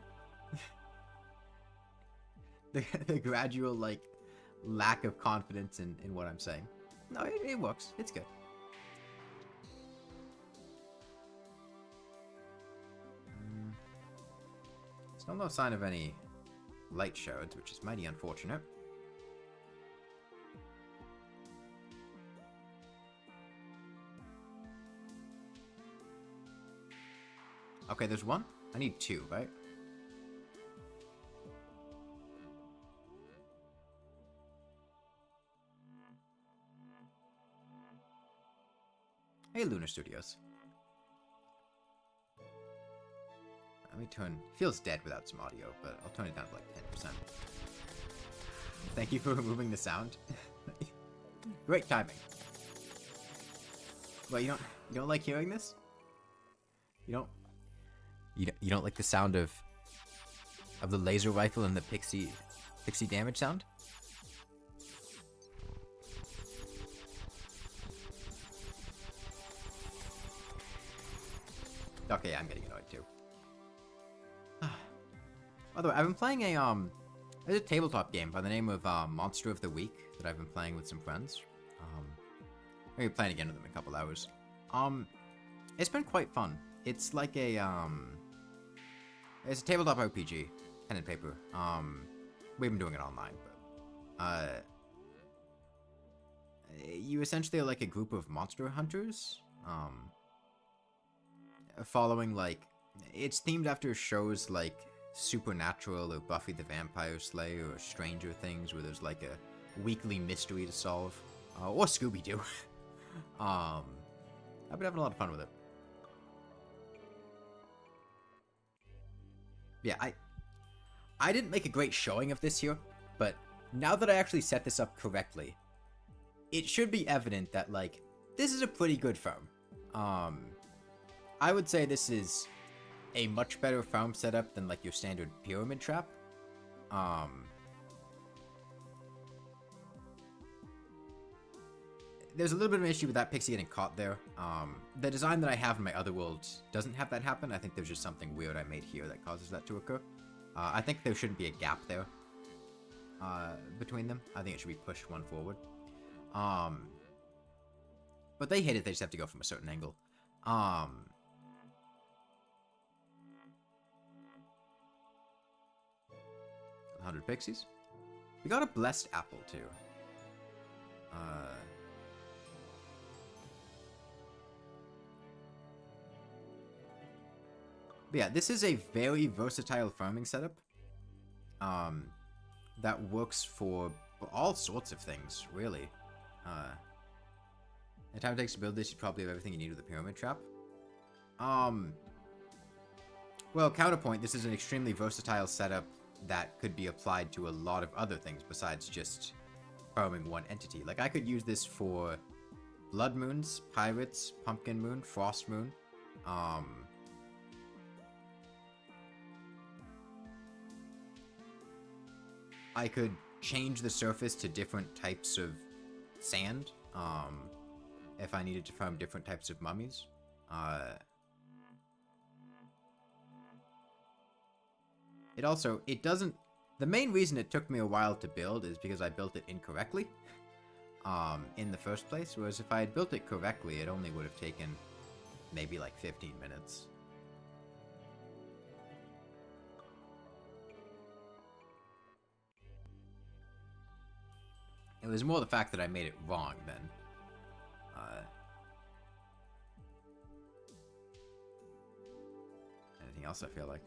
the gradual, like, lack of confidence in what I'm saying. No, it works. It's good. Still no sign of any light shards, which is mighty unfortunate. Okay, there's one. I need two, right? Hey, Lunar Studios. Let me turn... Feels dead without some audio, but I'll turn it down to like 10%. Thank you for removing the sound. Great timing. Well, you don't like hearing this? You don't like the sound of the laser rifle and the pixie damage sound? Okay, I'm getting annoyed too. By the way, I've been playing there's a tabletop game by the name of Monster of the Week that I've been playing with some friends. Maybe playing again with them in a couple hours. It's been quite fun. It's like it's a tabletop RPG, pen and paper. We've been doing it online, but you essentially are like a group of monster hunters, following like, it's themed after shows like Supernatural or Buffy the Vampire Slayer or Stranger Things, where there's like a weekly mystery to solve, or Scooby-Doo. I've been having a lot of fun with it. Yeah, I didn't make a great showing of this here, but now that I actually set this up correctly, it should be evident that, like, this is a pretty good farm. I would say this is a much better farm setup than, like, your standard pyramid trap. There's a little bit of an issue with that pixie getting caught there. The design that I have in my other world doesn't have that happen. I think there's just something weird I made here that causes that to occur. I think there shouldn't be a gap there between them. I think it should be pushed one forward. But they hit it, they just have to go from a certain angle. 100 pixies. We got a blessed apple, too. But yeah, this is a very versatile farming setup. That works for all sorts of things, really. The time it takes to build this, you probably have everything you need with the pyramid trap. Well, counterpoint, this is an extremely versatile setup that could be applied to a lot of other things besides just farming one entity. Like, I could use this for Blood Moons, Pirates, Pumpkin Moon, Frost Moon. I could change the surface to different types of sand, if I needed to farm different types of mummies. It doesn't... The main reason it took me a while to build is because I built it incorrectly, in the first place, whereas if I had built it correctly, it only would have taken maybe like 15 minutes. It was more the fact that I made it wrong than anything else, I feel like.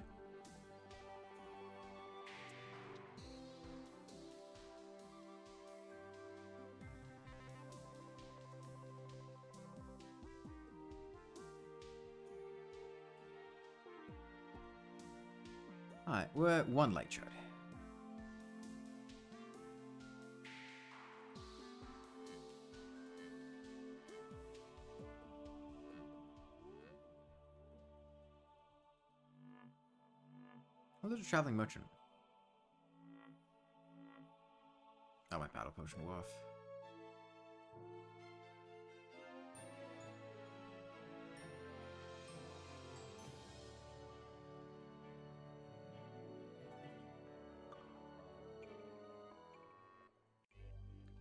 Alright, we're at one light shard. Oh, there's a traveling merchant. Oh, my battle potion wore off.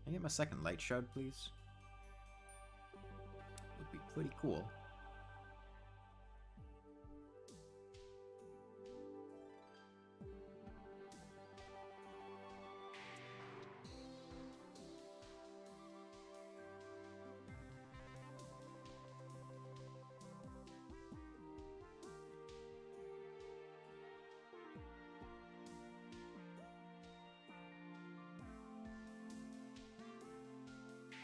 Can I get my second light shard, please? Would be pretty cool.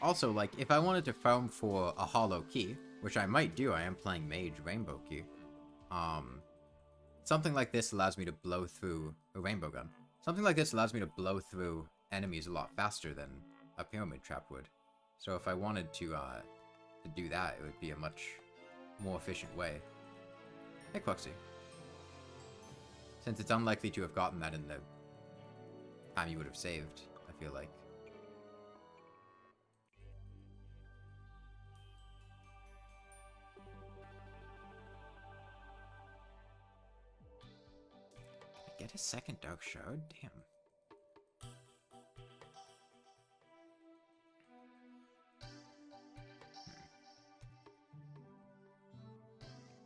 Also, like, if I wanted to farm for a hollow key, which I might do, I am playing mage rainbow key. Something like this allows me to blow through a rainbow gun. Something like this allows me to blow through enemies a lot faster than a pyramid trap would. So if I wanted to do that, it would be a much more efficient way. Hey, Quoxy. Since it's unlikely to have gotten that in the time you would have saved, I feel like. Get a second dark shard? Damn.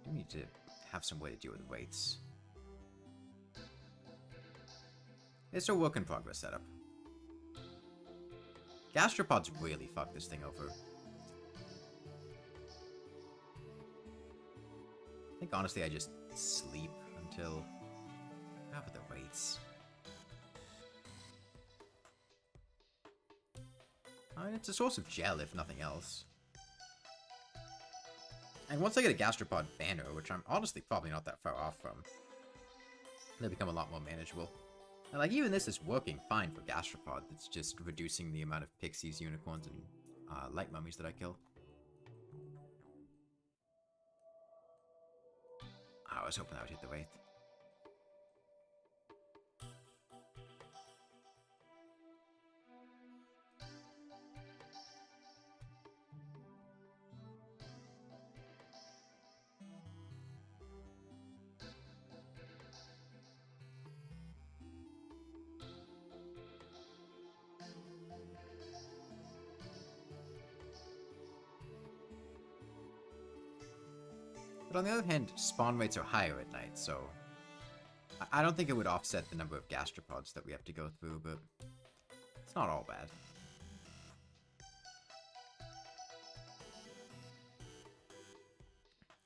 I need to have some way to deal with weights. It's a work in progress setup. Gastropods really fuck this thing over. I think honestly I just sleep until... How about the weights? I mean, it's a source of gel, if nothing else. And once I get a gastropod banner, which I'm honestly probably not that far off from, they become a lot more manageable. And like, even this is working fine for gastropod. It's just reducing the amount of pixies, unicorns, and light mummies that I kill. I was hoping I would hit the weight. But on the other hand, spawn rates are higher at night, so... I don't think it would offset the number of gastropods that we have to go through, but... It's not all bad.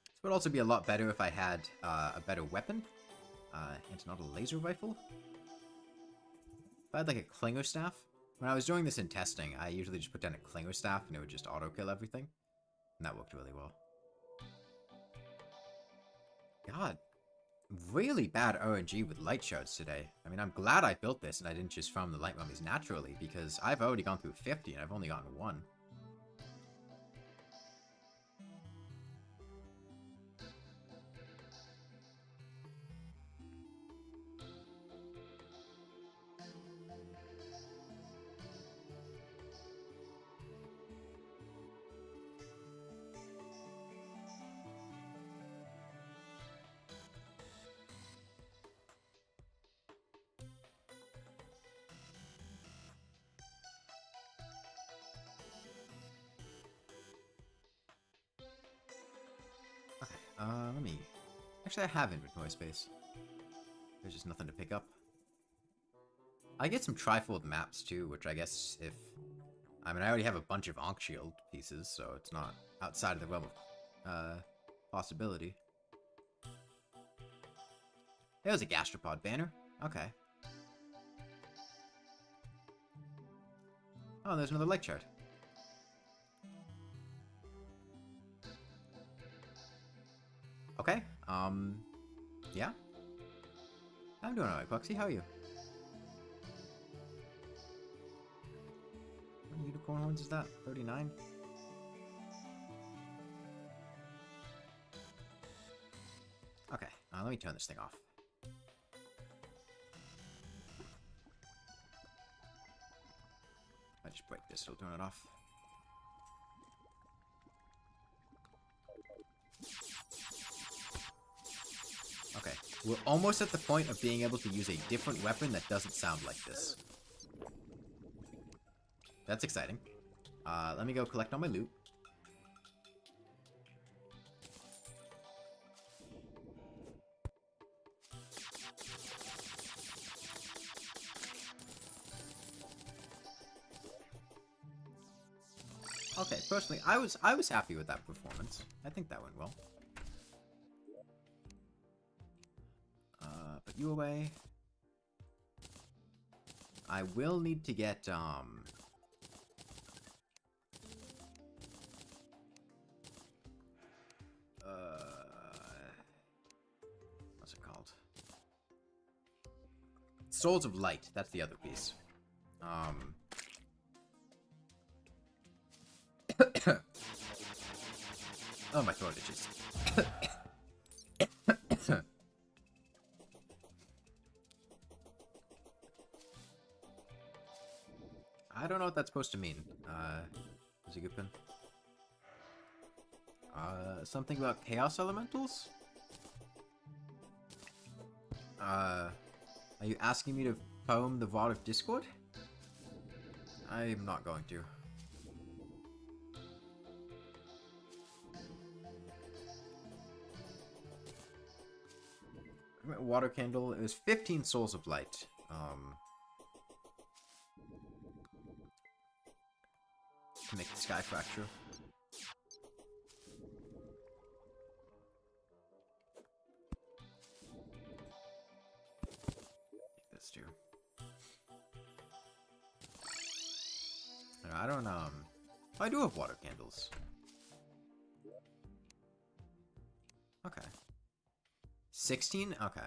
This would also be a lot better if I had a better weapon. And not a laser rifle. If I had like a clinger staff. When I was doing this in testing, I usually just put down a clinger staff and it would just auto-kill everything. And that worked really well. God, really bad RNG with light shards today. I mean, I'm glad I built this and I didn't just farm the light mummies naturally, because I've already gone through 50 and I've only gotten 1. Let me... Actually, I have inventory space. There's just nothing to pick up. I get some trifold maps, too, which I guess if... I mean, I already have a bunch of Ankh Shield pieces, so it's not outside of the realm of possibility. There's a gastropod banner. Okay. Oh, there's another light chart. Okay, yeah. I'm doing alright, Puxy. How are you? How many unicorn horns is that? 39? Okay, let me turn this thing off. I just break this, it'll turn it off. Okay, we're almost at the point of being able to use a different weapon that doesn't sound like this. That's exciting. Let me go collect all my loot. Okay, personally, I was happy with that performance. I think that went well. Put you away. I will need to get Souls of Light. That's the other piece. Oh, my throat itches. I don't know what that's supposed to mean. Is it good pin? Something about Chaos Elementals? Are you asking me to poem the Vault of Discord? I'm not going to. Water Candle. It was 15 Souls of Light. To make the Sky Fracture. Take this too. I don't, I do have water candles. Okay. 16? Okay. I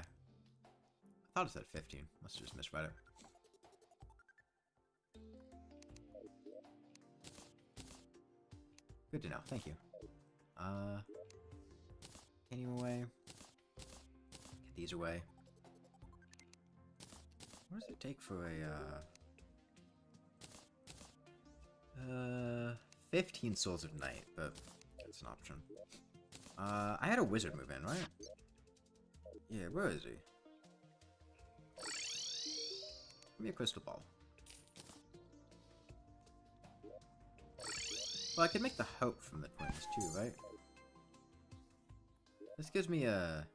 thought it said 15. Must have just misread it. Good to know. Thank you. Get you away. Get these away. What does it take for a 15 Souls of Night, but that's an option. I had a wizard move in, right? Yeah, where is he? Give me a crystal ball. Well, I could make the hope from the twins too, right? This gives me a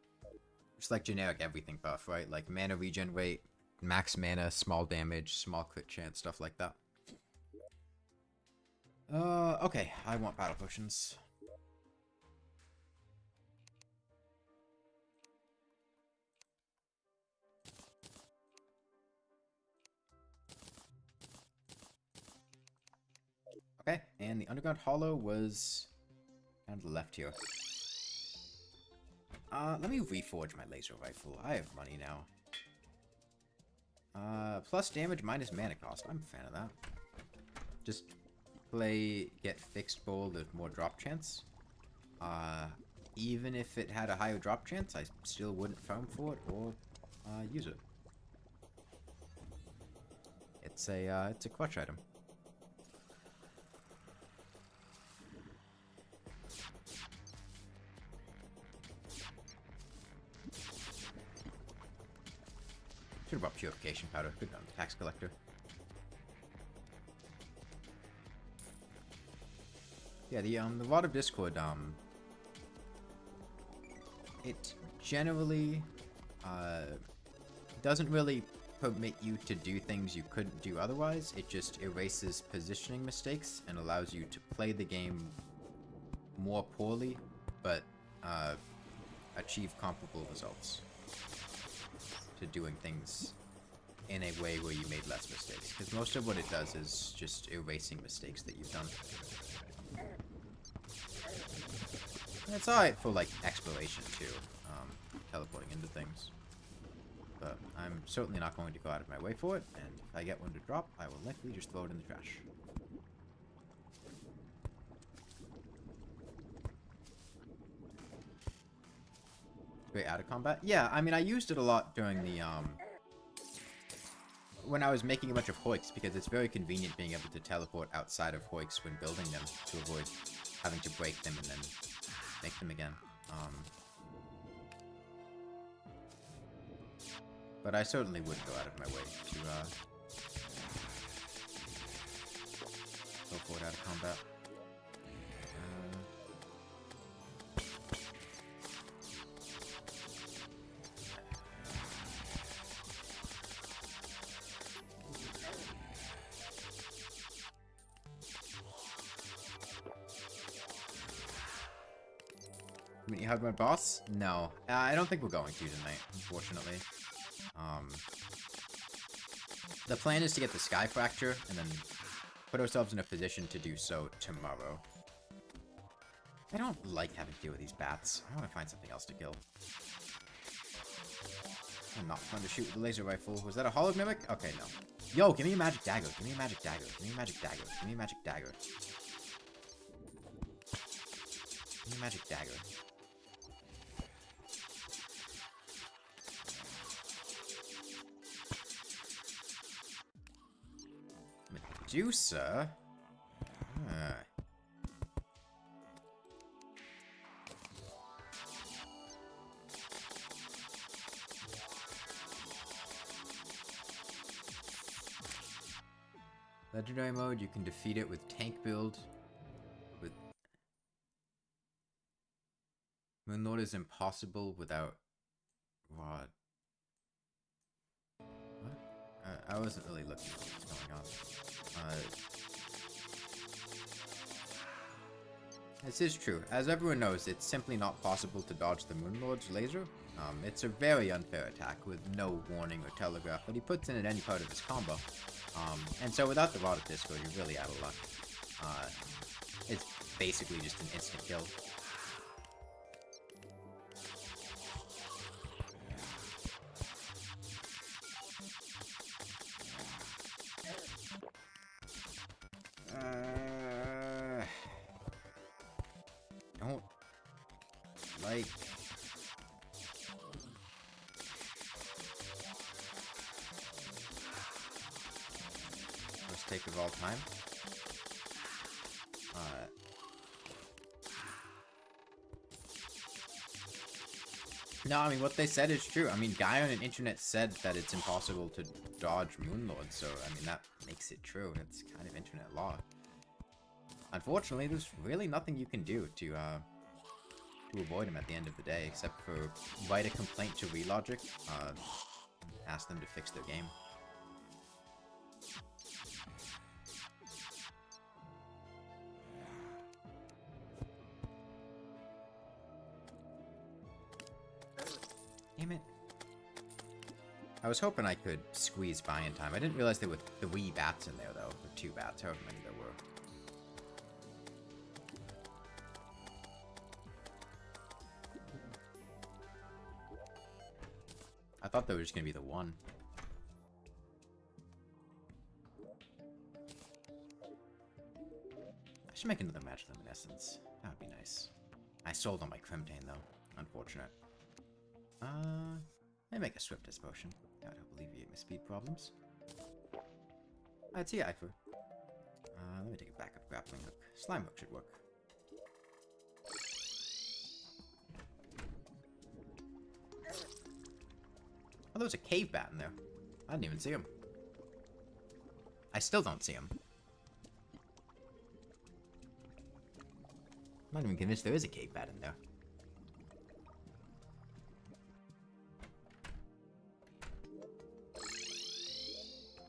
just like generic everything buff, right? Like mana regen rate, max mana, small damage, small crit chance, stuff like that. Okay, I want battle potions. Okay, and the Underground Hollow was down to the left here. Let me reforge my laser rifle. I have money now. Plus damage minus mana cost. I'm a fan of that. Just play get fixed bowl with more drop chance. Even if it had a higher drop chance, I still wouldn't farm for it or use it. It's a clutch item. Should have brought purification powder. Good on the tax collector. Yeah, the Vault of Discord, it generally doesn't really permit you to do things you couldn't do otherwise. It just erases positioning mistakes and allows you to play the game more poorly, but achieve comparable results to doing things in a way where you made less mistakes. Because most of what it does is just erasing mistakes that you've done. And it's alright for, like, exploration, too. Teleporting into things. But I'm certainly not going to go out of my way for it, and if I get one to drop, I will likely just throw it in the trash. Great out of combat? Yeah, I mean, I used it a lot during the, when I was making a bunch of hoiks, because it's very convenient being able to teleport outside of hoiks when building them to avoid having to break them and then make them again. But I certainly would go out of my way to go for it out of combat. You have my boss? No. I don't think we're going to tonight, unfortunately. The plan is to get the Sky Fracture, and then put ourselves in a position to do so tomorrow. I don't like having to deal with these bats. I want to find something else to kill. I'm not fun to shoot with a laser rifle. Was that a hollow mimic? Okay, no. Yo, give me a magic dagger. Give me a magic dagger. Give me a magic dagger. Give me a magic dagger. Give me a magic dagger. Medusa? Legendary mode, you can defeat it with tank build. With Moonlord is impossible without Rod. What? I wasn't really looking at what's going on. This is true. As everyone knows, it's simply not possible to dodge the Moonlord's laser. It's a very unfair attack with no warning or telegraph that he puts in at any part of his combo. And so without the Rod of Disco, you're really out of luck. It's basically just an instant kill. Don't like... mistake of all time. No, I mean, what they said is true. I mean, guy on an internet said that it's impossible to dodge Moonlord, so, I mean, that makes it true. It's kind of internet law. Unfortunately, there's really nothing you can do to avoid him at the end of the day, except for write a complaint to Relogic, ask them to fix their game. Damn it. I was hoping I could squeeze by in time. I didn't realize there were 3 bats in there, though. Or 2 bats, however many there were. I thought there was just going to be the 1. I should make another Magic Luminescence. That would be nice. I sold on my Crimtane, though. Unfortunate. I make a Swiftness potion. That would help alleviate my speed problems. I'd see Ifer. Let me take a backup grappling hook. Slime hook should work. Oh, there was a cave bat in there. I didn't even see him. I still don't see him. I'm not even convinced there is a cave bat in there.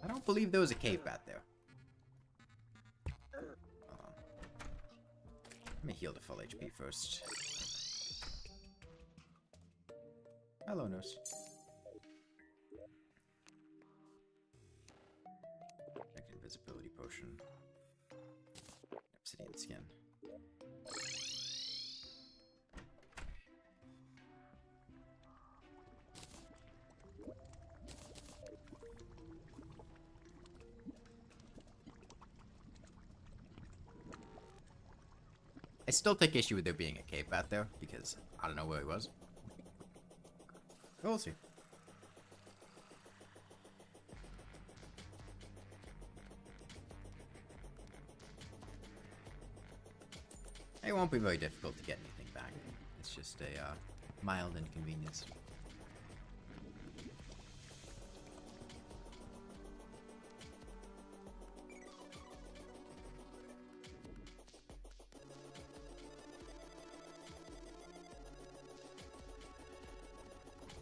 I don't believe there was a cave bat there. Hold on. Let me heal to full HP first. Hello, nurse. Make an invisibility potion. Obsidian skin. I still take issue with there being a cave bat there, because I don't know where he was. We'll see. It won't be very difficult to get anything back. It's just a mild inconvenience.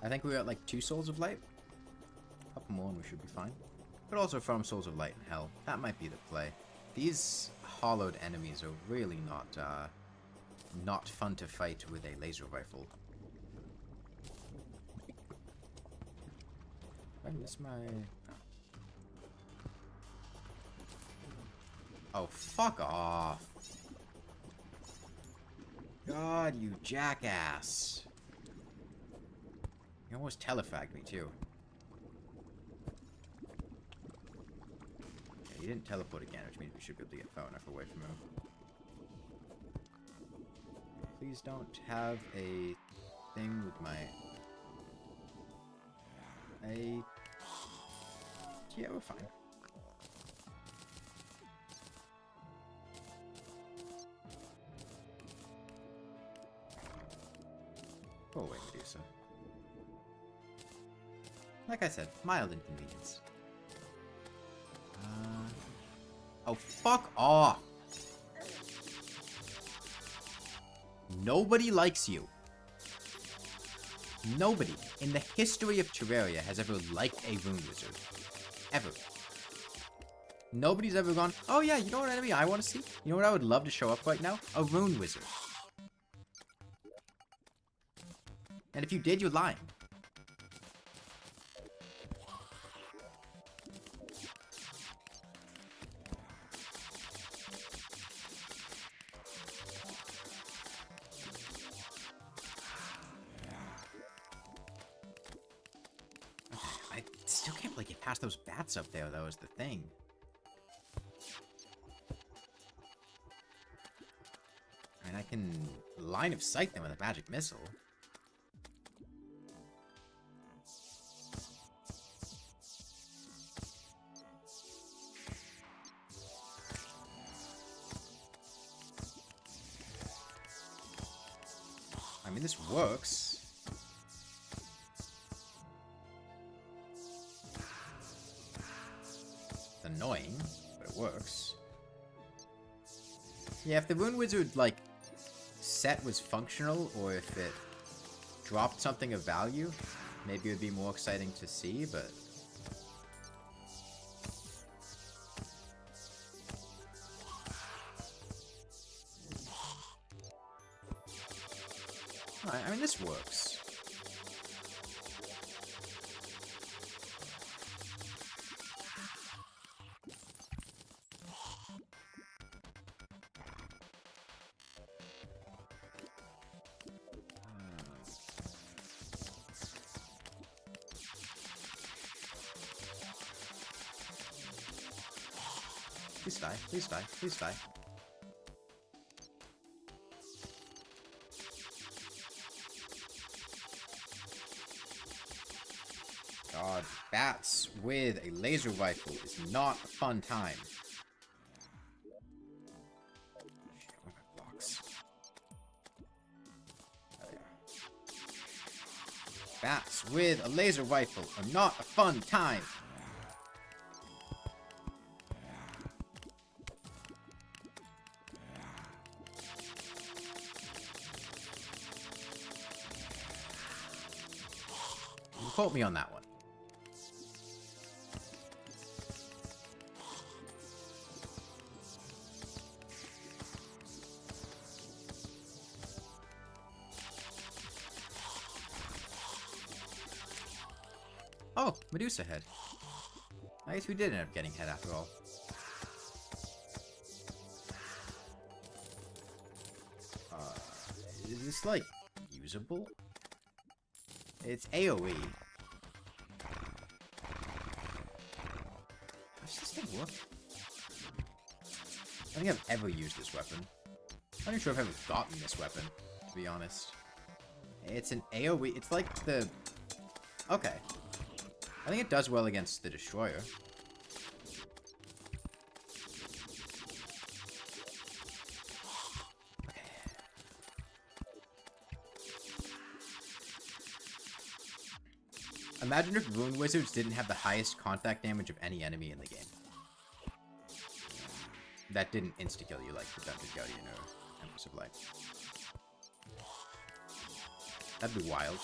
I think we're at like 2 Souls of Light. A couple more and we should be fine. But also from Souls of Light and Hell. That might be the play. These hollowed enemies are really not fun to fight with a laser rifle. I miss my... Oh, fuck off. God, you jackass. He almost telefragged me, too. Okay, he didn't teleport again, which means we should be able to get far enough away from him. Please don't have a thing with my... Yeah, we're fine. Go away, Medusa. Like I said, mild inconvenience. Oh, fuck off! Nobody likes you. Nobody in the history of Terraria has ever liked a rune wizard. Ever. Nobody's ever gone, oh yeah, you know what enemy I want to see? You know what I would love to show up right now? A rune wizard. And if you did, you're lying. I still can't believe get past those bats up there, though, is the thing. I mean, I can line of sight them with a magic missile. I mean, this works. It's annoying, but it works. Yeah, if the Rune Wizard, like, set was functional, or if it dropped something of value, maybe it would be more exciting to see, but... I mean, this works. Please die, please die, please die. God, bats with a laser rifle is not a fun time. Shit, where are my blocks? Oh, yeah. Bats with a laser rifle are not a fun time. You quote me on that one. Oh, Medusa head. I guess we did end up getting head after all. Is this, like, usable? It's AoE. How does this thing work? I don't think I've ever used this weapon. I'm not even sure if I've ever gotten this weapon, to be honest. It's an AoE. It's like the... Okay. I think it does well against the Destroyer. Imagine if Rune Wizards didn't have the highest contact damage of any enemy in the game. That didn't insta-kill you like the Dungeon Guardian or Empress of Light. That'd be wild.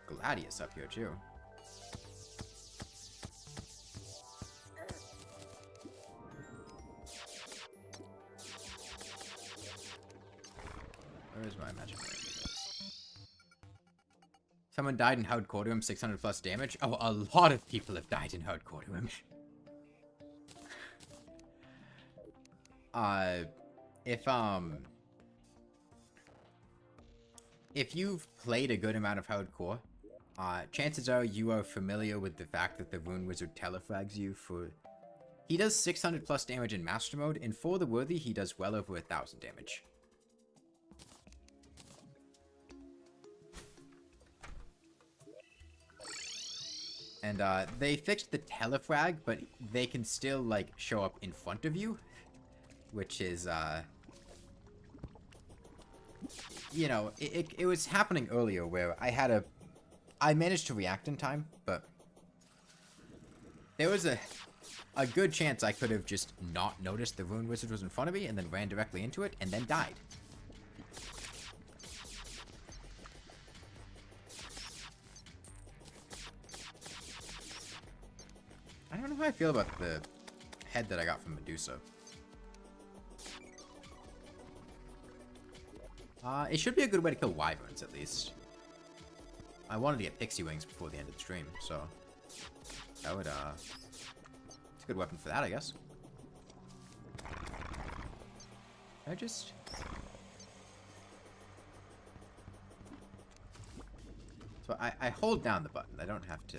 Gladius up here too. Where is my magic mirror? Someone died in Howd Quarterham, 600 plus damage. Oh, a lot of people have died in Howd Quarterham. If you've played a good amount of Howd Core, chances are you are familiar with the fact that the Rune Wizard telefrags you for... He does 600 plus damage in Master Mode, and for the Worthy, he does well over 1,000 damage. And they fixed the telefrag, but they can still, like, show up in front of you, which is, you know, it was happening earlier where I managed to react in time, but there was a good chance I could have just not noticed the Rune Wizard was in front of me and then ran directly into it and then died. I don't know how I feel about the head that I got from Medusa. It should be a good way to kill wyverns, at least. I wanted to get pixie wings before the end of the stream, so... That would, it's a good weapon for that, I guess. I just... So I hold down the button. I don't have to...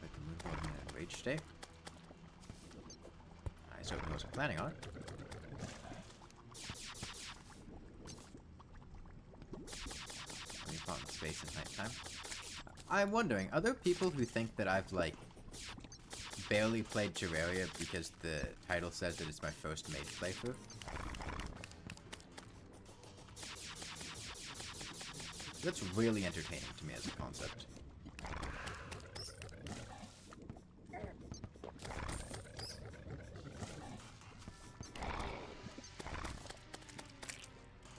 Put the move button in rage state. I certainly wasn't planning on it. Space in nighttime. I'm wondering, are there people who think that I've, like, barely played Terraria because the title says that it's my first mage playthrough? That's really entertaining to me as a concept.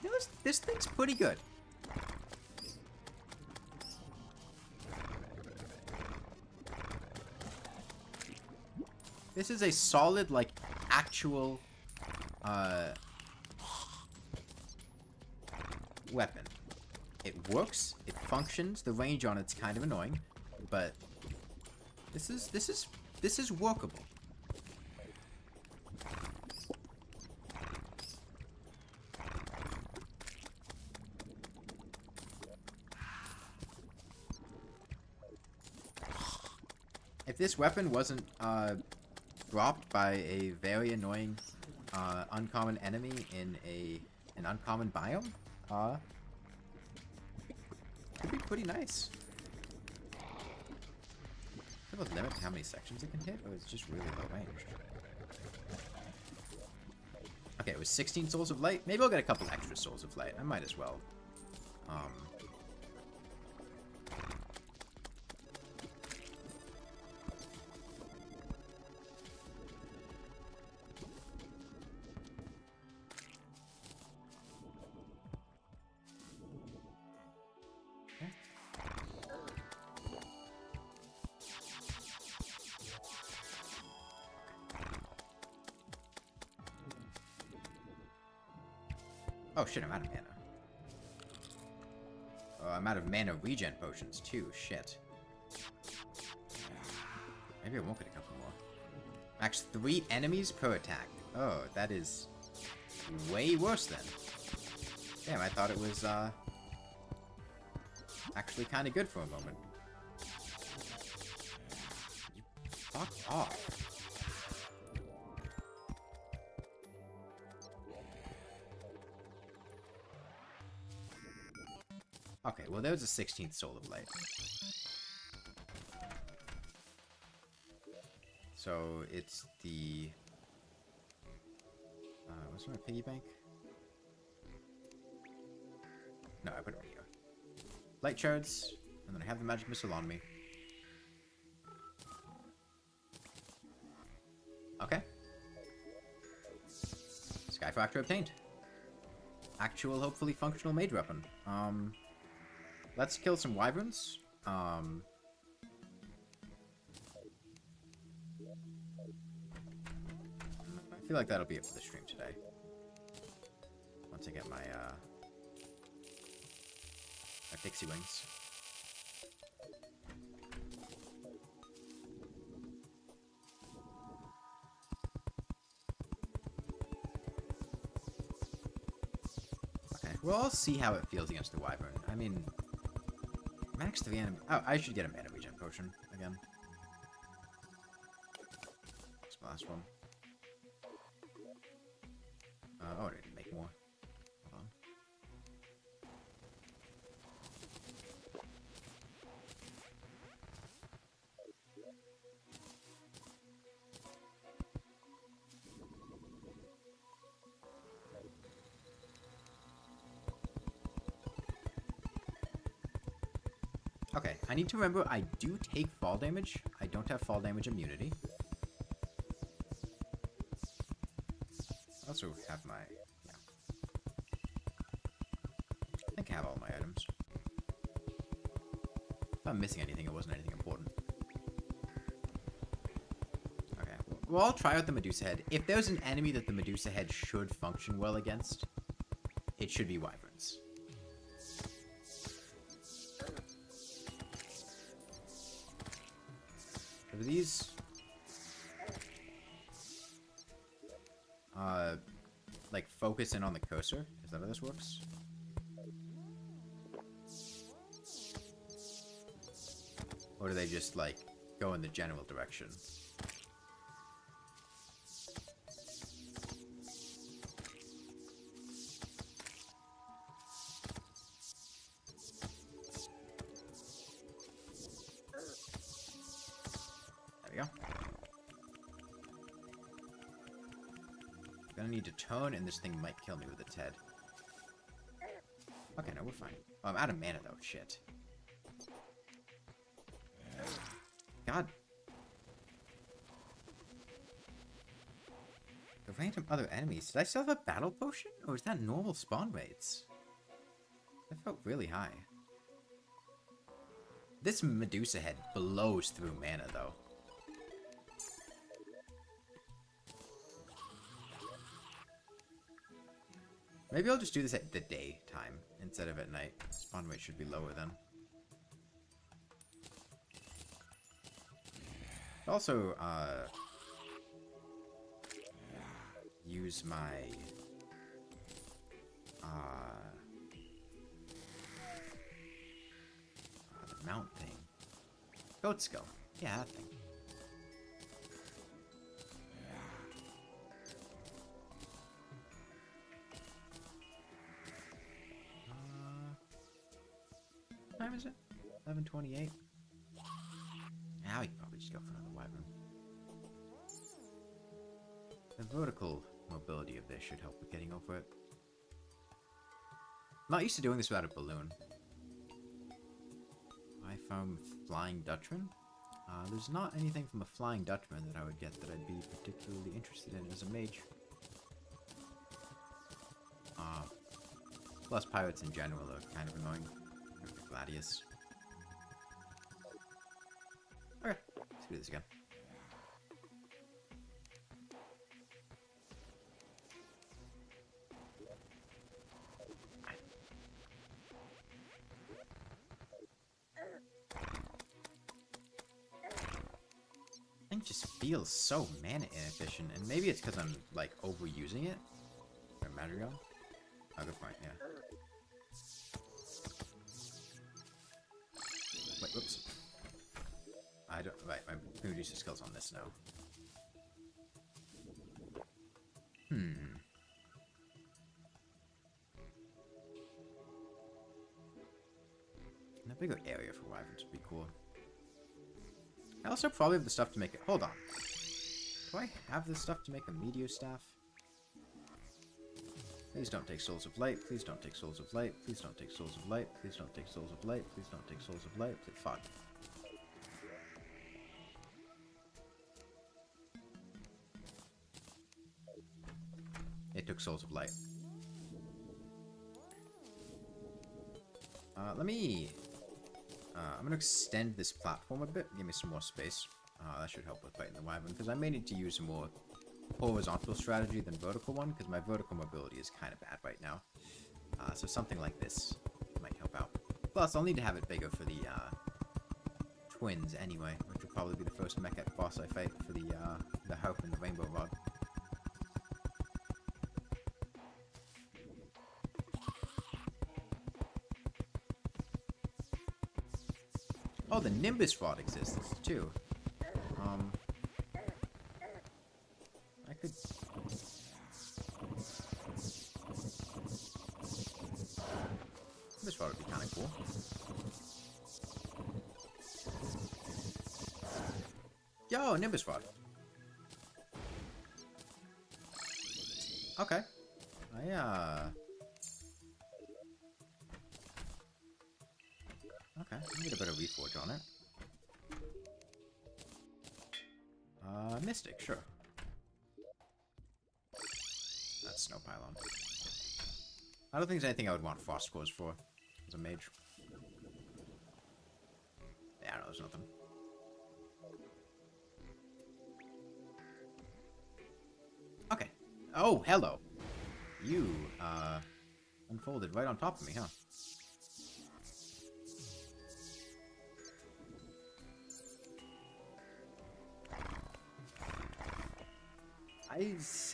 You know, this thing's pretty good. This is a solid, like, actual, weapon. It works, it functions, the range on it's kind of annoying, but this is workable. If this weapon wasn't, dropped by a very annoying uncommon enemy in an uncommon biome, could be pretty nice. Is there a limit to how many sections it can hit, or is it just really low range? Okay, it was 16 Souls of Light. Maybe I'll get a couple extra Souls of Light. I might as well. Oh shit, I'm out of mana. Oh, I'm out of mana regen potions too, shit. Maybe I won't get a couple more. Max 3 enemies per attack. Oh, that is way worse then. Damn, I thought it was actually kind of good for a moment. You fuck off. Okay, well, there's a 16th Soul of Light. So, it's the... what's my piggy bank? No, I put it right here. Light shards, and then I have the magic missile on me. Okay. Sky Fracture obtained. Actual, hopefully functional mage weapon. Let's kill some wyverns. feel like that'll be it for the stream today. Once I get my, my pixie wings. Okay, well, I'll see how it feels against the wyvern. I mean, max 3 enemy. Oh, I should get a mana regen potion again. This last one. Oh, I didn't make more. Hold on. Okay, I need to remember I do take fall damage. I don't have fall damage immunity. I also have my... yeah. I think I have all my items. If I'm missing anything, it wasn't anything important. Okay, well, I'll try out the Medusa head. If there's an enemy that the Medusa head should function well against, it should be wyverns. Are these... like, focus in on the cursor? Is that how this works? Or do they just, like, go in the general direction? There we go. Gonna need to turn, and this thing might kill me with its head. Okay, no, we're fine. Oh, I'm out of mana, though. Shit. God. The random other enemies. Did I still have a battle potion? Or is that normal spawn rates? That felt really high. This Medusa head blows through mana, though. Maybe I'll just do this at the daytime instead of at night. Spawn rate should be lower then. Also, use my, the mount thing. Goat skull. Yeah, that thing. What time is it? 11:28. Now we can probably just go for another wyvern. The vertical mobility of this should help with getting over it. I'm not used to doing this without a balloon. I found Flying Dutchman. There's not anything from a Flying Dutchman that I would get that I'd be particularly interested in as a mage. Plus pirates in general are kind of annoying. Gladius. Okay, let's do this again. Thing just feels so mana inefficient, and maybe it's because I'm like overusing it. Or Madrigal. Oh, good point, yeah. Wait, whoops. I don't. Right, my Medusa skill's on this now. A bigger area for wyverns would be cool. I also probably have the stuff to make it. Hold on. Do I have the stuff to make a meteor staff? Please don't take souls of light. Please don't take souls of light. Please don't take souls of light. Please don't take souls of light. Please don't take souls of light. Please, fuck. It took souls of light. Let me... I'm going to extend this platform a bit. Give me some more space. That should help with fighting the wyvern, because I may need to use more horizontal strategy than vertical one, because my vertical mobility is kind of bad right now. So something like this might help out. Plus, I'll need to have it bigger for the twins anyway, which will probably be the first mech boss I fight for the Hope and the Rainbow Rod. Oh, the Nimbus Rod exists too. I could. Nimbus Rod would be kind of cool. Yo, Nimbus Rod. Okay. Okay, I'll get a bit of reforge on it. Mystic, sure. That's Snow Pylon. I don't think there's anything I would want Frost Cores for as a mage. Yeah, no, there's nothing. Okay. Oh, hello. You, unfolded right on top of me, huh?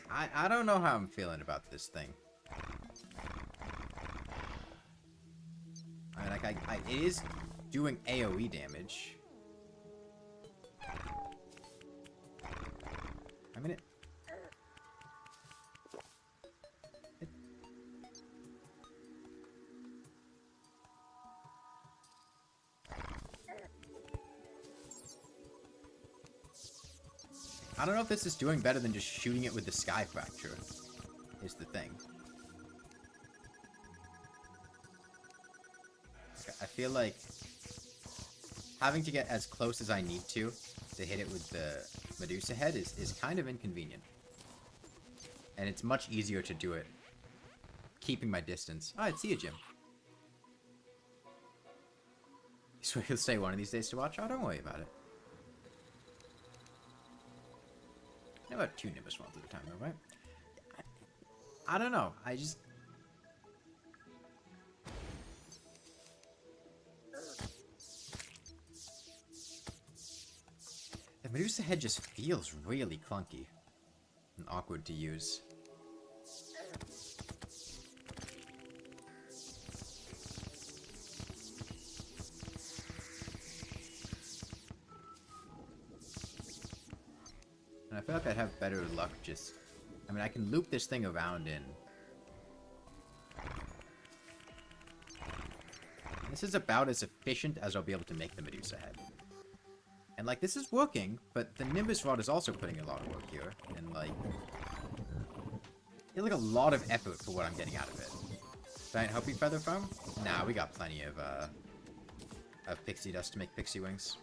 I don't know how I'm feeling about this thing. I mean, like, it is doing AoE damage. I mean, I don't know if this is doing better than just shooting it with the Sky Fracture, is the thing. I feel like having to get as close as I need to hit it with the Medusa head is kind of inconvenient. And it's much easier to do it keeping my distance. Oh, I'd see a gym. So he'll stay one of these days to watch? Oh, don't worry about it. About 2 Nimbus Rods at a time, though, right? I don't know. I just... The Medusa head just feels really clunky and awkward to use. And I feel like I'd have better luck just... I mean, I can loop this thing around in... This is about as efficient as I'll be able to make the Medusa head. And, like, this is working, but the Nimbus Rod is also putting a lot of work here. And, like... It's like a lot of effort for what I'm getting out of it. Giant Hopi Feather Farm? Nah, we got plenty of pixie dust to make pixie wings.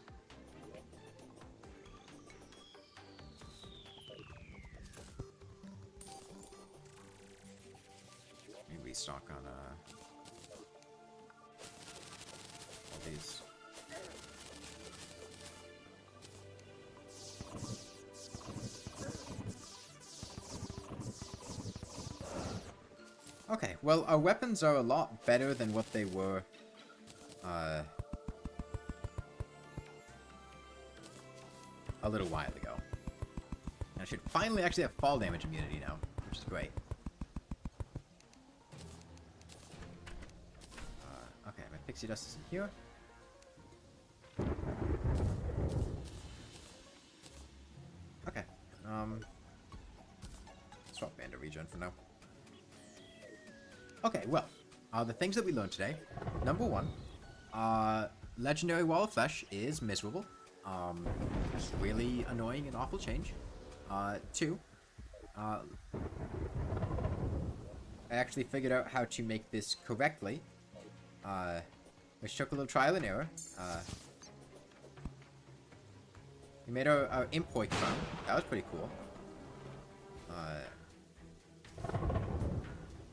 Restock on all these. Okay, well, our weapons are a lot better than what they were a little while ago. And I should finally actually have fall damage immunity now, which is great. Okay, my pixie dust is in here. Okay, swap Band of Regen for now. Okay, well, the things that we learned today. Number 1, Legendary Wall of Flesh is miserable. It's really annoying and awful change. 2, I actually figured out how to make this correctly. Which took a little trial and error. We made our Impoik crown. That was pretty cool.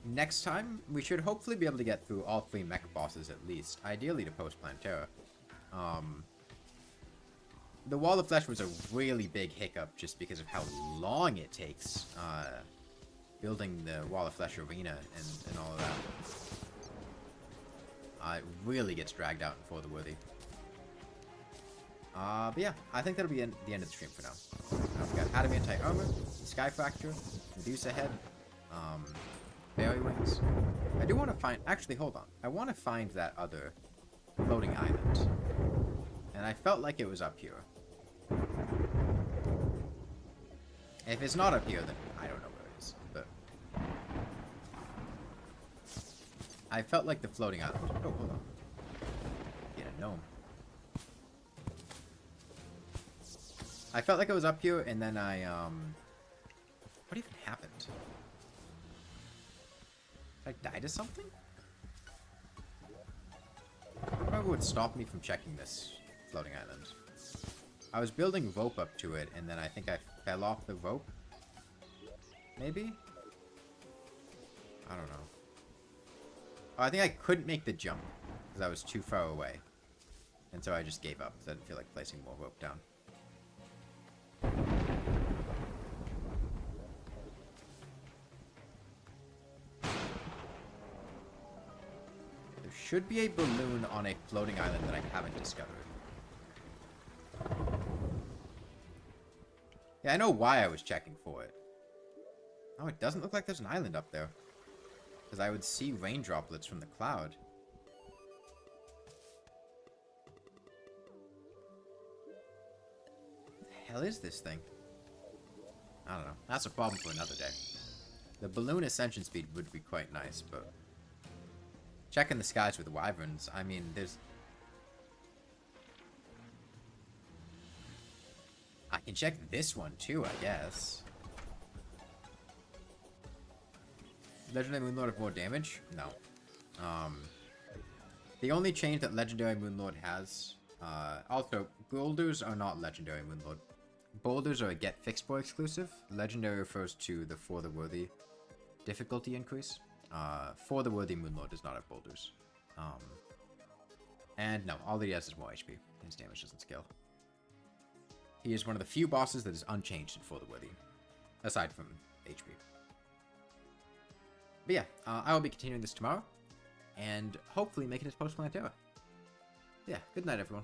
Next time, we should hopefully be able to get through all 3 mech bosses at least. Ideally to post Plantera. the Wall of Flesh was a really big hiccup just because of how long it takes building the Wall of Flesh arena and all of that. It really gets dragged out for the worthy. But yeah, I think that'll be the end of the stream for now. We've got Adamantite Armor, Sky Fracture, Medusa Head, Fairy Wings. I do want to find... Actually, hold on. I want to find that other floating island. And I felt like it was up here. If it's not up here, then I don't know where it is. But I felt like the floating island. Oh, hold on. Get a gnome. I felt like it was up here, and then I, what even happened? Did I die to something? What would stop me from checking this floating island? I was building rope up to it, and then I think I fell off the rope? Maybe? I don't know. Oh, I think I couldn't make the jump, because I was too far away. And so I just gave up, because I didn't feel like placing more rope down. There should be a balloon on a floating island that I haven't discovered. Yeah, I know why I was checking for it. Oh, it doesn't look like there's an island up there. Because I would see rain droplets from the cloud. What the hell is this thing? I don't know. That's a problem for another day. The balloon ascension speed would be quite nice, but... Checking the skies with wyverns, I mean, there's... I can check this one too, I guess. Legendary Moonlord have more damage? No. The only change that Legendary Moonlord has... also, Boulders are not Legendary Moonlord. Boulders are a Get Fixed Boy exclusive. Legendary refers to the For the Worthy difficulty increase. For the Worthy Moonlord does not have Boulders. And no, all he has is more HP. His damage doesn't scale. He is one of the few bosses that is unchanged in For the Worthy. Aside from HP. But yeah, I will be continuing this tomorrow. And hopefully making it to Post Planetara. Yeah, good night everyone.